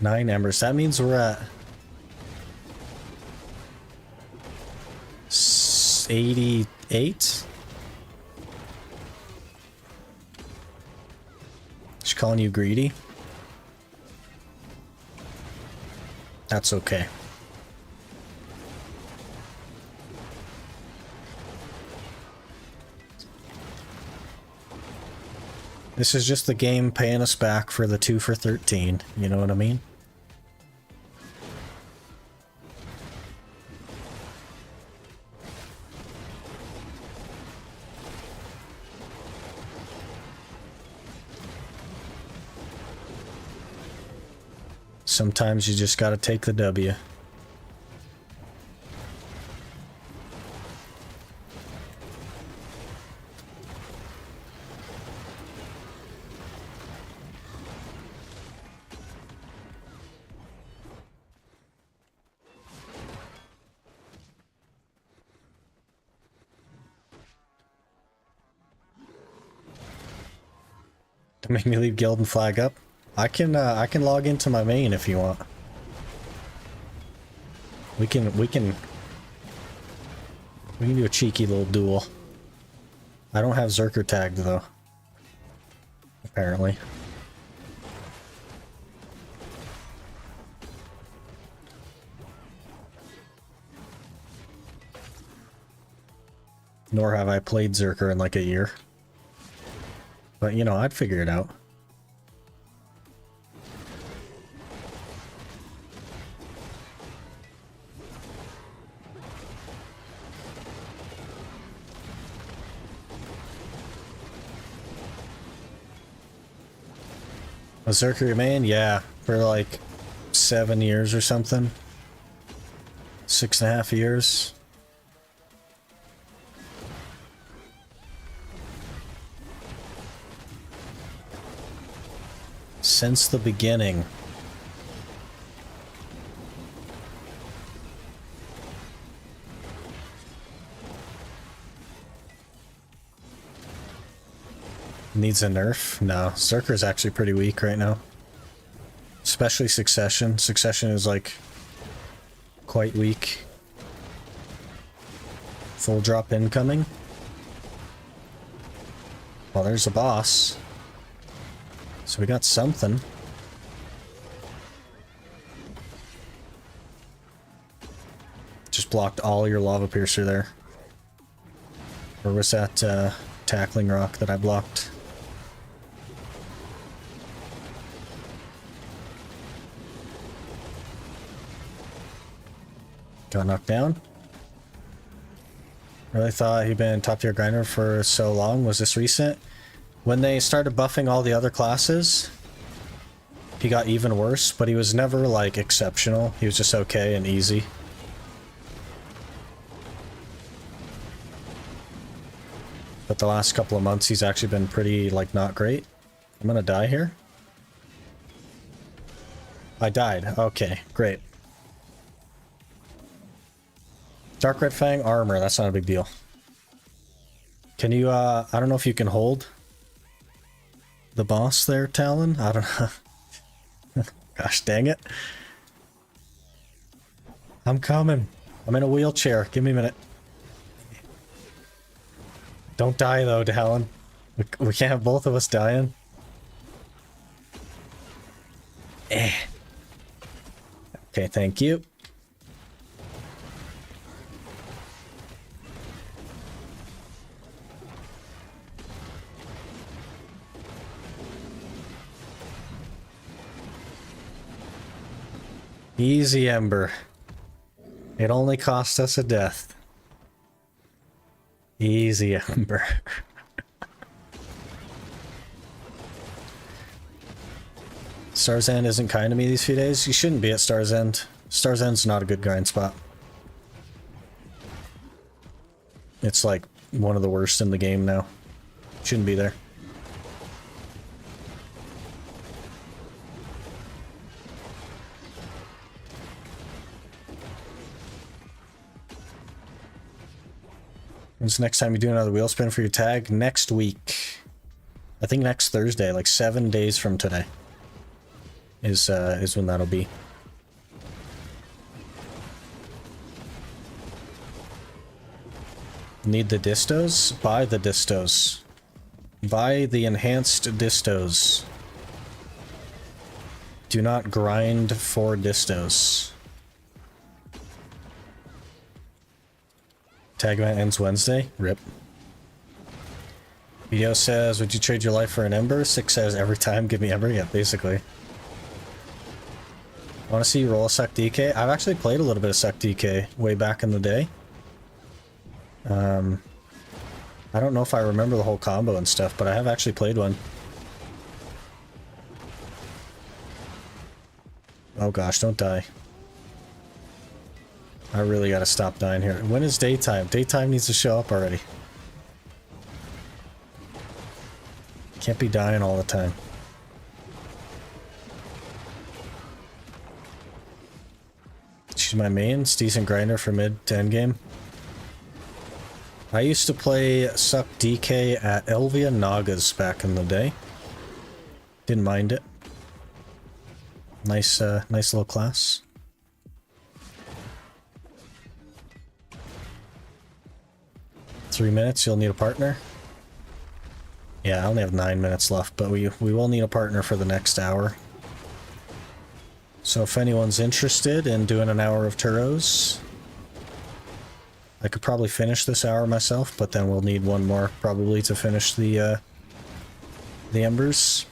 [SPEAKER 1] Nine embers. That means we're at 88? She's calling you greedy? That's okay. This is just the game paying us back for the 2 for 13, you know what I mean? Sometimes you just gotta take the W. To make me leave guild and flag up? I can log into my main if you want. We can do a cheeky little duel. I don't have Zerker tagged though. Apparently. Nor have I played Zerker in like a year. But you know, I'd figure it out. A Zerker main? Yeah, for like 7 years or something. 6.5 years. Since the beginning. Needs a nerf? No, Zerker's actually pretty weak right now. Especially Succession. Succession is like quite weak. Full drop incoming. Well, there's a boss. So we got something. Just blocked all your lava piercer there. Or was that tackling rock that I blocked? Got knocked down. Really thought he'd been top tier grinder for so long. Was this recent? When they started buffing all the other classes, he got even worse, but he was never like exceptional. He was just okay and easy. But the last couple of months he's actually been pretty like not great. I'm gonna die here. I died. Okay, great. Dark Red Fang armor, that's not a big deal. Can you, I don't know if you can hold the boss there, Talon? I don't know. Gosh dang it. I'm coming. I'm in a wheelchair. Give me a minute. Don't die though, Talon. We can't have both of us dying. Eh. Okay, thank you. Easy, Ember. It only cost us a death. Easy, Ember. Star's End isn't kind to me these few days. You shouldn't be at Star's End. Star's End's not a good grind spot. It's like one of the worst in the game now. Shouldn't be there. When's the next time you do another wheel spin for your tag? Next week. I think next Thursday, like 7 days from today. Is when that'll be. Need the distos? Buy the distos. Buy the enhanced distos. Do not grind for distos. Tag event ends Wednesday. RIP. Video says, would you trade your life for an ember? 6 says, every time give me ember. Yeah, basically. I want to see you roll a Suck DK. I've actually played a little bit of Suck DK way back in the day. I don't know if I remember the whole combo and stuff, but I have actually played one. Oh gosh, don't die. I really gotta stop dying here. When is daytime? Daytime needs to show up already. Can't be dying all the time. She's my main. It's decent grinder for mid to end game. I used to play Suck DK at Elvia Nagas back in the day. Didn't mind it. Nice, nice little class. Three minutes, you'll need a partner. Yeah, I only have 9 minutes left, but we will need a partner for the next hour. So if anyone's interested in doing an hour of Turos, I could probably finish this hour myself, but then we'll need one more probably to finish the embers.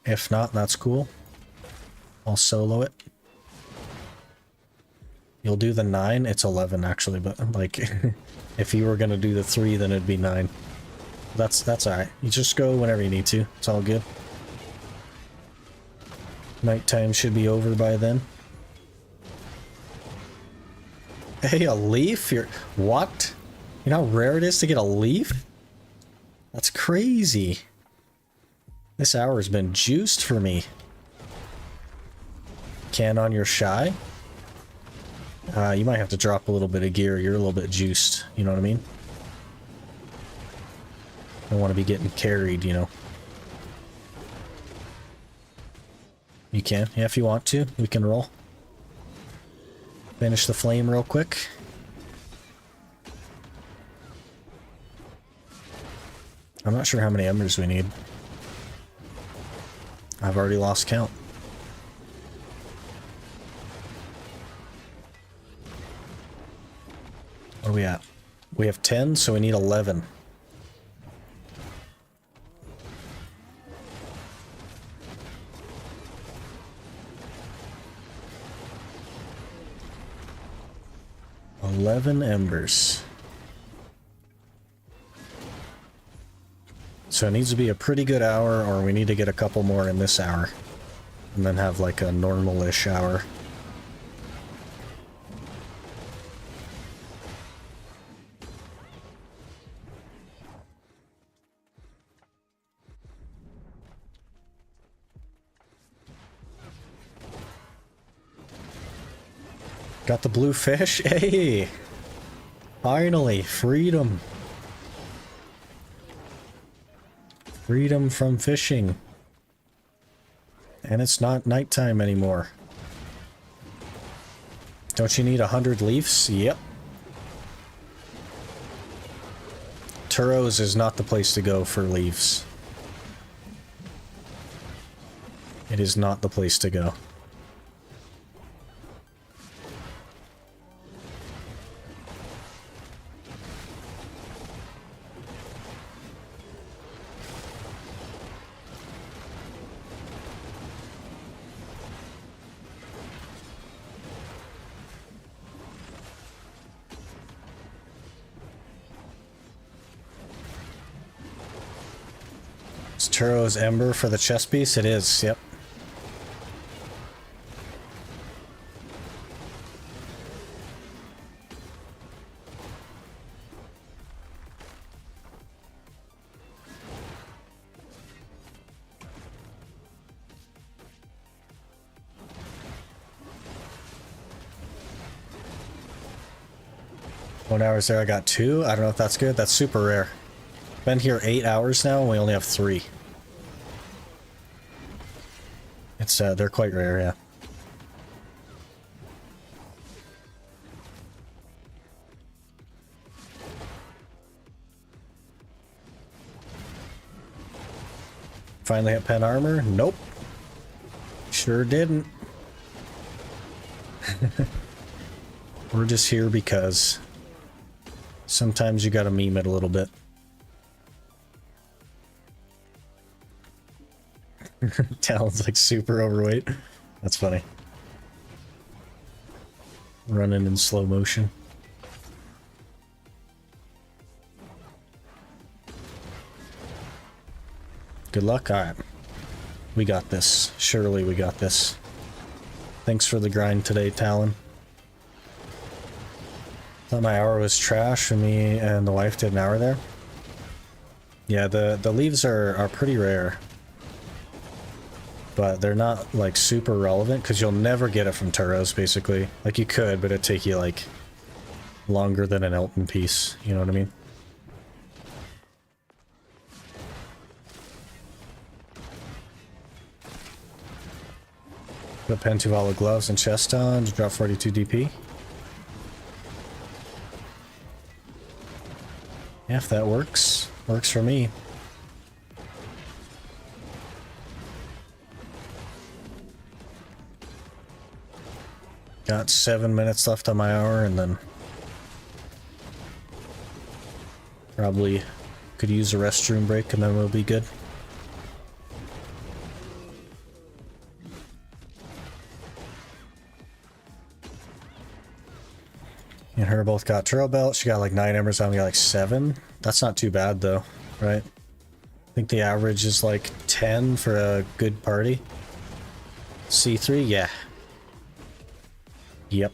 [SPEAKER 1] If not, that's cool. I'll solo it. You'll do the 9? It's 11 actually, but like if you were gonna do the 3, then it'd be 9. That's alright. You just go whenever you need to. It's all good. Nighttime should be over by then. Hey, a leaf? What? You know how rare it is to get a leaf? That's crazy. This hour has been juiced for me. Can on your shy? You might have to drop a little bit of gear. You're a little bit juiced. You know what I mean? Don't want to be getting carried, you know. You can. Yeah, if you want to. We can roll. Finish the flame real quick. I'm not sure how many embers we need. I've already lost count. What are we at? We have 10, so we need 11. Embers. So it needs to be a pretty good hour, or we need to get a couple more in this hour. And then have like a normal-ish hour. Got the blue fish? Hey! Finally, freedom. Freedom from fishing. And it's not nighttime anymore. Don't you need 100 leaves? Yep. Turos is not the place to go for leaves. It is not the place to go. Turo's ember for the chest piece? It is, yep. One hours there, I got 2. I don't know if that's good. That's super rare. Been here 8 hours now, and we only have 3. It's, they're quite rare, yeah. Finally hit pen armor? Nope. Sure didn't. We're just here because sometimes you gotta meme it a little bit. Talon's like super overweight. That's funny. Running in slow motion. Good luck. Alright. We got this. Surely we got this. Thanks for the grind today, Talon. Thought my hour was trash and me and the wife did an hour there. Yeah, the leaves are pretty rare. But they're not, like, super relevant, because you'll never get it from Turos, basically. Like, you could, but it'd take you, like, longer than an Elton piece. You know what I mean? Put Pentuvala gloves and chest on to drop 42 DP. Yeah, if that works. Works for me. Got 7 minutes left on my hour, and then probably could use a restroom break, and then we'll be good. And her both got Turo belt. She got like 9 embers, I only got like 7. That's not too bad though, right? I think the average is like 10 for a good party. C3, yeah. Yep.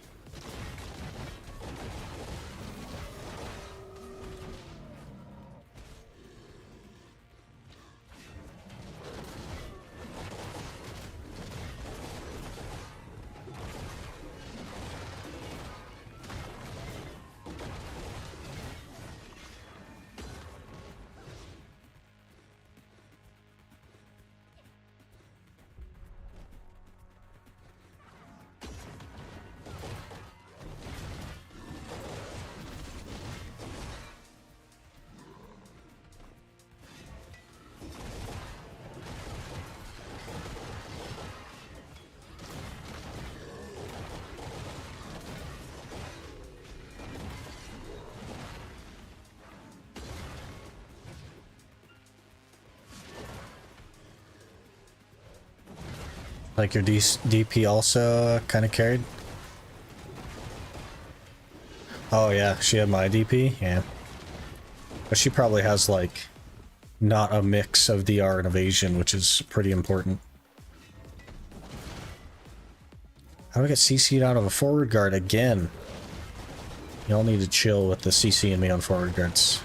[SPEAKER 1] Like your DP also kind of carried? Oh yeah, she had my DP? Yeah. But she probably has like not a mix of DR and evasion, which is pretty important. How do I get CC'd out of a forward guard again? Y'all need to chill with the CCing me on forward guards.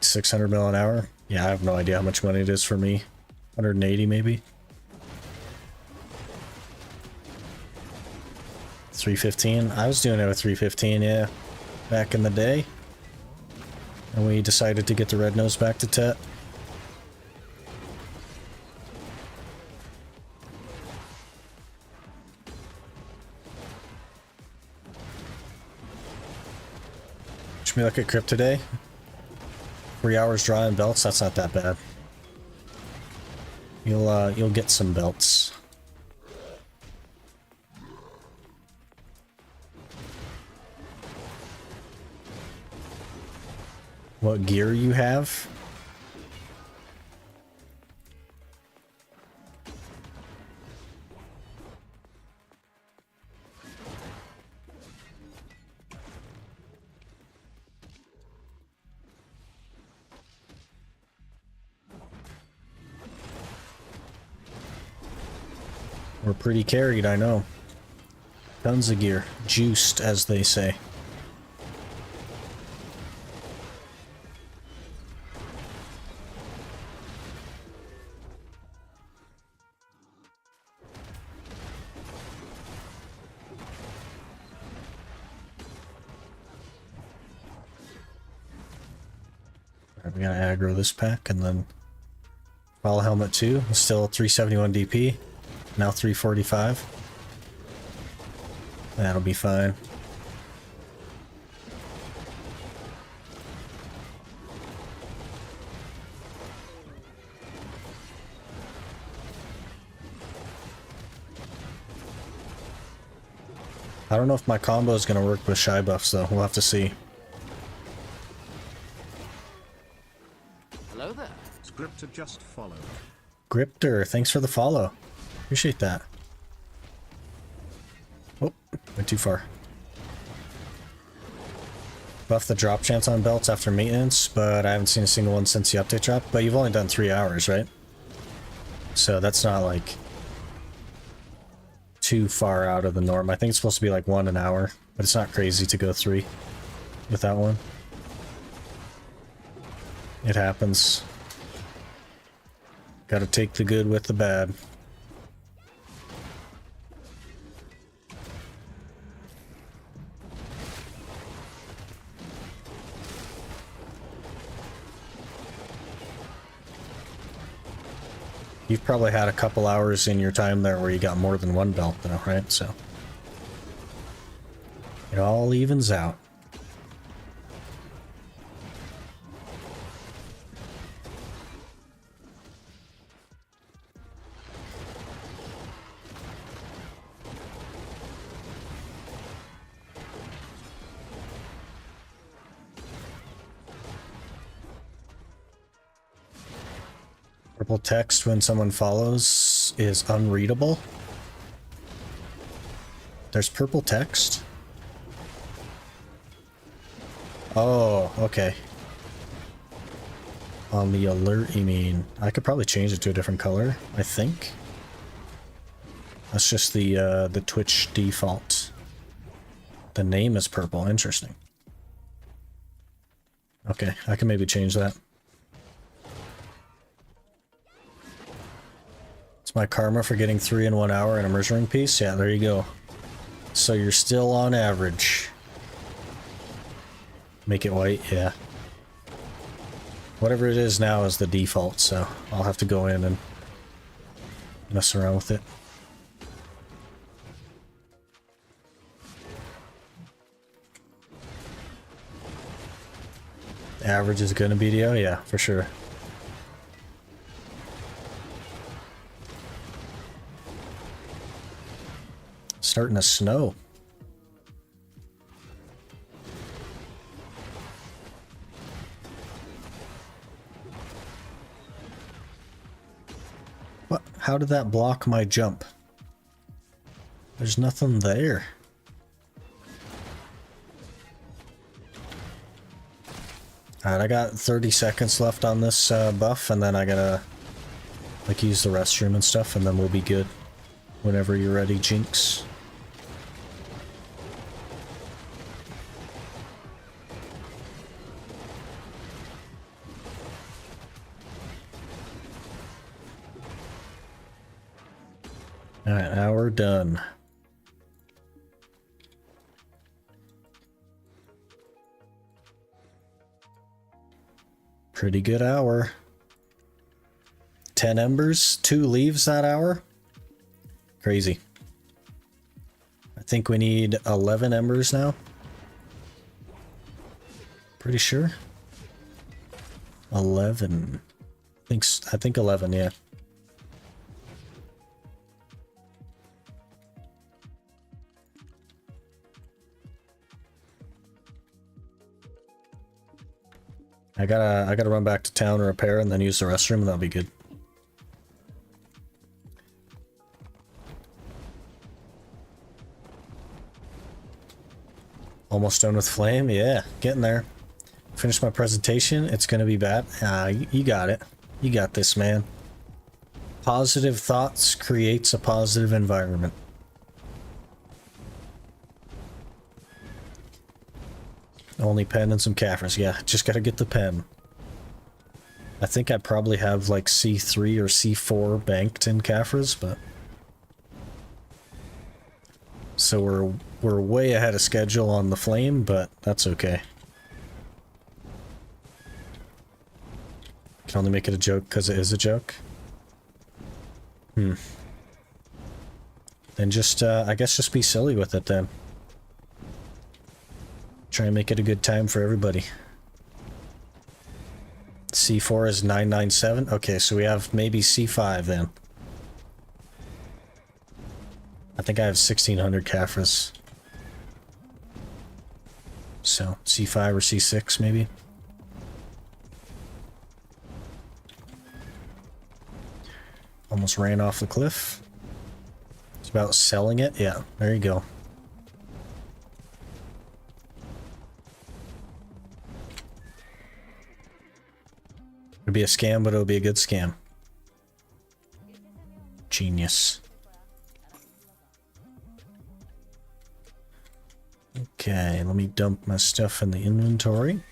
[SPEAKER 1] $600 mil an hour? Yeah, I have no idea how much money it is for me. 180 maybe? 315? I was doing it with 315, yeah. Back in the day. And we decided to get the red nose back to Tet. Should we look at Crypt today? 3 hours drawing belts, that's not that bad. You'll get some belts. What gear you have? We're pretty carried, I know. Tons of gear. Juiced, as they say. Alright, we gotta aggro this pack and then follow helmet 2. Still 371 DP. Now 345. That'll be fine. I don't know if my combo is going to work with shy buffs though. We'll have to see.
[SPEAKER 2] Hello there.
[SPEAKER 3] Scripter just followed.
[SPEAKER 1] Gripter, thanks for the follow. Appreciate that. Oh, went too far. Buff the drop chance on belts after maintenance, but I haven't seen a single one since the update drop. But you've only done 3 hours, right? So that's not like too far out of the norm. I think it's supposed to be like 1 an hour, but it's not crazy to go 3 with that one. It happens. Gotta take the good with the bad. You've probably had a couple hours in your time there where you got more than 1 belt though, right? So it all evens out. Purple text when someone follows is unreadable. There's purple text? Oh, okay. On the alert, you mean? I could probably change it to a different color, I think. That's just the Twitch default. The name is purple, interesting. Okay, I can maybe change that. My karma for getting 3 in 1 hour in a measuring piece? Yeah, there you go. So you're still on average. Make it white, yeah. Whatever it is now is the default, so I'll have to go in and mess around with it. Average is gonna be DO? Yeah, for sure. Starting to snow. How did that block my jump? There's nothing there. Alright, I got 30 seconds left on this buff, and then I gotta like use the restroom and stuff, and then we'll be good. Whenever you're ready, Jinx. Alright, now we're done. Pretty good hour. 10 embers, 2 leaves that hour. Crazy. I think we need 11 embers now. Pretty sure. 11. I think 11, yeah. I gotta run back to town and repair and then use the restroom, and that'll be good. Almost done with flame, yeah, getting there. Finish my presentation, it's gonna be bad. You got it. You got this, man. Positive thoughts creates a positive environment. Only pen and some Caphras. Yeah, just gotta get the pen. I think I probably have like C3 or C4 banked in Caphras, but... So we're way ahead of schedule on the flame, but that's okay. Can only make it a joke because it is a joke. Then just, I guess just be silly with it then. Try and make it a good time for everybody. C4 is 997. Okay, so we have maybe C5 then. I think I have 1600 Caphras. So, C5 or C6 maybe. Almost ran off the cliff. It's about selling it. Yeah, there you go. It'll be a scam, but it'll be a good scam. Genius. Okay, let me dump my stuff in the inventory.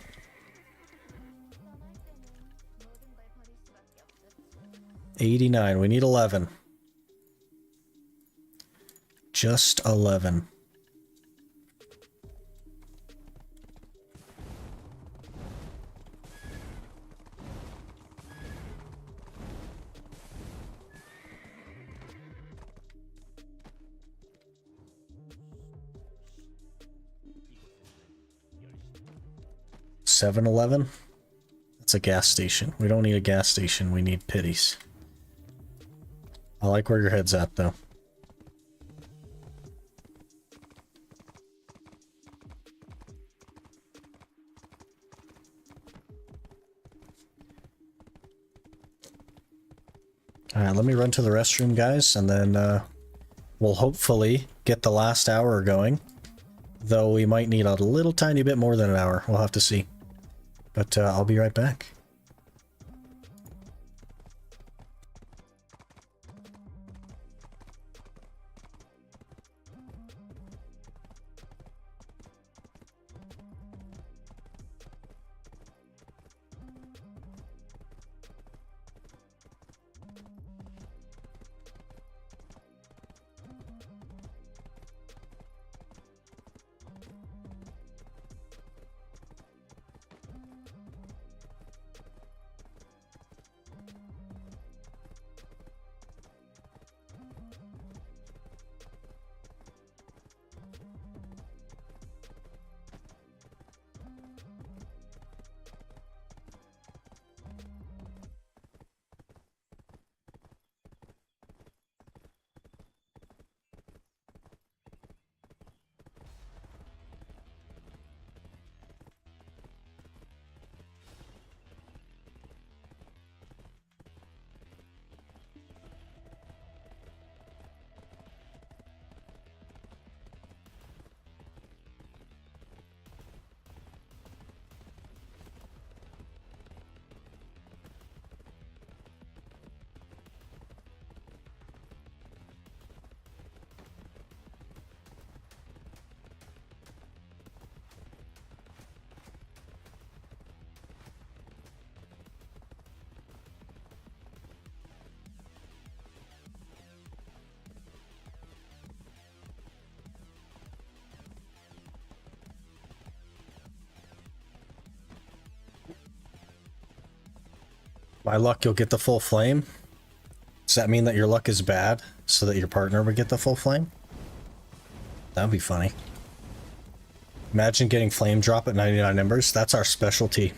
[SPEAKER 1] $89. We need 11. Just 11. $7-Eleven? That's a gas station. We don't need a gas station, we need pities. I like where your head's at, though. Alright, let me run to the restroom, guys, and then we'll hopefully get the last hour going. Though we might need a little tiny bit more than an hour. We'll have to see. But I'll be right back. My luck, you'll get the full flame. Does that mean that your luck is bad so that your partner would get the full flame? That'd be funny. Imagine getting flame drop at 99 embers. That's our specialty.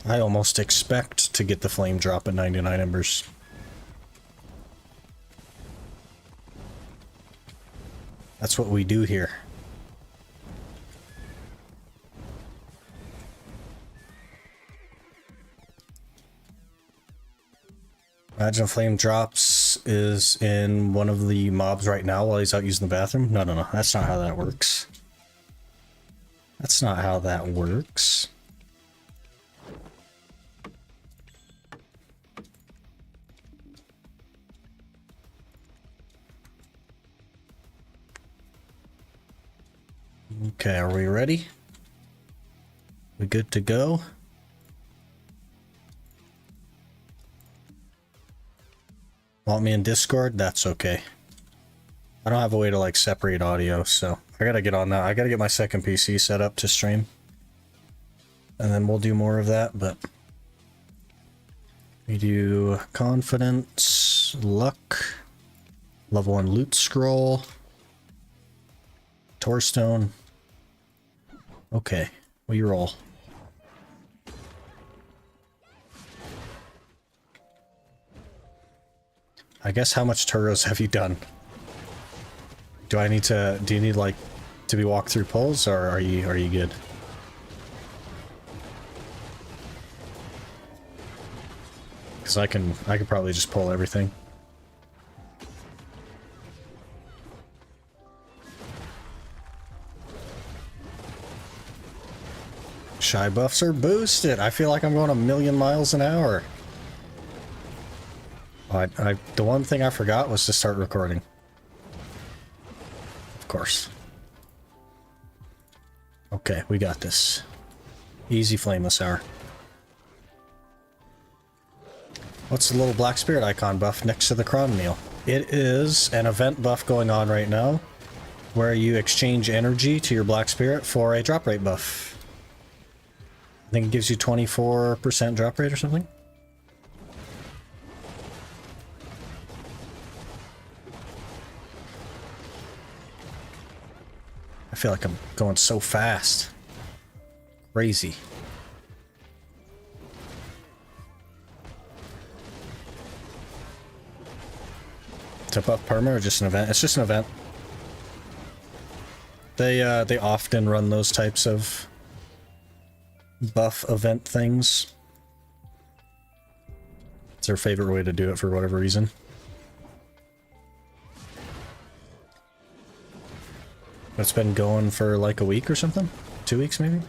[SPEAKER 1] I almost expect to get the flame drop at 99 embers. That's what we do here. Imagine flame drops is in one of the mobs right now while he's out using the bathroom. No, no, no. That's not how that works. That's not how that works. Okay, are we ready? We good to go? Want me in Discord? That's okay. I don't have a way to like separate audio, so I gotta get on that. I gotta get my second PC set up to stream. And then we'll do more of that, but we do confidence, luck, level 1 loot scroll, Torstone. Okay, we roll. I guess how much Turos have you done? Do you need like to be walked through polls, or are you good? Cause I could probably just pull everything. Shy buffs are boosted. I feel like I'm going 1,000,000 miles an hour. The one thing I forgot was to start recording. Of course. Okay, we got this. Easy flameless hour. What's the little black spirit icon buff next to the cron meal? It is an event buff going on right now where you exchange energy to your black spirit for a drop rate buff. I think it gives you 24% drop rate or something. I feel like I'm going so fast. Crazy. It's a buff perma or just an event? It's just an event. They often run those types of buff event things. It's their favorite way to do it for whatever reason. It's been going for like a week or something? 2 weeks maybe?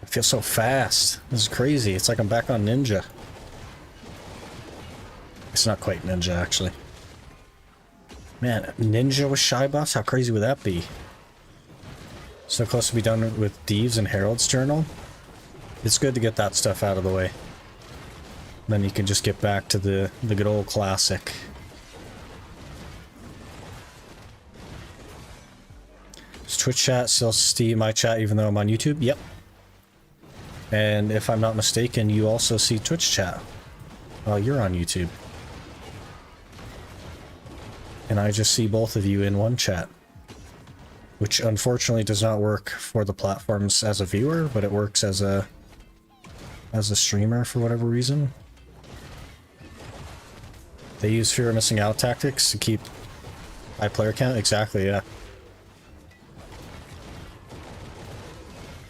[SPEAKER 1] I feel so fast. This is crazy. It's like I'm back on Ninja. It's not quite Ninja, actually. Man, Ninja with shy buffs? How crazy would that be? So close to be done with Deeves and Herald's Journal. It's good to get that stuff out of the way. Then you can just get back to the good old classic. Does Twitch chat still see my chat even though I'm on YouTube? Yep. And if I'm not mistaken, you also see Twitch chat while you're on YouTube. And I just see both of you in one chat. Which unfortunately does not work for the platforms as a viewer, but it works as a streamer for whatever reason. They use fear of missing out tactics to keep high player count. Exactly, yeah.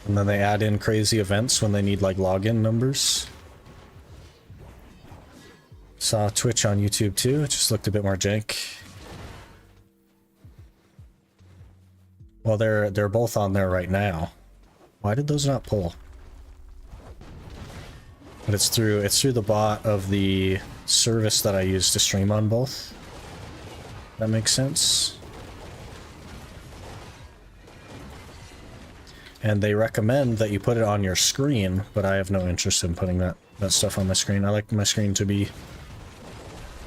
[SPEAKER 1] And then they add in crazy events when they need like login numbers. Saw Twitch on YouTube too. It just looked a bit more jank. Well, they're both on there right now. Why did those not pull? But it's through the bot of the service that I use to stream on both. That makes sense. And they recommend that you put it on your screen, but I have no interest in putting that stuff on my screen. I like my screen to be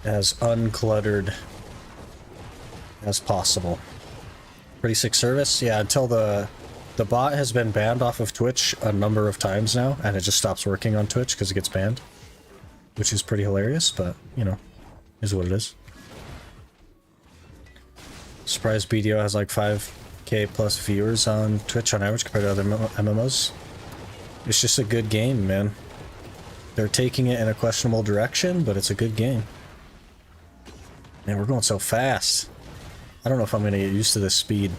[SPEAKER 1] as uncluttered as possible. Pretty sick service. Yeah, until the bot has been banned off of Twitch a number of times now, and it just stops working on Twitch because it gets banned. Which is pretty hilarious, but, you know, is what it is. Surprised BDO has like 5k plus viewers on Twitch on average compared to other MMOs. It's just a good game, man. They're taking it in a questionable direction, but it's a good game. Man, we're going so fast. I don't know if I'm gonna get used to this speed.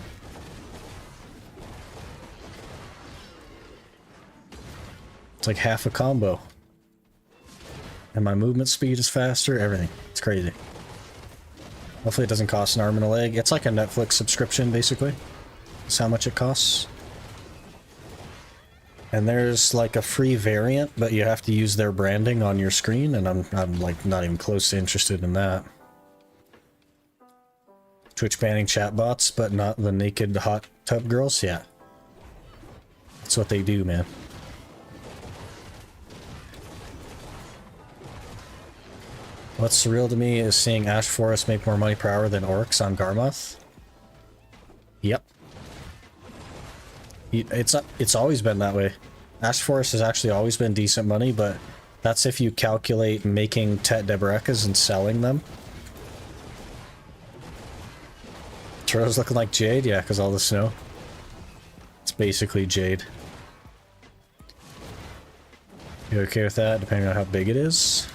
[SPEAKER 1] It's like half a combo. And my movement speed is faster, everything. It's crazy. Hopefully it doesn't cost an arm and a leg. It's like a Netflix subscription, basically. That's how much it costs. And there's like a free variant, but you have to use their branding on your screen, and I'm like not even close to interested in that. Twitch banning chatbots, but not the naked hot tub girls? Yeah. That's what they do, man. What's surreal to me is seeing Ash Forest make more money per hour than orcs on Garmoth. Yep. It's always been that way. Ash Forest has actually always been decent money, but that's if you calculate making Tet Debrekas and selling them. Turo's looking like Jade? Yeah, because all the snow. It's basically Jade. You okay with that, depending on how big it is?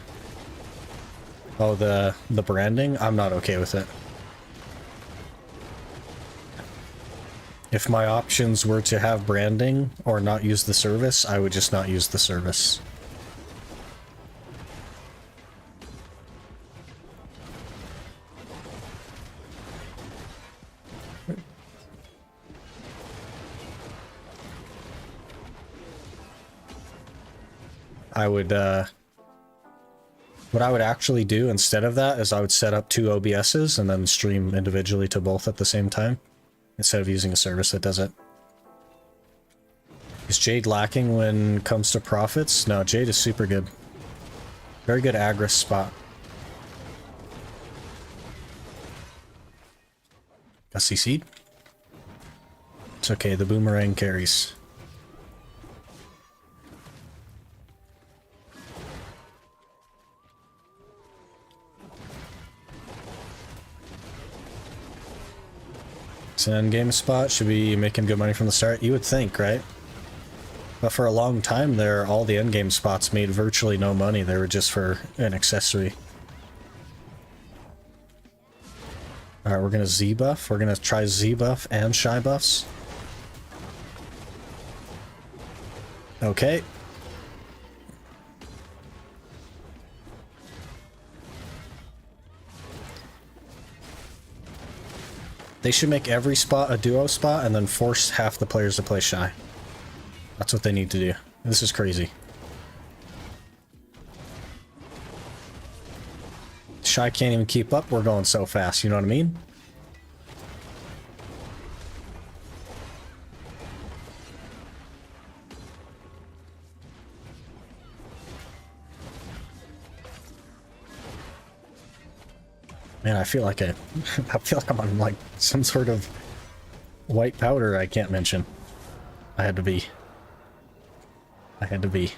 [SPEAKER 1] Oh, the branding? I'm not okay with it. If my options were to have branding or not use the service, I would just not use the service. I would, what I would actually do instead of that is I would set up 2 OBSs and then stream individually to both at the same time, instead of using a service that does it. Is Jade lacking when it comes to profits? No, Jade is super good. Very good Agris spot. Got CC'd? It's okay, the boomerang carries. It's an endgame spot, should be making good money from the start. You would think, right? But for a long time there, all the endgame spots made virtually no money. They were just for an accessory. Alright, we're gonna Z buff. We're gonna try Z buff and shy buffs. Okay. They should make every spot a duo spot and then force half the players to play shy. That's what they need to do. This is crazy. Shy can't even keep up. We're going so fast, you know what I mean? Man, I feel like I feel like I'm on like some sort of white powder I can't mention. I had to be. I had to be.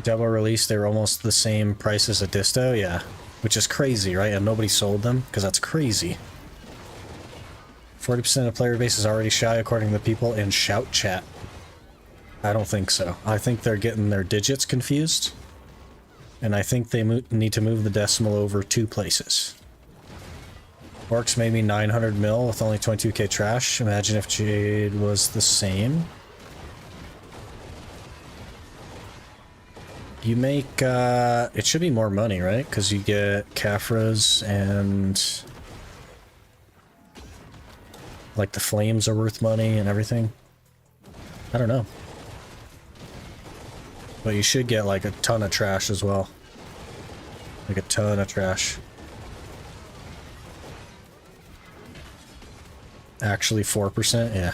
[SPEAKER 1] Double release, they were almost the same price as a disto, yeah. Which is crazy, right? And nobody sold them, because that's crazy. 40% of player base is already shy, according to the people in Shout Chat. I don't think so. I think they're getting their digits confused. And I think they need to move the decimal over 2 places. Orcs made me 900 mil with only 22k trash. Imagine if Jade was the same. You make, it should be more money, right? Because you get Kafras and... like the flames are worth money and everything. I don't know. But you should get like a ton of trash as well. Like a ton of trash. Actually 4%, yeah.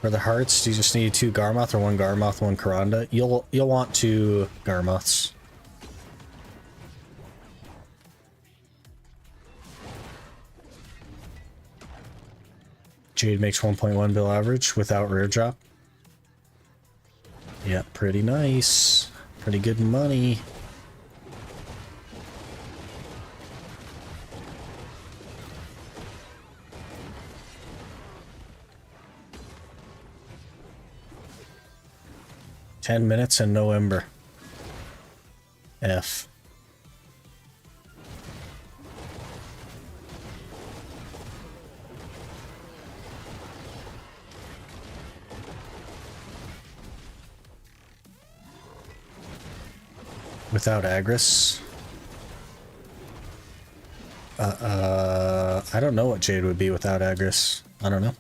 [SPEAKER 1] For the hearts, do you just need 2 Garmoth or 1 Garmoth, 1 Karanda? You'll want 2 Garmoths. Jade makes 1.1 bill average without rare drop. Yeah, pretty nice. Pretty good money. $10 and no ember. F. Without Agris. I don't know what Jade would be without Agris. I don't know.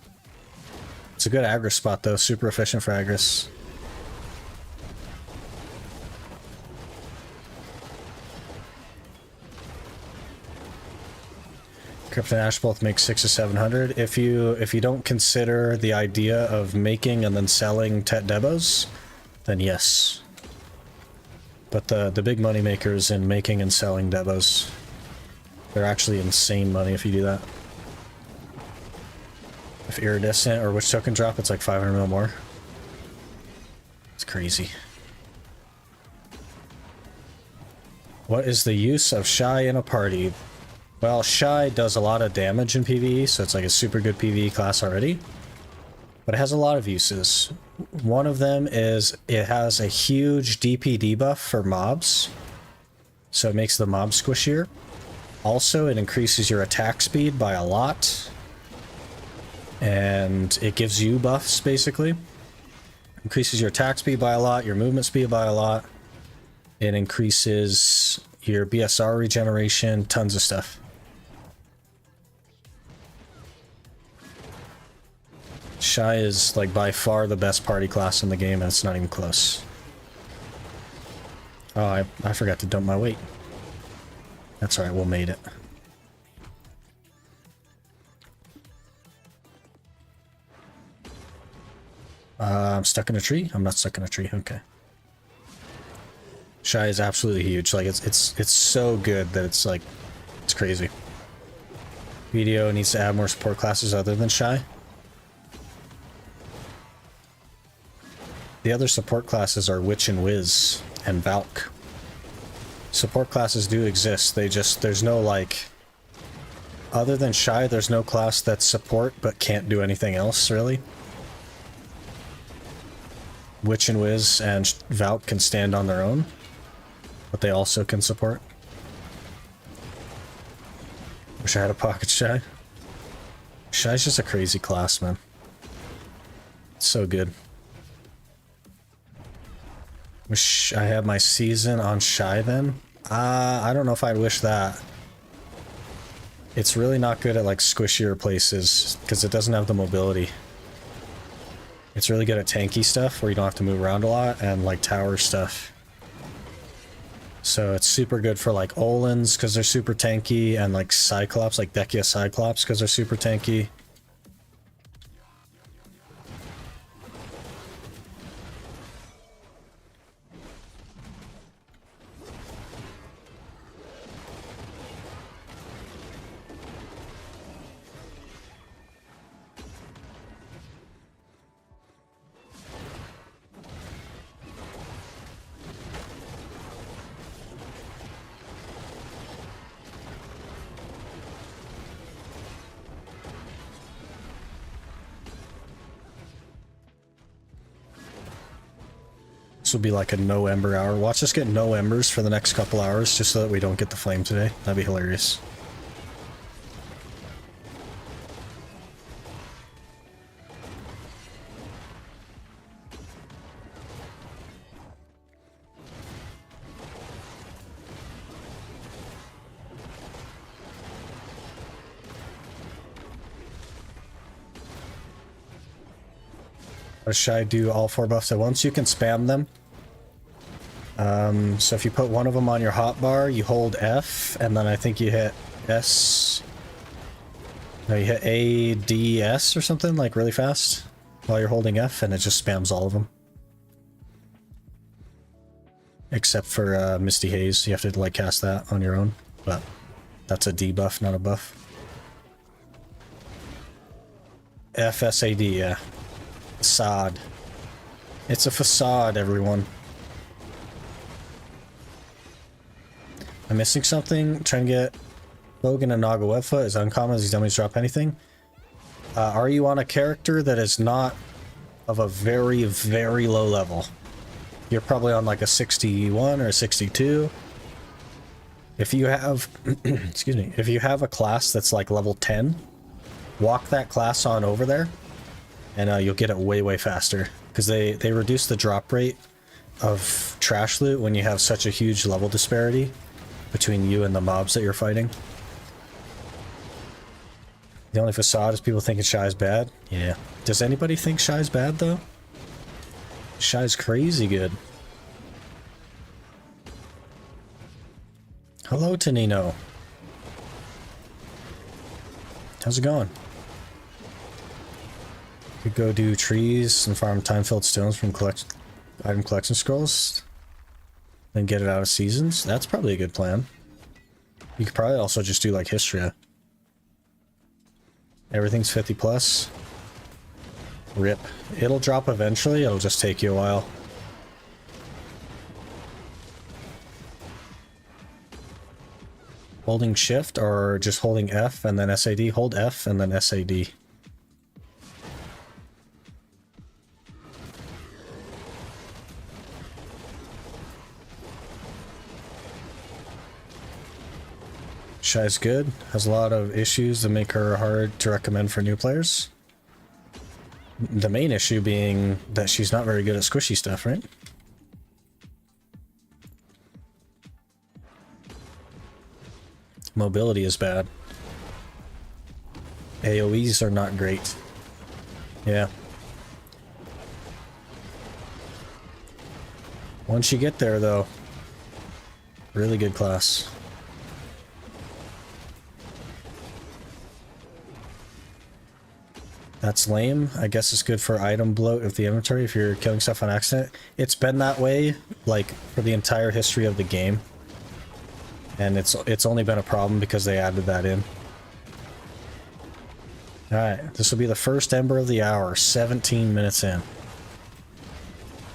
[SPEAKER 1] It's a good Agris spot though, super efficient for Agris. Crypt and Ash both make 600 to 700. If you don't consider the idea of making and then selling Tet Debos, then yes. But the big money makers in making and selling Debos, they're actually insane money if you do that. If Iridescent or Witch Token drop, it's like 500 mil more. It's crazy. What is the use of Shy in a party? Well, Shy does a lot of damage in PvE, so it's like a super good PvE class already. But it has a lot of uses. One of them is it has a huge DP debuff for mobs, so it makes the mob squishier. Also, it increases your attack speed by a lot, and it gives you buffs, basically. Increases your attack speed by a lot, your movement speed by a lot. It increases your BSR regeneration, tons of stuff. Shy is like by far the best party class in the game, and it's not even close. Oh, I forgot to dump my weight. That's alright, we'll made it. I'm stuck in a tree? I'm not stuck in a tree, okay. Shy is absolutely huge. Like it's so good that it's like it's crazy. Video needs to add more support classes other than Shy. The other support classes are Witch and Wiz and Valk. Support classes do exist, there's no like... Other than Shy, there's no class that's support but can't do anything else, really. Witch and Wiz and Valk can stand on their own, but they also can support. Wish I had a pocket Shy. Shy's just a crazy class, man. It's so good. Wish I had my season on Shy then. I don't know if I'd wish that. It's really not good at like squishier places because it doesn't have the mobility. It's really good at tanky stuff where you don't have to move around a lot and like tower stuff. So it's super good for like Olins because they're super tanky, and like Cyclops, like Dekia Cyclops because they're super tanky. This will be like a no ember hour. Watch us get no embers for the next couple hours just so that we don't get the flame today. That'd be hilarious. Or should I do all 4 buffs at once? You can spam them. So if you put one of them on your hotbar, you hold F, and then I think you hit S. No, you hit A, D, S or something, like really fast while you're holding F, and it just spams all of them. Except for Misty Haze, you have to like cast that on your own, but that's a debuff, not a buff. FSAD, yeah. Facade. It's a facade, everyone. I'm missing something. Trying to get Logan and Naga Webfoot is uncommon as these dummies drop anything. Are you on a character that is not of a very, very low level? You're probably on like a 61 or a 62. If you have, excuse me, if you have a class that's like level 10, walk that class on over there, and you'll get it way, way faster. Because they reduce the drop rate of trash loot when you have such a huge level disparity between you and the mobs that you're fighting. The only facade is people thinking Shy's bad. Yeah. Does anybody think Shy's bad, though? Shy's crazy good. Hello, Tanino. How's it going? Could go do trees and farm time-filled stones from item collection scrolls. Then get it out of seasons. That's probably a good plan. You could probably also just do like Histria. Everything's 50 plus. Rip. It'll drop eventually, it'll just take you a while. Holding shift or just holding F and then SAD? Hold F and then SAD. Shy's good. Has a lot of issues that make her hard to recommend for new players. The main issue being that she's not very good at squishy stuff, right? Mobility is bad. AoEs are not great. Yeah. Once you get there, though, really good class. That's lame. I guess it's good for item bloat of the inventory if you're killing stuff on accident. It's been that way, like, for the entire history of the game. And it's only been a problem because they added that in. Alright, this will be the first Ember of the hour, 17 minutes in.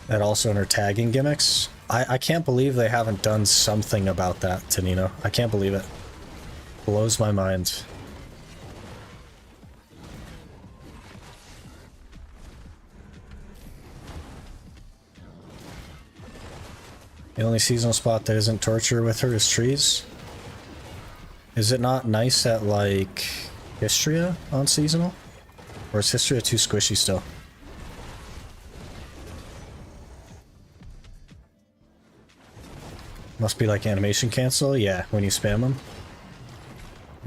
[SPEAKER 1] That also in her tagging gimmicks. I can't believe they haven't done something about that, Tanino. I can't believe it. Blows my mind. The only seasonal spot that isn't torture with her is trees. Is it not nice at, like, Histria on seasonal? Or is Histria too squishy still? Must be like animation cancel? Yeah, when you spam them.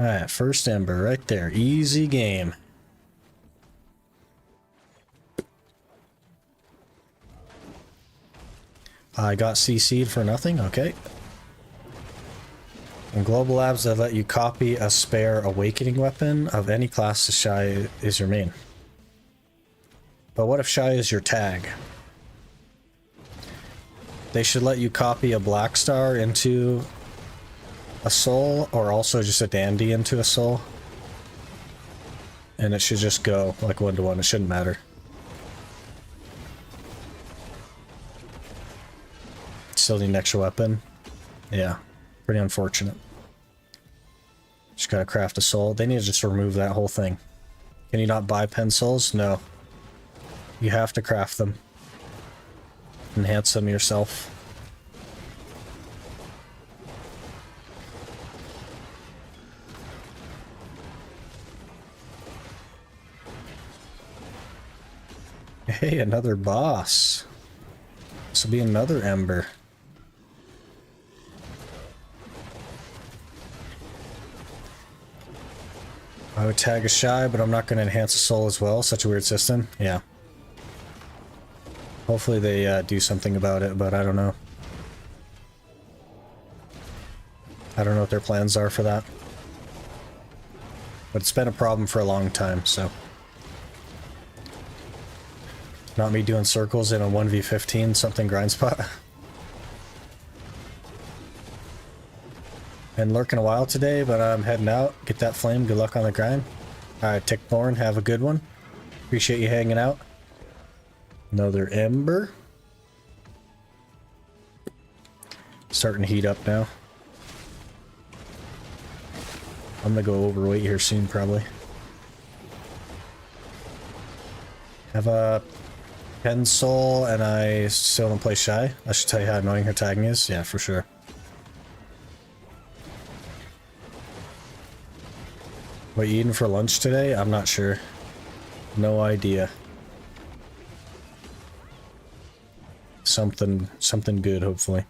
[SPEAKER 1] Alright, first Ember right there. Easy game. I got CC'd for nothing, okay. In Global Labs, they let you copy a spare Awakening weapon of any class to Shy is your main. But what if Shy is your tag? They should let you copy a Black Star into a soul, or also just a Dandy into a soul. And it should just go like 1-to-1, it shouldn't matter. Still need an extra weapon. Yeah, pretty unfortunate. Just gotta craft a soul. They need to just remove that whole thing. Can you not buy pencils? No. You have to craft them. Enhance them yourself. Hey, another boss. This will be another Ember. I would tag a Shy, but I'm not going to enhance a soul as well. Such a weird system. Yeah. Hopefully they do something about it, but I don't know. I don't know what their plans are for that. But it's been a problem for a long time, so. Not me doing circles in a 1v15 something grind spot. Been lurking a while today, but I'm heading out. Get that flame. Good luck on the grind. Alright, Tickborn, have a good one. Appreciate you hanging out. Another ember. Starting to heat up now. I'm gonna go overweight here soon, probably. Have a pencil, and I still don't play shy. I should tell you how annoying her tagging is. Yeah, for sure. What you eating for lunch today? I'm not sure. No idea. Something good, hopefully.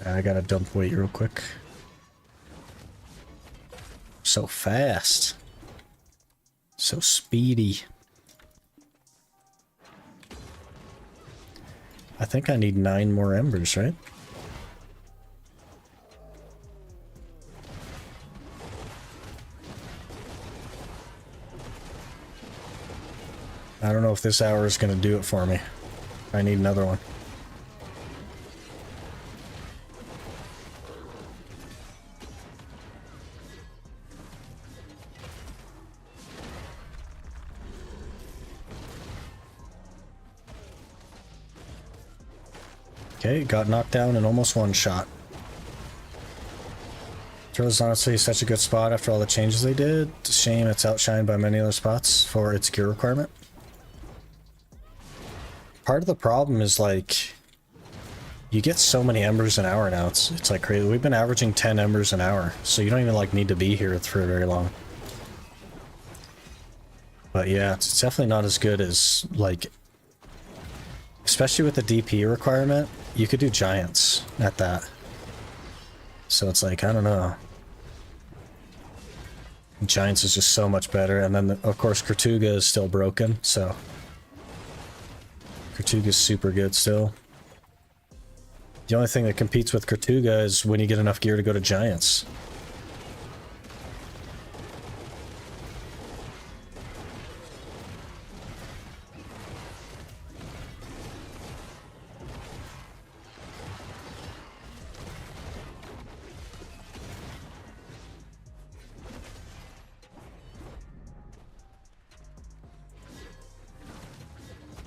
[SPEAKER 1] I gotta dump weight real quick. So fast. So speedy. I think I need 9 more embers, right? I don't know if this hour is going to do it for me. I need another one. Okay, got knocked down in almost one shot. Turtle's honestly such a good spot after all the changes they did. It's a shame it's outshined by many other spots for its gear requirement. Part of the problem is, like, you get so many embers an hour now. It's like crazy. We've been averaging 10 embers an hour, so you don't even like need to be here for very long. But yeah, it's definitely not as good as, like, especially with the DP requirement. You could do giants at that. So it's like, I don't know. Giants is just so much better. And then, of course, Kertuga is still broken, so... Kertuga is super good still. The only thing that competes with Kertuga is when you get enough gear to go to giants.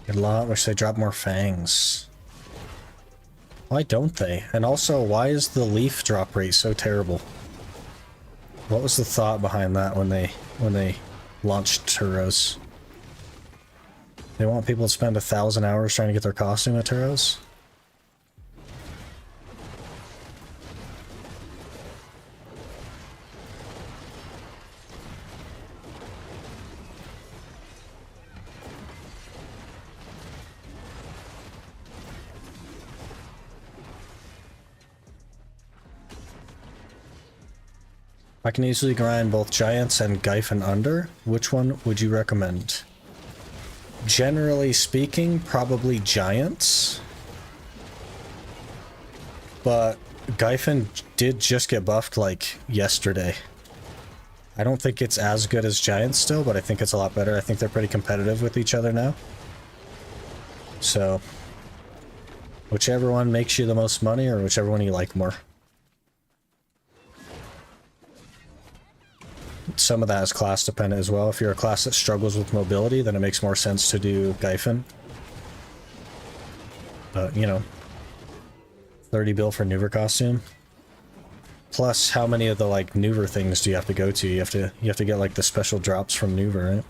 [SPEAKER 1] A lot. Wish they dropped more fangs. Why don't they? And also, why is the leaf drop rate so terrible? What was the thought behind that when they launched Turos? They want people to spend 1,000 hours trying to get their costume at Turos? I can easily grind both giants and Gyphon under. Which one would you recommend? Generally speaking, probably giants. But Gyphon did just get buffed like yesterday. I don't think it's as good as giants still, but I think it's a lot better. I think they're pretty competitive with each other now. So, whichever one makes you the most money or whichever one you like more. Some of that is class dependent as well. If you're a class that struggles with mobility, then it makes more sense to do Gyphon. But, you know, 30 bill for Nuver costume. Plus, how many of the, like, Nuver things do you have to go to? You have to get, like, the special drops from Nuver, right?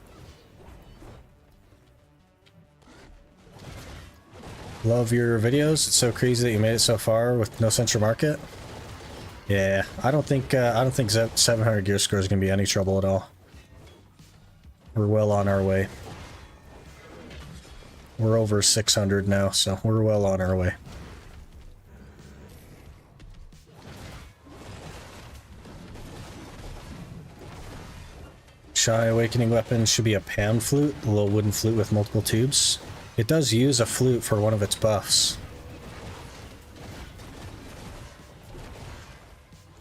[SPEAKER 1] Love your videos. It's so crazy that you made it so far with no central market. Yeah, I don't think 700 gear score is gonna be any trouble at all. We're well on our way. We're over 600 now, so we're well on our way. Shy Awakening weapon should be a pan flute, a little wooden flute with multiple tubes. It does use a flute for one of its buffs.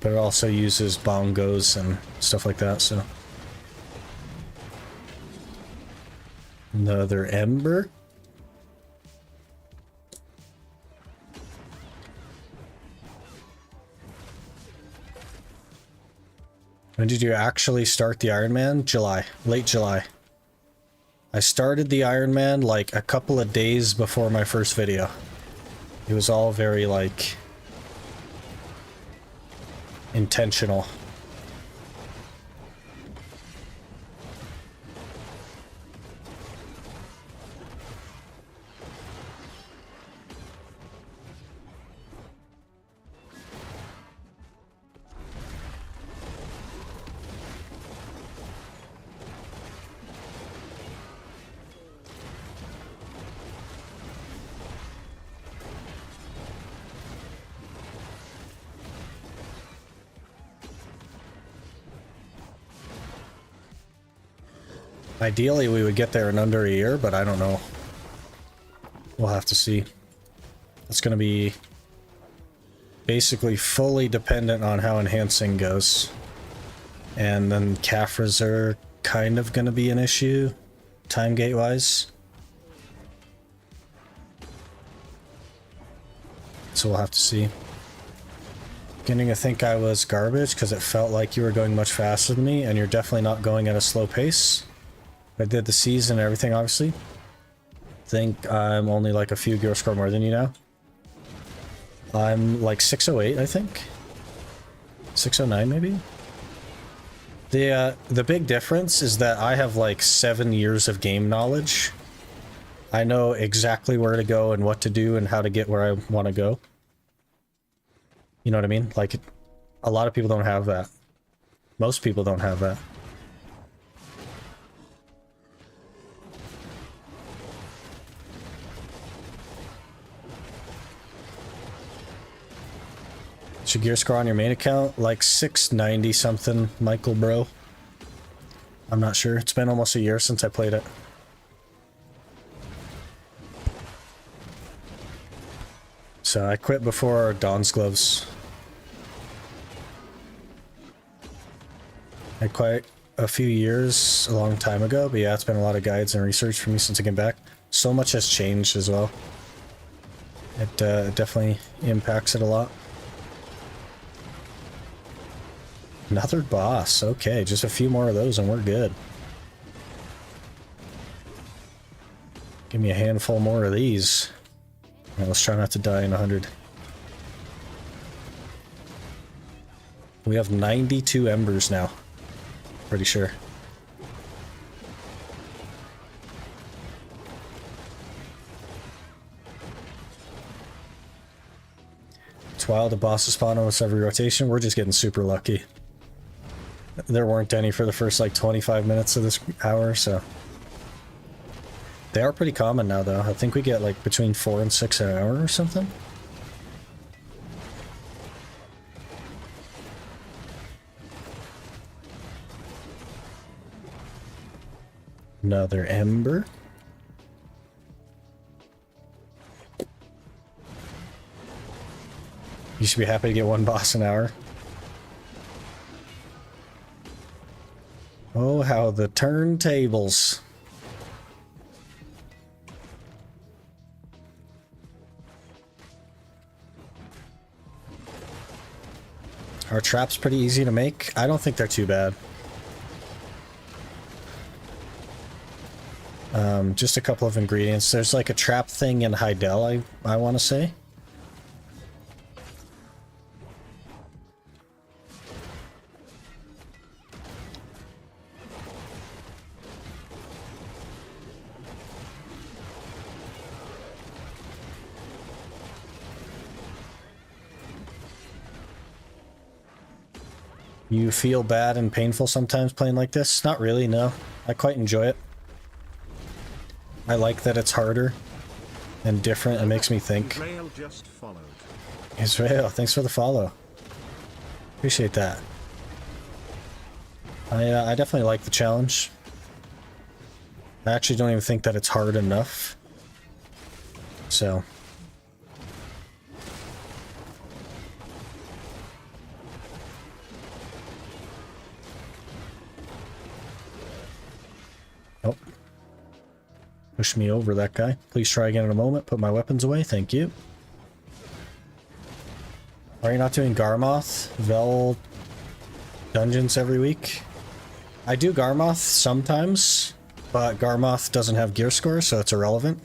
[SPEAKER 1] But it also uses bongos and stuff like that, so. Another ember. When did you actually start the Iron Man? July. Late July. I started the Iron Man like a couple of days before my first video. It was all very like intentional. Ideally, we would get there in under a year, but I don't know. We'll have to see. It's going to be basically fully dependent on how enhancing goes. And then Caphras are kind of going to be an issue, time gate-wise. So we'll have to see. Beginning to think I was garbage because it felt like you were going much faster than me, and you're definitely not going at a slow pace. I did the season and everything, obviously. Think I'm only like a few gear score more than you now. I'm like 608, I think. 609 maybe? The big difference is that I have like 7 years of game knowledge. I know exactly where to go and what to do and how to get where I want to go. You know what I mean? Like, a lot of people don't have that. Most people don't have that. What's your gear score on your main account? Like 690 something, Michael, bro. I'm not sure. It's been almost a year since I played it. So I quit before Dawn's Gloves. I had quite a few years, a long time ago, but yeah, it's been a lot of guides and research for me since I came back. So much has changed as well. It definitely impacts it a lot. Another boss. Okay, just a few more of those and we're good. Give me a handful more of these. Right, let's try not to die in 100. We have 92 embers now. Pretty sure. It's wild the bosses spawn almost every rotation. We're just getting super lucky. There weren't any for the first like 25 minutes of this hour, so. They are pretty common now though. I think we get like between 4 and 6 an hour or something. Another ember. You should be happy to get one boss an hour. Oh, how the turntables. Are traps pretty easy to make? I don't think they're too bad. Just a couple of ingredients. There's like a trap thing in Heidel, I want to say. You feel bad and painful sometimes playing like this? Not really, no. I quite enjoy it. I like that it's harder. and different. It makes me think.
[SPEAKER 3] Israel just followed.
[SPEAKER 1] Israel, thanks for the follow. Appreciate that. I definitely like the challenge. I actually don't even think that it's hard enough. So. Oh. Push me over, that guy. Please try again in a moment. Put my weapons away. Thank you. Are you not doing Garmoth, Vel dungeons every week? I do Garmoth sometimes, but Garmoth doesn't have gear score, so it's irrelevant.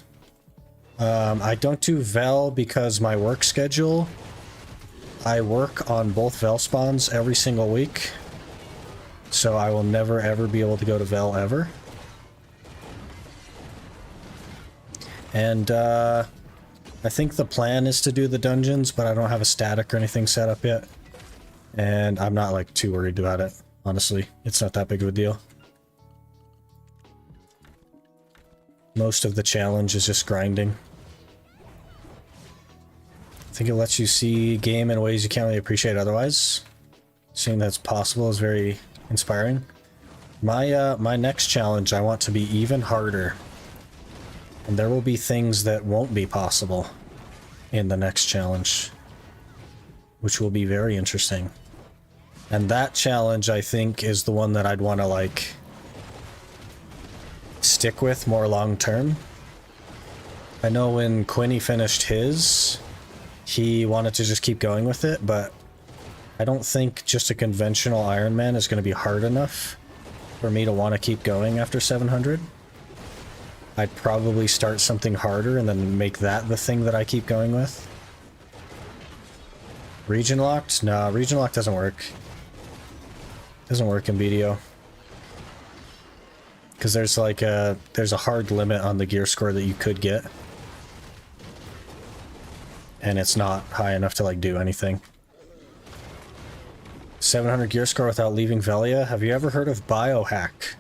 [SPEAKER 1] I don't do Vel because my work schedule. I work on both Vel spawns every single week, so I will never ever be able to go to Vel ever. And I think the plan is to do the dungeons, but I don't have a static or anything set up yet. And I'm not like too worried about it, honestly. It's not that big of a deal. Most of the challenge is just grinding. I think it lets you see game in ways you can't really appreciate otherwise. Seeing that's possible is very inspiring. My next challenge, I want to be even harder. And there will be things that won't be possible in the next challenge, which will be very interesting. And that challenge, I think, is the one that I'd want to, like, stick with more long term. I know when Quinny finished his, he wanted to just keep going with it, but I don't think just a conventional Iron Man is going to be hard enough for me to want to keep going after 700. I'd probably start something harder and then make that the thing that I keep going with. Region locked? No, region locked doesn't work. Doesn't work in BDO. Because there's like there's a hard limit on the gear score that you could get. And it's not high enough to like do anything. 700 gear score without leaving Velia? Have you ever heard of biohack?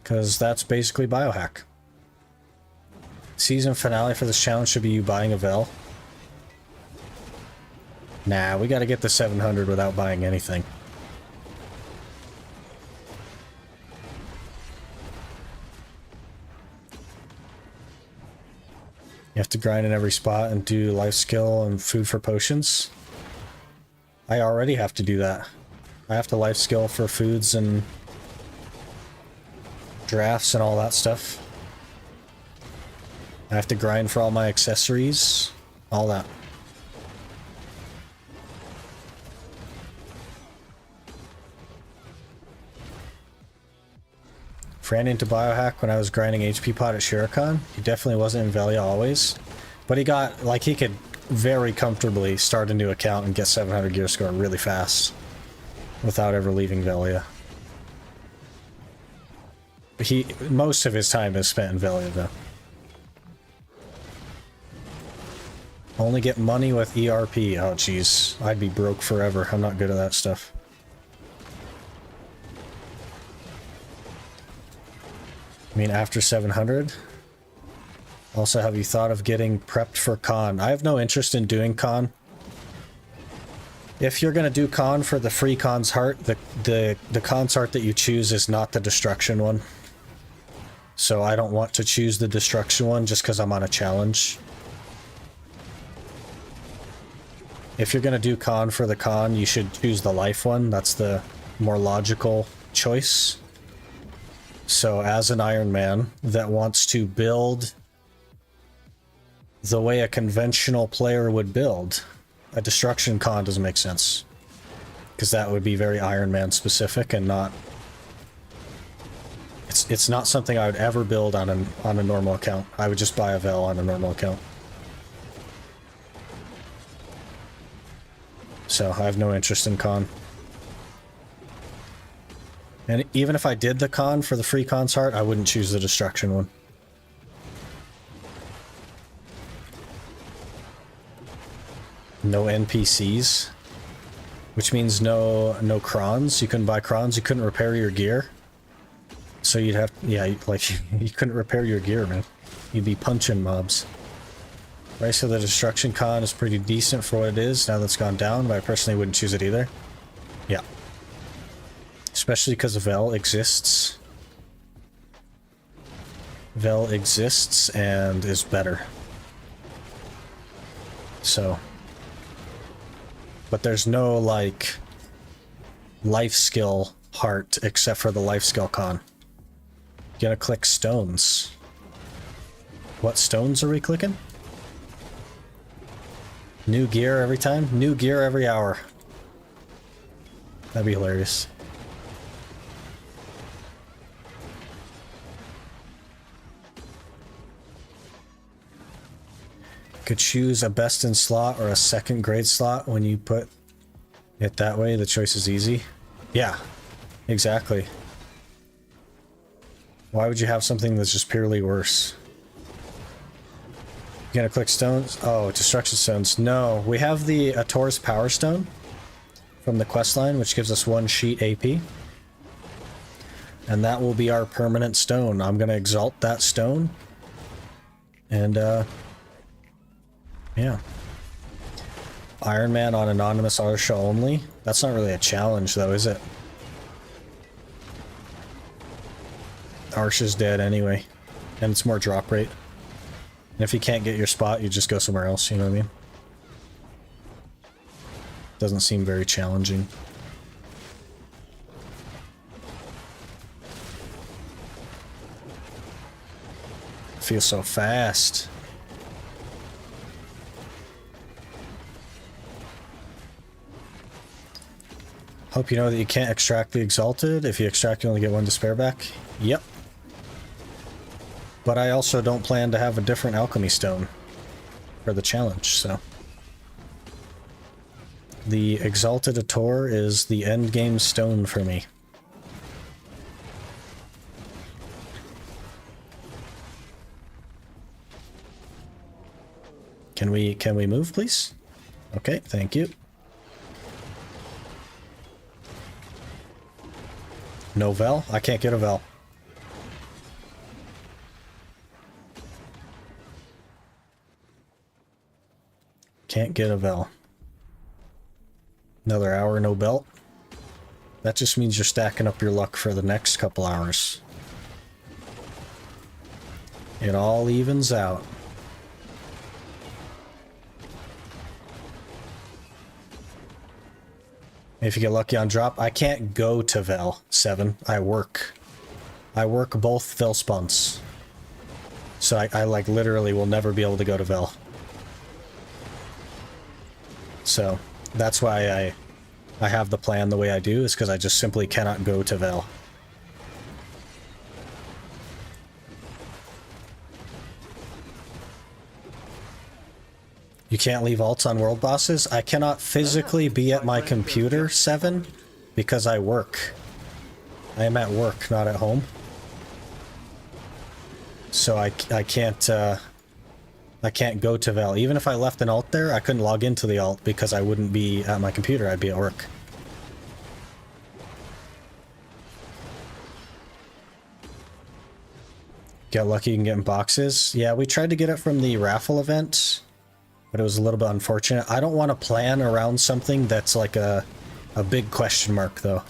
[SPEAKER 1] Because that's basically biohack. Season finale for this challenge should be you buying a Vel. Nah, we gotta get the 700 without buying anything. You have to grind in every spot and do life skill and food for potions. I already have to do that. I have to life skill for foods and drafts and all that stuff. I have to grind for all my accessories, all that. Ran into biohack when I was grinding HP pot at Shuriken. He definitely wasn't in Velia always, but he got, like, he could very comfortably start a new account and get 700 gear score really fast without ever leaving Velia. Most of his time is spent in Velia, though. Only get money with ERP. Oh, jeez. I'd be broke forever. I'm not good at that stuff. I mean, after 700? Also, have you thought of getting prepped for con? I have no interest in doing con. If you're going to do con for the free con's heart, the con's heart that you choose is not the destruction one. So I don't want to choose the destruction one just because I'm on a challenge. If you're going to do con for the con, you should choose the life one. That's the more logical choice. So as an Iron Man that wants to build the way a conventional player would build, a destruction con doesn't make sense. Because that would be very Iron Man specific and not... It's not something I would ever build on a normal account. I would just buy a Vel on a normal account. So I have no interest in con. And even if I did the con for the free con's heart, I wouldn't choose the destruction one. No NPCs, which means no crons. You couldn't buy crons. You couldn't repair your gear. So you'd have, yeah, like, you couldn't repair your gear, man. You'd be punching mobs. Right, so the destruction con is pretty decent for what it is, now that's gone down, but I personally wouldn't choose it either. Yeah. Especially because Vel exists. Vel exists and is better. So. But there's no, like, life skill heart except for the life skill con. You gotta click stones. What stones are we clicking? New gear every time? New gear every hour. That'd be hilarious. Could choose a best in slot or a second grade slot when you put it that way. The choice is easy. Yeah, exactly. Why would you have something that's just purely worse? You gonna click stones? Oh, destruction stones. No, we have the Ator's Power Stone from the questline, which gives us 1 sheet AP. And that will be our permanent stone. I'm gonna exalt that stone. And, yeah. Iron Man on anonymous Arsha only? That's not really a challenge though, is it? Arsha's dead anyway. And it's more drop rate. And if you can't get your spot, you just go somewhere else, you know what I mean? Doesn't seem very challenging. Feels so fast. Hope you know that you can't extract the Exalted. If you extract, you only get 1 despair back. Yep. But I also don't plan to have a different alchemy stone for the challenge, so. The Exalted Ator is the endgame stone for me. Can we move, please? Okay, thank you. No Vel? I can't get a Vel. Can't get a Vel. Another hour, no belt. That just means you're stacking up your luck for the next couple hours. It all evens out. If you get lucky on drop, I can't go to Vel 7. I work. I work both Vel spawns. So I like literally will never be able to go to Vel. So that's why I have the plan the way I do, is because I just simply cannot go to Vel. You can't leave alts on world bosses? I cannot physically be at my computer, 7, because I work. I am at work, not at home. So I can't go to Vel. Even if I left an alt there, I couldn't log into the alt because I wouldn't be at my computer, I'd be at work. Get lucky you can get in boxes. Yeah, we tried to get it from the raffle event, but it was a little bit unfortunate. I don't want to plan around something that's like a big question mark, though.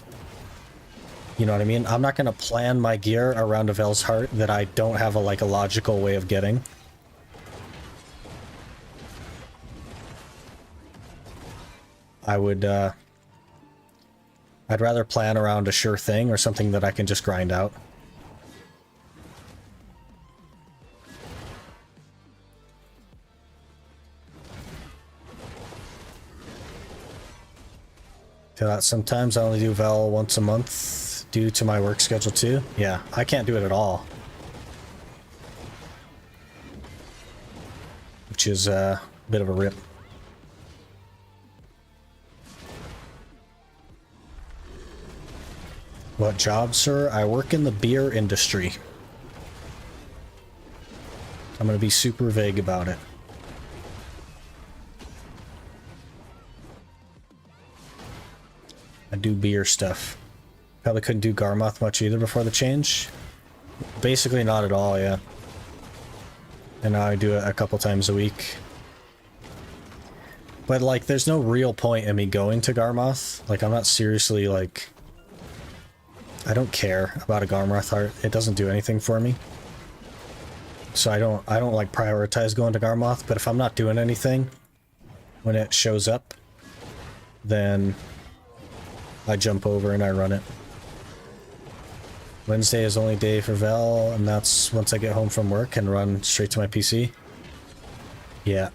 [SPEAKER 1] You know what I mean? I'm not going to plan my gear around a Vel's Heart that I don't have a logical way of getting. I would, I'd rather plan around a sure thing or something that I can just grind out. Sometimes I only do Vel once a month due to my work schedule too. Yeah, I can't do it at all. Which is a bit of a rip. What job, sir? I work in the beer industry. I'm gonna be super vague about it. I do beer stuff. Probably couldn't do Garmoth much either before the change. Basically not at all, yeah. And now I do it a couple times a week. But, like, there's no real point in me going to Garmoth. Like, I'm not seriously, like... I don't care about a Garmoth heart. It doesn't do anything for me. So I don't like, prioritize going to Garmoth, but if I'm not doing anything when it shows up, then I jump over and I run it. Wednesday is only day for Vel, and that's once I get home from work and run straight to my PC. Yeah.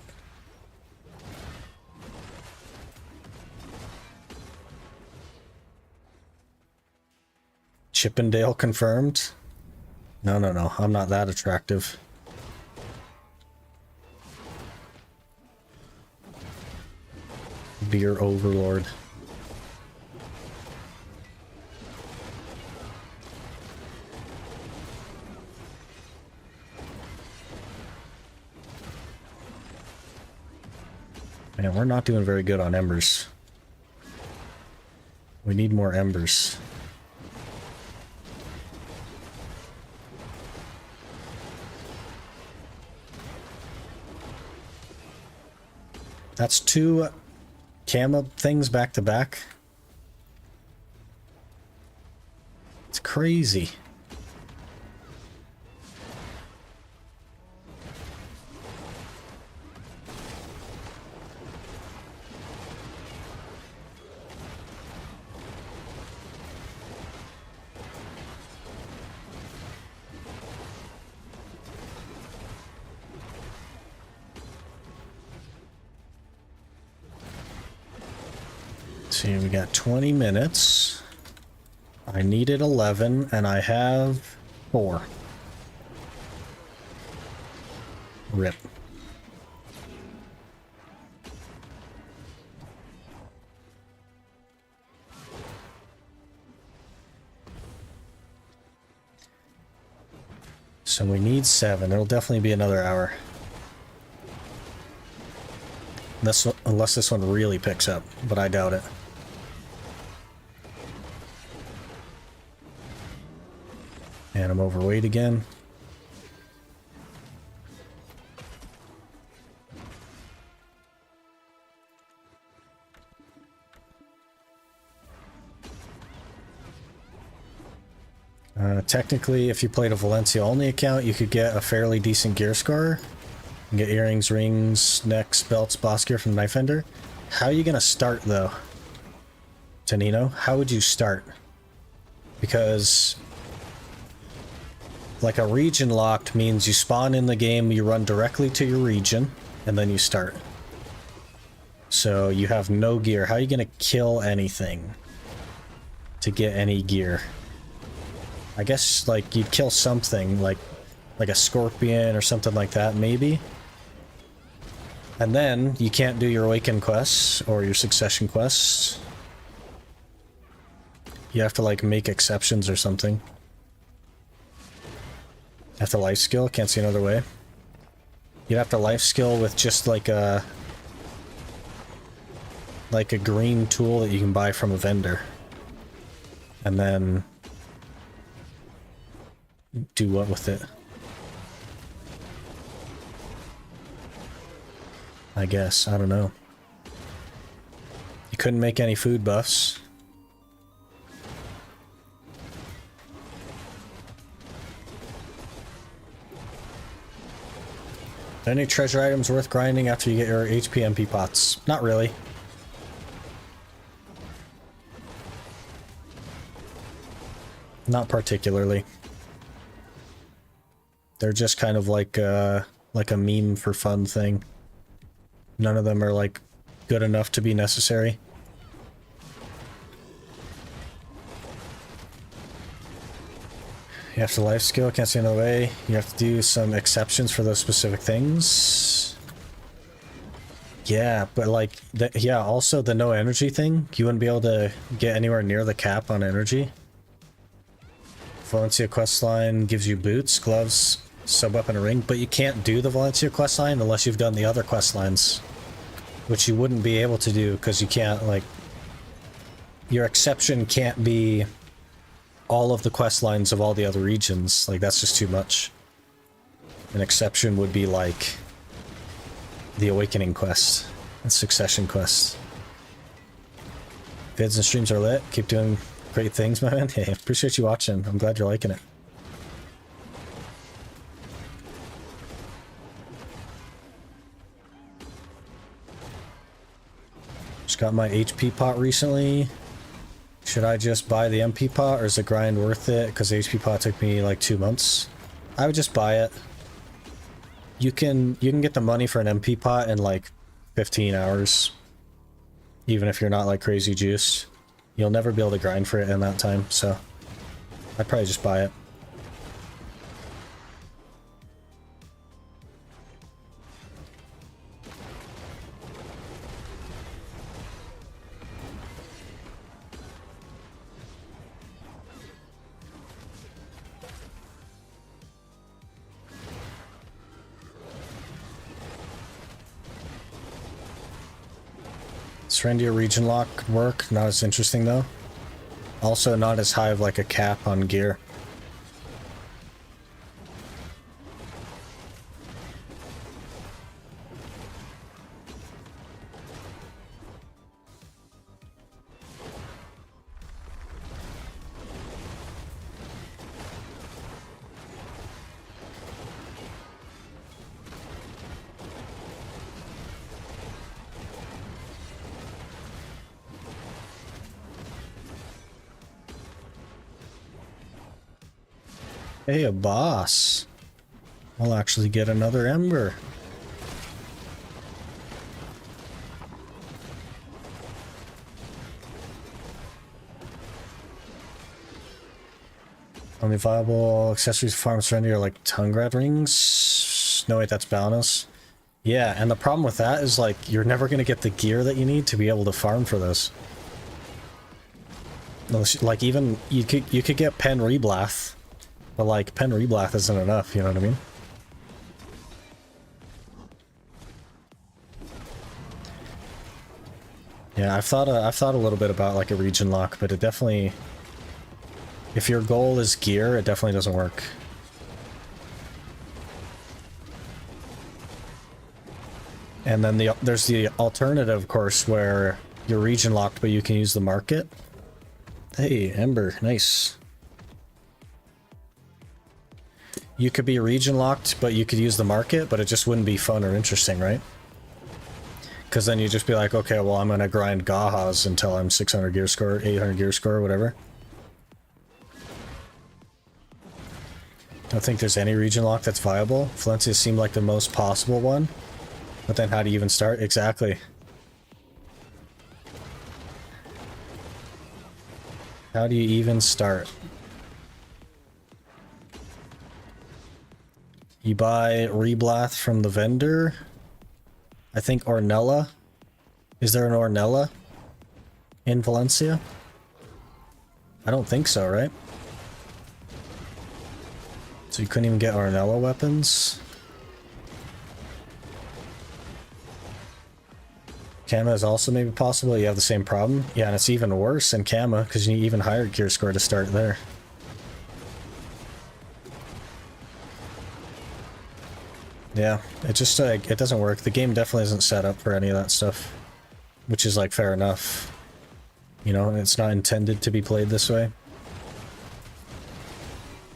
[SPEAKER 1] Chippendale confirmed? No, no, no. I'm not that attractive. Beer overlord. Man, we're not doing very good on embers. We need more embers. That's 2 camo things back to back. It's crazy. See, we got 20 minutes. I needed 11, and I have 4. Rip. So we need 7. It'll definitely be another hour. Unless this one really picks up, but I doubt it. And I'm overweight again. Technically, if you played a Valencia-only account, you could get a fairly decent gear score. You can get earrings, rings, necks, belts, boss gear from the Knife Ender. How are you going to start, though? Tanino, how would you start? Because... like a region locked means you spawn in the game, you run directly to your region, and then you start. So you have no gear. How are you going to kill anything to get any gear? I guess, like, you'd kill something, like a scorpion or something like that, maybe. And then you can't do your awaken quests or your succession quests. You have to, like, make exceptions or something. Have to life skill? Can't see another way. You'd have to life skill with just like a green tool that you can buy from a vendor. And then do what with it? I guess. I don't know. You couldn't make any food buffs. Any treasure items worth grinding after you get your HP MP pots? Not really. Not particularly. They're just kind of like a meme for fun thing. None of them are like good enough to be necessary. You have to life skill, can't see another way. You have to do some exceptions for those specific things. Yeah, but like, yeah, also the no energy thing, you wouldn't be able to get anywhere near the cap on energy. Valencia questline gives you boots, gloves, sub-weapon, a ring, but you can't do the Valencia questline unless you've done the other questlines, which you wouldn't be able to do because you can't, like, your exception can't be all of the quest lines of all the other regions. Like, that's just too much. An exception would be like the Awakening quest and Succession quest. Vids and streams are lit. Keep doing great things, my man. Hey, appreciate you watching. I'm glad you're liking it. Just got my HP pot recently. Should I just buy the MP pot, or is the grind worth it? Because the HP pot took me like 2 months. I would just buy it. You can get the money for an MP pot in like 15 hours. Even if you're not like crazy juiced. You'll never be able to grind for it in that time, so I'd probably just buy it. Serendia region lock work, not as interesting though. Also not as high of like a cap on gear. Hey, a boss. I'll actually get another ember. Only viable accessories for farm surrender are like Tungrad rings. No, wait, that's Balnos. Yeah, and the problem with that is like you're never gonna get the gear that you need to be able to farm for those. Like even you could get Pen Reblath. But like, Pen Reblath isn't enough, you know what I mean? Yeah, I've thought a little bit about like a region lock, but it definitely, if your goal is gear, it definitely doesn't work. And then there's the alternative, of course, where you're region locked, but you can use the market. Hey, Ember, nice. You could be region locked, but you could use the market, but it just wouldn't be fun or interesting, right? Because then you'd just be like, okay, well, I'm gonna grind Gahas until I'm 600 gear score, 800 gear score, whatever. Don't think there's any region lock that's viable. Valencia seemed like the most possible one. But then how do you even start? Exactly. How do you even start? You buy Reblath from the vendor. I think Ornella. Is there an Ornella in Valencia? I don't think so, right? So you couldn't even get Ornella weapons? Kama is also maybe possible. You have the same problem. Yeah, and it's even worse in Kama because you need even higher gear score to start there. Yeah, it just like it doesn't work. The game definitely isn't set up for any of that stuff, which is like fair enough. You know, it's not intended to be played this way.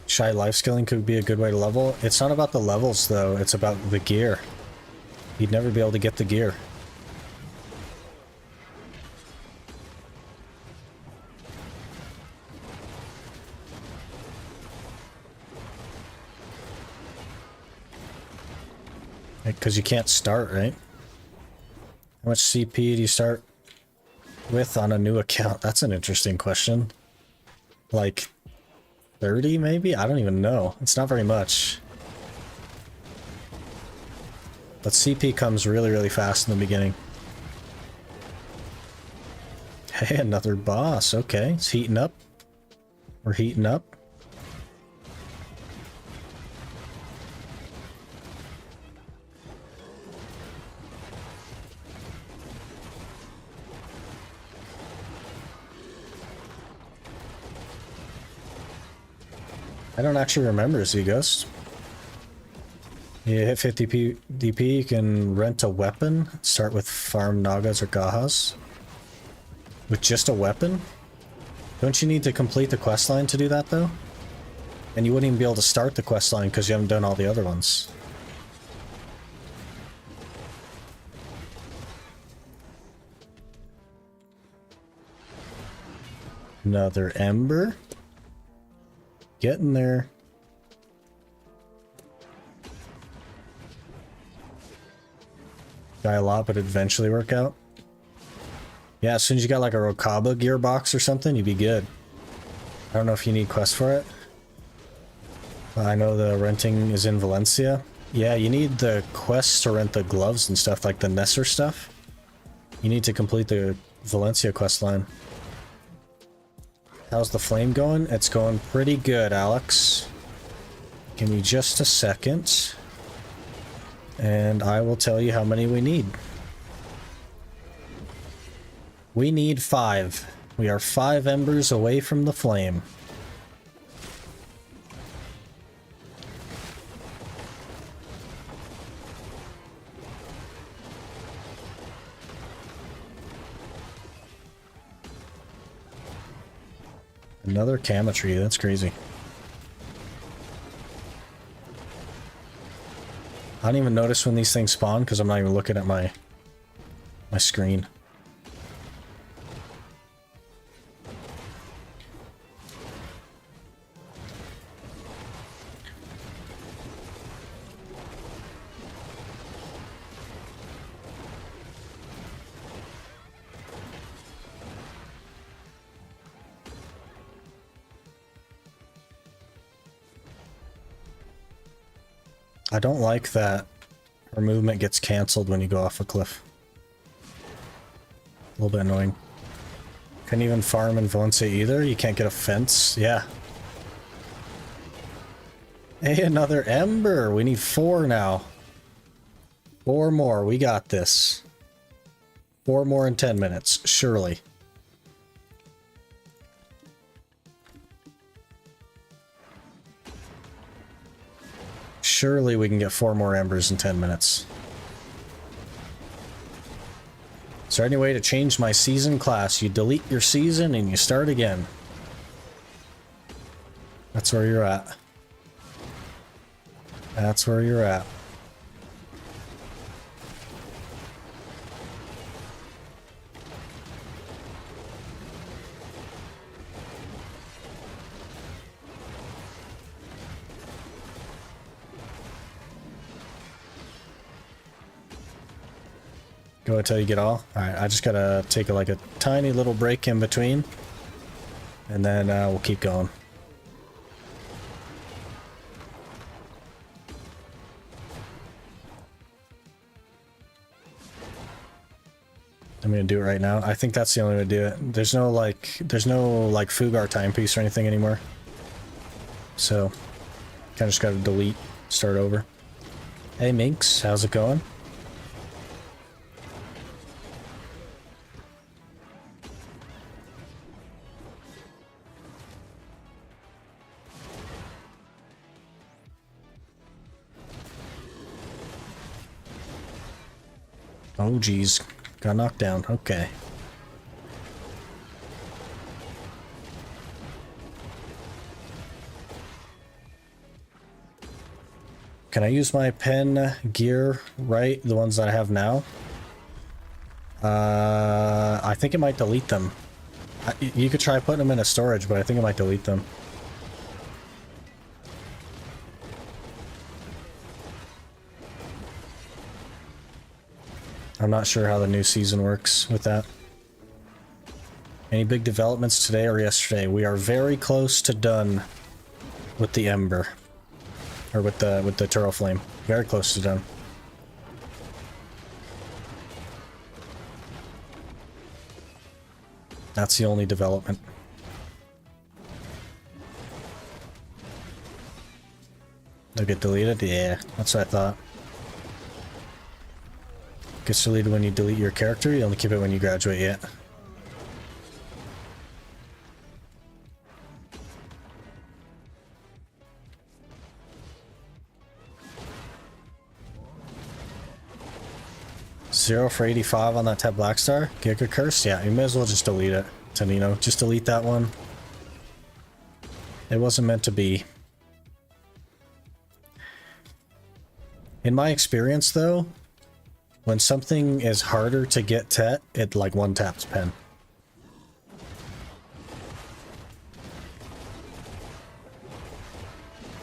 [SPEAKER 1] Shy life skilling could be a good way to level. It's not about the levels though, it's about the gear. You'd never be able to get the gear. Because you can't start, right? How much CP do you start with on a new account? That's an interesting question. Like 30 maybe? I don't even know. It's not very much. But CP comes really, really fast in the beginning. Hey, another boss. Okay, it's heating up. We're heating up. I don't actually remember Z Ghost. You hit 50 DP, you can rent a weapon. Start with farm Nagas or Gahas. With just a weapon? Don't you need to complete the questline to do that though? And you wouldn't even be able to start the questline because you haven't done all the other ones. Another ember. Getting there. Die a lot, but eventually work out. Yeah, as soon as you got like a Rokaba gearbox or something, you'd be good. I don't know if you need quests for it. I know the renting is in Valencia. Yeah, you need the quests to rent the gloves and stuff, like the Nesser stuff. You need to complete the Valencia quest line. How's the flame going? It's going pretty good, Alex. Give me just a second. And I will tell you how many we need. We need 5. We are 5 embers away from the flame. Another Kama tree, that's crazy. I don't even notice when these things spawn because I'm not even looking at my screen. I don't like that her movement gets cancelled when you go off a cliff. A little bit annoying. Couldn't even farm in Valencia either? You can't get a fence? Yeah. Hey, another ember! We need 4 now. 4 more, we got this. 4 more in 10 minutes, surely. Surely we can get 4 more embers in 10 minutes. Is there any way to change my season class? You delete your season and you start again. That's where you're at. That's where you're at. Go until you get all. Alright, I just gotta take like a tiny little break in between. And then we'll keep going. I'm gonna do it right now. I think that's the only way to do it. There's no like Fugar timepiece or anything anymore. So, kinda just gotta delete, start over. Hey Minx, how's it going? Oh geez, got knocked down. Okay. Can I use my pen gear right? The ones that I have now? I think it might delete them. You could try putting them in a storage, but I think it might delete them. I'm not sure how the new season works with that. Any big developments today or yesterday? We are very close to done with the Ember. Or with the Turtle Flame. Very close to done. That's the only development. They'll get deleted? Yeah, that's what I thought. Gets deleted when you delete your character, you only keep it when you graduate yet. 0 for 85 on that Ted Blackstar. Giga Curse? Yeah, you may as well just delete it, Tanino. Just delete that one. It wasn't meant to be. In my experience, though, when something is harder to get Tet, it like one-taps pen.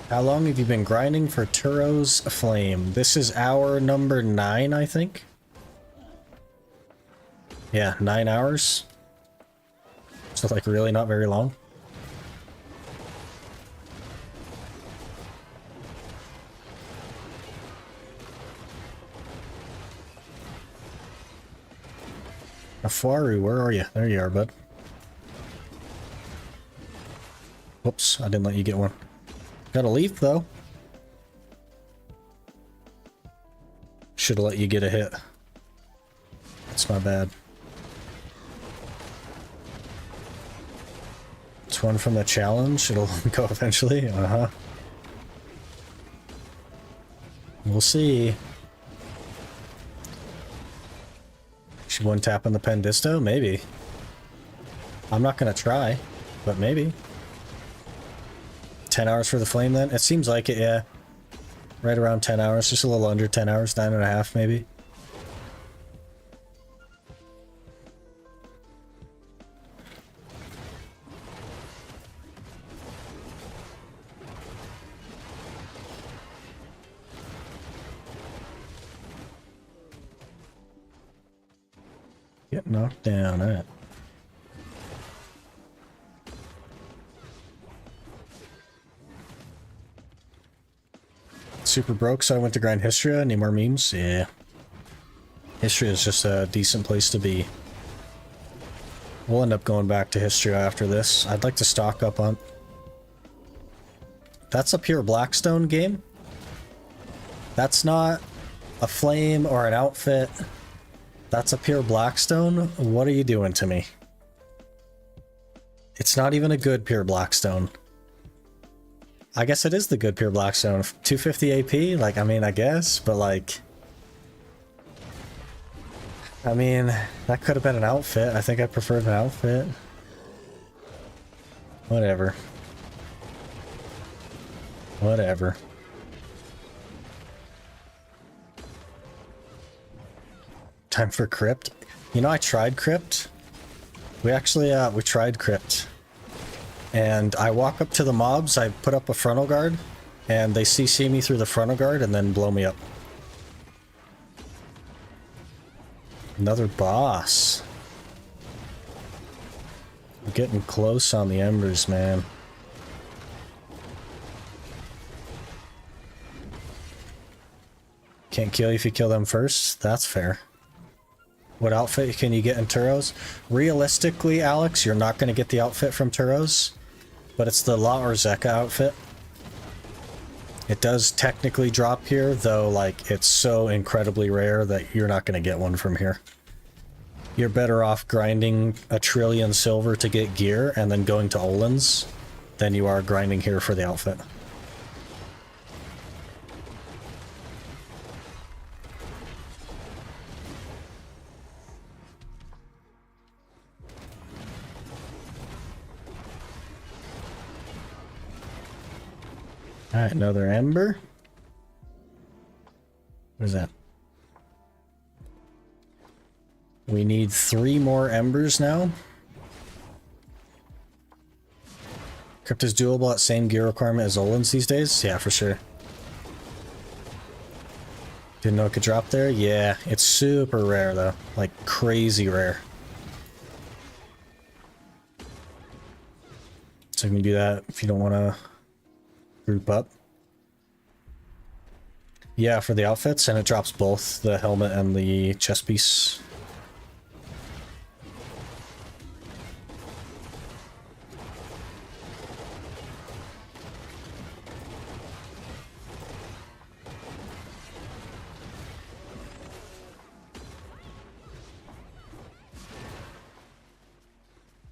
[SPEAKER 1] How long have you been grinding for Turo's Flame? This is hour number 9, I think. Yeah, 9 hours. So like really not very long. Afaru, where are you? There you are, bud. Whoops, I didn't let you get one. Got a leaf, though. Should have let you get a hit. That's my bad. It's one from the challenge. It'll go eventually. Uh-huh. We'll see. Should one tap on the Pendisto? Maybe. I'm not gonna try, but maybe. 10 hours for the flame then? It seems like it, yeah. Right around 10 hours, just a little under 10 hours, 9.5 maybe. Get knocked down, alright. Super broke, so I went to grind Histria. Any more memes? Yeah. Histria is just a decent place to be. We'll end up going back to Histria after this. I'd like to stock up on... That's a pure Blackstone game? That's not a flame or an outfit. That's a pure Blackstone? What are you doing to me? It's not even a good pure Blackstone. I guess it is the good pure Blackstone. 250 AP? Like, I mean, I guess, but like... I mean, that could have been an outfit. I think I preferred an outfit. Whatever. Whatever. Time for Crypt. You know, I tried Crypt. We actually, we tried Crypt. And I walk up to the mobs, I put up a frontal guard, and they CC me through the frontal guard and then blow me up. Another boss. I'm getting close on the embers, man. Can't kill you if you kill them first? That's fair. What outfit can you get in Turo's? Realistically, Alex, you're not going to get the outfit from Turo's. But it's the La Orzeka outfit. It does technically drop here, though, like, it's so incredibly rare that you're not going to get one from here. You're better off grinding 1 trillion silver to get gear and then going to Olin's than you are grinding here for the outfit. Alright, another ember. What is that? We need 3 more embers now. Crypt is doable at same gear requirement as Olin's these days? Yeah, for sure. Didn't know it could drop there? Yeah, it's super rare though. Like, crazy rare. So you can do that if you don't want to group up. Yeah, for the outfits, and it drops both the helmet and the chest piece.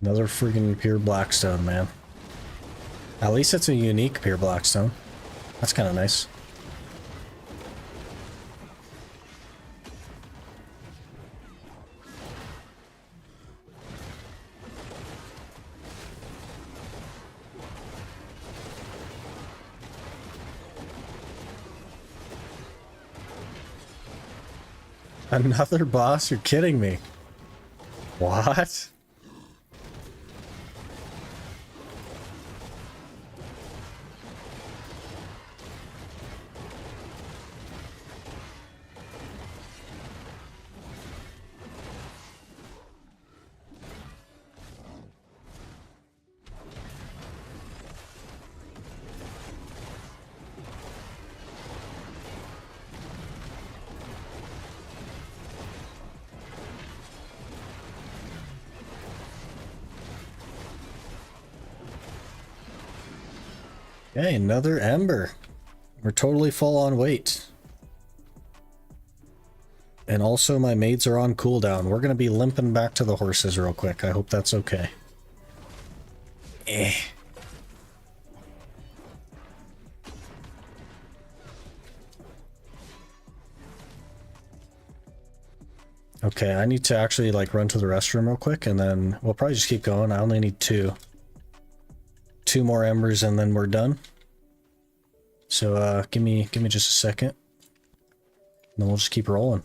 [SPEAKER 1] Another freaking pure Blackstone, man. At least it's a unique pure Blackstone. That's kind of nice. Another boss? You're kidding me. What? Okay, another ember. We're totally full on weight. And also my maids are on cooldown. We're gonna be limping back to the horses real quick. I hope that's okay. Eh. Okay, I need to actually like run to the restroom real quick and then we'll probably just keep going. I only need two more embers and then we're done. So give me just a second. And then we'll just keep rolling.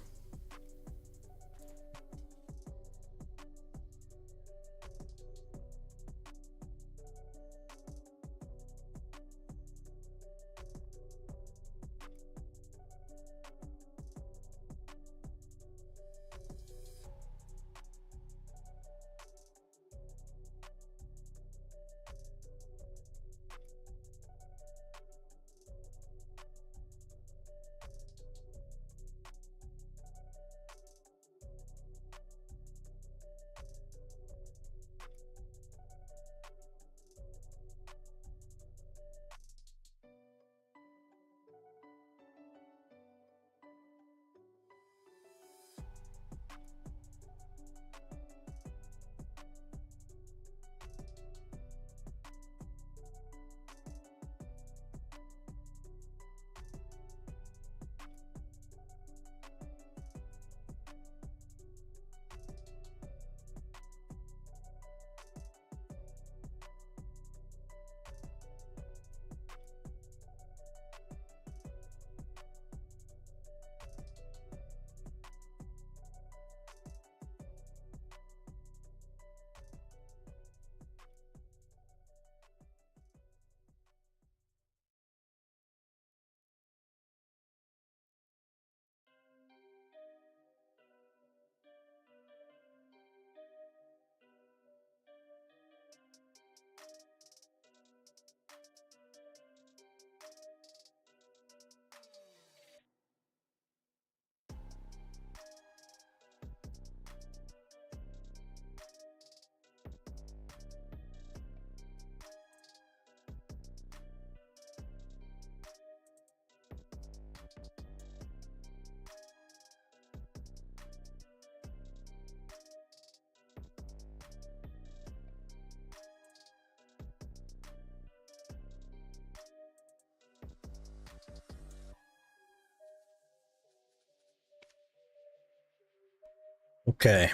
[SPEAKER 1] Okay,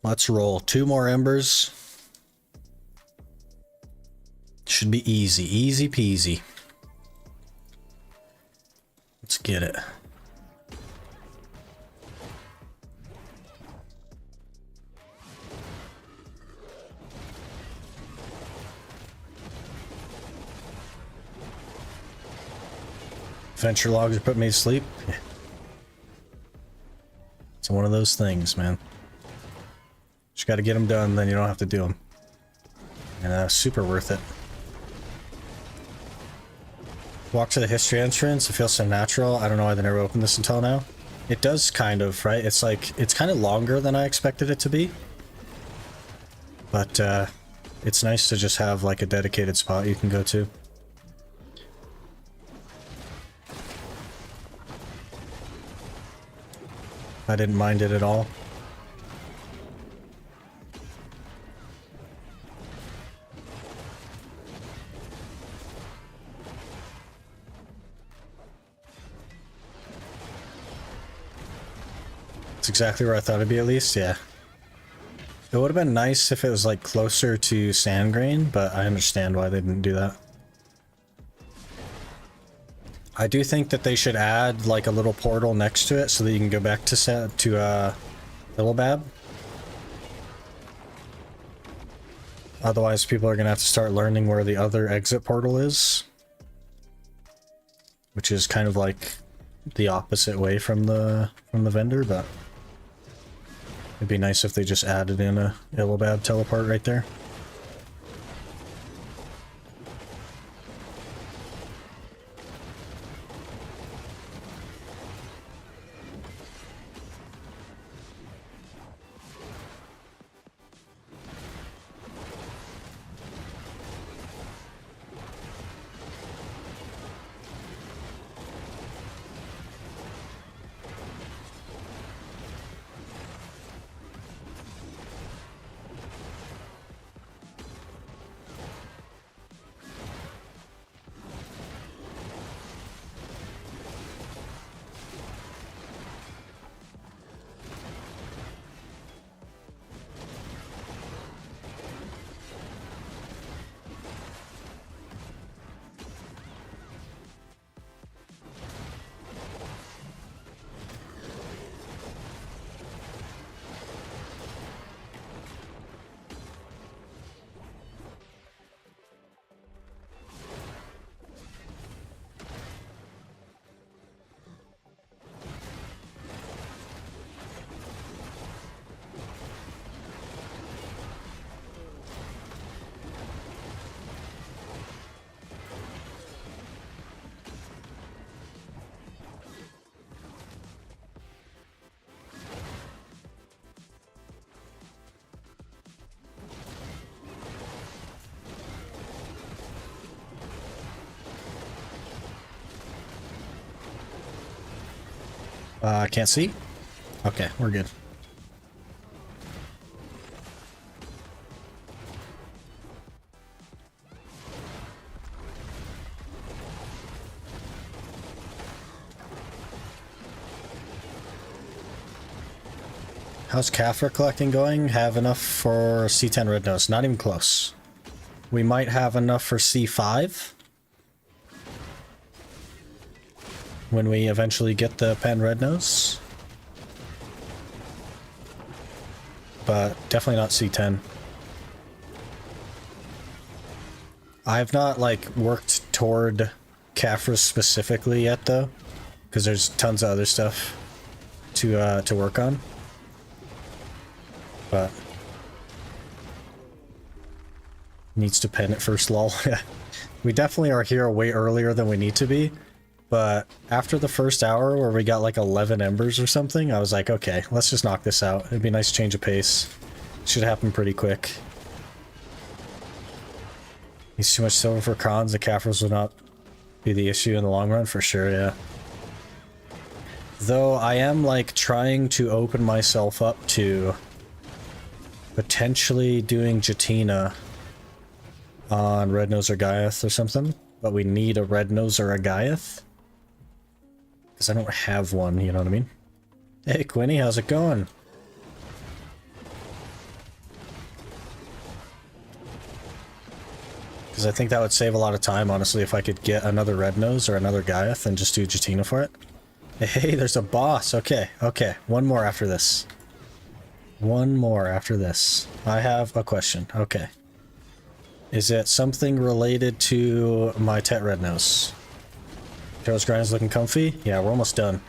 [SPEAKER 1] let's roll. Two more embers. Should be easy, easy peasy. Let's get it. Adventure logs are putting me to sleep. It's one of those things, man. Just got to get them done, then you don't have to do them. And super worth it. Walk to the history entrance. It feels so natural. I don't know why they never opened this until now. It does kind of, right? It's like, it's kind of longer than I expected it to be. But it's nice to just have like a dedicated spot you can go to. I didn't mind it at all. It's exactly where I thought it'd be, at least, yeah. It would have been nice if it was like closer to Sandgrain, but I understand why they didn't do that. I do think that they should add like a little portal next to it so that you can go back to Illabab. Otherwise, people are gonna have to start learning where the other exit portal is, which is kind of like the opposite way from the vendor. But it'd be nice if they just added in a Illabab teleport right there. Can't see? Okay, we're good. How's Kaffir collecting going? Have enough for C10 red nose. Not even close. We might have enough for C5. When we eventually get the pen red nose. But definitely not C10. I've not like worked toward Kaffir specifically yet though, because there's tons of other stuff to work on. But needs to pen it first, lol. We definitely are here way earlier than we need to be. But after the first hour where we got like 11 embers or something, I was like, okay, let's just knock this out. It'd be a nice change of pace. Should happen pretty quick. Needs too much silver for cons. The Kaffirs will not be the issue in the long run, for sure, yeah. Though I am like trying to open myself up to potentially doing Jatina on Red Nose or Gaiath or something. But we need a Red Nose or a Gaiath. Because I don't have one, you know what I mean? Hey Quinny, how's it going? Because I think that would save a lot of time, honestly, if I could get another Red Nose or another Gaiath and just do Jatina for it. Hey, there's a boss. Okay, okay. One more after this. One more after this. I have a question. Okay. Is it something related to my Tet Red Nose? Joe's grind is looking comfy? Yeah, we're almost done.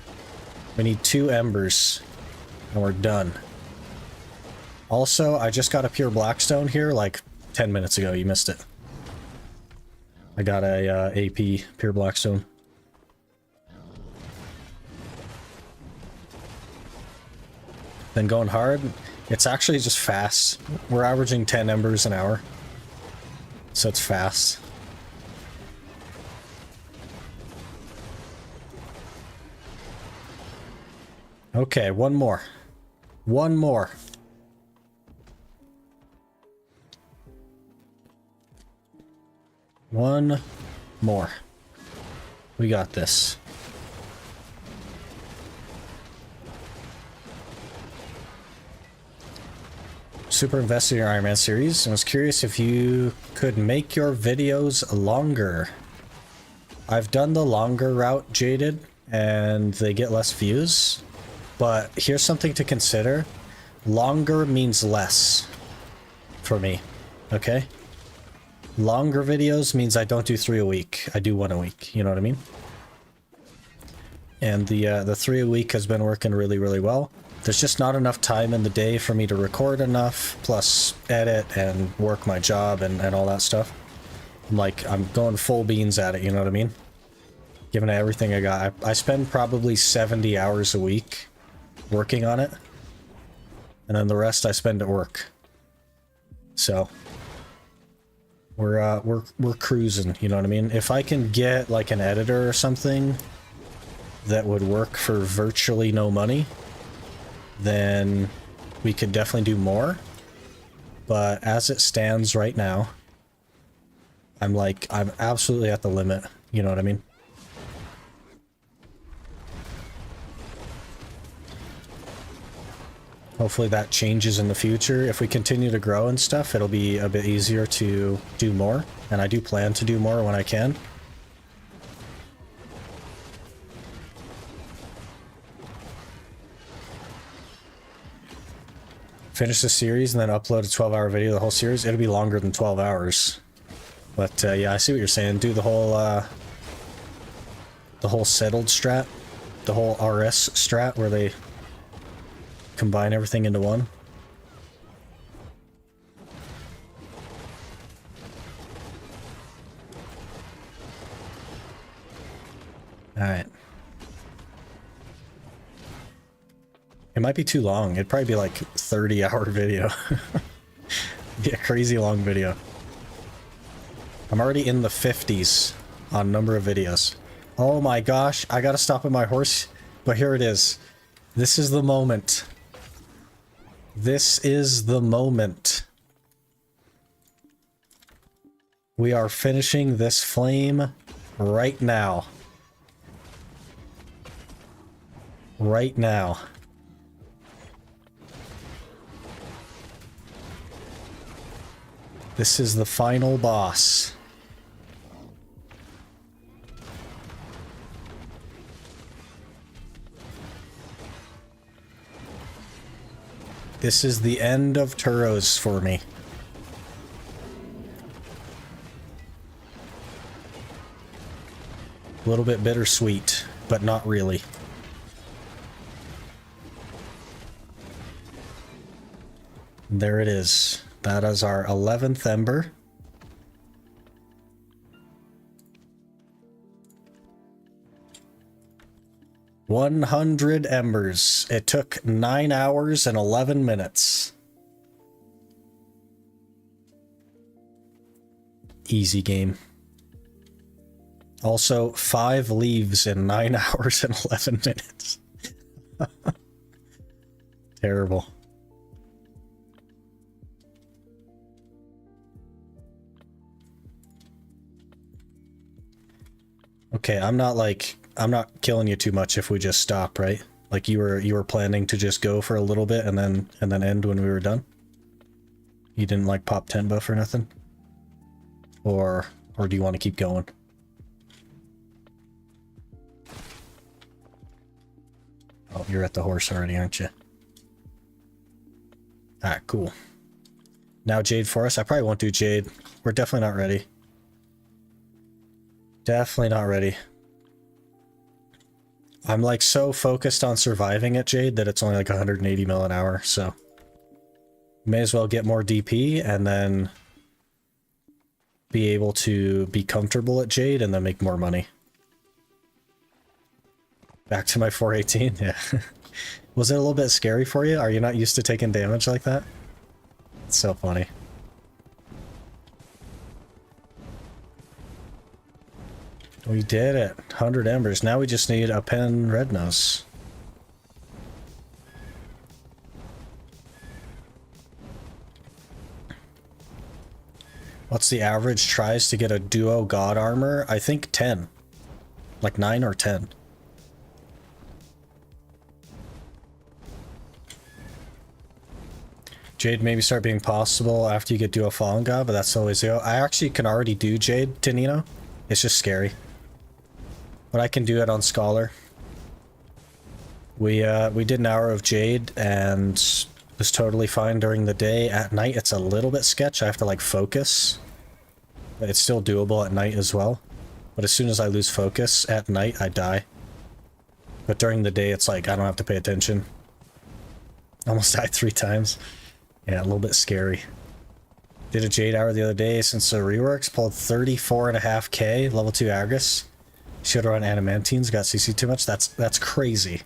[SPEAKER 1] We need 2 embers, and we're done. Also, I just got a pure blackstone here, like 10 minutes ago. You missed it. I got a AP pure blackstone. Been going hard. It's actually just fast. We're averaging 10 embers an hour. So it's fast. Okay, one more. One more. One more. We got this. Super invested in your Iron Man series and was curious if you could make your videos longer. I've done the longer route, Jaded, and they get less views. But here's something to consider. Longer means less for me, okay? Longer videos means I don't do 3 a week. I do 1 a week, you know what I mean? And the 3 a week has been working really, really well. There's just not enough time in the day for me to record enough, plus edit and work my job and all that stuff. I'm going full beans at it, you know what I mean? Giving it everything I got. I spend probably 70 hours a week working on it. And then the rest I spend at work. So we're cruising, you know what I mean? If I can get like an editor or something that would work for virtually no money, then we could definitely do more. But as it stands right now, I'm absolutely at the limit, you know what I mean? Hopefully that changes in the future. If we continue to grow and stuff, it'll be a bit easier to do more. And I do plan to do more when I can. Finish the series and then upload a 12-hour video, the whole series. It'll be longer than 12 hours. But yeah, I see what you're saying. Do the whole settled strat, the whole RS strat where they combine everything into one. Alright. It might be too long. It'd probably be like 30-hour video. Be a crazy long video. I'm already in the 50s on number of videos. Oh my gosh, I gotta stop at my horse. But here it is. This is the moment. This is the moment. We are finishing this flame right now. Right now. This is the final boss. This is the end of Turos for me. A little bit bittersweet, but not really. There it is. That is our 11th ember. $100 embers. It took 9 hours and 11 minutes. Easy game. Also, 5 leaves in 9 hours and 11 minutes. Terrible. Okay, I'm not killing you too much if we just stop, right? Like you were planning to just go for a little bit and then end when we were done? You didn't like pop 10 buff or nothing? Or do you want to keep going? Oh, you're at the horse already, aren't you? Alright, cool. Now Jade for us. I probably won't do Jade. We're definitely not ready. Definitely not ready. I'm like so focused on surviving at Jade that it's only like 180 mil an hour, so may as well get more DP and then be able to be comfortable at Jade and then make more money. Back to my 418, yeah. Was it a little bit scary for you? Are you not used to taking damage like that? It's so funny. We did it. 100 embers. Now we just need a pen red nose. What's the average tries to get a duo god armor? I think 10. Like 9 or 10. Jade maybe start being possible after you get duo fallen god, but that's always the... I actually can already do Jade to Nino. It's just scary. but I can do it on Scholar. We did an hour of Jade and was totally fine during the day. At night, it's a little bit sketch. I have to like focus. But it's still doable at night as well. But as soon as I lose focus at night, I die. But during the day, it's like I don't have to pay attention. Almost died 3 times. Yeah, a little bit scary. Did a Jade hour the other day since the reworks. Pulled 34.5k, level 2 Argus. Should run Adamantines, got CC too much. That's crazy.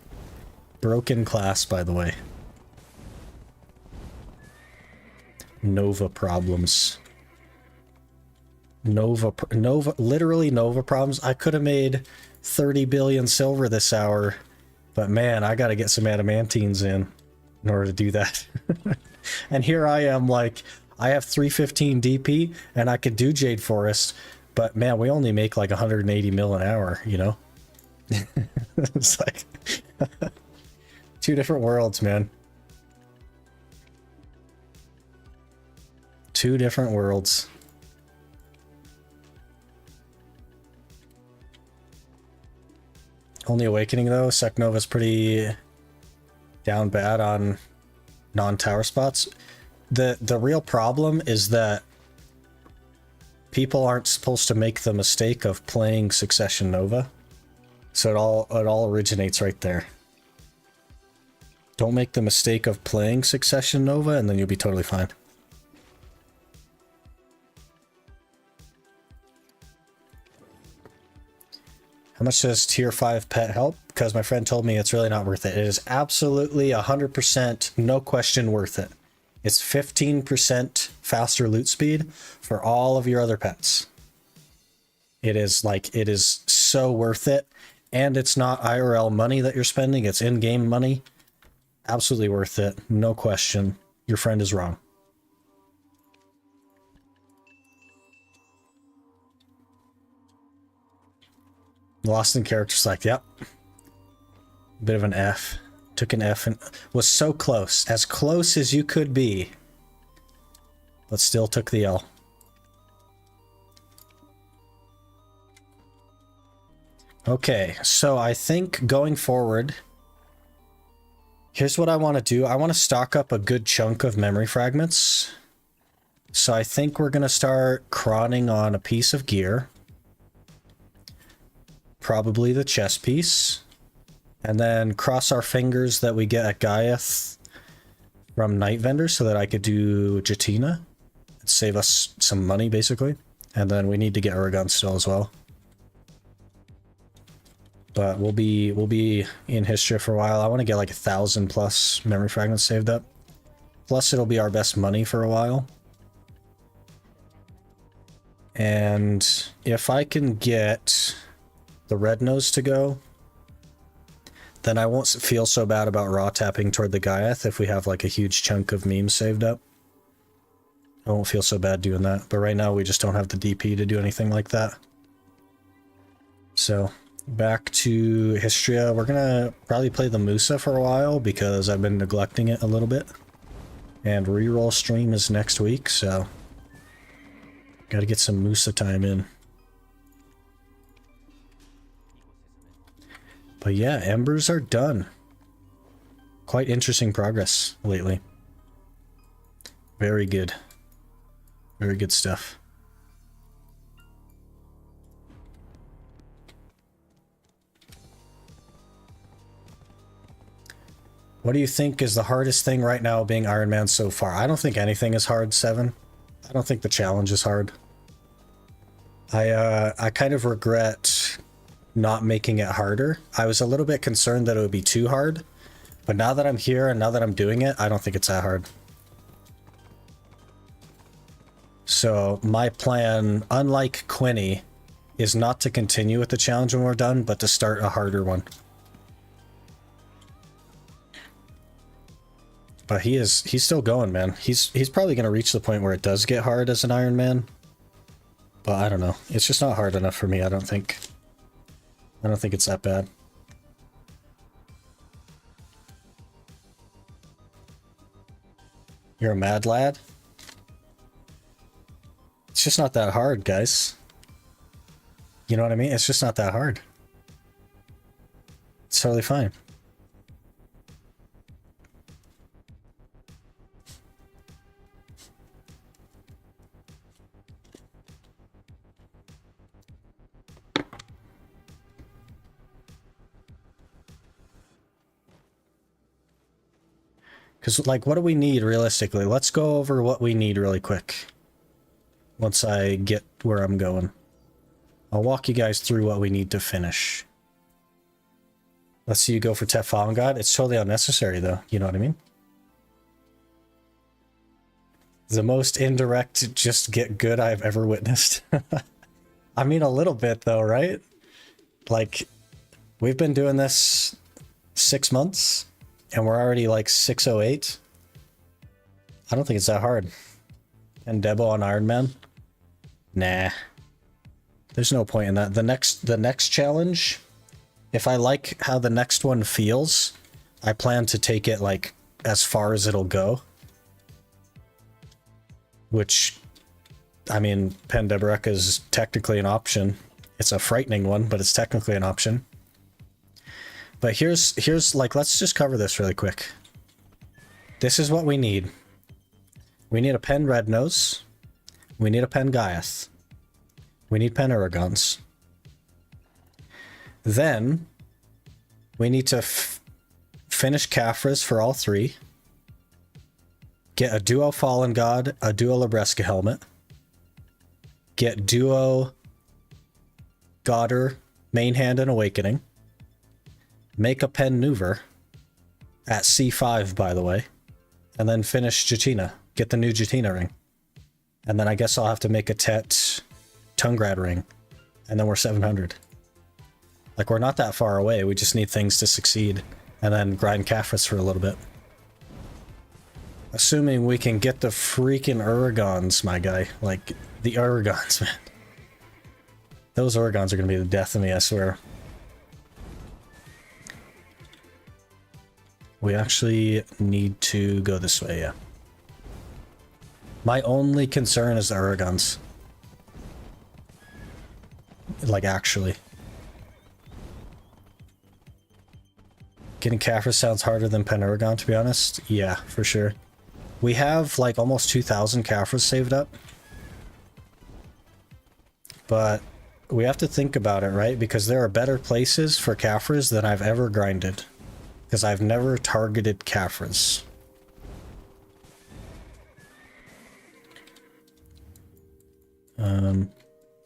[SPEAKER 1] Broken class, by the way. Nova problems. Literally Nova problems. I could have made 30 billion silver this hour, but man, I gotta get some Adamantines in order to do that. And here I am, like, I have 315 DP, and I could do Jade Forest, but man, we only make like 180 mil an hour, you know? It's like... 2 different worlds, man. 2 different worlds. Only Awakening though, Seknova's pretty down bad on non-tower spots. The real problem is that people aren't supposed to make the mistake of playing Succession Nova. So it all originates right there. Don't make the mistake of playing Succession Nova and then you'll be totally fine. How much does tier 5 pet help? Because my friend told me it's really not worth it. It is absolutely 100%, no question worth it. It's 15% faster loot speed for all of your other pets. It is so worth it. And it's not IRL money that you're spending, it's in-game money. Absolutely worth it, no question. Your friend is wrong. Lost in characters, like, yep. Bit of an F. Took an F and was so close. As close as you could be. But still took the L. Okay, so I think going forward, here's what I want to do. I want to stock up a good chunk of memory fragments. So I think we're going to start crawling on a piece of gear. Probably the chest piece. And then cross our fingers that we get at Gaiath from Night Vendor so that I could do Jatina. Save us some money, basically. And then we need to get Oregon still as well. But we'll be in history for a while. I want to get like 1,000 plus memory fragments saved up. Plus it'll be our best money for a while. And if I can get the red nose to go, then I won't feel so bad about raw tapping toward the Gaiath if we have like a huge chunk of memes saved up. I won't feel so bad doing that. But right now we just don't have the DP to do anything like that. So back to Histria. We're gonna probably play the Musa for a while because I've been neglecting it a little bit. And reroll stream is next week, so gotta get some Musa time in. But yeah, embers are done. Quite interesting progress lately. Very good. Very good stuff. What do you think is the hardest thing right now being Iron Man so far? I don't think anything is hard, 7. I don't think the challenge is hard. I kind of regret not making it harder. I was a little bit concerned that it would be too hard, but now that I'm here and now that I'm doing it, I don't think it's that hard. So my plan, unlike Quinny, is not to continue with the challenge when we're done, but to start a harder one. But he's still going, man. He's probably going to reach the point where it does get hard as an Iron Man. But I don't know. It's just not hard enough for me, I don't think. I don't think it's that bad. You're a mad lad? It's just not that hard, guys. You know what I mean? It's just not that hard. totally fine. Because, like, what do we need realistically? Let's go over what we need really quick. Once I get where I'm going. I'll walk you guys through what we need to finish. Let's see you go for Teflon God. It's totally unnecessary, though. You know what I mean? The most indirect just get good I've ever witnessed. I mean, a little bit, though, right? Like, we've been doing this 6 months. And we're already like 608. I don't think it's that hard. And Debo on Iron Man? Nah. There's no point in that. The next challenge, if I like how the next one feels, I plan to take it like as far as it'll go. Which, I mean, Pandebrek is technically an option. It's a frightening one, but it's technically an option. But here's like, let's just cover this really quick. This is what we need. We need a Pen Red Nose. We need a Pen Gaiath. We need Pen Aragons. Then we need to finish Caphras for all three. Get a duo Fallen God, a duo Labreska helmet. Get duo Godder, Main Hand and Awakening. Make a Pen Nuver at C5, by the way. And then finish Jatina. Get the new Jatina ring. And then I guess I'll have to make a Tet Tungrad ring. And then we're 700. Like, we're not that far away. We just need things to succeed. And then grind Caphras for a little bit. Assuming we can get the freaking Uragons, my guy. Like, the Uragons, man. Those Uragons are going to be the death of me, I swear. We actually need to go this way, yeah. My only concern is the Uragons. Like, actually. Getting Caphras sounds harder than Pen Uragon, to be honest. Yeah, for sure. We have, like, almost 2,000 Caphras saved up. But we have to think about it, right? Because there are better places for Caphras than I've ever grinded. Because I've never targeted Caphras.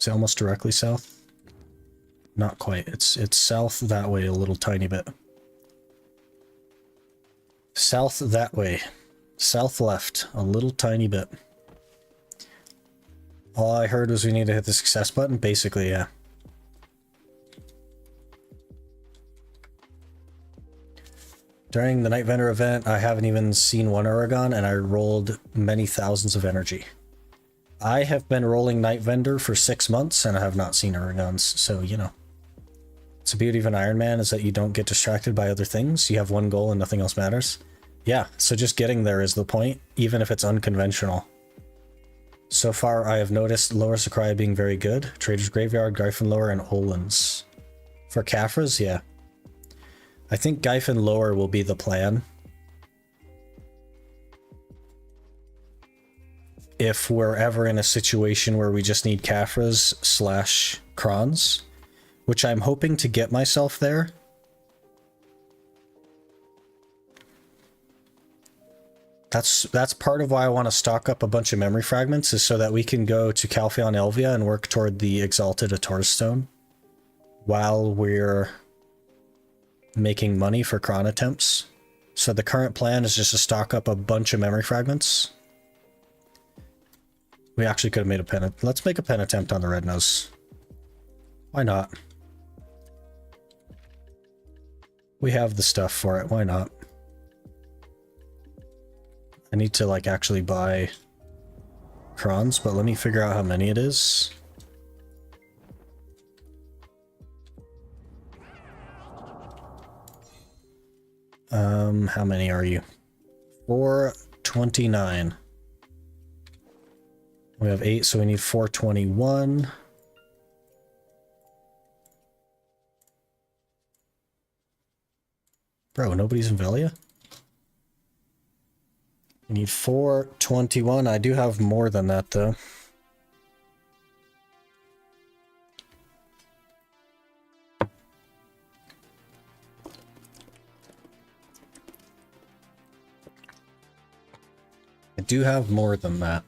[SPEAKER 1] Is it almost directly south? Not quite. It's south that way a little tiny bit. South that way. South left a little tiny bit. All I heard was we need to hit the success button. Basically, yeah. During the Night Vendor event, I haven't even seen one Uragon, and I rolled many thousands of energy. I have been rolling Night Vendor for 6 months, and I have not seen Uragons, so, you know. It's the beauty of an Iron Man is that you don't get distracted by other things. You have one goal and nothing else matters. Yeah, so just getting there is the point, even if it's unconventional. So far, I have noticed Lower Sakurai being very good. Trader's Graveyard, Gryffindor, and Olins. For Caphras, yeah. I think Gryffindor Lower will be the plan. If we're ever in a situation where we just need Caphras / Krons, which I'm hoping to get myself there. That's part of why I want to stock up a bunch of memory fragments, is so that we can go to Calpheon Elvia and work toward the Exalted Ator Stone while we're making money for Kron attempts. So the current plan is just to stock up a bunch of memory fragments. We actually could have made a pen. Let's make a pen attempt on the Red Nose. Why not? We have the stuff for it. Why not? I need to, like, actually buy Krons, but let me figure out how many it is. How many are you? 429. We have 8, so we need 421. Bro, nobody's in Velia? I need 421. I do have more than that, though. I do have more than that.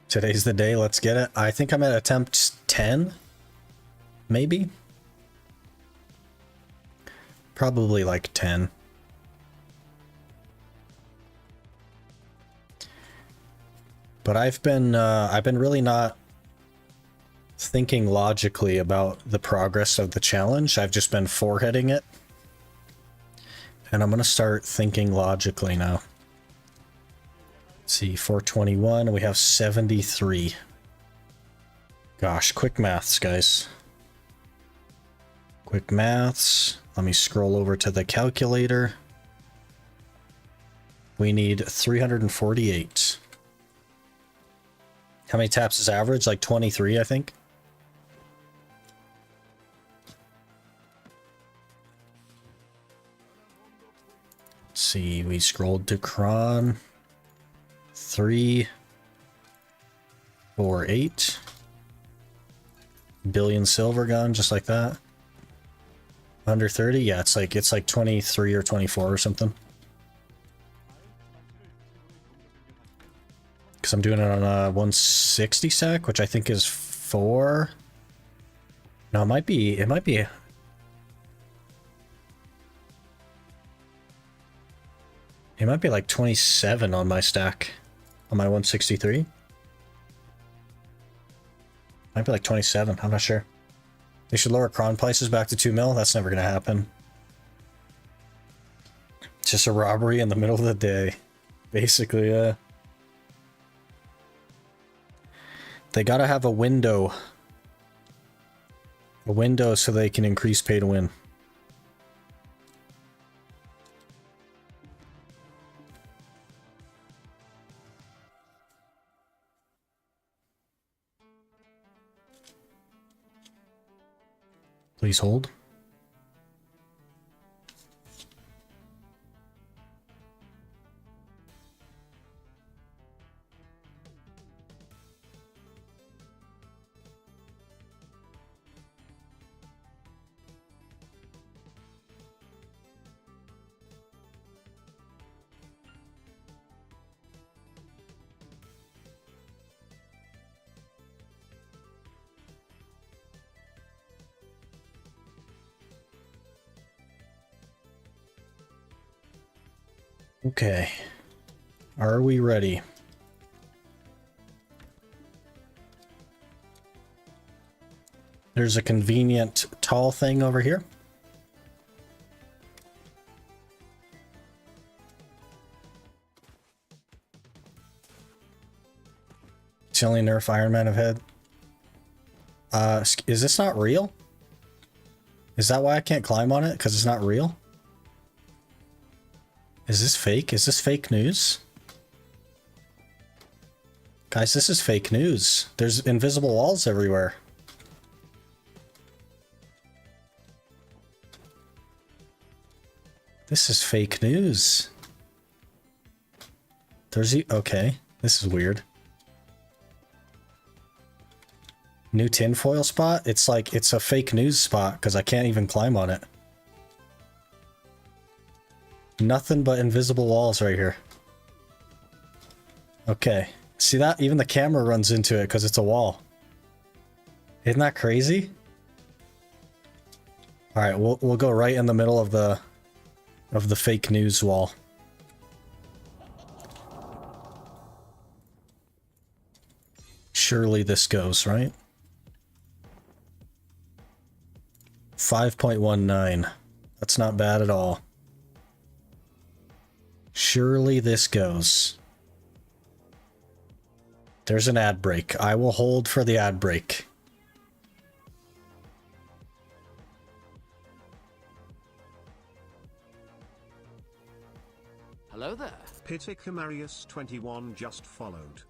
[SPEAKER 1] Today's the day, let's get it. I think I'm at attempt 10, maybe? Probably like 10. But I've been really not thinking logically about the progress of the challenge. I've just been foreheading it. And I'm gonna start thinking logically now. Let's see, 421, we have 73. Gosh, quick maths, guys. Quick maths. Let me scroll over to the calculator. We need 348. How many taps is average? Like 23, I think. Let's see, we scrolled to Kron. 348. Billion silver gun, just like that. Under 30, yeah, it's like 23 or 24 or something. Because I'm doing it on a 160 stack, which I think is 4. No, it might be like 27 on my stack. On my 163. Might be like 27, I'm not sure. They should lower Kron prices back to 2 mil. That's never gonna happen. It's just a robbery in the middle of the day. Basically, they gotta have a window. A window so they can increase pay to win. Please hold. Okay. Are we ready? There's a convenient tall thing over here. It's the only nerf Iron Man I've had. Is this not real? Is that why I can't climb on it? Because it's not real? Is this fake? Is this fake news? Guys, this is fake news. There's invisible walls everywhere. This is fake news. Okay, this is weird. New tinfoil spot? It's like, it's a fake news spot because I can't even climb on it. Nothing but invisible walls right here. Okay. See that? Even the camera runs into it because it's a wall. Isn't that crazy? Alright, we'll go right in the middle of the fake news wall. Surely this goes, right? 5.19. That's not bad at all. Surely this goes. There's an ad break. I will hold for the ad break.
[SPEAKER 2] Hello there.
[SPEAKER 3] Piticamarius 21 just followed.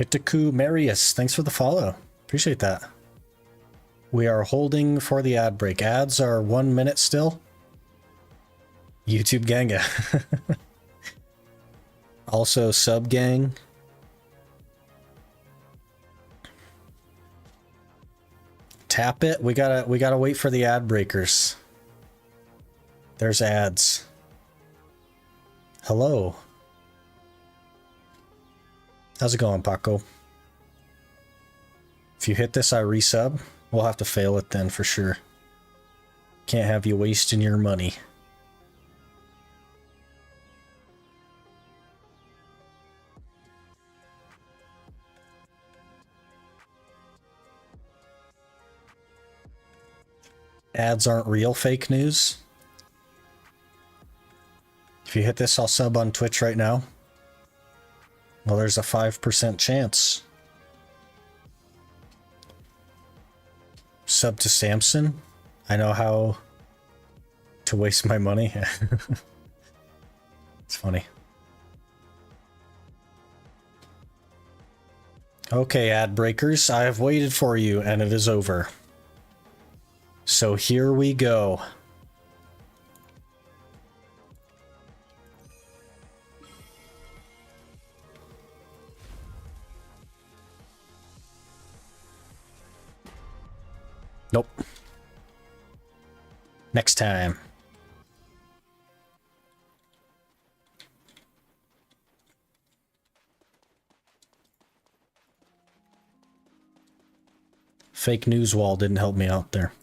[SPEAKER 1] Pitaku Marius, thanks for the follow. Appreciate that. We are holding for the ad break. Ads are 1 minute still. YouTube gang, yeah. Also sub gang. Tap it. We gotta wait for the ad breakers. There's ads. Hello. How's it going, Paco? If you hit this, I resub. We'll have to fail it then for sure. Can't have you wasting your money. Ads aren't real fake news. If you hit this, I'll sub on Twitch right now. Well, there's a 5% chance. Sub to Samson. I know how to waste my money. It's funny. Okay, ad breakers, I have waited for you and it is over. So here we go. Nope. Next time. Fake news wall didn't help me out there.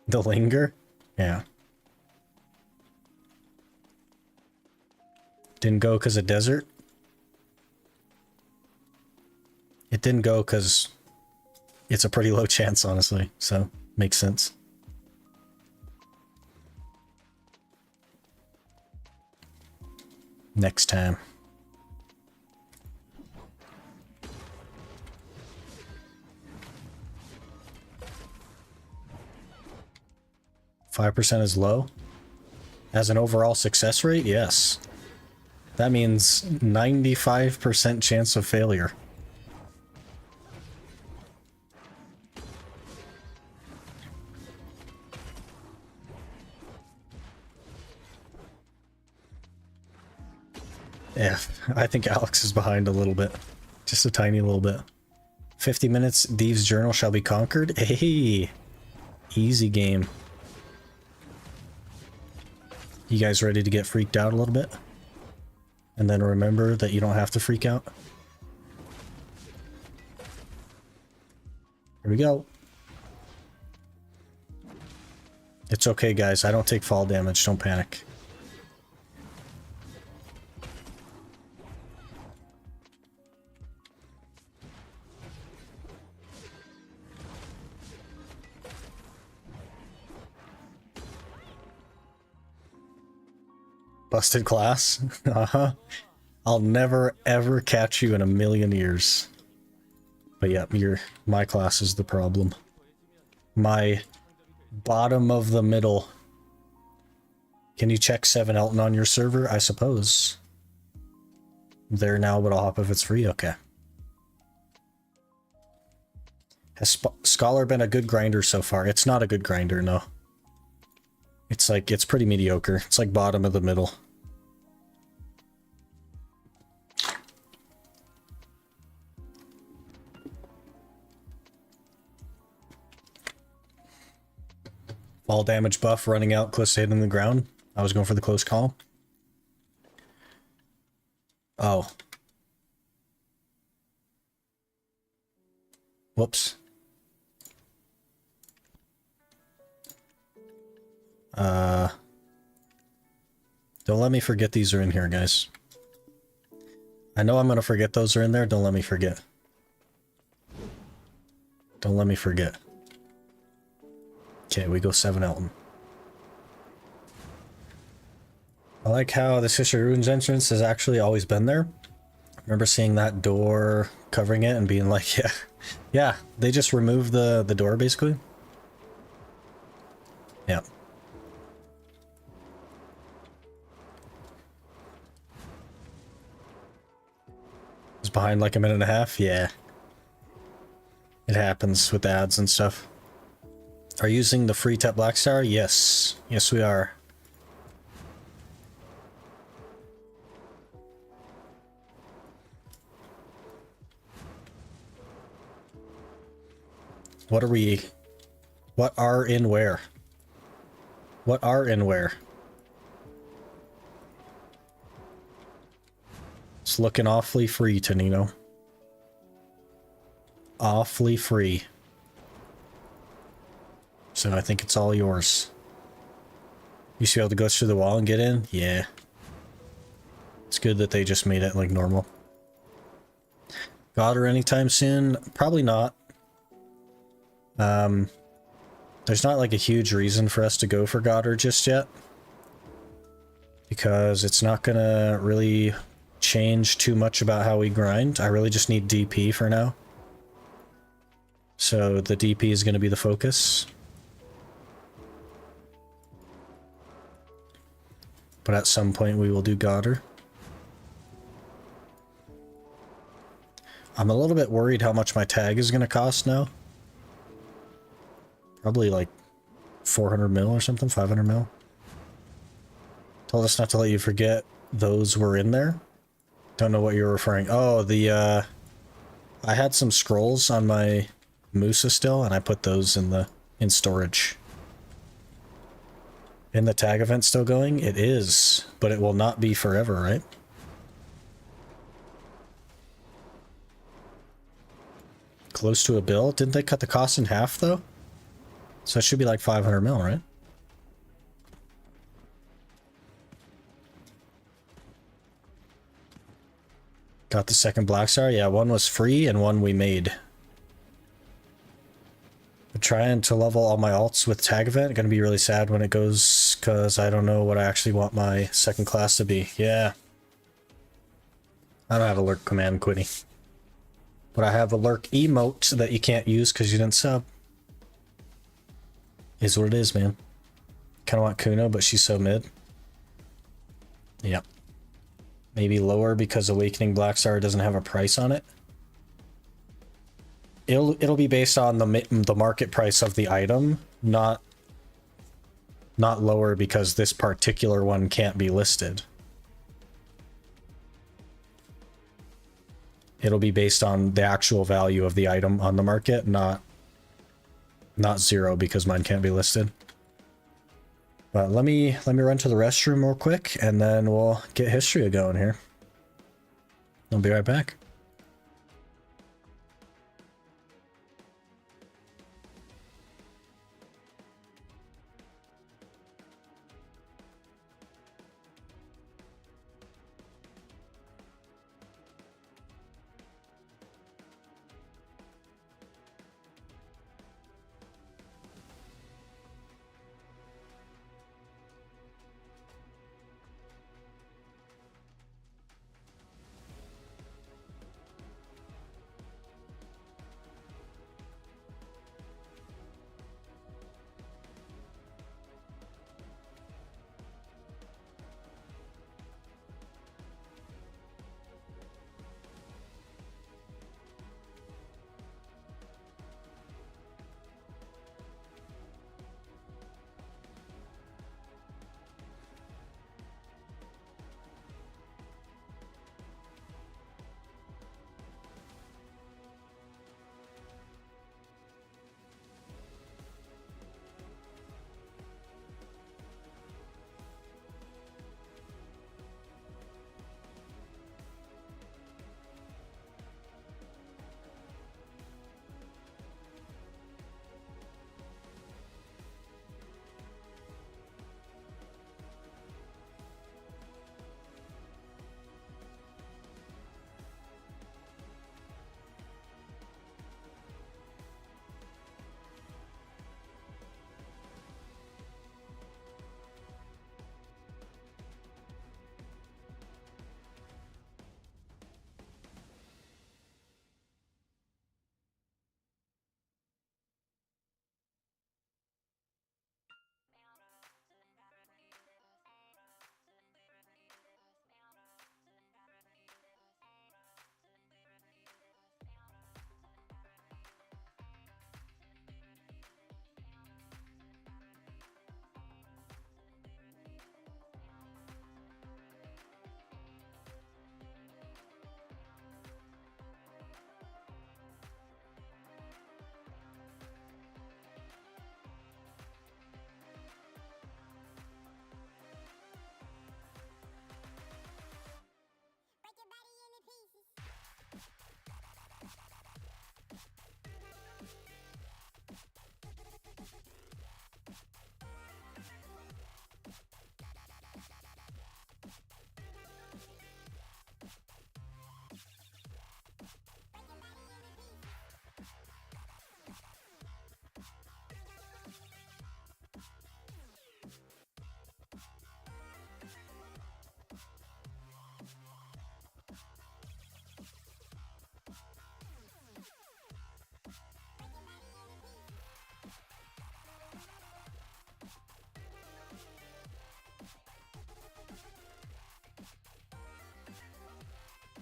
[SPEAKER 1] The linger? Yeah. Didn't go because of desert? It didn't go because it's a pretty low chance, honestly, so makes sense. Next time. %5 is low. As an overall success rate, yes. That means 95% chance of failure. Yeah, I think Alex is behind a little bit. Just a tiny little bit. 50 minutes, Thieves' Journal shall be conquered. Hey! Easy game. You guys ready to get freaked out a little bit? And then remember that you don't have to freak out? Here we go. It's okay, guys. I don't take fall damage. Don't panic. Busted class? Uh-huh. I'll never ever catch you in a million years. But yeah, my class is the problem. My bottom of the middle. Can you check 7 Elton on your server? I suppose. I'm there now, but I'll hop if it's free. Okay. Has Scholar been a good grinder so far? It's not a good grinder, no. It's like, it's pretty mediocre. It's like bottom of the middle. Fall damage buff running out, close to hitting the ground. I was going for the close call. Oh. Whoops. Don't let me forget these are in here, guys. I know I'm gonna forget those are in there. Don't let me forget. Don't let me forget. Okay, we go 7 Elton. I like how the Sister Ruins entrance has actually always been there. I remember seeing that door covering it and being like, yeah. Yeah, they just removed the door, basically. Yeah. behind like a minute and a half. Yeah. It happens with ads and stuff. Are you using the free tap black star? Yes. Yes, we are. What are we... What are in where? What are in where? It's looking awfully free, Tonino. Awfully free. So I think it's all yours. You should be able to go through the wall and get in? Yeah. It's good that they just made it like normal. God or anytime soon? Probably not. There's not like a huge reason for us to go for Goddard just yet. Because it's not gonna really change too much about how we grind. I really just need DP for now. So the DP is gonna be the focus. But at some point we will do Goddard. I'm a little bit worried how much my tag is gonna cost now. Probably like 400 mil or something, 500 mil. Told us not to let you forget those were in there. Don't know what you're referring. Oh, the I had some scrolls on my Musa still, and I put those in storage. In the tag event still going? It is, but it will not be forever, right? Close to a bill? Didn't they cut the cost in half though? So it should be like 500 mil, right? Got the second black star? Yeah, one was free and one we made. I'm trying to level all my alts with tag event. Gonna be really sad when it goes, because I don't know what I actually want my second class to be. Yeah. I don't have a lurk command, Quinny. But I have a lurk emote that you can't use because you didn't sub. Is what it is, man. Kind of want Kuno, but she's so mid. Yep. Maybe lower because Awakening Blackstar doesn't have a price on it. It'll be based on the market price of the item, not lower because this particular one can't be listed. It'll be based on the actual value of the item on the market, not zero because mine can't be listed. But let me run to the restroom real quick and then we'll get history going here. I'll be right back.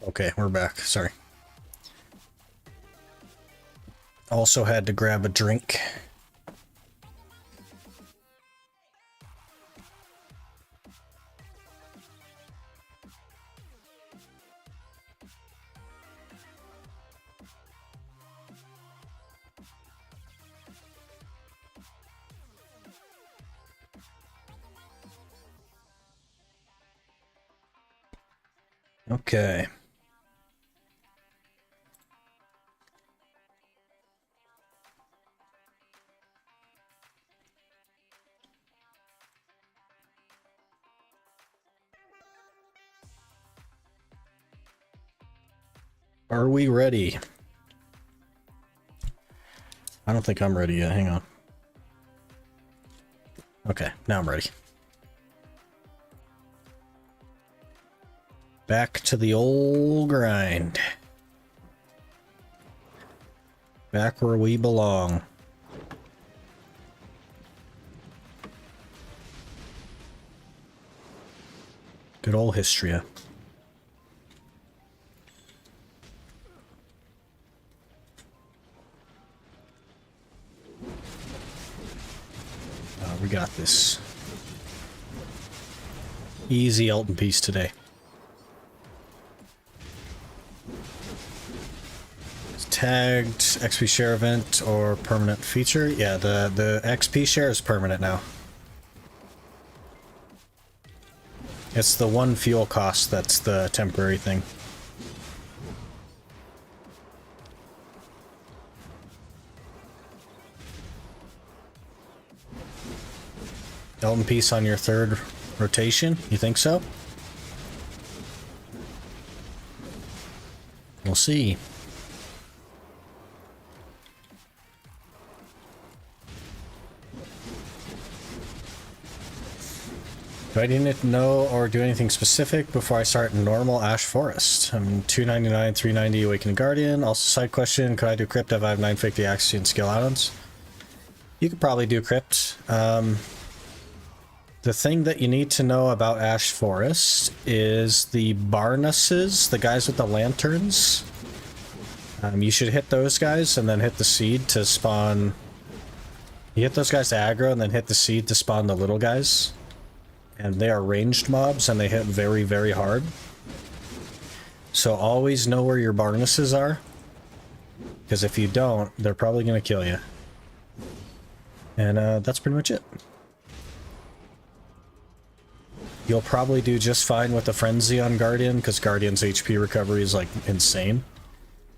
[SPEAKER 1] Okay, we're back. Sorry. Also had to grab a drink. Okay. Are we ready? I don't think I'm ready yet. Hang on. Okay, now I'm ready. Back to the old grind. Back where we belong. Good old Histria. We got this. Easy Elton piece today. It's tagged XP share event or permanent feature. Yeah, the XP share is permanent now. It's the one fuel cost that's the temporary thing. Elton piece on your third rotation? You think so? We'll see. Do I need to know or do anything specific before I start normal Ash Forest? I'm 299, 390 Awakened Guardian. Also, side question, could I do Crypt if I have 950 accuracy and skill add-ons? You could probably do Crypt. The thing that you need to know about Ash Forest is the Barnesses, the guys with the lanterns. You should hit those guys and then hit the seed to spawn... You hit those guys to aggro and then hit the seed to spawn the little guys. And they are ranged mobs and they hit very, very hard. So always know where your Barnesses are. Because if you don't, they're probably going to kill you. And that's pretty much it. You'll probably do just fine with the Frenzy on Guardian, because Guardian's HP recovery is, like, insane.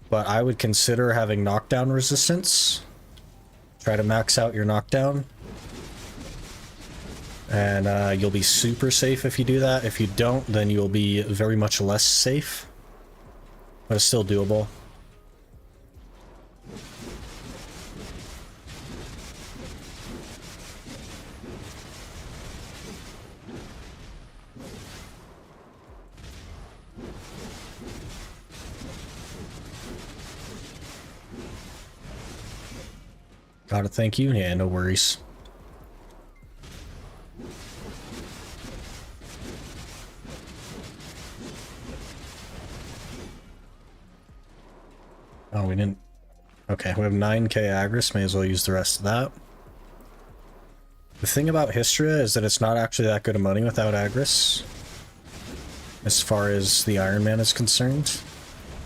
[SPEAKER 1] But I would consider having knockdown resistance. Try to max out your knockdown. And you'll be super safe if you do that. If you don't, then you'll be very much less safe. But it's still doable. Gotta thank you. Yeah, no worries. Oh, we didn't... Okay, we have 9k Agris. May as well use the rest of that. The thing about Histria is that it's not actually that good of money without Agris. As far as the Iron Man is concerned.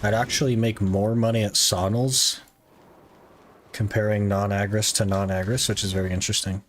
[SPEAKER 1] I'd actually make more money at Sonals comparing non-Agris to non-Agris, which is very interesting.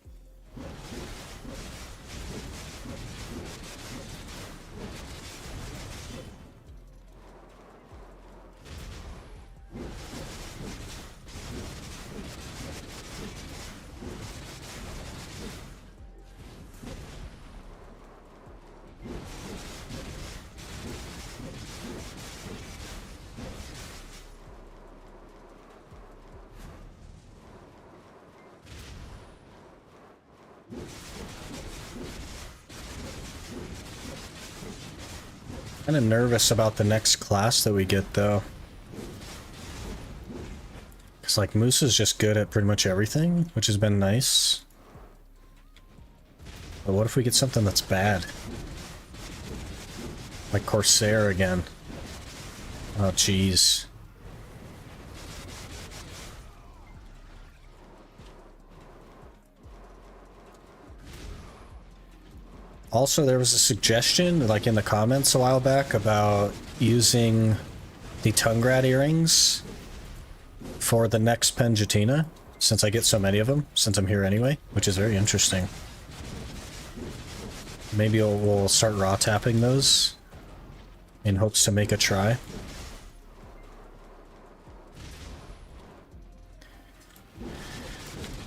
[SPEAKER 1] Kind of nervous about the next class that we get, though. Because, like, Moose is just good at pretty much everything, which has been nice. But what if we get something that's bad? Like Corsair again. Oh, jeez. Also, there was a suggestion, like in the comments a while back, about using the tongue rat earrings for the next Penjatina, since I get so many of them, since I'm here anyway, which is very interesting. Maybe we'll start raw tapping those in hopes to make a try.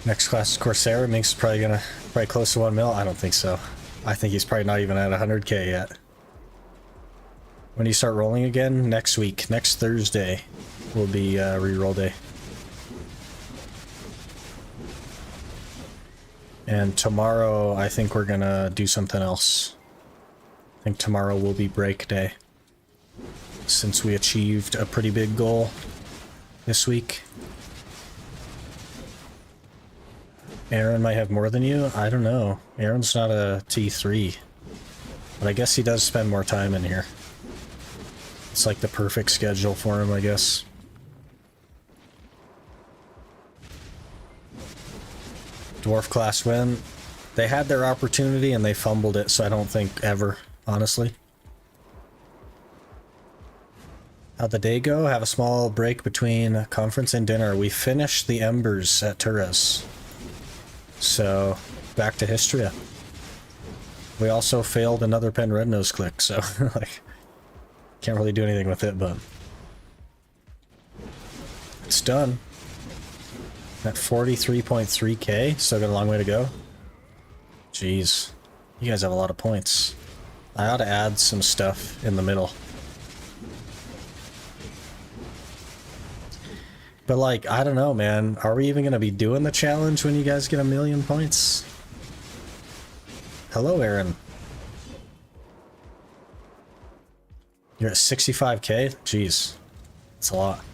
[SPEAKER 1] Next class is Corsair. Mink's probably close to 1 mil. I don't think so. I think he's probably not even at 100k yet. When do you start rolling again? Next week. Next Thursday will be reroll day. And tomorrow, I think we're gonna do something else. I think tomorrow will be break day, since we achieved a pretty big goal this week. Aaron might have more than you? I don't know. Aaron's not a T3. But I guess he does spend more time in here. It's like the perfect schedule for him, I guess. Dwarf class win. They had their opportunity and they fumbled it, so I don't think ever, honestly. How'd the day go? Have a small break between conference and dinner. We finished the embers at Turres. So, back to Histria. We also failed another Pen Red Nose click, so, like, can't really do anything with it, but it's done. At 43.3k, still got a long way to go. Jeez, you guys have a lot of points. I ought to add some stuff in the middle. But like, I don't know, man. Are we even gonna be doing the challenge when you guys get 1,000,000 points? Hello, Aaron. You're at 65k? Jeez. That's a lot.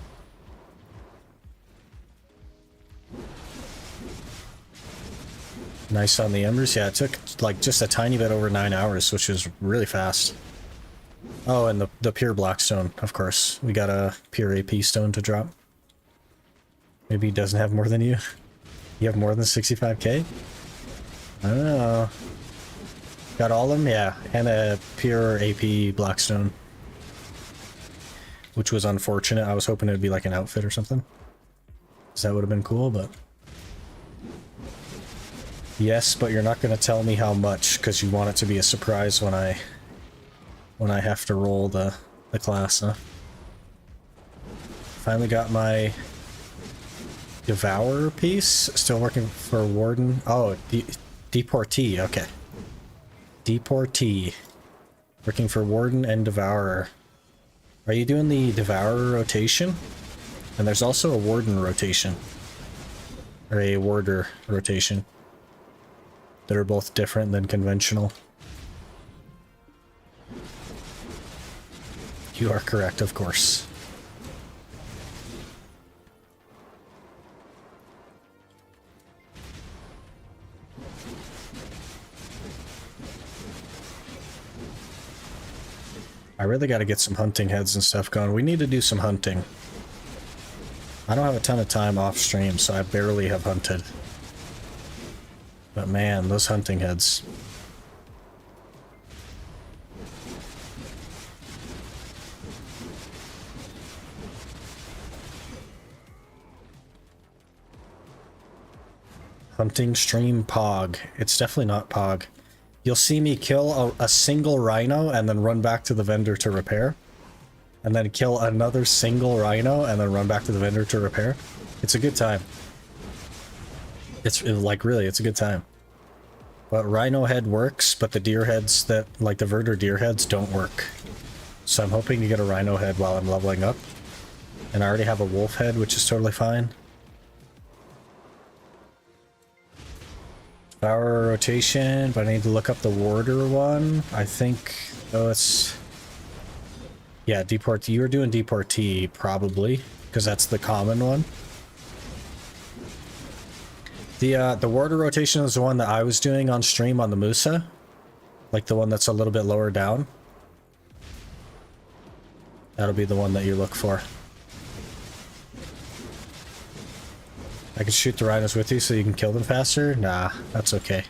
[SPEAKER 1] Nice on the embers. Yeah, it took like just a tiny bit over 9 hours, which is really fast. Oh, and the pure black stone, of course. We got a pure AP stone to drop. Maybe he doesn't have more than you. You have more than 65k? I don't know. Got all of them? Yeah, and a pure AP Blackstone. Which was unfortunate. I was hoping it'd be like an outfit or something. So that would have been cool, but... Yes, but you're not going to tell me how much, because you want it to be a surprise when I have to roll the class, huh? Finally got my Devourer piece. Still working for Warden. Oh, Deportee, okay. Deportee. Working for Warden and Devourer. Are you doing the Devourer rotation? And there's also a Warden rotation. Or a Warder rotation. That are both different than conventional. You are correct, of course. I really got to get some hunting heads and stuff going. We need to do some hunting. I don't have a ton of time off stream, so I barely have hunted. But man, those hunting heads. Hunting stream Pog. It's definitely not Pog. You'll see me kill a single rhino and then run back to the vendor to repair. And then kill another single rhino and then run back to the vendor to repair. It's a good time. It's like, really, it's a good time. But rhino head works, but the deer heads that, like the Verder deer heads, don't work. So I'm hoping to get a rhino head while I'm leveling up. And I already have a wolf head, which is totally fine. Power rotation, but I need to look up the warder one. I think, oh, it's... Yeah, Deportee. You were doing Deportee, probably, because that's the common one. The warder rotation is the one that I was doing on stream on the Musa. Like the one that's a little bit lower down. That'll be the one that you look for. I could shoot the rhinos with you so you can kill them faster? Nah, that's okay.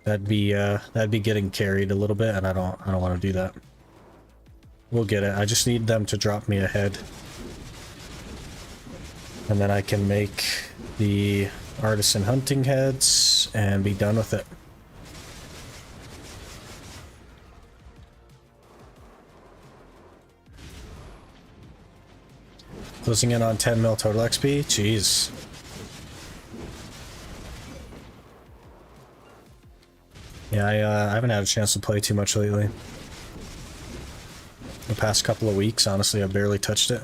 [SPEAKER 1] That'd be getting carried a little bit, and I don't want to do that. We'll get it. I just need them to drop me a head. And then I can make the artisan hunting heads and be done with it. Closing in on 10 mil total XP? Jeez. Yeah, I haven't had a chance to play too much lately. The past couple of weeks, honestly, I've barely touched it.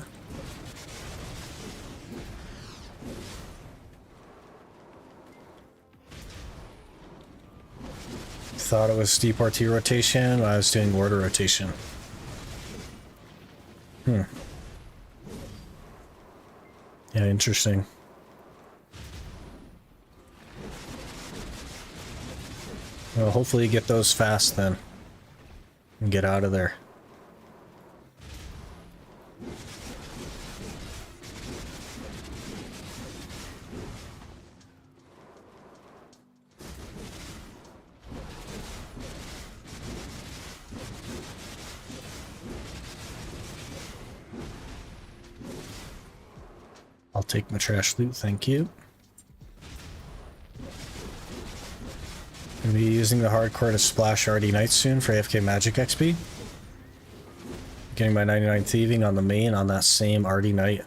[SPEAKER 1] Thought it was deportee rotation when I was doing order rotation. Yeah, interesting. Well, hopefully you get those fast then. And get out of there. I'll take my trash loot, thank you. Gonna be using the hardcore to splash RD Knights soon for AFK Magic XP. Getting my 99 thieving on the main on that same RD Knight.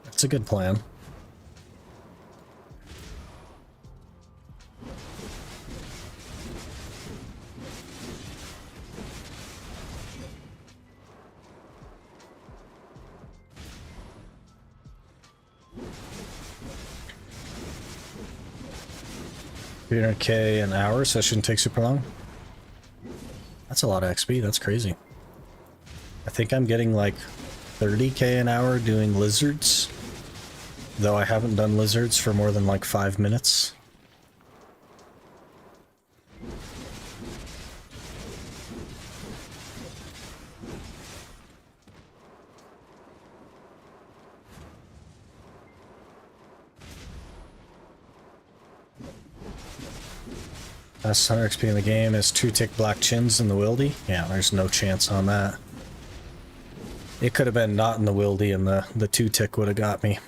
[SPEAKER 1] That's a good plan. $300k an hour, so that shouldn't take super long. That's a lot of XP, that's crazy. I think I'm getting like 30k an hour doing lizards. Though I haven't done lizards for more than like 5 minutes. Last 100 XP in the game is 2-tick black chins in the wildy. Yeah, there's no chance on that. It could have been not in the wildy and the 2-tick would have got me.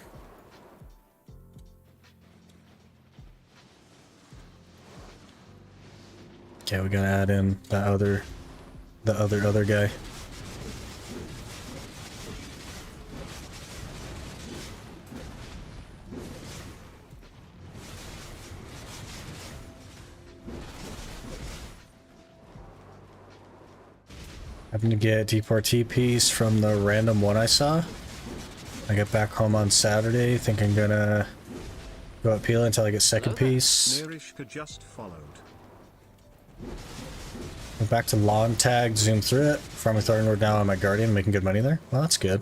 [SPEAKER 1] Okay, we gotta add in the other guy. Having to get deportee piece from the random one I saw. I get back home on Saturday. Think I'm gonna go up Peel until I get second piece.
[SPEAKER 3] Nerishka just followed.
[SPEAKER 1] Went back to lawn tag, zoom through it. Farming Thornwood down on my Guardian, making good money there. Well, that's good.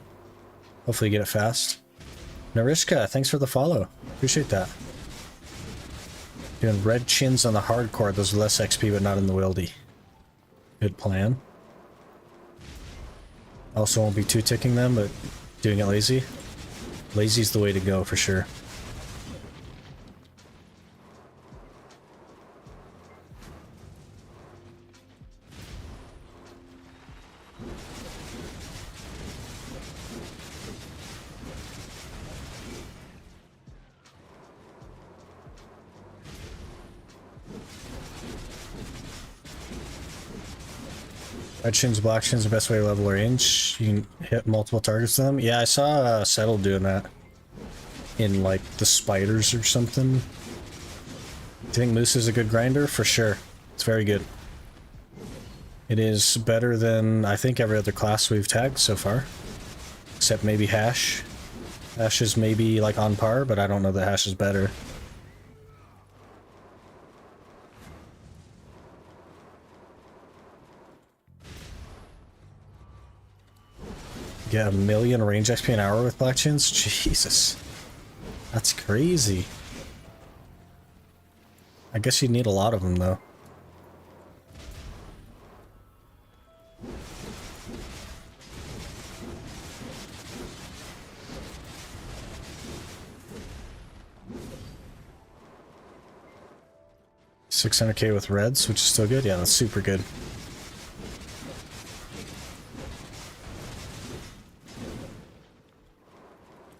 [SPEAKER 1] Hopefully you get it fast. Narishka, thanks for the follow. Appreciate that. Doing red chins on the hardcore. Those are less XP, but not in the wildy. Good plan. Also won't be 2-ticking them, but doing it lazy. Lazy's the way to go for sure. Red shins, black shins, the best way to level range. You can hit multiple targets to them. Yeah, I saw Settle doing that in like the spiders or something. Do you think Moose is a good grinder? For sure. It's very good. It is better than I think every other class we've tagged so far. Except maybe Hash. Hash is maybe like on par, but I don't know that Hash is better. Get 1 million range XP an hour with black chins? Jesus. That's crazy. I guess you'd need a lot of them though. 600k with reds, which is still good. Yeah, that's super good.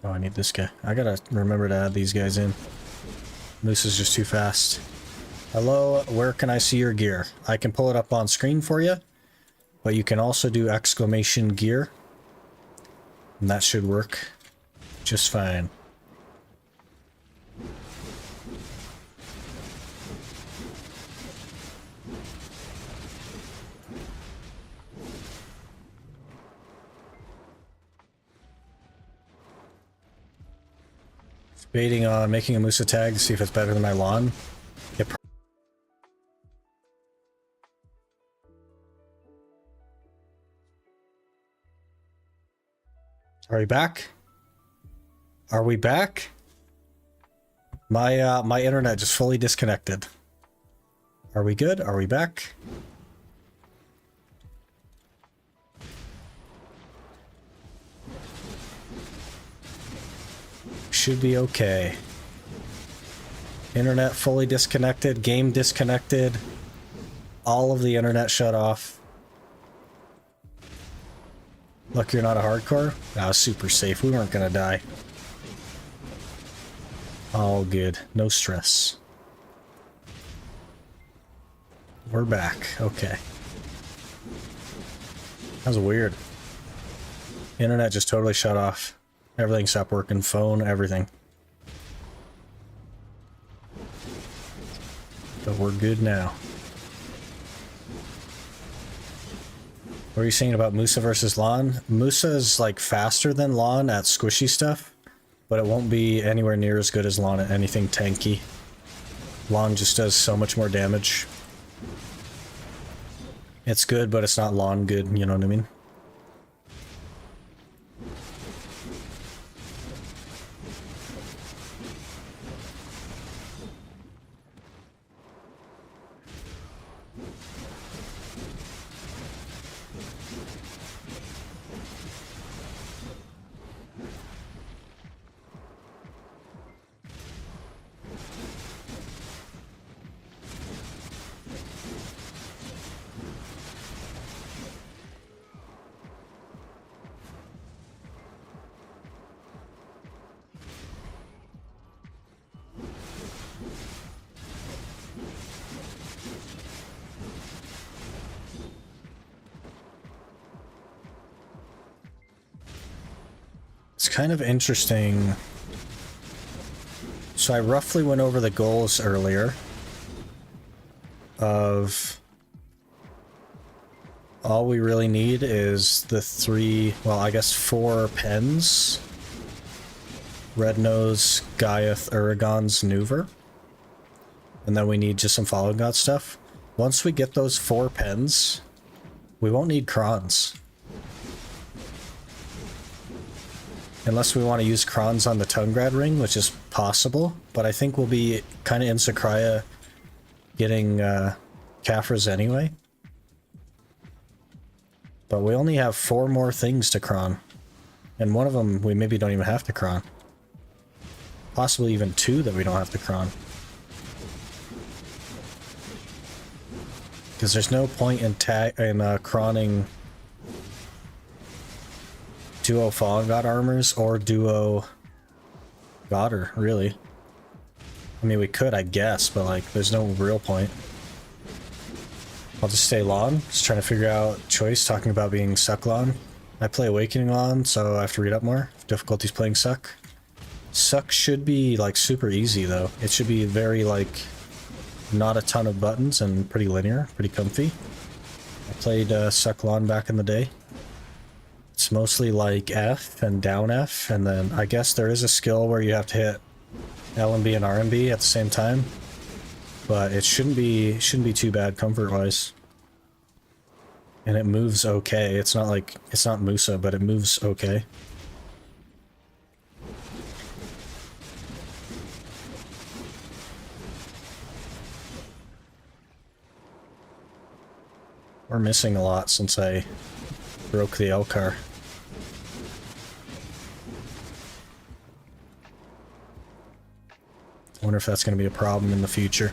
[SPEAKER 1] Oh, I need this guy. I gotta remember to add these guys in. Moose is just too fast. Hello, where can I see your gear? I can pull it up on screen for you, but you can also do exclamation gear, and that should work just fine. Debating on making a Musa tag to see if it's better than my lawn. Are we back? Are we back? My internet just fully disconnected. Are we good? Are we back? Should be okay. Internet fully disconnected, game disconnected, all of the internet shut off. Look, you're not a hardcore? That was super safe. We weren't gonna die. All good. No stress. We're back. Okay. That was weird. Internet just totally shut off. Everything stopped working. Phone, everything. But we're good now. What are you saying about Musa versus Lawn? Musa is like faster than Lawn at squishy stuff, but it won't be anywhere near as good as Lawn at anything tanky. Lawn just does so much more damage. It's good, but it's not Lawn good, you know what I mean? It's kind of interesting. So I roughly went over the goals earlier of all we really need is the three, well, I guess 4 pens. Red Nose, Gaiath, Uragon's Nuver. And then we need just some Fallen God stuff. Once we get those 4 pens, we won't need Krons. Unless we want to use Krons on the Tungrad ring, which is possible, but I think we'll be kind of in Sakraya getting Caphras anyway. But we only have 4 more things to Kron. And one of them we maybe don't even have to Kron. Possibly even 2 that we don't have to Kron. Because there's no point in Kroning duo Fallen God armors or duo Godder, really. I mean, we could, I guess, but like, there's no real point. I'll just stay Lawn, just trying to figure out choice, talking about being Suck Lawn. I play Awakening Lawn, so I have to read up more. Difficulties playing Suck. Suck should be like super easy though. It should be very like, not a ton of buttons and pretty linear, pretty comfy. I played Suck Lawn back in the day. It's mostly like F and down F, and then I guess there is a skill where you have to hit LMB and RMB at the same time, but it shouldn't be too bad comfort-wise. And it moves okay. It's not like, it's not Musa, but it moves okay. We're missing a lot since I broke the Elcar. I wonder if that's going to be a problem in the future.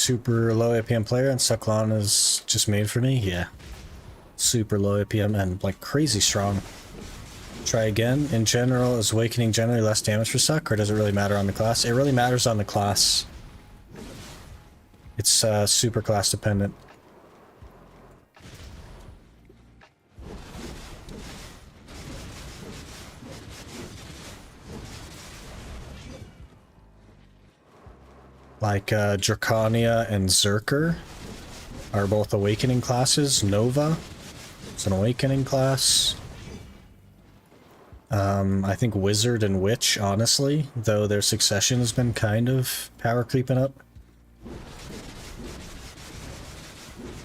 [SPEAKER 1] super low APM player and Sucklon is just made for me? Yeah. Super low APM and like crazy strong. Try again. In general, is Awakening generally less damage for Suck, or does it really matter on the class? It really matters on the class. It's super class dependent. Like Draconia and Zerker are both Awakening classes. Nova, it's an Awakening class. I think Wizard and Witch, honestly, though their succession has been kind of power creeping up.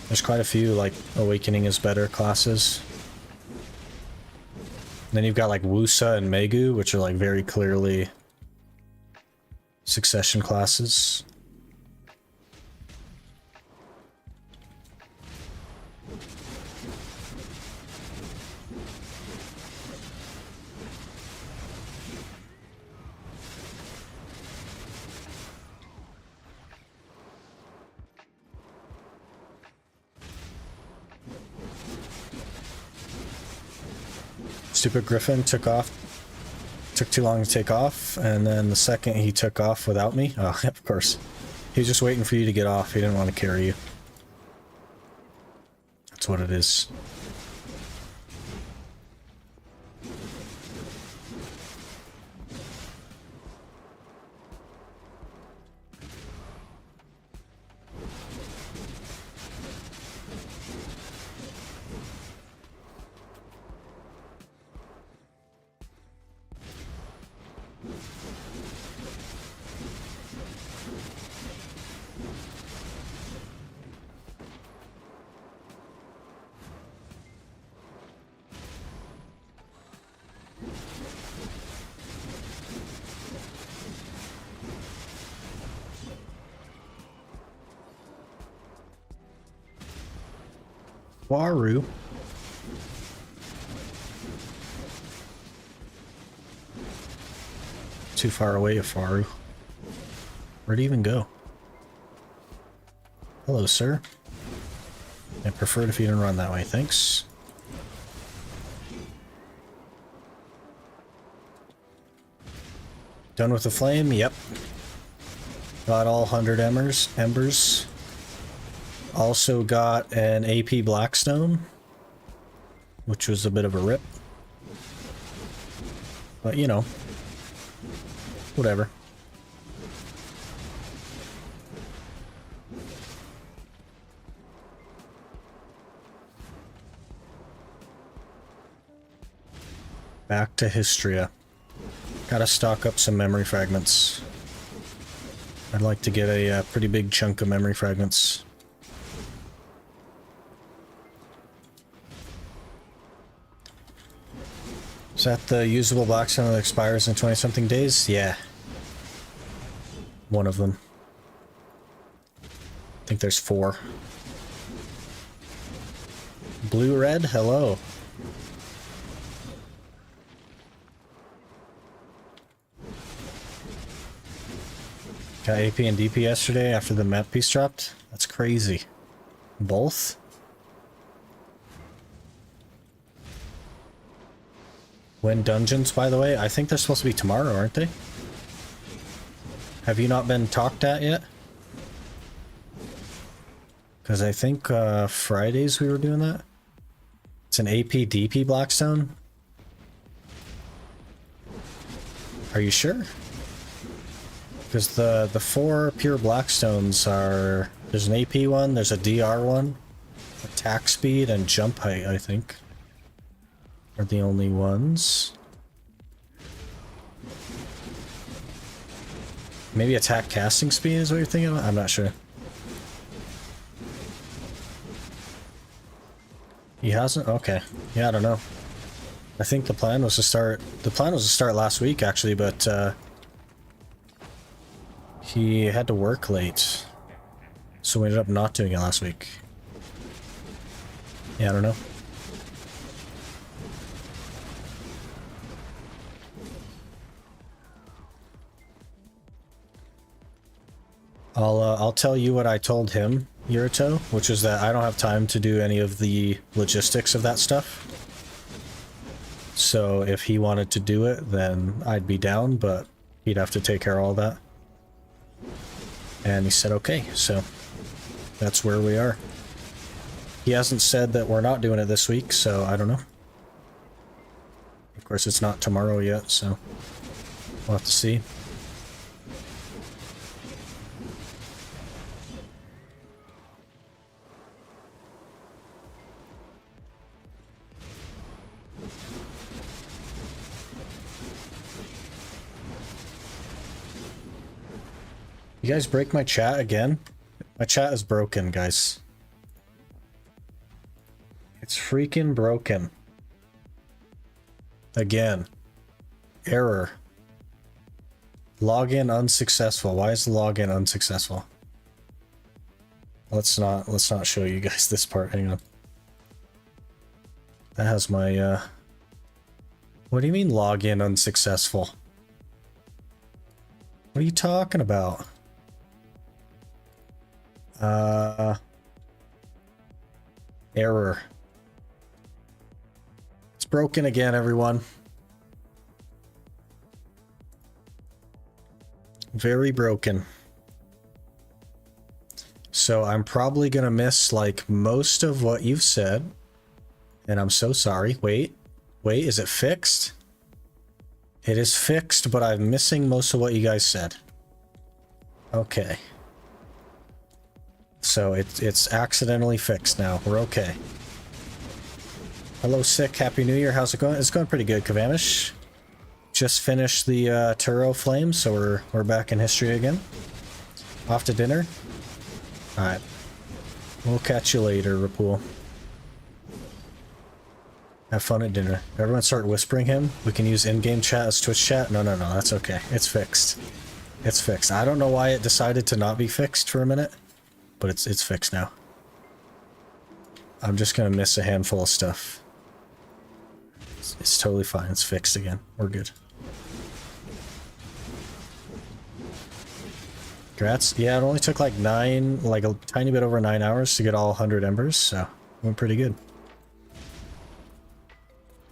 [SPEAKER 1] There's quite a few, like, Awakening is better classes. And then you've got, like, Wusa and Megu, which are, like, very clearly succession classes. Stupid Griffin took off. Took too long to take off, and then the second he took off without me, oh, of course. He was just waiting for you to get off. He didn't want to carry you. That's what it is. Waru. Too far away of Faru. Where'd he even go? Hello, sir. I prefer it if you didn't run that way, thanks. Done with the flame? Yep. Got all 100 embers. Also got an AP Blackstone, which was a bit of a rip. But, you know, whatever. Back to Histria. Gotta stock up some memory fragments. I'd like to get a pretty big chunk of memory fragments. Is that the usable Blackstone that expires in 20-something days? Yeah. One of them. I think there's 4. Blue-red? Hello. Got AP and DP yesterday after the map piece dropped? That's crazy. Both? When dungeons, by the way? I think they're supposed to be tomorrow, aren't they? Have you not been talked at yet? Because I think Fridays we were doing that. It's an AP DP Blackstone. Are you sure? Because the 4 pure Blackstones are... There's an AP one, there's a DR one, attack speed, and jump height, I think. Are the only ones. Maybe attack casting speed is what you're thinking of? I'm not sure. He hasn't? Okay. Yeah, I don't know. I think the plan was to start... The plan was to start last week, actually, but he had to work late. So we ended up not doing it last week. Yeah, I don't know. I'll tell you what I told him, Yurito, which is that I don't have time to do any of the logistics of that stuff. So if he wanted to do it, then I'd be down, but he'd have to take care of all that. And he said okay, so that's where we are. He hasn't said that we're not doing it this week, so I don't know. Of course, it's not tomorrow yet, so we'll have to see. You guys break my chat again? My chat is broken, guys. It's freaking broken. Again. Error. Login unsuccessful. Why is the login unsuccessful? Let's not show you guys this part. Hang on. That has my What do you mean login unsuccessful? What are you talking about? Error. It's broken again, everyone. Very broken. So I'm probably gonna miss like most of what you've said. And I'm so sorry. Wait, is it fixed? It is fixed, but I'm missing most of what you guys said. Okay. So it's accidentally fixed now. We're okay. Hello, Sick. Happy New Year. How's it going? It's going pretty good, Kavamish. Just finished the Turo Flame, so we're back in history again. Off to dinner? Alright. We'll catch you later, Rapul. Have fun at dinner. Everyone start whispering him. We can use in-game chat as Twitch chat. No, that's okay. It's fixed. It's fixed. I don't know why it decided to not be fixed for a minute. But it's fixed now. I'm just gonna miss a handful of stuff. It's totally fine. It's fixed again. We're good. Congrats. Yeah, it only took like a tiny bit over 9 hours to get all 100 embers, so went pretty good.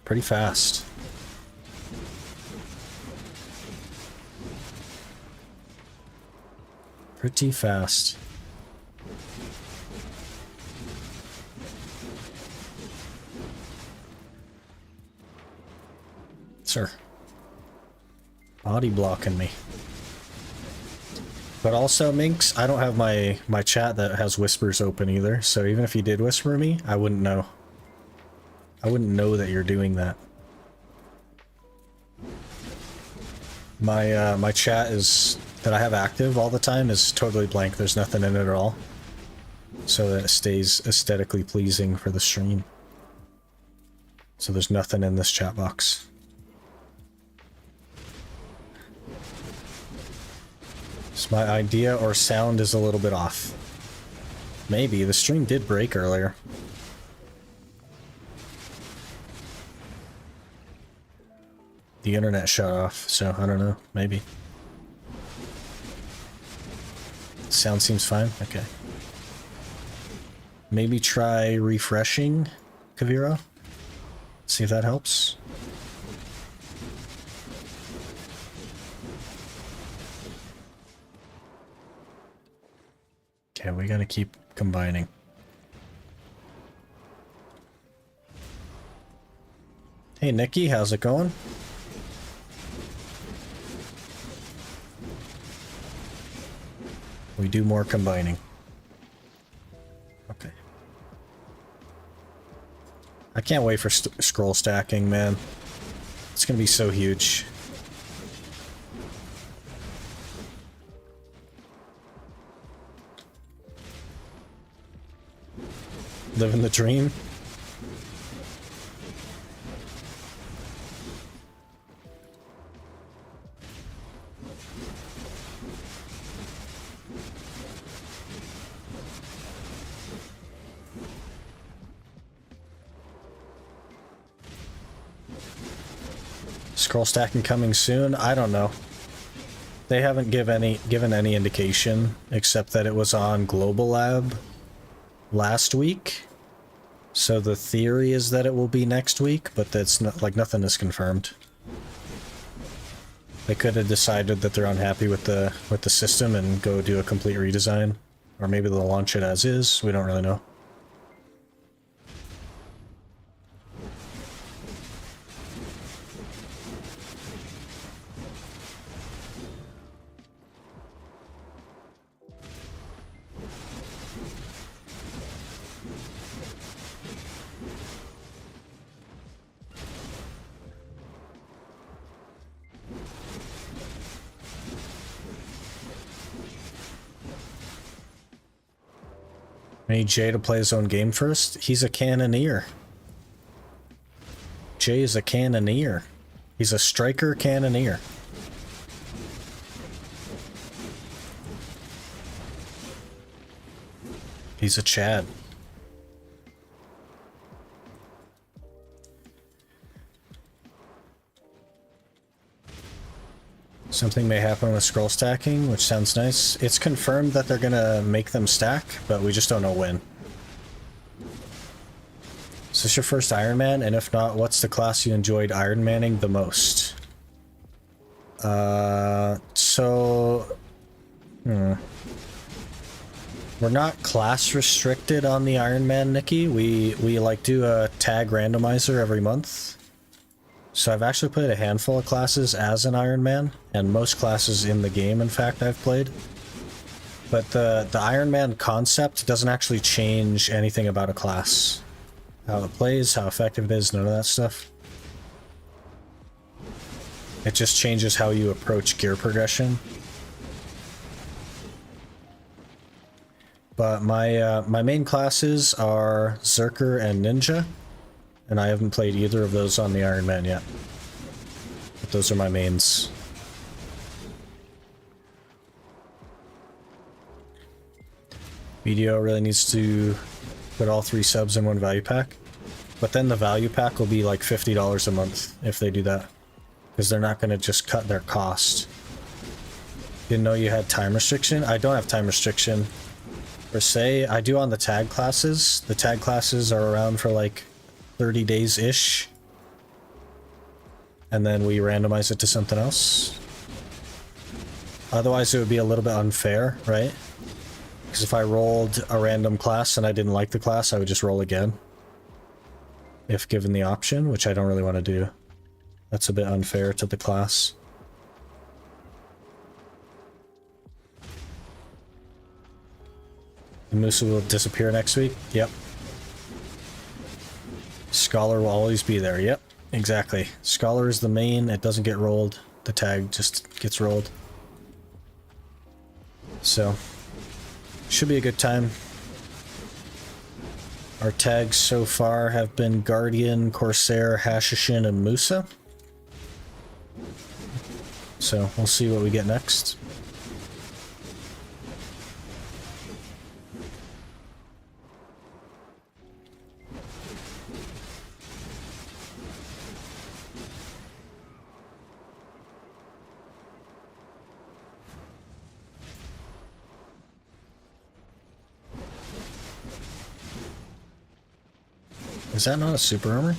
[SPEAKER 1] Pretty fast. Pretty fast. Sir. Body blocking me. But also, Minx, I don't have my chat that has whispers open either, so even if you did whisper me, I wouldn't know. I wouldn't know that you're doing that. My chat is that I have active all the time is totally blank. There's nothing in it at all. So that it stays aesthetically pleasing for the stream. So there's nothing in this chat box. So my idea or sound is a little bit off. Maybe. The stream did break earlier. The internet shut off, so I don't know. Maybe. Sound seems fine? Okay. Maybe try refreshing, Kavira. See if that helps. Okay, we gotta keep combining. Hey Nikki, how's it going? We do more combining. Okay. I can't wait for scroll stacking, man. It's gonna be so huge. Living the dream. Scroll stacking coming soon? I don't know. They haven't given any indication except that it was on Global Lab last week. So the theory is that it will be next week, but that's not, like, nothing is confirmed. They could have decided that they're unhappy with the system and go do a complete redesign, or maybe they'll launch it as is. We don't really know. I need Jay to play his own game first. He's a cannoneer. Jay is a cannoneer. He's a striker cannoneer. He's a Chad. Something may happen with scroll stacking, which sounds nice. It's confirmed that they're gonna make them stack, but we just don't know when. Is this your first Iron Man? And if not, what's the class you enjoyed Iron Manning the most? We're not class restricted on the Iron Man, Nikki. We like do a tag randomizer every month. So I've actually played a handful of classes as an Iron Man, and most classes in the game, in fact, I've played. But the Iron Man concept doesn't actually change anything about a class. How it plays, how effective it is, none of that stuff. It just changes how you approach gear progression. But my main classes are Zerker and Ninja, and I haven't played either of those on the Iron Man yet. But those are my mains. BDO really needs to put all 3 subs in one value pack. But then the value pack will be like $50 a month if they do that. Because they're not going to just cut their cost. Didn't know you had time restriction? I don't have time restriction per se. I do on the tag classes. The tag classes are around for like 30 days-ish. And then we randomize it to something else. Otherwise it would be a little bit unfair, right? Because if I rolled a random class and I didn't like the class, I would just roll again. If given the option, which I don't really want to do. That's a bit unfair to the class. The Musa will disappear next week? Yep. Scholar will always be there. Yep, exactly. Scholar is the main. It doesn't get rolled. The tag just gets rolled. So, should be a good time. Our tags so far have been Guardian, Corsair, Hashishin, and Musa. So, we'll see what we get next. Is that not a super armor?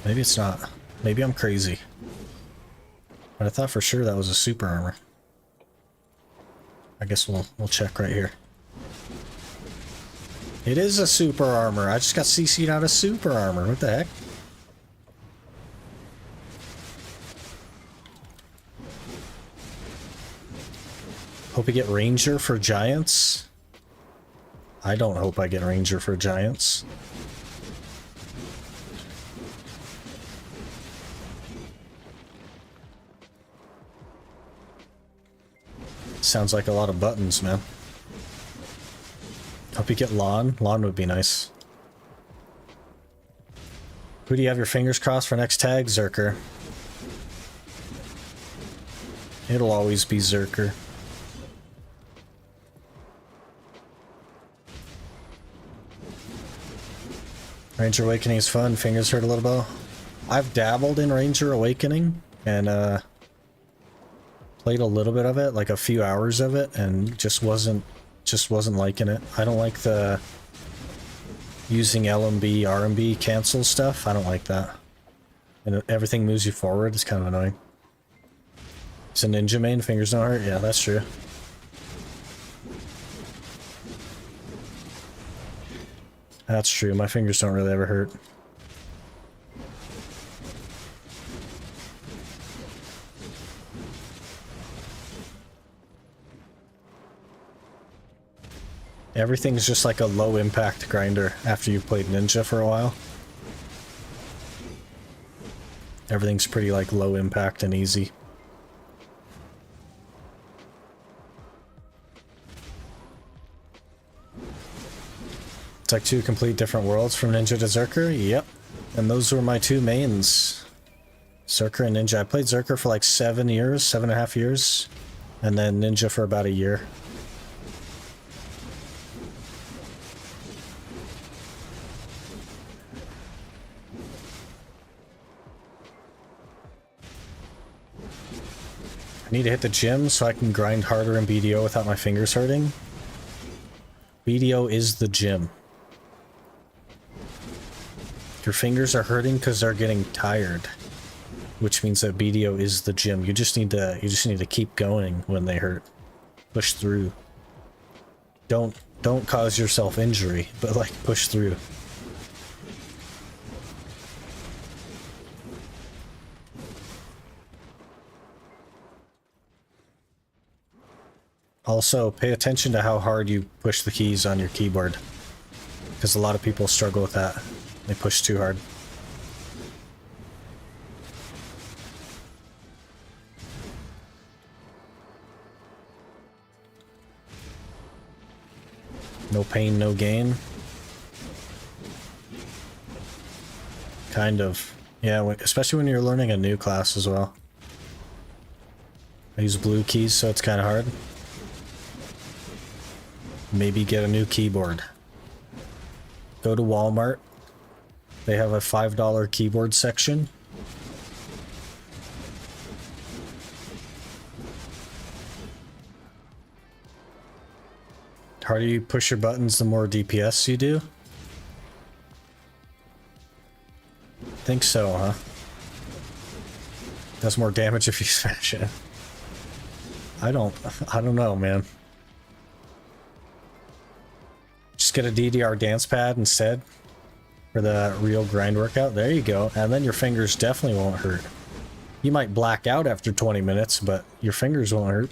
[SPEAKER 1] Maybe it's not. Maybe I'm crazy. But I thought for sure that was a super armor. I guess we'll check right here. It is a super armor. I just got CC'd out of super armor. What the heck? Hope we get Ranger for Giants. I don't hope I get Ranger for Giants. Sounds like a lot of buttons, man. Hope you get Lawn. Lawn would be nice. Who do you have your fingers crossed for next tag? Zerker. It'll always be Zerker. Ranger Awakening is fun. Fingers hurt a little bit. I've dabbled in Ranger Awakening, and Played a little bit of it, like a few hours of it, and just wasn't liking it. I don't like the using LMB, RMB cancel stuff. I don't like that. And everything moves you forward. It's kind of annoying. It's a ninja main, fingers don't hurt. Yeah, that's true. That's true. My fingers don't really ever hurt. Everything's just like a low impact grinder after you've played ninja for a while. Everything's pretty like low impact and easy. It's like two complete different worlds from Ninja to Zerker. Yep. And those were my two mains. Zerker and Ninja. I played Zerker for like 7 years, 7.5 years. And then Ninja for about a year. I need to hit the gym so I can grind harder in BDO without my fingers hurting. BDO is the gym. Your fingers are hurting because they're getting tired, which means that BDO is the gym. You just need to keep going when they hurt. Push through. Don't cause yourself injury, but like push through. Also, pay attention to how hard you push the keys on your keyboard, because a lot of people struggle with that. They push too hard. No pain, no gain. Kind of. Yeah, especially when you're learning a new class as well. I use blue keys, so it's kind of hard. Maybe get a new keyboard. Go to Walmart. They have a $5 keyboard section. The harder you push your buttons, the more DPS you do. Think so, huh? Does more damage if you smash it. I don't know, man. Just get a DDR dance pad instead for the real grind workout. There you go. And then your fingers definitely won't hurt. You might black out after 20 minutes, but your fingers won't hurt.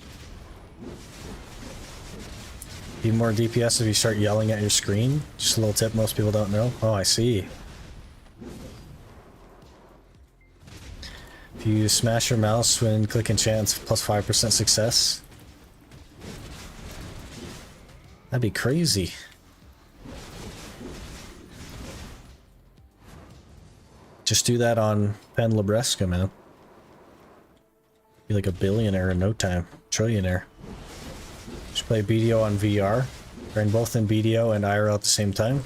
[SPEAKER 1] Even more DPS if you start yelling at your screen. Just a little tip most people don't know. Oh, I see. If you smash your mouse when clicking chance, plus 5% success. That'd be crazy. Just do that on Pen Libresca, man. Be like a billionaire in no time. Trillionaire. Just play BDO on VR. Grind both in BDO and IRL at the same time.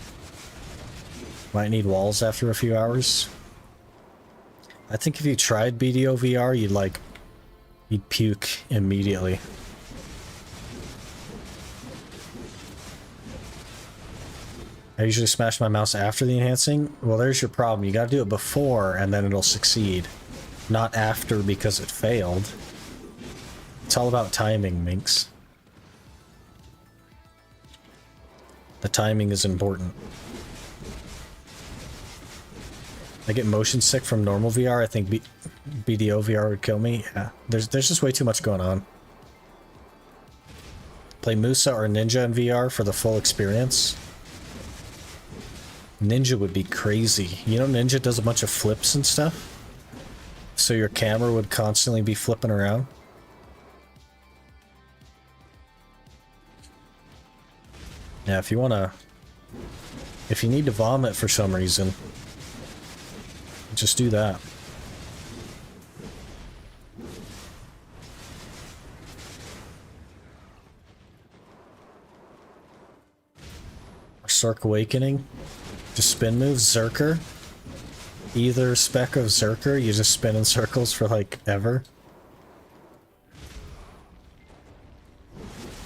[SPEAKER 1] Might need walls after a few hours. I think if you tried BDO VR, you'd puke immediately. I usually smash my mouse after the enhancing. Well, there's your problem. You gotta do it before and then it'll succeed. Not after because it failed. It's all about timing, Minx. The timing is important. I get motion sick from normal VR. I think BDO VR would kill me. Yeah, there's just way too much going on. Play Musa or Ninja in VR for the full experience. Ninja would be crazy. You know, Ninja does a bunch of flips and stuff, so your camera would constantly be flipping around. Yeah, if you need to vomit for some reason, just do that. Cirque Awakening. Just spin moves, Zerker. Either spec of Zerker, you just spin in circles for like ever.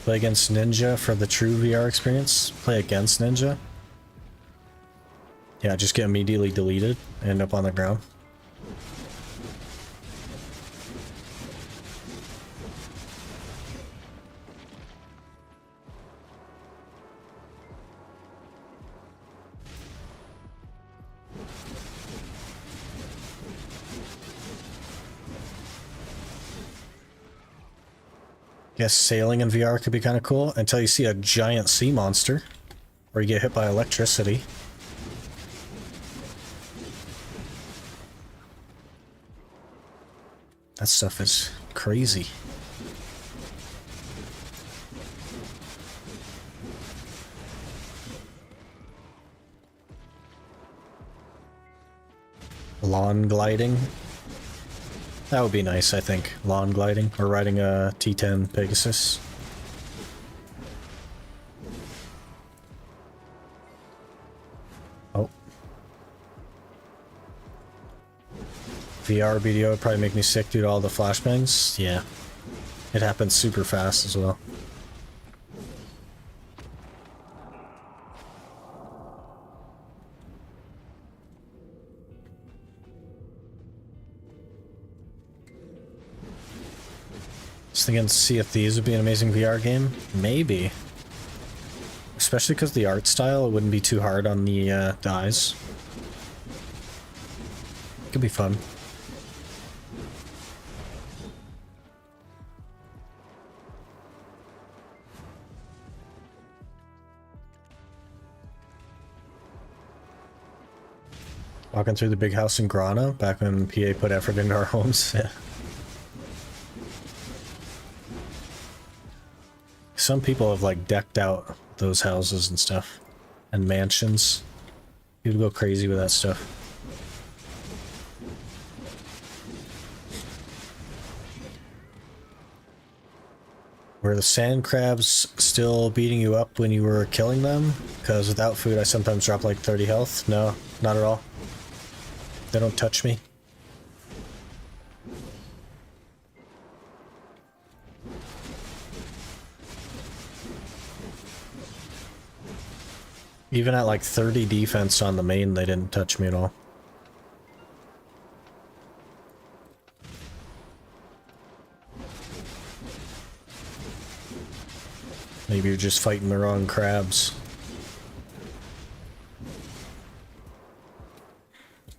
[SPEAKER 1] Play against Ninja for the true VR experience. Play against Ninja. Yeah, just get immediately deleted. End up on the ground. Guess sailing in VR could be kind of cool until you see a giant sea monster or you get hit by electricity. That stuff is crazy. Lawn gliding. That would be nice, I think. Lawn gliding or riding a T10 Pegasus. Oh. VR video would probably make me sick due to all the flashbangs. Yeah. It happens super fast as well. Just thinking Sea of Thieves would be an amazing VR game. Maybe. Especially because the art style, it wouldn't be too hard on the eyes. Could be fun. Walking through the big house in Grana, back when PA put effort into our homes. Yeah. Some people have like decked out those houses and stuff. And mansions. People go crazy with that stuff. Were the sand crabs still beating you up when you were killing them? Because without food I sometimes drop like 30 health. No, not at all. They don't touch me. Even at like 30 defense on the main, they didn't touch me at all. Maybe you're just fighting the wrong crabs.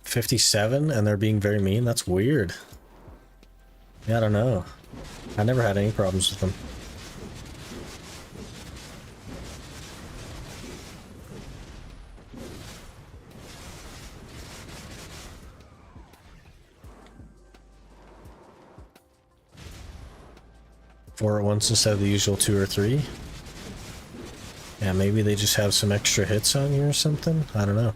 [SPEAKER 1] 57 and they're being very mean? That's weird. Yeah, I don't know. I never had any problems with them. Four at once instead of the usual 2 or 3. Yeah, maybe they just have some extra hits on you or something? I don't know.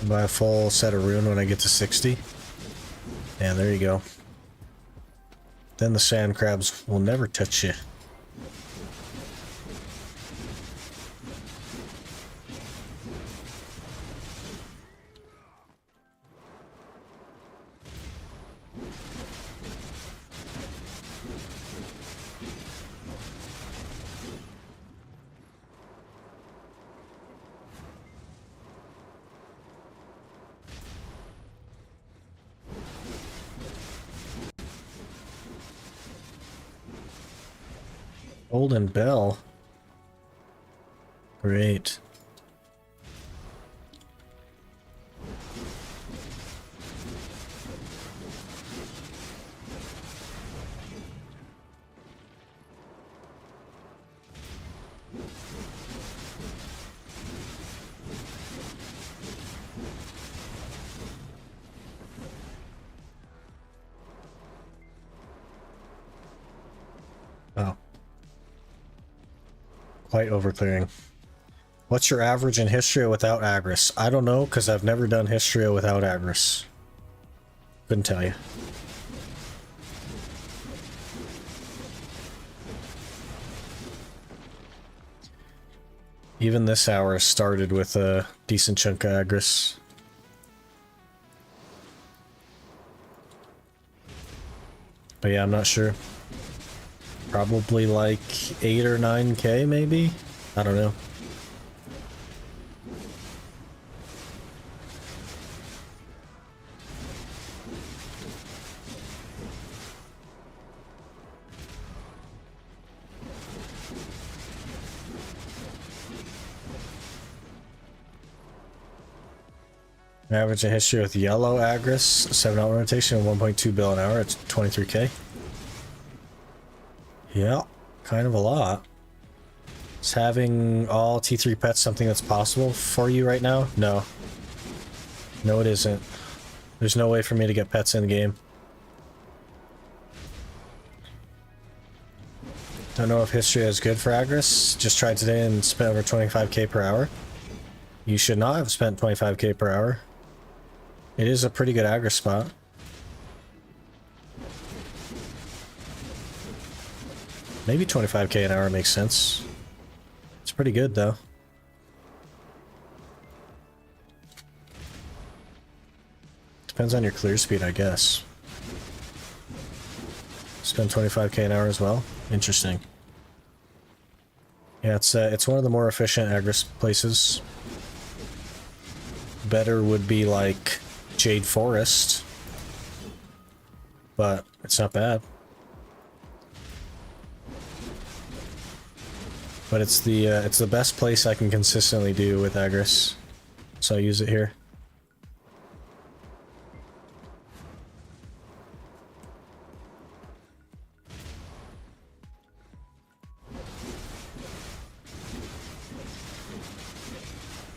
[SPEAKER 1] Buy a full set of rune when I get to 60. Yeah, there you go. Then the sand crabs will never touch you. Golden Bell. Great. Quite overclearing. What's your average in Histria without Agris? I don't know, because I've never done Histria without Agris. Couldn't tell you. Even this hour started with a decent chunk of Agris. But yeah, I'm not sure. Probably like 8 or 9k maybe? I don't know. Average in history with yellow Agris, 7-hour rotation and 1.2 bill an hour, it's 23k. Yeah, kind of a lot. Is having all T3 pets something that's possible for you right now? No. No, it isn't. There's no way for me to get pets in the game. Don't know if history is good for Agris. Just tried today and spent over 25k per hour. You should not have spent 25k per hour. It is a pretty good Agris spot. Maybe 25k an hour makes sense. It's pretty good though. Depends on your clear speed, I guess. Spend 25k an hour as well. Interesting. Yeah, it's one of the more efficient Agris places. Better would be like Jade Forest, but it's not bad. But it's the best place I can consistently do with Agris, so I use it here.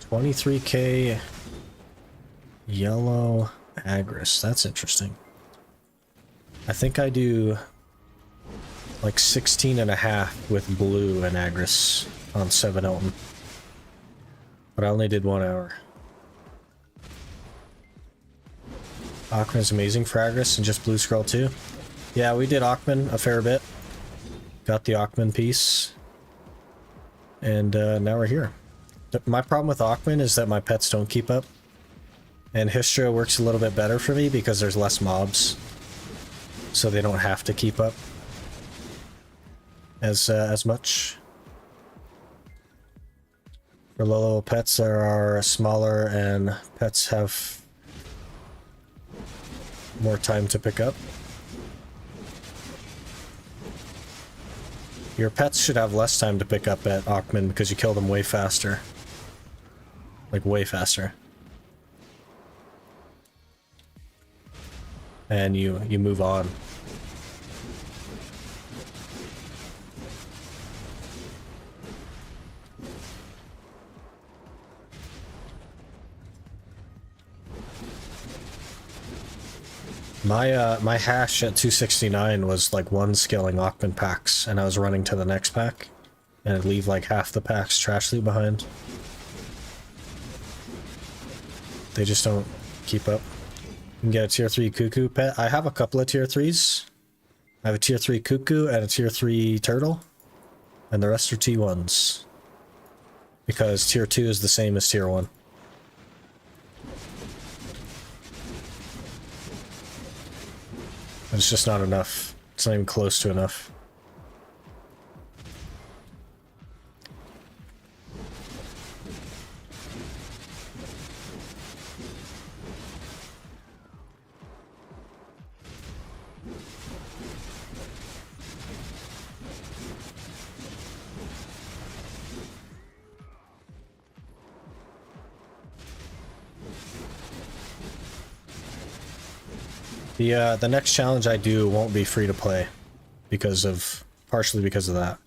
[SPEAKER 1] $23k yellow Agris. That's interesting. I think I do like 16.5 with blue and Agris on 7 Elton. But I only did 1 hour. Ackman is amazing for Agris and just blue scroll too. Yeah, we did Ackman a fair bit. Got the Ackman piece. And now we're here. My problem with Ackman is that my pets don't keep up. And Histria works a little bit better for me because there's less mobs. So they don't have to keep up as much. For low level pets, there are smaller and pets have more time to pick up. Your pets should have less time to pick up at Ackman because you kill them way faster. Like way faster. And you move on. My hash at 269 was like one skilling Ackman packs, and I was running to the next pack, and I'd leave like half the pack's trash loot behind. They just don't keep up. You can get a tier 3 cuckoo pet. I have a couple of tier 3s. I have a tier 3 cuckoo and a tier 3 turtle, and the rest are T1s. Because tier 2 is the same as tier 1. It's just not enough. It's not even close to enough. The next challenge I do won't be free to play partially because of that.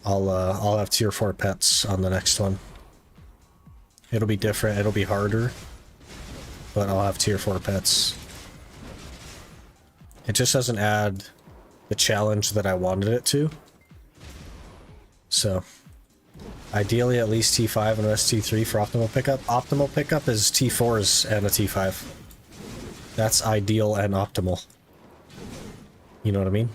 [SPEAKER 1] I'll have tier 4 pets on the next one. It'll be different, it'll be harder, but I'll have tier 4 pets. It just doesn't add the challenge that I wanted it to, So ideally at least T5 and rest T3 for optimal pickup. Optimal pickup is T4s and a T5. That's ideal and optimal. You know what I mean?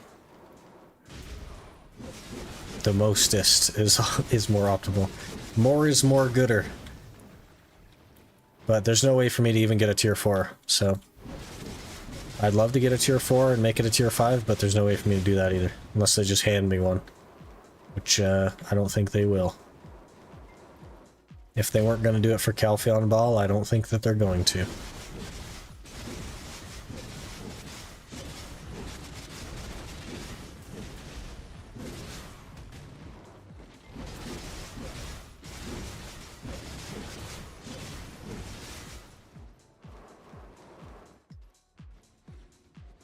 [SPEAKER 1] The mostest is more optimal. More is more gooder. But there's no way for me to even get a tier 4, so I'd love to get a tier 4 and make it a tier 5, but there's no way for me to do that either. Unless they just hand me one. Which, I don't think they will. If they weren't going to do it for Calpheon Ball, I don't think that they're going to.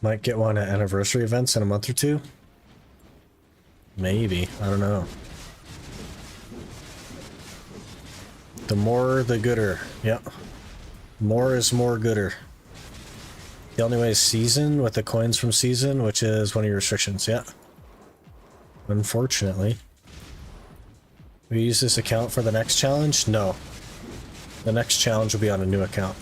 [SPEAKER 1] Might get one at anniversary events in a month or two. Maybe. I don't know. The more, the gooder. Yep. More is more gooder. The only way is season with the coins from season, which is one of your restrictions. Yeah. Unfortunately. We use this account for the next challenge? No. The next challenge will be on a new account.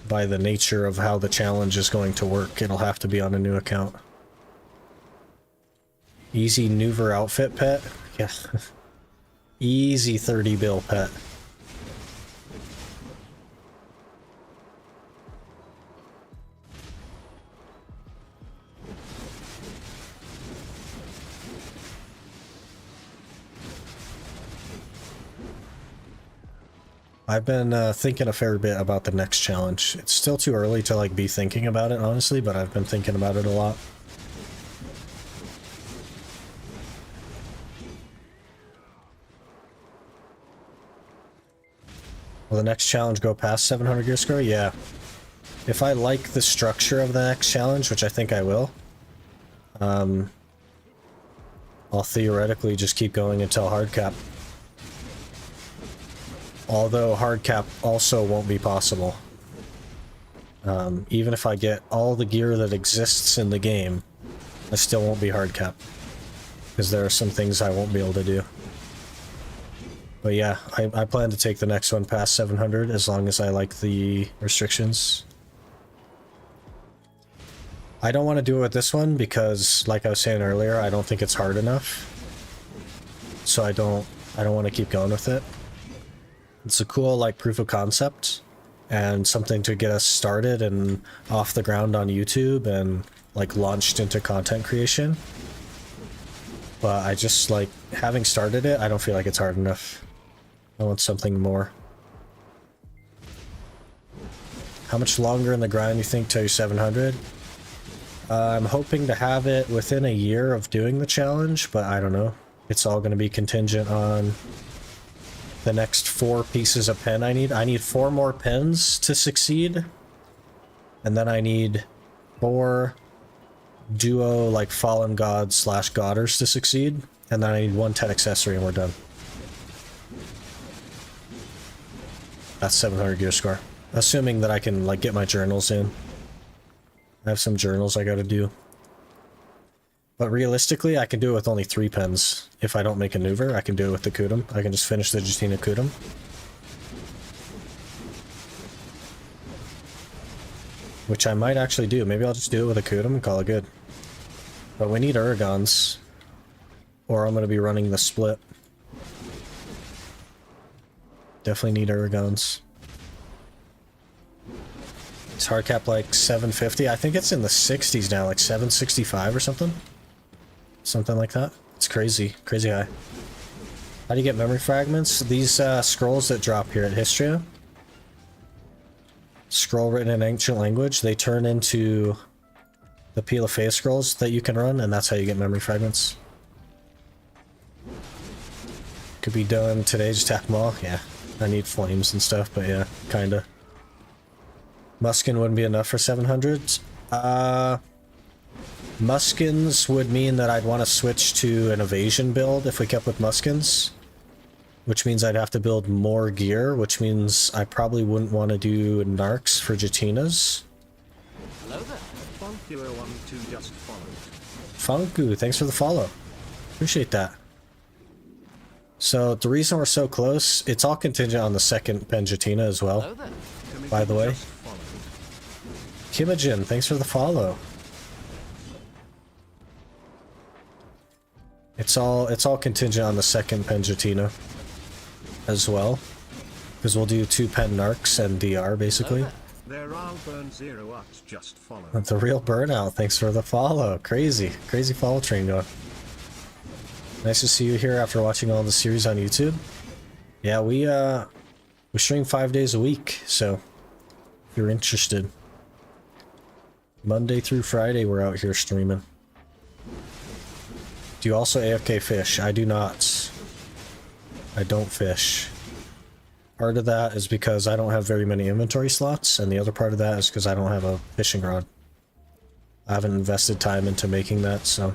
[SPEAKER 1] By the nature of how the challenge is going to work, it'll have to be on a new account. Easy Nuver outfit pet? Yeah. Easy 30 bill pet. I've been thinking a fair bit about the next challenge. It's still too early to like be thinking about it, honestly, but I've been thinking about it a lot. Will the next challenge go past 700 gear score? Yeah. If I like the structure of the next challenge, which I think I will, I'll theoretically just keep going until hard cap. Although hard cap also won't be possible. Even if I get all the gear that exists in the game, I still won't be hard cap. Because there are some things I won't be able to do. But yeah, I plan to take the next one past 700 as long as I like the restrictions. I don't want to do it with this one because, like I was saying earlier, I don't think it's hard enough. So I don't want to keep going with it. It's a cool, like, proof of concept and something to get us started and off the ground on YouTube and, like, launched into content creation. But I just, like, having started it, I don't feel like it's hard enough. I want something more. How much longer in the grind you think till you're 700? I'm hoping to have it within a year of doing the challenge, but I don't know. It's all going to be contingent on the next 4 pieces of pen I need. I need 4 more pens to succeed. And then I need 4 duo, like, Fallen Gods / Godders to succeed. And then I need 1 Tet accessory and we're done. That's 700 gear score. Assuming that I can, like, get my journals in. I have some journals I gotta do. But realistically, I can do it with only 3 pens. If I don't make a Nuver, I can do it with the Kudum. I can just finish the Justina Kudum. Which I might actually do. Maybe I'll just do it with a Kudum and call it good. But we need Uragons. Or I'm going to be running the split. Definitely need Uragons. Is hard cap like 750? I think it's in the 60s now, like 765 or something. Something like that. It's crazy. Crazy high. How do you get memory fragments? These scrolls that drop here at Histria. Scroll written in ancient language. They turn into the Peel of Faith scrolls that you can run, and that's how you get memory fragments. Could be done today, just tap them all. Yeah. I need flames and stuff, but yeah, kinda. Muskin wouldn't be enough for 700. Muskins would mean that I'd want to switch to an evasion build if we kept with Muskins. which means I'd have to build more gear, which means I probably wouldn't want to do narcs for Jatinas.
[SPEAKER 2] Hello there.
[SPEAKER 3] Funky012 just followed.
[SPEAKER 1] Funku, thanks for the follow. Appreciate that. So the reason we're so close, it's all contingent on the second Penjatina as well.
[SPEAKER 2] Hello there.
[SPEAKER 1] By the way.
[SPEAKER 3] Just followed.
[SPEAKER 1] Kimajin, thanks for the follow. It's all contingent on the second Penjatina as well. Because we'll do 2 Pen Narcs and DR basically.
[SPEAKER 2] Hello
[SPEAKER 3] There are burn 0 ups just followed.
[SPEAKER 1] The real burnout, thanks for the follow. Crazy follow train going. Nice to see you here after watching all the series on YouTube. Yeah, we stream 5 days a week, so if you're interested. Monday through Friday we're out here streaming. Do you also AFK fish? I do not. I don't fish. Part of that is because I don't have very many inventory slots, and the other part of that is because I don't have a fishing rod. I haven't invested time into making that, so...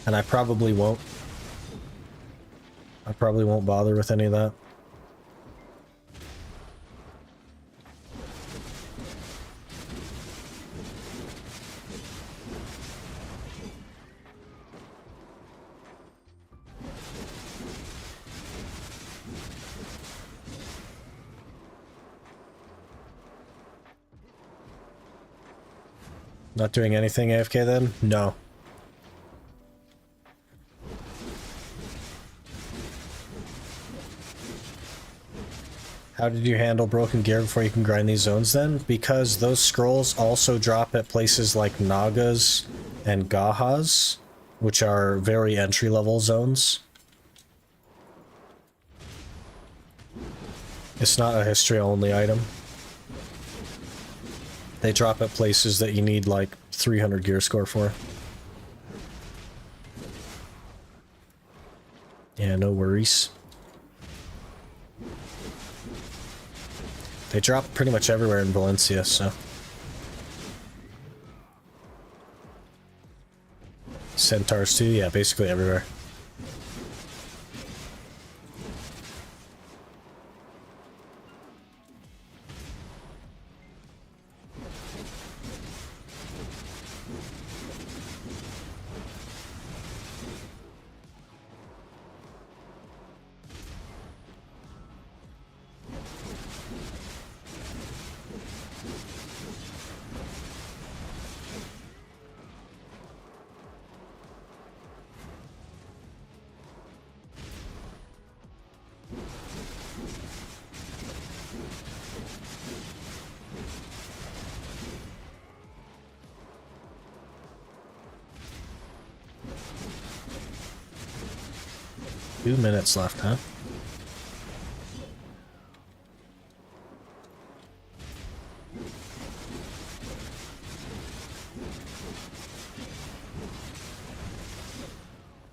[SPEAKER 1] And I probably won't. I probably won't bother with any of that. Not doing anything AFK then? No. How did you handle broken gear before you can grind these zones then? Because those scrolls also drop at places like Nagas and Gahas, which are very entry-level zones. It's not a history-only item. They drop at places that you need like 300 gear score for. Yeah, no worries. They drop pretty much everywhere in Valencia, so... Centaurs too? Yeah, basically everywhere. Two minutes left, huh?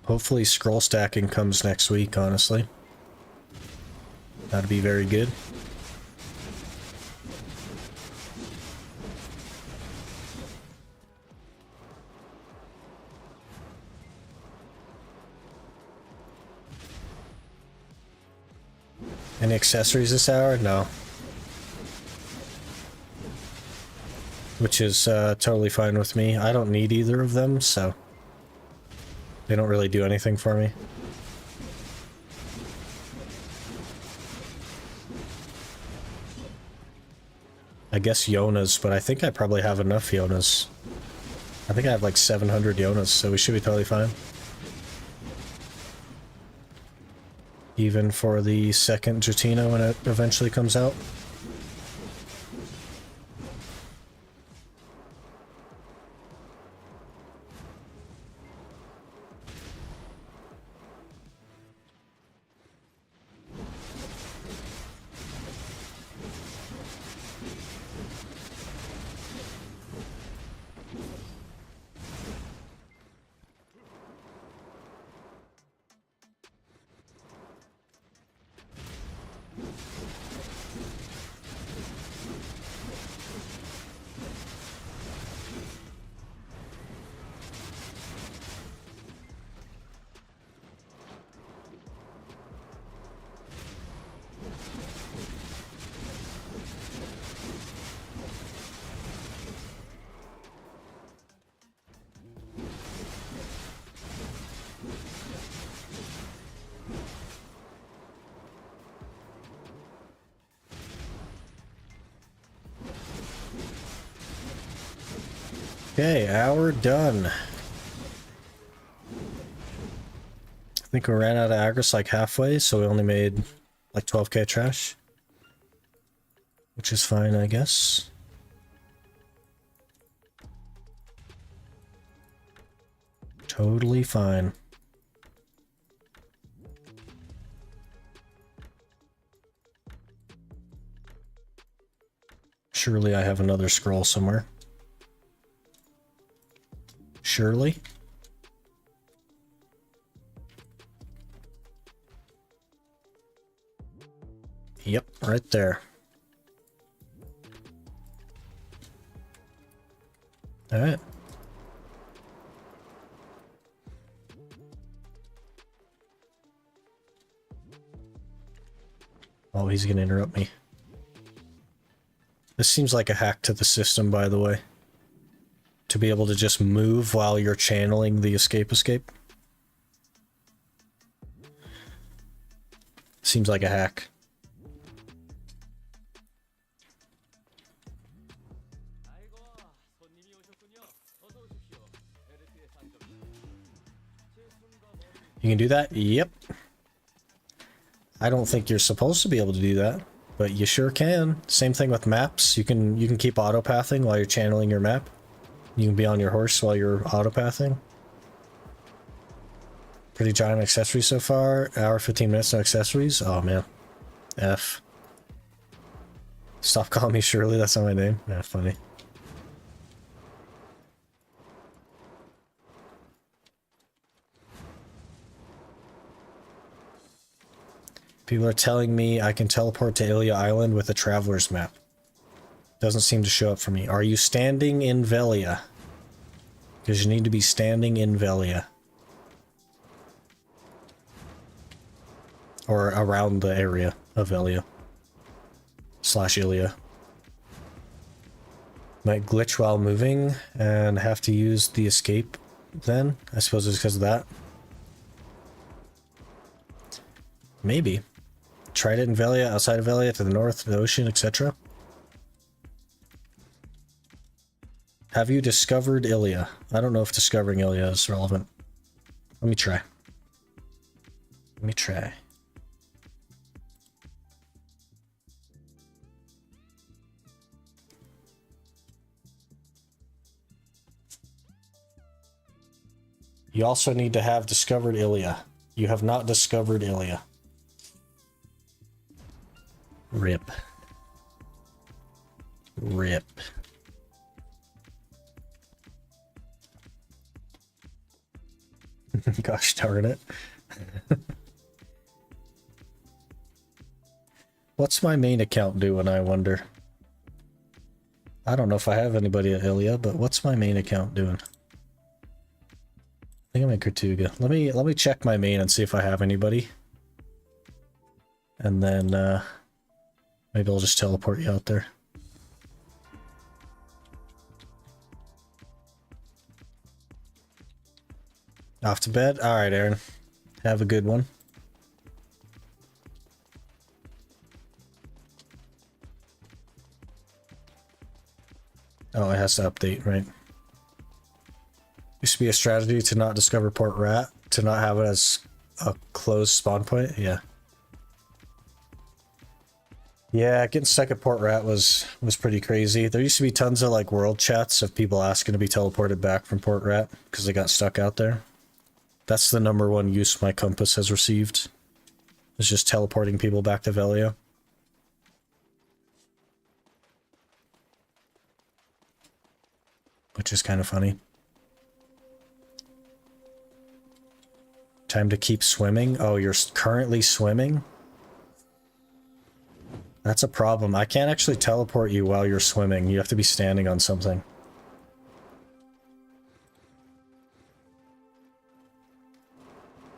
[SPEAKER 1] Hopefully scroll stacking comes next week, honestly. That'd be very good. Any accessories this hour? No. Which is totally fine with me. I don't need either of them, so they don't really do anything for me. I guess Yonas, but I think I probably have enough Yonas. I think I have like 700 Yonas, so we should be totally fine. Even for the second Jatina when it eventually comes out. Okay, hour done. I think we ran out of Agris like halfway, so we only made like 12k trash. Which is fine, I guess. Totally fine. Surely I have another scroll somewhere. Surely. Yep, right there. All right. Oh, he's gonna interrupt me. This seems like a hack to the system, by the way. To be able to just move while you're channeling the escape. Seems like a hack. You can do that? Yep. I don't think you're supposed to be able to do that, but you sure can. Same thing with maps. You can keep autopathing while you're channeling your map. You can be on your horse while you're autopathing. Pretty giant accessories so far. Hour 15 minutes, no accessories. Oh man. F. Stop calling me Shirley, that's not my name. Yeah, funny. People are telling me I can teleport to Ilia Island with a traveler's map. Doesn't seem to show up for me. Are you standing in Velia? Because you need to be standing in Velia. Or around the area of Velia. / Ilia. Might glitch while moving and have to use the escape then? I suppose it's because of that. Maybe. Tried it in Velia, outside of Velia, to the north, the ocean, etc. Have you discovered Ilia? I don't know if discovering Ilia is relevant. Let me try. Let me try. You also need to have discovered Ilia. You have not discovered Ilia. Rip. Rip. Gosh darn it. What's my main account doing, I wonder? I don't know if I have anybody at Ilia, but what's my main account doing? I think I'm in Kertuga. Let me check my main and see if I have anybody. And then maybe I'll just teleport you out there. Off to bed? Alright, Aaron. Have a good one. Oh, it has to update, right? Used to be a strategy to not discover Port Rat, to not have it as a closed spawn point. Yeah. Yeah, getting stuck at Port Rat was pretty crazy. There used to be tons of like world chats of people asking to be teleported back from Port Rat because they got stuck out there. That's the #1 use my compass has received. It's just teleporting people back to Velia. Which is kind of funny. Time to keep swimming? Oh, you're currently swimming? That's a problem. I can't actually teleport you while you're swimming. You have to be standing on something.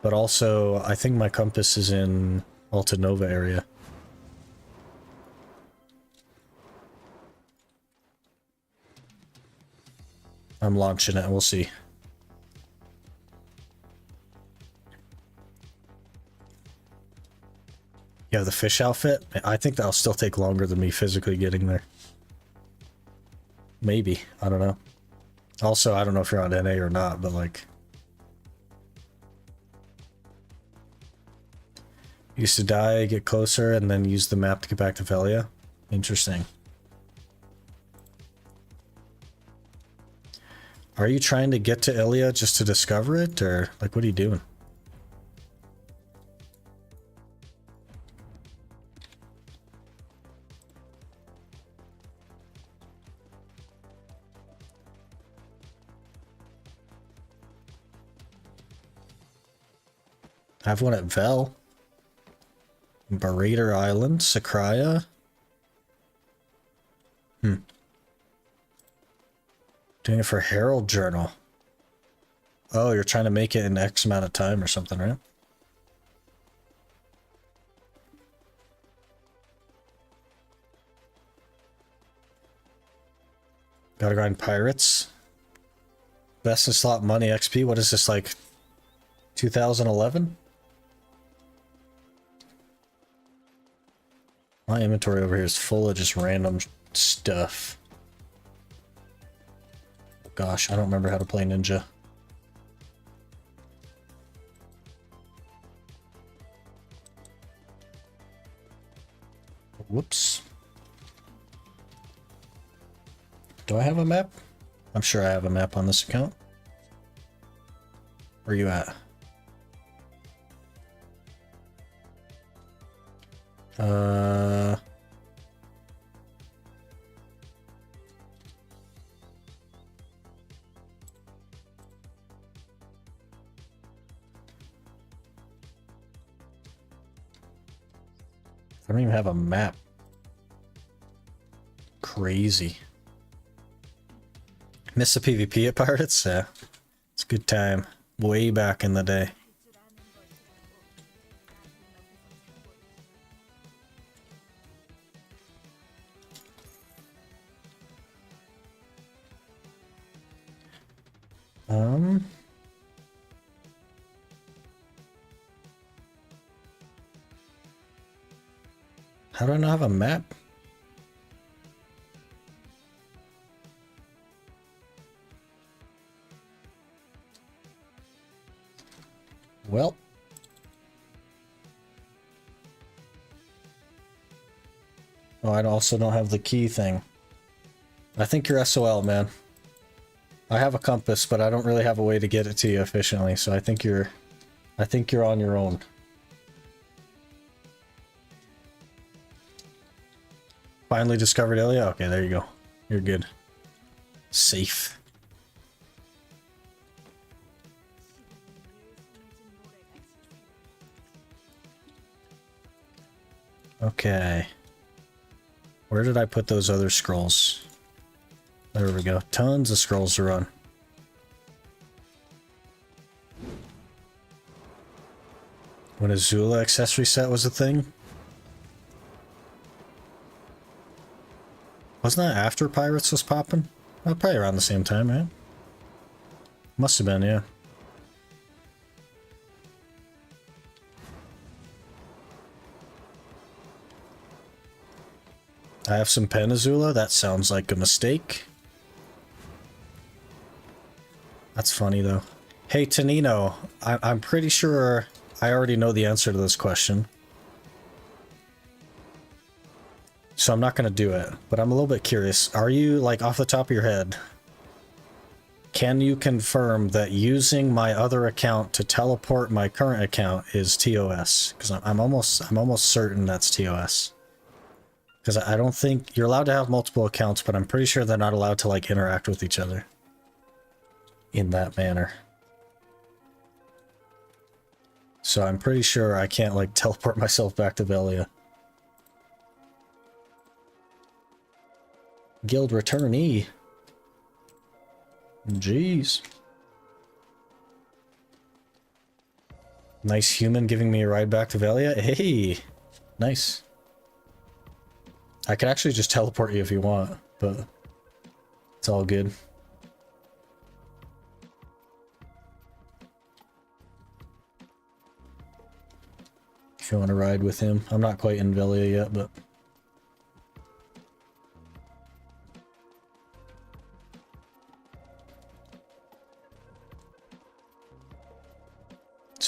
[SPEAKER 1] But also, I think my compass is in Alta Nova area. I'm launching it, we'll see. You have the fish outfit? I think that'll still take longer than me physically getting there. Maybe. I don't know. Also, I don't know if you're on NA or not, but like... Used to die, get closer, and then use the map to get back to Velia. Interesting. Are you trying to get to Ilia just to discover it, or like what are you doing? I have one at Vel. Barrader Island, Sakraya. Doing it for Herald Journal. Oh, you're trying to make it in X amount of time or something, right? Gotta grind pirates. Best in slot money XP. What is this, like 2011? My inventory over here is full of just random stuff. Gosh, I don't remember how to play Ninja. Whoops. Do I have a map? I'm sure I have a map on this account. Where are you at? I don't even have a map. Crazy. Miss the PvP at Pirates? Yeah. It's a good time. Way back in the day. How do I not have a map? Well. Oh, I also don't have the key thing. I think you're SOL, man. I have a compass, but I don't really have a way to get it to you efficiently, so I think you're on your own. Finally discovered Ilia? Okay, there you go. You're good. Safe. Okay. Where did I put those other scrolls? There we go. Tons of scrolls to run. When a Zula accessory set was a thing? Wasn't that after Pirates was popping? Well, probably around the same time, right? Must have been, yeah. I have some Penazula? That sounds like a mistake. That's funny, though. Hey, Tanino, I'm pretty sure I already know the answer to this question. So I'm not going to do it, but I'm a little bit curious. Are you, like, off the top of your head, can you confirm that using my other account to teleport my current account is TOS? Because I'm almost certain that's TOS. Because I don't think you're allowed to have multiple accounts, but I'm pretty sure they're not allowed to, like, interact with each other in that manner. So I'm pretty sure I can't, like, teleport myself back to Velia. Guild returnee. Jeez. Nice human giving me a ride back to Velia. Hey, nice. I could actually just teleport you if you want, but it's all good. If you want to ride with him. I'm not quite in Velia yet, but...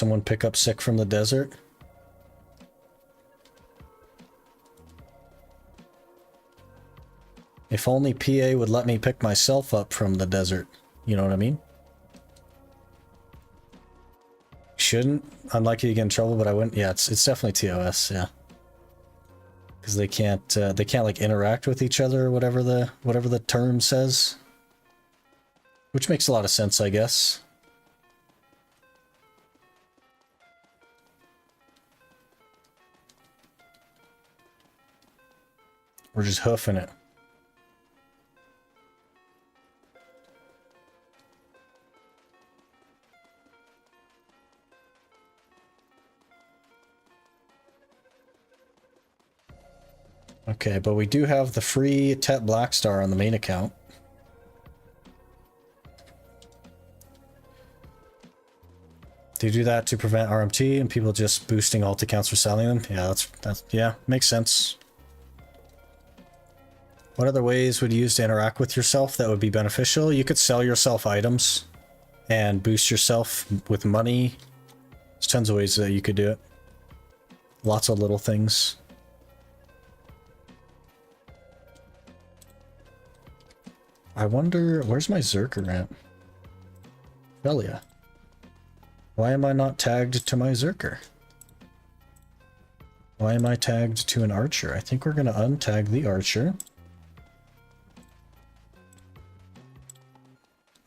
[SPEAKER 1] Someone pick up sick from the desert. If only PA would let me pick myself up from the desert. You know what I mean? Shouldn't. Unlikely to get in trouble, but I wouldn't. Yeah, it's definitely TOS, yeah. Because they can't like interact with each other or whatever the term says. Which makes a lot of sense, I guess. We're just hoofing it. Okay, but we do have the free Tet Blackstar on the main account. They do that to prevent RMT and people just boosting alt accounts for selling them. Yeah, that's yeah, makes sense. What other ways would you use to interact with yourself that would be beneficial? You could sell yourself items and boost yourself with money. There's tons of ways that you could do it. Lots of little things. I wonder, where's my Zerker at? Velia. Why am I not tagged to my Zerker? Why am I tagged to an archer? I think we're going to untag the archer.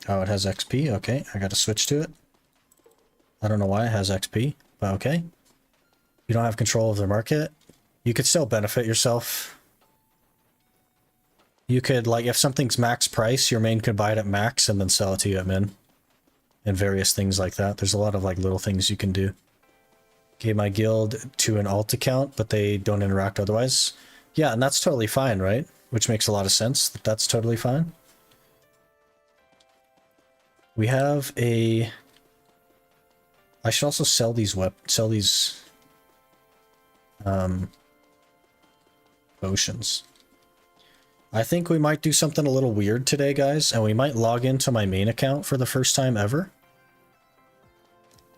[SPEAKER 1] Oh, it has XP. Okay, I got to switch to it. I don't know why it has XP, but okay. You don't have control of the market. You could still benefit yourself. You could, like, if something's max price, your main could buy it at max and then sell it to you at min. And various things like that. There's a lot of, like, little things you can do. Gave my guild to an alt account, but they don't interact otherwise. Yeah, and that's totally fine, right? Which makes a lot of sense. That's totally fine. We have a... I should also sell these potions. I think we might do something a little weird today, guys, and we might log into my main account for the first time ever.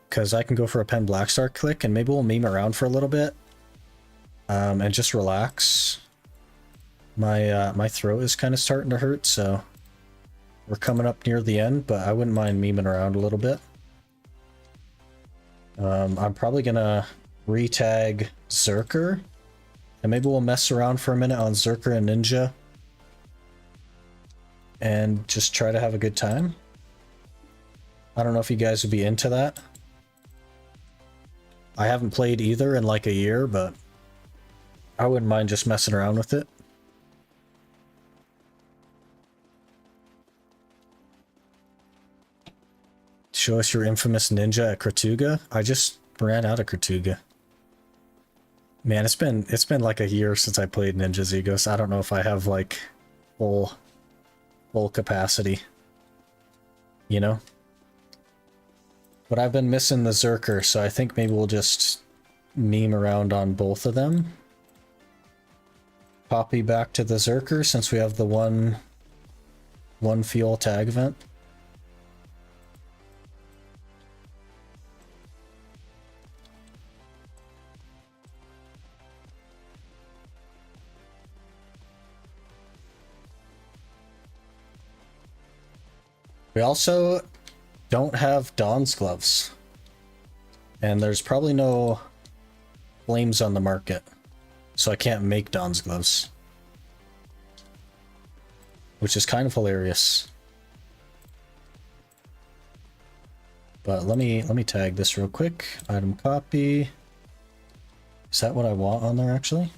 [SPEAKER 1] Because I can go for a Pen Blackstar click, and maybe we'll meme around for a little bit. And just relax. My throat is kind of starting to hurt, so... We're coming up near the end, but I wouldn't mind memeing around a little bit. I'm probably gonna re-tag Zerker. And maybe we'll mess around for a minute on Zerker and Ninja. And just try to have a good time. I don't know if you guys would be into that. I haven't played either in like a year, but I wouldn't mind just messing around with it. Show us your infamous ninja at Kratuga. I just ran out of Kratuga. Man, it's been like a year since I played Ninja's Ego, so I don't know if I have like full capacity. You know? But I've been missing the Zerker, so I think maybe we'll just meme around on both of them. Copy back to the Zerker since we have the one fuel tag event. We also don't have Dawn's gloves. And there's probably no flames on the market. So I can't make Dawn's gloves. Which is kind of hilarious. But let me tag this real quick. Item copy. Is that what I want on there actually?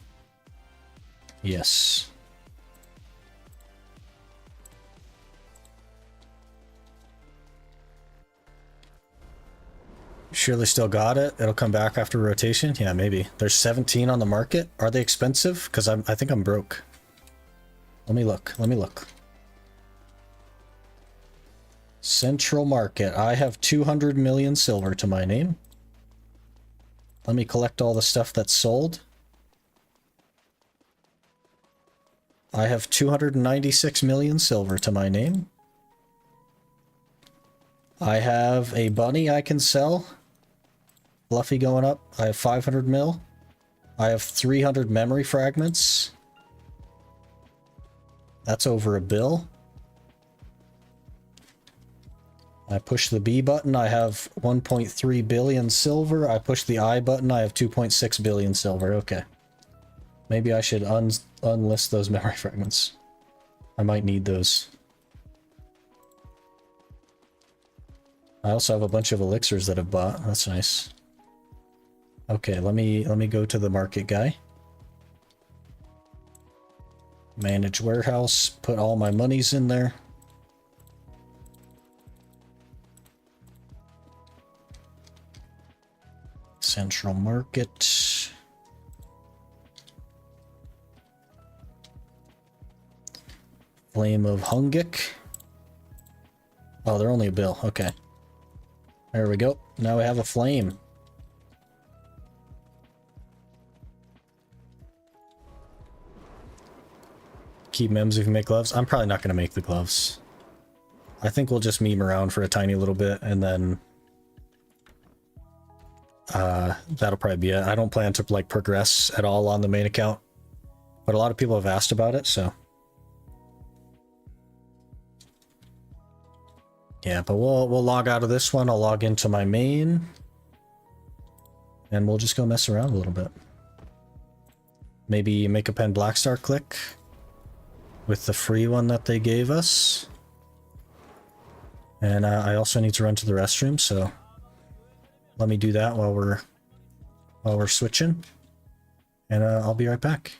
[SPEAKER 1] Yes. Surely still got it. It'll come back after rotation. Yeah, maybe. There's 17 on the market. Are they expensive? Because I think I'm broke. Let me look. Let me look. Central Market. I have 200 million silver to my name. Let me collect all the stuff that's sold. I have 296 million silver to my name. I have a bunny I can sell. Fluffy going up. I have 500 mil. I have 300 memory fragments. That's over a bill. I push the B button, I have 1.3 billion silver. I push the I button, I have 2.6 billion silver. Okay. Maybe I should unlist those memory fragments. I might need those. I also have a bunch of elixirs that I've bought. That's nice. Okay, let me go to the market guy. Manage warehouse, put all my monies in there. Central market. Flame of Hungik. Oh, they're only a bill. Okay. There we go. Now we have a flame. Keep mems if you make gloves. I'm probably not going to make the gloves. I think we'll just meme around for a tiny little bit and then that'll probably be it. I don't plan to like progress at all on the main account, but a lot of people have asked about it, so yeah. But we'll log out of this one. I'll log into my main, and we'll just go mess around a little bit. Maybe make a pen Blackstar click with the free one that they gave us. And I also need to run to the restroom, so let me do that while we're switching, and I'll be right back.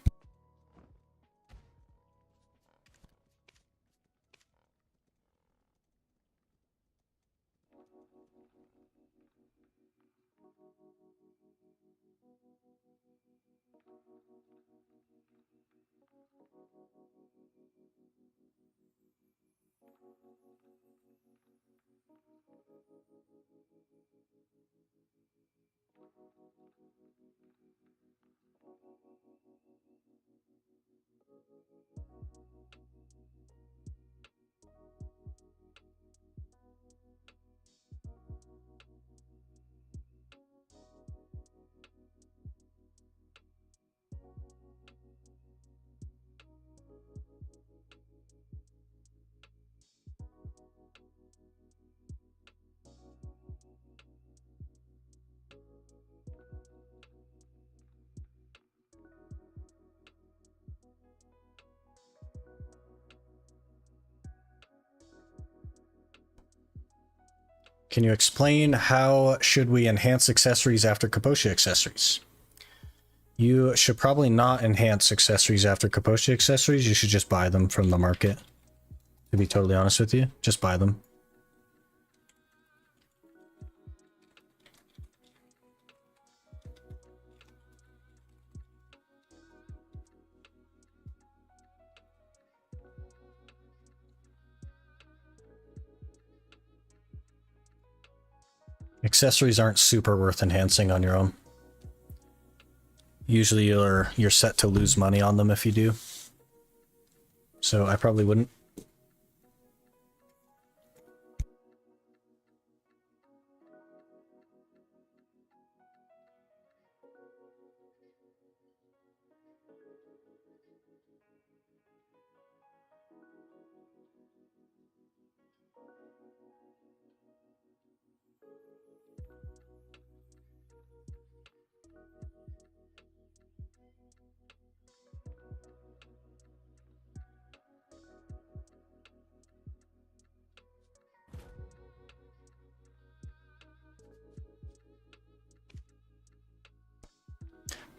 [SPEAKER 1] Can you explain how should we enhance accessories after Kaposhi accessories? You should probably not enhance accessories after Kaposhi accessories. You should just buy them from the market. To be totally honest with you, just buy them. Accessories aren't super worth enhancing on your own. Usually you're set to lose money on them if you do. So I probably wouldn't.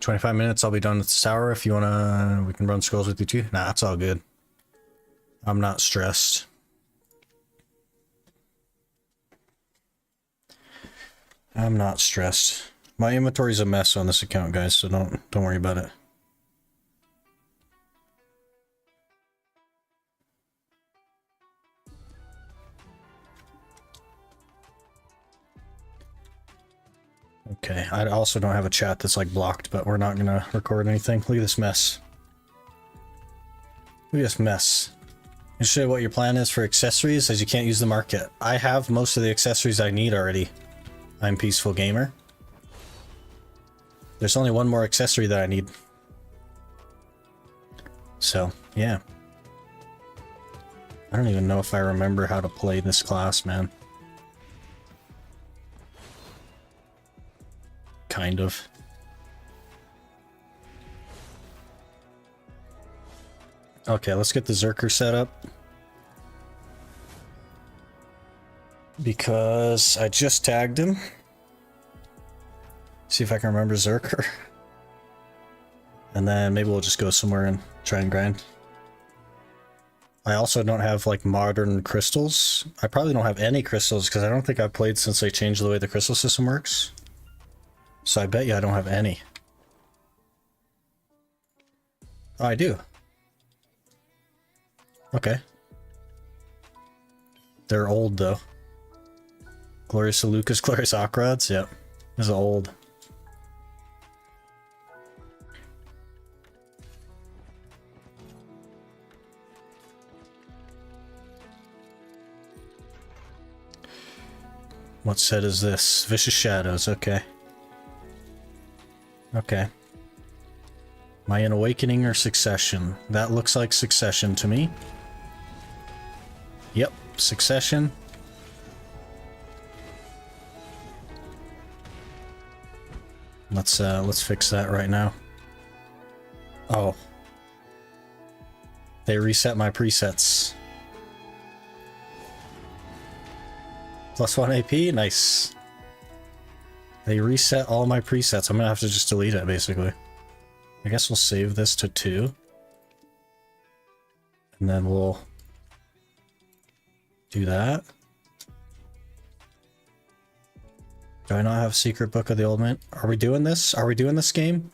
[SPEAKER 1] "25 minutes, I'll be done with this hour. If you wanna, we can run scrolls with you too." Nah, that's all good. I'm not stressed. I'm not stressed. My inventory's a mess on this account, guys, so don't worry about it. Okay, I also don't have a chat that's like blocked, but we're not gonna record anything. Look at this mess. Look at this mess. You show you what your plan is for accessories, as you can't use the market. I have most of the accessories I need already. I'm Peaceful Gamer. There's only one more accessory that I need. So, yeah. I don't even know if I remember how to play this class, man. Kind of. Okay, let's get the Zerker set up. Because I just tagged him. See if I can remember Zerker. And then maybe we'll just go somewhere and try and grind. I also don't have like modern crystals. I probably don't have any crystals because I don't think I've played since they changed the way the crystal system works. So I bet you I don't have any. Oh, I do. Okay. They're old though. Glorious Lucas, Glorious Akrods, yep. This is old. What set is this? Vicious Shadows, okay. Okay. Am I in Awakening or Succession? That looks like Succession to me. Yep, Succession. Let's fix that right now. Oh. They reset my presets. +1 AP? Nice. They reset all my presets. I'm gonna have to just delete it, basically. I guess we'll save this to 2. And then we'll do that. Do I not have Secret Book of the Old Man? Are we doing this? Are we doing this game?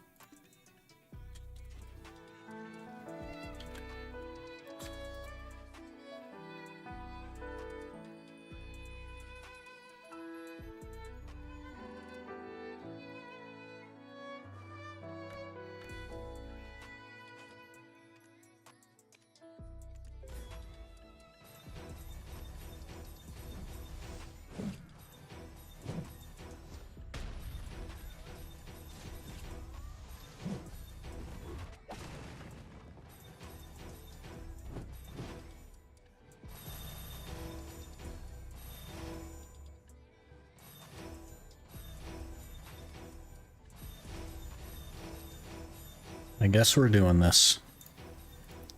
[SPEAKER 1] I guess we're doing this.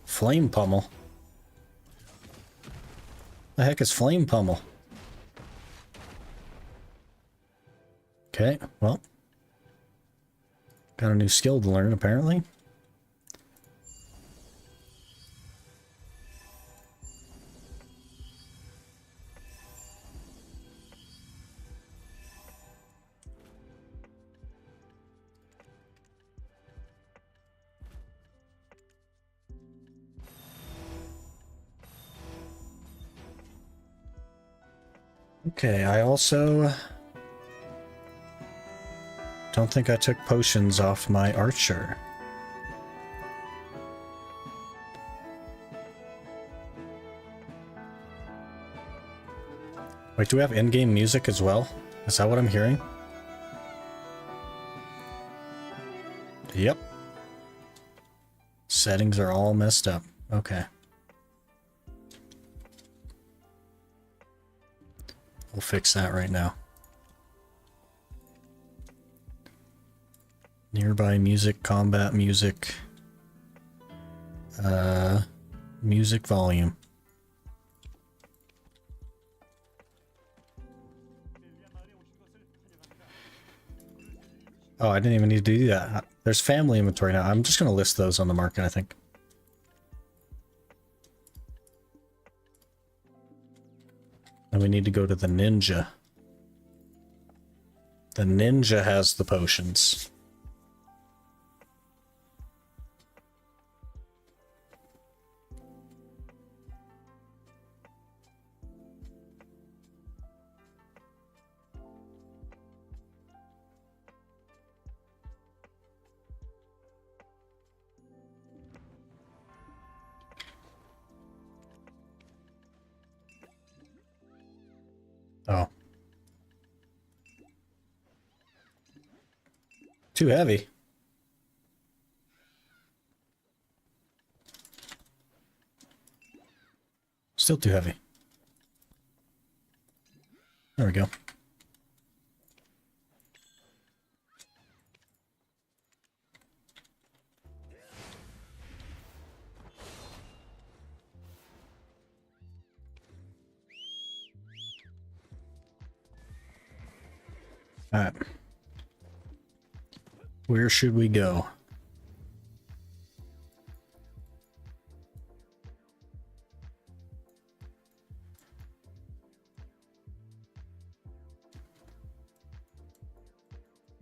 [SPEAKER 1] Flame Pummel. The heck is Flame Pummel? Okay, well. Got a new skill to learn, apparently. Okay, I also don't think I took potions off my archer. Wait, do we have in-game music as well? Is that what I'm hearing? Yep. Settings are all messed up. Okay. We'll fix that right now. Nearby music, combat music. Music volume. Oh, I didn't even need to do that. There's family inventory now. I'm just going to list those on the market, I think. And we need to go to the ninja. The ninja has the potions. Oh. Too heavy. Still too heavy. There we go. All right. Where should we go?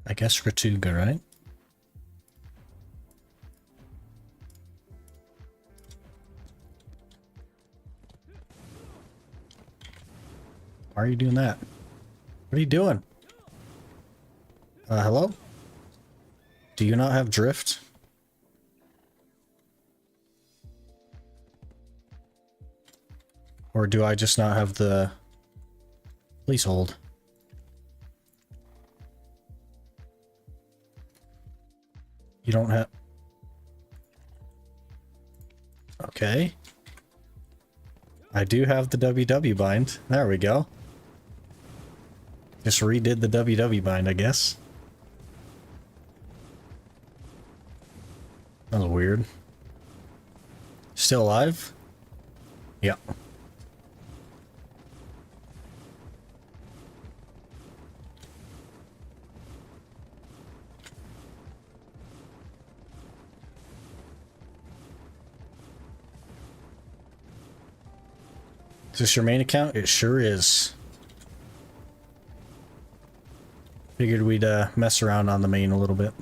[SPEAKER 1] I guess Ratuga, right? Why are you doing that? What are you doing? Hello? Do you not have drift? Or do I just not have the... Please hold. You don't have... Okay. I do have the WW bind. There we go. Just redid the WW bind, I guess. That was weird. Still alive? Yeah. Is this your main account? It sure is. Figured we'd mess around on the main a little bit.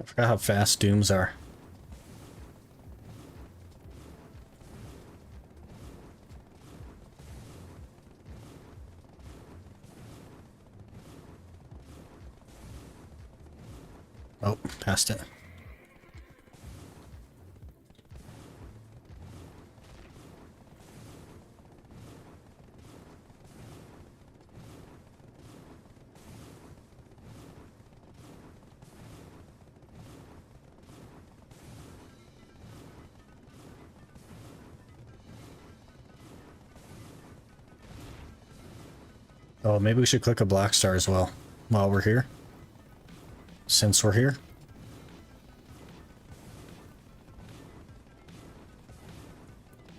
[SPEAKER 1] I forgot how fast dooms are. Oh, passed it. Oh, maybe we should click a black star as well while we're here. Since we're here.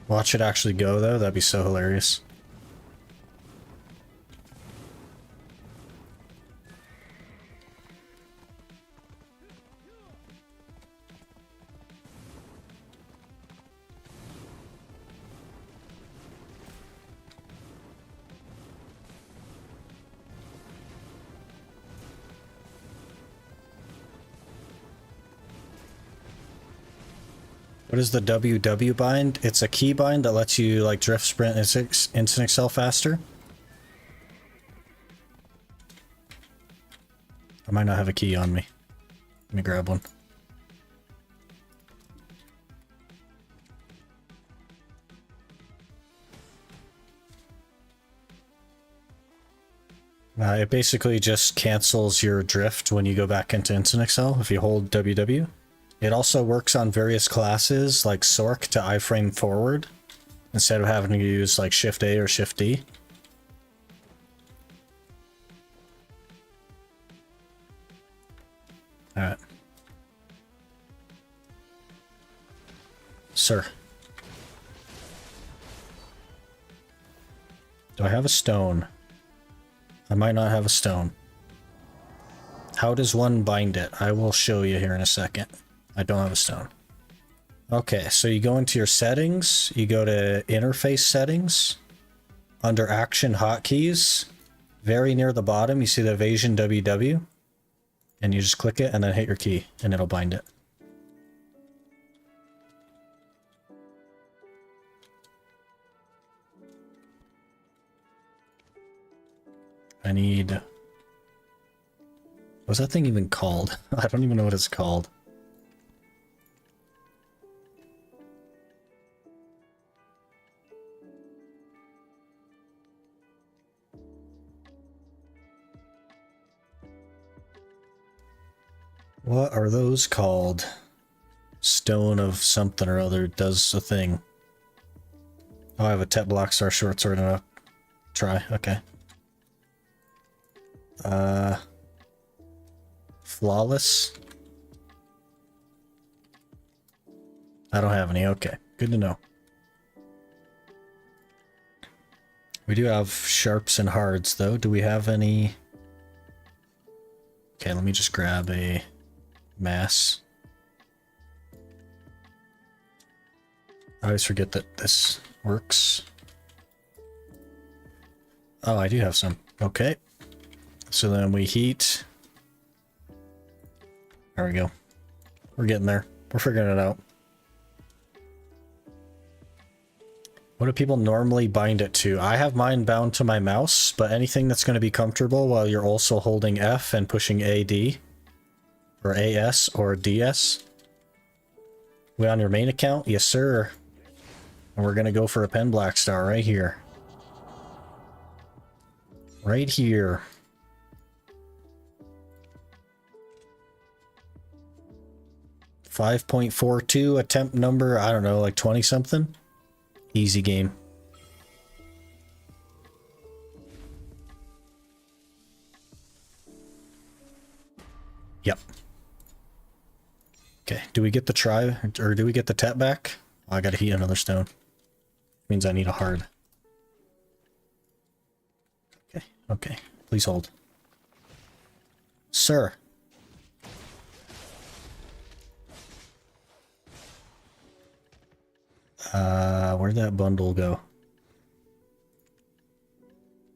[SPEAKER 1] Watch it actually go though, that'd be so hilarious. What is the WW bind? It's a key bind that lets you like drift, sprint, and instant excel faster. I might not have a key on me. Let me grab one. It basically just cancels your drift when you go back into instant excel if you hold WW. It also works on various classes like Sork to iframe forward instead of having to use like Shift A or Shift D. Alright. Sir. Do I have a stone? I might not have a stone. How does one bind it? I will show you here in a second. I don't have a stone. Okay, so you go into your settings, you go to interface settings, under action hotkeys, very near the bottom, you see the evasion WW, and you just click it and then hit your key, and it'll bind it. I need... What's that thing even called? I don't even know what it's called. What are those called? Stone of something or other does a thing. Oh, I have a Tet Block Star Short Sword and a try. Okay. Flawless? I don't have any. Okay. Good to know. We do have sharps and hards, though. Do we have any... Okay, let me just grab a mass. I always forget that this works. Oh, I do have some. Okay. So then we heat. There we go. We're getting there. We're figuring it out. What do people normally bind it to? I have mine bound to my mouse, but anything that's going to be comfortable while you're also holding F and pushing AD, or AS, or DS. We on your main account? Yes, sir. And we're going to go for a Pen Black Star right here. Right here. .42 attempt number, I don't know, like 20 something. Easy game. Yep. Okay, do we get the try, or do we get the tap back? Oh, I gotta heat another stone. Means I need a hard. Okay, okay. Please hold. Sir. Where'd that bundle go?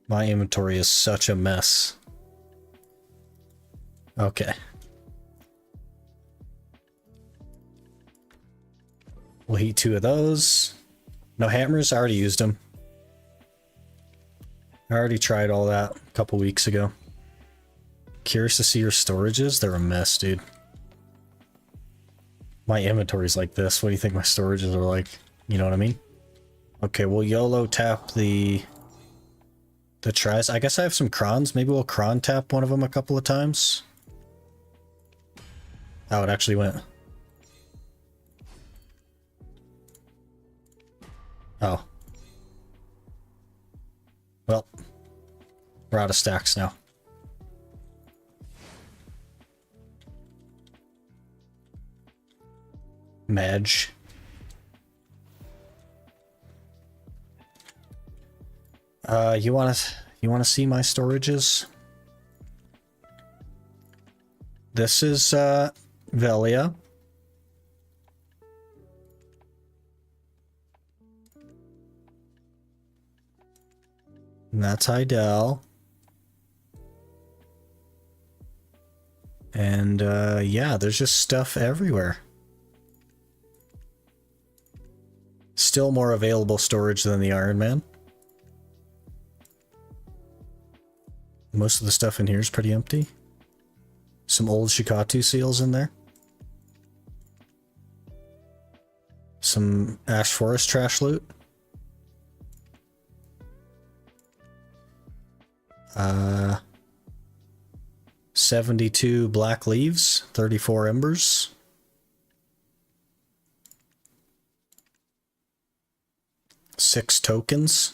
[SPEAKER 1] My inventory is such a mess. Okay. We'll heat 2 of those. No hammers, I already used them. I already tried all that a couple weeks ago. Curious to see your storages? They're a mess, dude. My inventory's like this. What do you think my storages are like? You know what I mean? Okay, we'll YOLO tap the tries. I guess I have some crons. Maybe we'll cron tap one of them a couple of times. Oh, it actually went. Oh. Well, we're out of stacks now. Madge. You wanna see my storages? This is Velia. And that's Heidel. And yeah, there's just stuff everywhere. Still more available storage than the Iron Man. Most of the stuff in here is pretty empty. Some old Shikatu seals in there. Some Ash Forest trash loot. 72 black leaves, 34 embers. Six tokens.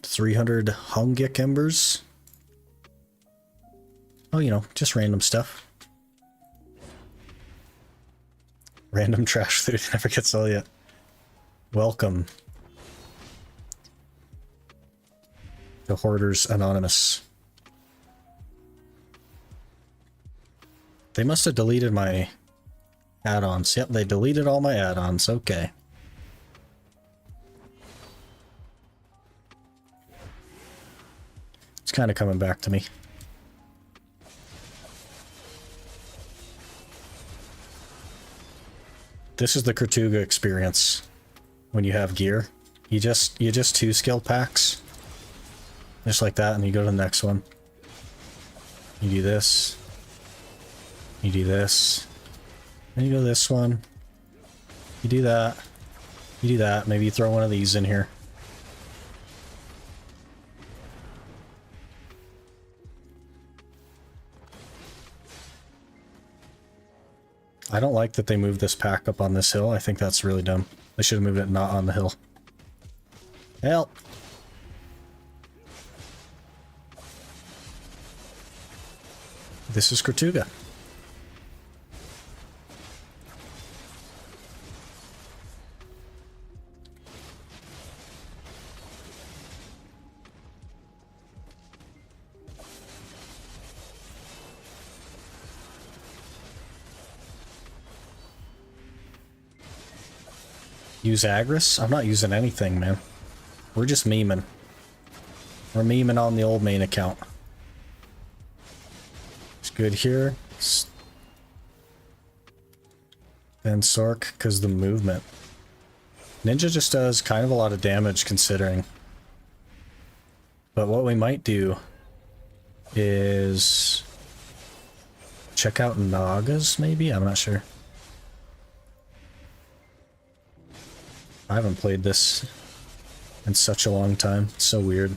[SPEAKER 1] 300 Hungik embers. Oh, you know, just random stuff. Random trash food never gets old yet. Welcome to Hoarders Anonymous. They must have deleted my add-ons. Yep, they deleted all my add-ons. Okay. It's kind of coming back to me. This is the Kertuga experience when you have gear. You just two skill packs. Just like that, and you go to the next one. You do this. You do this. Then you go to this one. You do that. You do that. Maybe you throw one of these in here. I don't like that they moved this pack up on this hill. I think that's really dumb. They should have moved it not on the hill. Help! This is Kratuga. Use Agris? I'm not using anything, man. We're just memeing. We're memeing on the old main account. It's good here. Then Sork, because the movement. Ninja just does kind of a lot of damage considering. But what we might do is check out Nagas, maybe? I'm not sure. I haven't played this in such a long time. It's so weird.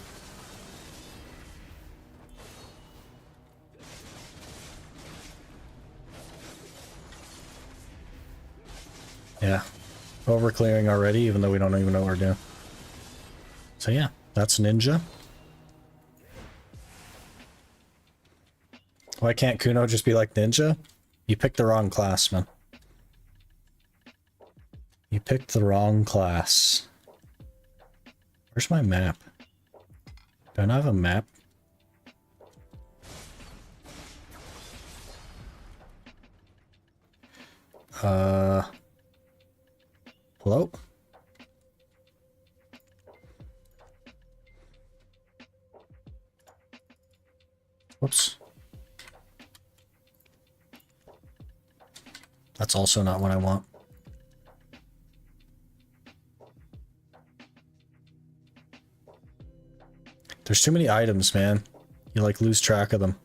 [SPEAKER 1] Yeah. Over-clearing already, even though we don't even know what we're doing. So yeah, that's Ninja. Why can't Kuno just be like Ninja? You picked the wrong class, man. You picked the wrong class. Where's my map? Do I not have a map? Hello? Whoops. That's also not what I want. There's too many items, man. You like lose track of them.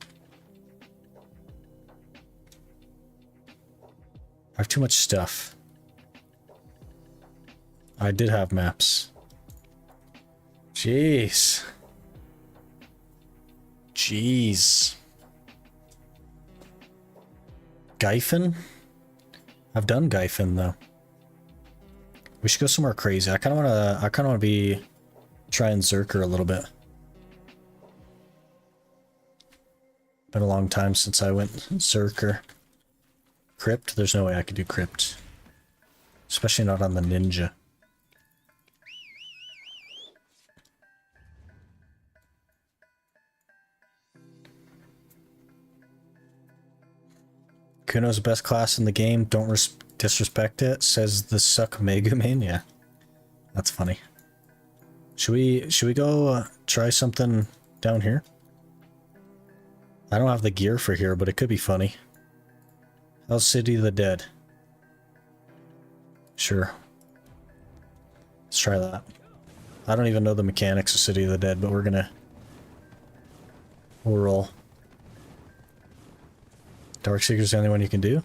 [SPEAKER 1] I have too much stuff. I did have maps. Jeez. Jeez. Gyfin? I've done Gyfin though. We should go somewhere crazy. I kinda wanna be trying Zerker a little bit. Been a long time since I went Zerker. Crypt? There's no way I could do Crypt. Especially not on the Ninja. Kuno's the best class in the game. Don't disrespect it. Says the suck Megumin. Yeah. That's funny. Should we go try something down here? I don't have the gear for here, but it could be funny. How's City of the Dead? Sure. Let's try that. I don't even know the mechanics of City of the Dead, but we'll roll. Darkseeker's the only one you can do?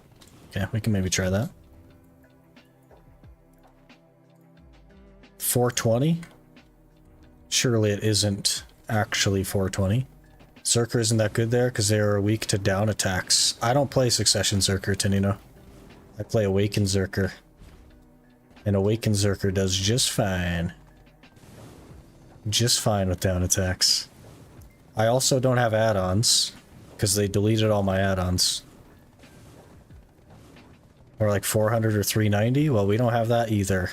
[SPEAKER 1] Okay, we can maybe try that. 420? Surely it isn't actually 420. Zerker isn't that good there because they are weak to down attacks. I don't play Succession Zerker, Tanino. I play Awakened Zerker. And Awakened Zerker does just fine. Just fine with down attacks. I also don't have add-ons because they deleted all my add-ons. Or like 400 or 390? Well, we don't have that either.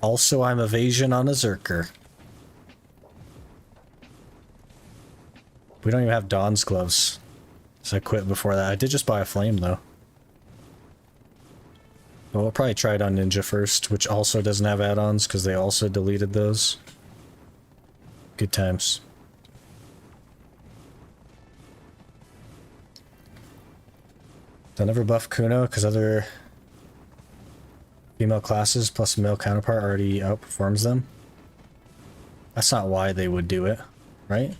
[SPEAKER 1] Also, I'm evasion on a Zerker. We don't even have Dawn's gloves. So I quit before that. I did just buy a flame though. But we'll probably try it on Ninja first, which also doesn't have add-ons because they also deleted those. Good times. They'll never buff Kuno because other female classes plus male counterpart already outperforms them. That's not why they would do it, right?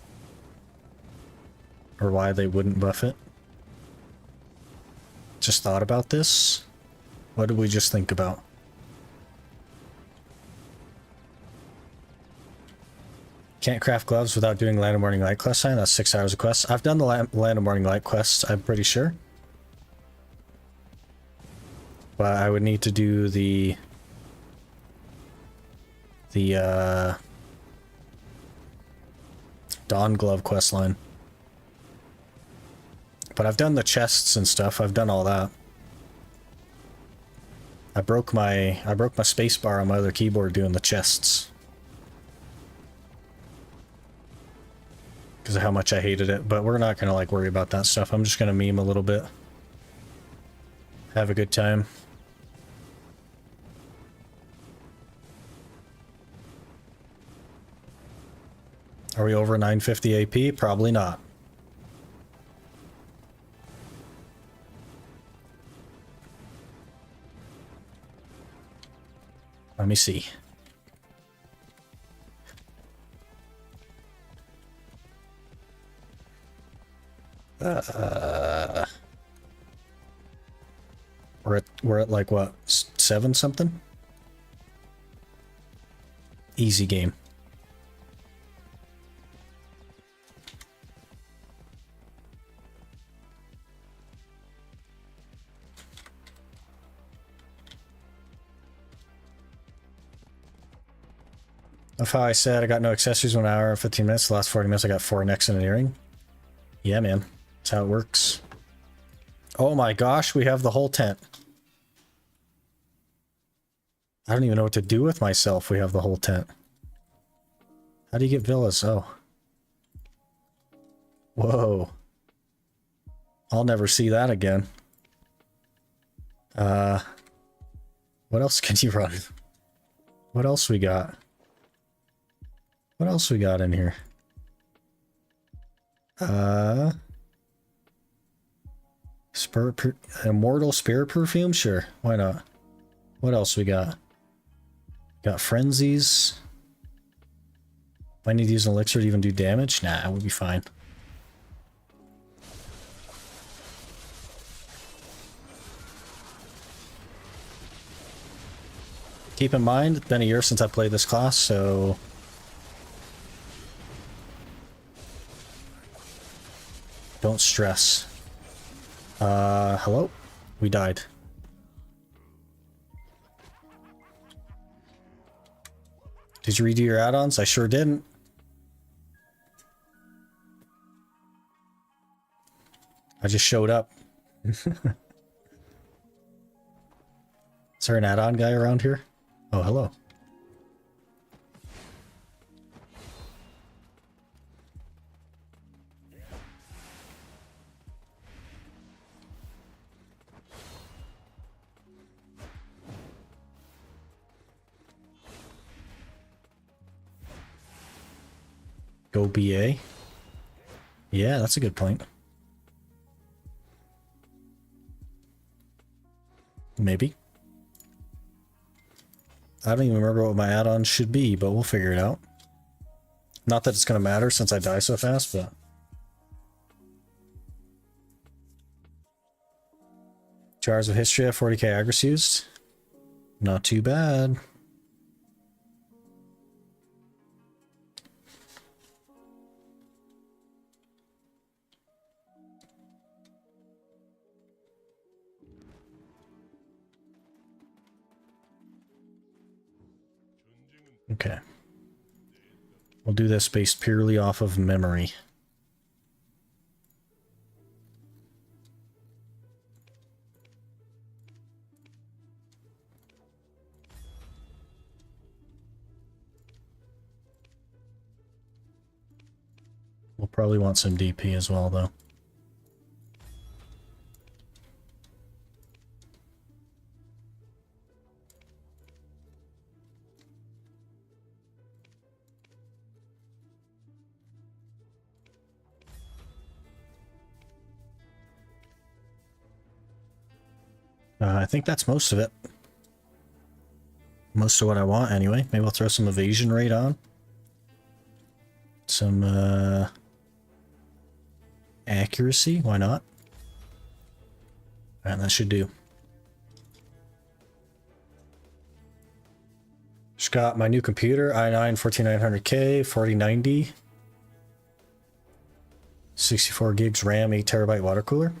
[SPEAKER 1] Or why they wouldn't buff it. Just thought about this. What did we just think about? Can't craft gloves without doing Land of Morning Light quest sign. That's 6 hours of quest. I've done the Land of Morning Light quest, I'm pretty sure. But I would need to do the Dawn Glove quest line. But I've done the chests and stuff. I've done all that. I broke my space bar on my other keyboard doing the chests. Because of how much I hated it, but we're not gonna like worry about that stuff. I'm just gonna meme a little bit. Have a good time. Are we over 950 AP? Probably not. Let me see. We're at like what, 7 something? Easy game. Of how I said I got no accessories 1 hour and 15 minutes. The last 40 minutes I got 4 necks and an earring. Yeah, man. That's how it works. Oh my gosh, we have the whole tent. I don't even know what to do with myself. We have the whole tent. How do you get villas? Oh. Whoa. I'll never see that again. What else can you run? What else we got? What else we got in here? Immortal Spirit Perfume? Sure, why not? What else we got? Got Frenzies. Might need to use an elixir to even do damage? Nah, we'll be fine. Keep in mind, it's been a year since I played this class, so... don't stress. Hello? We died. Did you redo your add-ons? I sure didn't. I just showed up. Is there an add-on guy around here? Oh, hello. Go BA. Yeah, that's a good point. Maybe. I don't even remember what my add-ons should be, but we'll figure it out. Not that it's going to matter since I die so fast, but... 2 hours of history at 40k Agris used. Not too bad. Okay. We'll do this based purely off of memory. We'll probably want some DP as well, though. I think that's most of it. Most of what I want, anyway. Maybe we'll throw some evasion rate on. some accuracy. Why not? And that should do. Just got my new computer, i9 14900K 4090, 64 gigs RAM, 8 terabyte water cooler.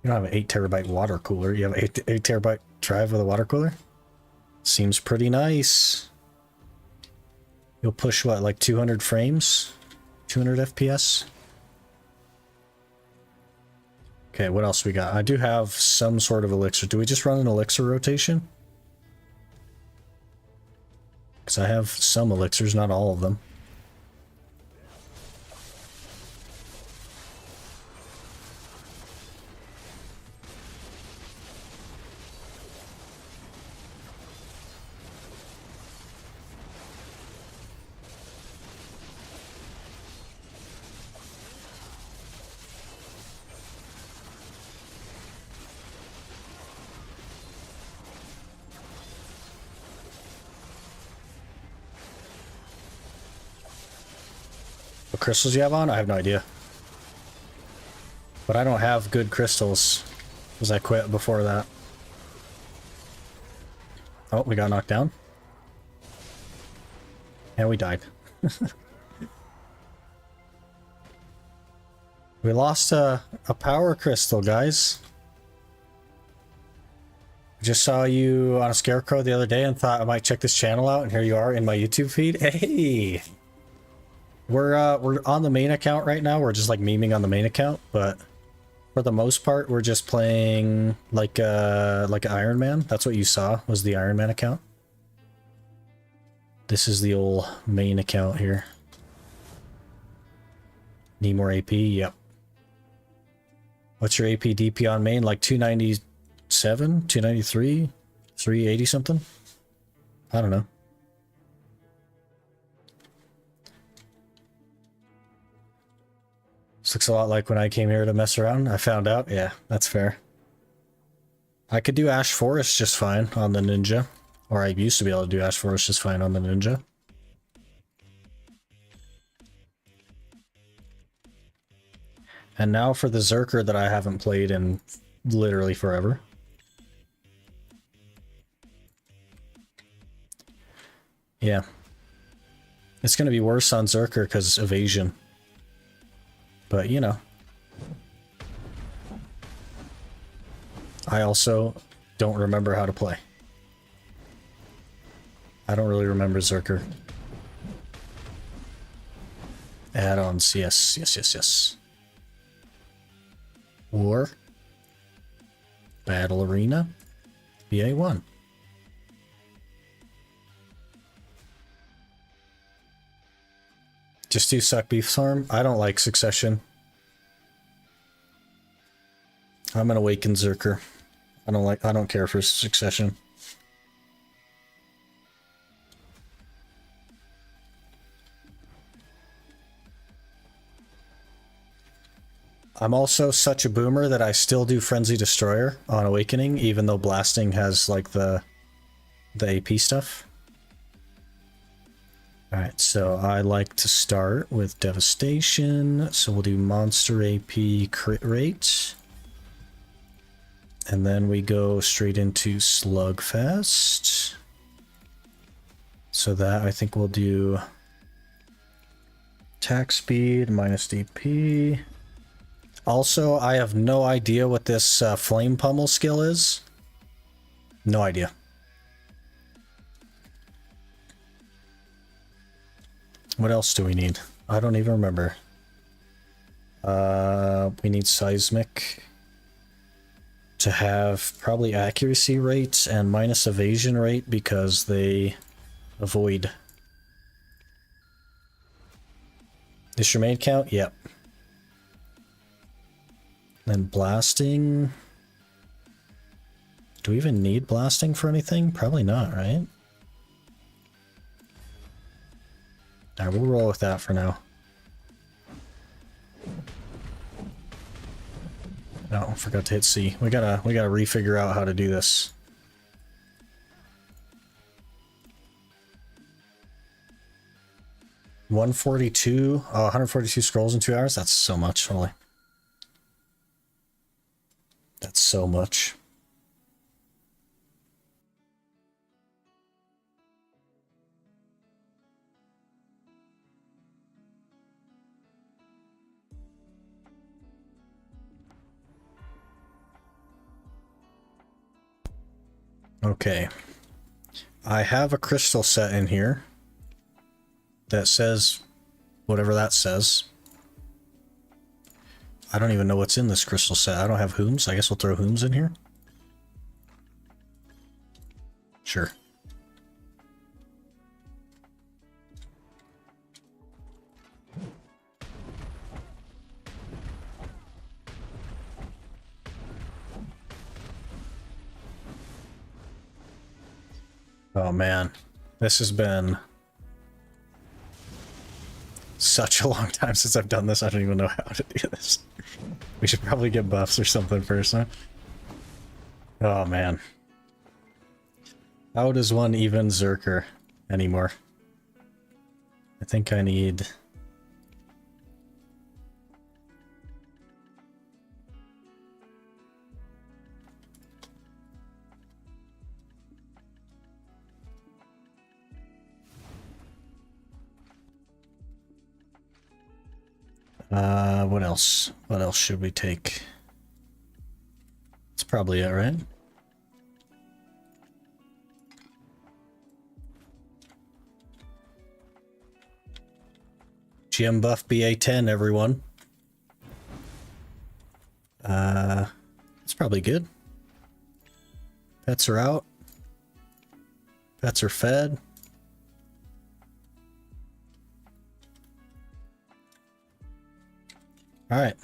[SPEAKER 1] You don't have an 8 terabyte water cooler. You have an 8 terabyte drive with a water cooler. Seems pretty nice. You'll push what, like 200 frames? 200 FPS? Okay, what else we got? I do have some sort of elixir. Do we just run an elixir rotation? Because I have some elixirs, not all of them. What crystals you have on? I have no idea. But I don't have good crystals because I quit before that. Oh, we got knocked down. And we died. We lost a power crystal, guys. Just saw you on a scarecrow the other day and thought I might check this channel out, and here you are in my YouTube feed. Hey! We're on the main account right now. We're just like memeing on the main account, but for the most part, we're just playing like Iron Man. That's what you saw was the Iron Man account. This is the old main account here. Need more AP? Yep. What's your AP DP on main? Like 297, 293, 380 something? I don't know. This looks a lot like when I came here to mess around. I found out. Yeah, that's fair. I could do Ash Forest just fine on the Ninja. Or I used to be able to do Ash Forest just fine on the Ninja. And now for the Zerker that I haven't played in literally forever. Yeah. It's going to be worse on Zerker because evasion. But, you know. I also don't remember how to play. I don't really remember Zerker. Add-ons, yes, yes, yes, yes. War. Battle Arena. BA1. Just do Suck Beef Farm. I don't like Succession. I'm an Awakened Zerker. I don't care for Succession. I'm also such a boomer that I still do Frenzy Destroyer on Awakening, even though Blasting has like the AP stuff. Alright, so I like to start with Devastation, so we'll do Monster AP crit rate. And then we go straight into Slugfest. So that I think we'll do attack speed minus DP. Also, I have no idea what this Flame Pummel skill is. No idea. What else do we need? I don't even remember. We need Seismic to have probably accuracy rate and minus evasion rate because they avoid. Is your main count? Yep. Then Blasting. Do we even need Blasting for anything? Probably not, right? Alright, we'll roll with that for now. No, forgot to hit C. We gotta refigure out how to do this. 142, 142 scrolls in 2 hours. That's so much. Holy. That's so much. Okay. I have a crystal set in here that says whatever that says. I don't even know what's in this crystal set. I don't have Hooms. I guess we'll throw Hooms in here. Sure. Oh man, this has been such a long time since I've done this. I don't even know how to do this. We should probably get buffs or something first, huh? Oh man. How does one even Zerker anymore? I think I need... what else? What else should we take? That's probably it, right? GM buff BA10, everyone. It's probably good. Pets are out. Pets are fed. Alright.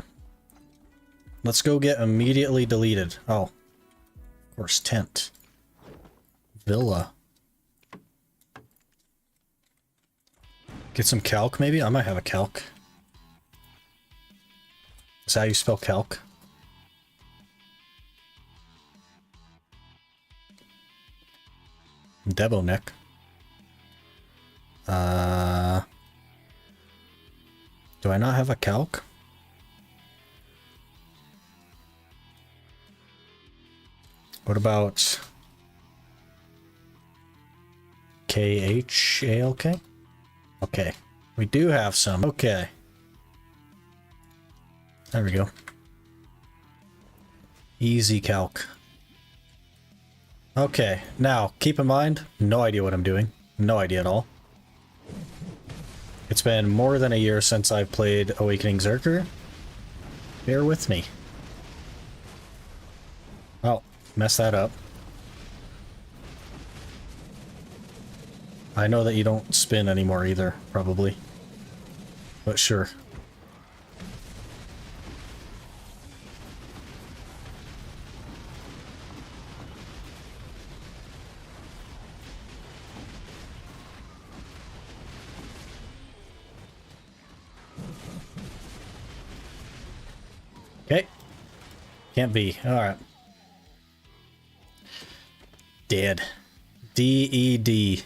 [SPEAKER 1] Let's go get immediately deleted. Oh. Of course, tent. Villa. Get some calc, maybe? I might have a calc. Is that how you spell calc? Devoneck. Do I not have a calc? What about KHALK? Okay, we do have some. Okay. There we go. Easy calc. Okay, now keep in mind, no idea what I'm doing. No idea at all. It's been more than a year since I've played Awakening Zerker. Bear with me. Oh, messed that up. I know that you don't spin anymore either, probably. But sure. Okay. Can't be. Alright. Dead. D-E-D.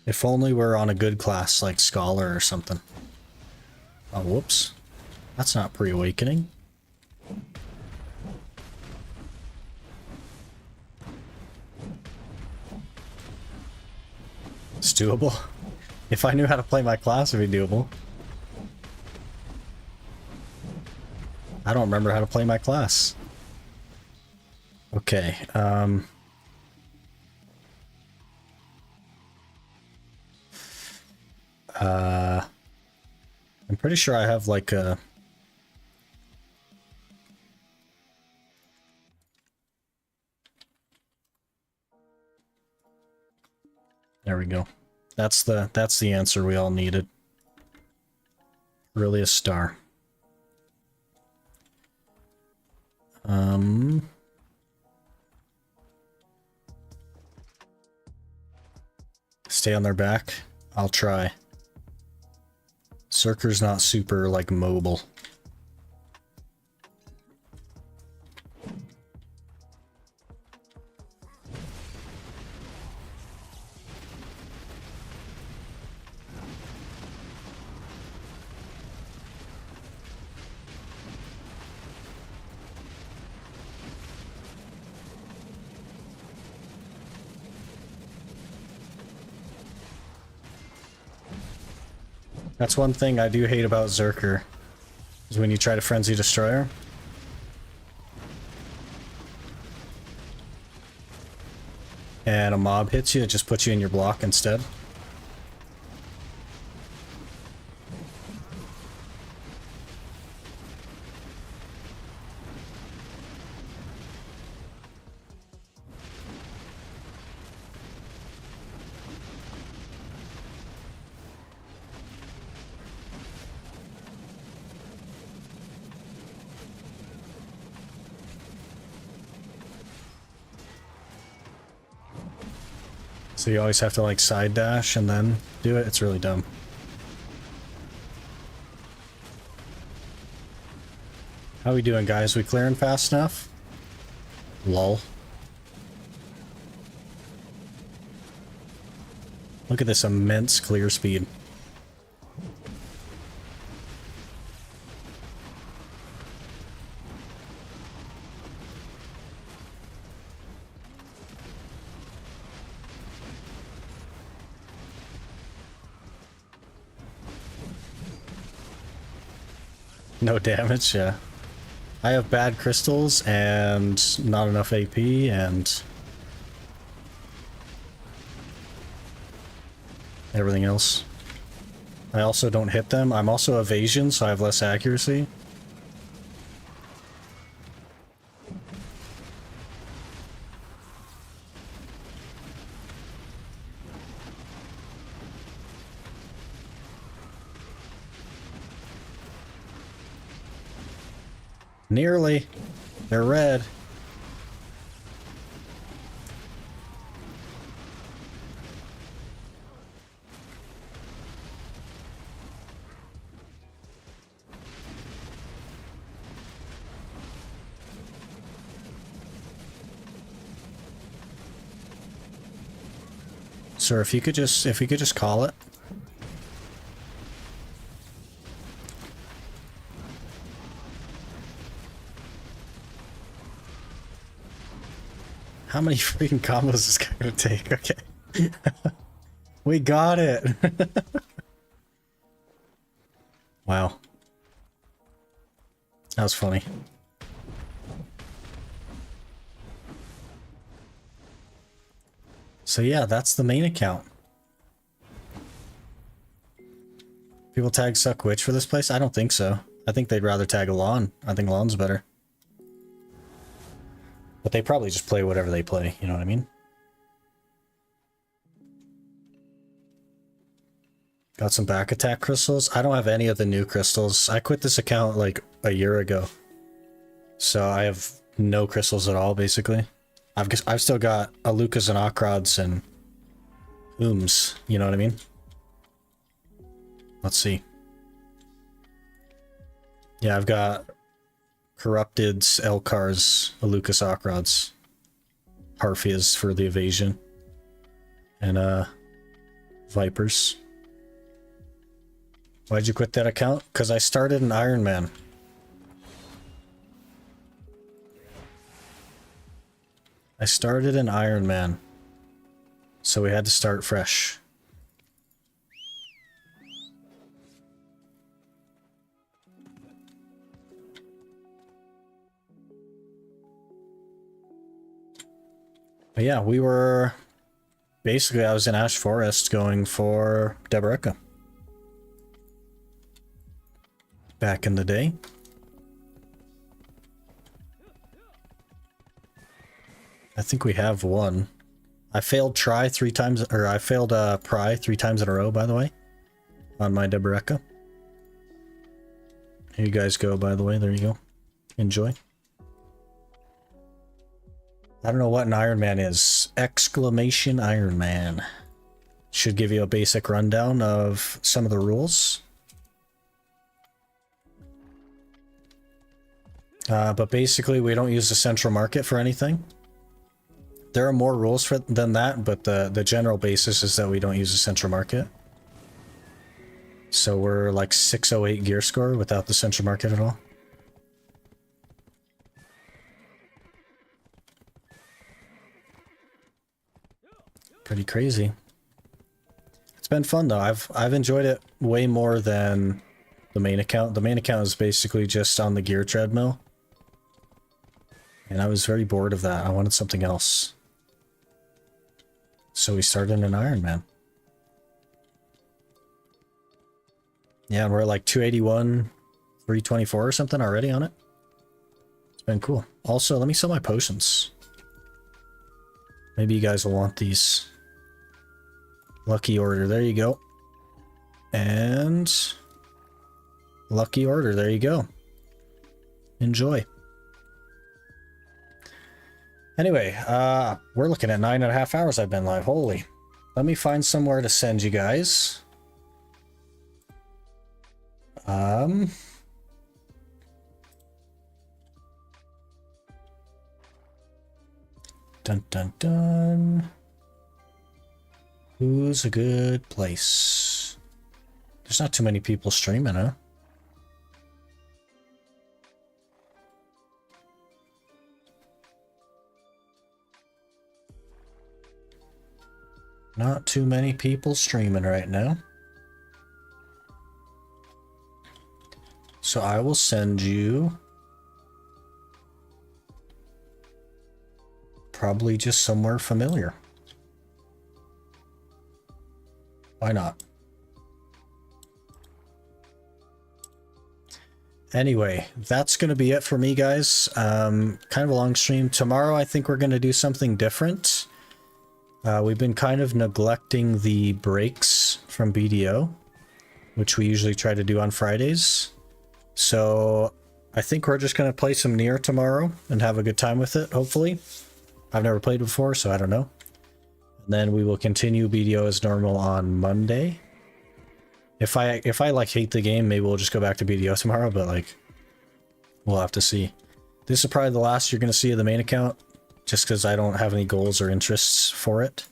[SPEAKER 1] If only we're on a good class like Scholar or something. Oh, whoops. That's not pre-awakening. It's doable. If I knew how to play my class, it'd be doable. I don't remember how to play my class. Okay, I'm pretty sure I have like a... There we go. That's the answer we all needed. Really a star. Stay on their back. I'll try. Zerker's not super like mobile. That's one thing I do hate about Zerker, is when you try to Frenzy Destroyer. And a mob hits you, it just puts you in your block instead. So you always have to like side dash and then do it. It's really dumb. How we doing, guys? We clearing fast enough? Lol. Look at this immense clear speed. No damage, yeah. I have bad crystals and not enough AP and everything else. I also don't hit them. I'm also evasion, so I have less accuracy. Nearly. They're red. Sir, if you could just call it. How many freaking combos is this guy gonna take? Okay. We got it! Wow. That was funny. So yeah, that's the main account. People tag Suck Witch for this place? I don't think so. I think they'd rather tag Alon. I think Alon's better. But they probably just play whatever they play, you know what I mean? Got some back attack crystals. I don't have any of the new crystals. I quit this account like a year ago. So I have no crystals at all, basically. I've still got Alukas and Akrods and Ooms, you know what I mean? Let's see. Yeah, I've got Corrupteds, Elkars, Alukas Akrods, Harfias for the evasion, and Vipers. Why'd you quit that account? Because I started an Iron Man. I started an Iron Man. So we had to start fresh. But yeah, we were... Basically, I was in Ash Forest going for Deboreka. Back in the day. I think we have one. I failed Try 3 times, or I failed Pry 3 times in a row, by the way. On my Deboreka. Here you guys go, by the way. There you go. Enjoy. I don't know what an Iron Man is. Exclamation Iron Man. Should give you a basic rundown of some of the rules. But basically, we don't use the central market for anything. There are more rules than that, but the general basis is that we don't use the central market. So we're like 608 gear score without the central market at all. Pretty crazy. It's been fun though. I've enjoyed it way more than the main account. The main account is basically just on the gear treadmill. And I was very bored of that. I wanted something else. So we started an Ironman. Yeah, and we're at like 281, 324 or something already on it. It's been cool. Also, let me sell my potions. Maybe you guys will want these. Lucky order, there you go. And lucky order, there you go. Enjoy. Anyway, we're looking at 9.5 hours I've been live. Holy. Let me find somewhere to send you guys. Dun dun dun. Who's a good place? There's not too many people streaming, huh? Not too many people streaming right now. So I will send you probably just somewhere familiar. Why not? Anyway, that's going to be it for me, guys. Kind of a long stream. Tomorrow, I think we're going to do something different. We've been kind of neglecting the breaks from BDO, which we usually try to do on Fridays. So I think we're just going to play some Nier tomorrow and have a good time with it, hopefully. I've never played before, so I don't know. And then we will continue BDO as normal on Monday. If I like hate the game, maybe we'll just go back to BDO tomorrow, but like we'll have to see. This is probably the last you're going to see of the main account, just because I don't have any goals or interests for it.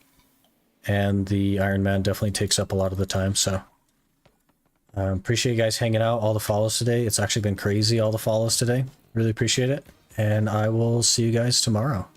[SPEAKER 1] And the Iron Man definitely takes up a lot of the time, so appreciate you guys hanging out, all the follows today. It's actually been crazy, all the follows today. Really appreciate it. And I will see you guys tomorrow.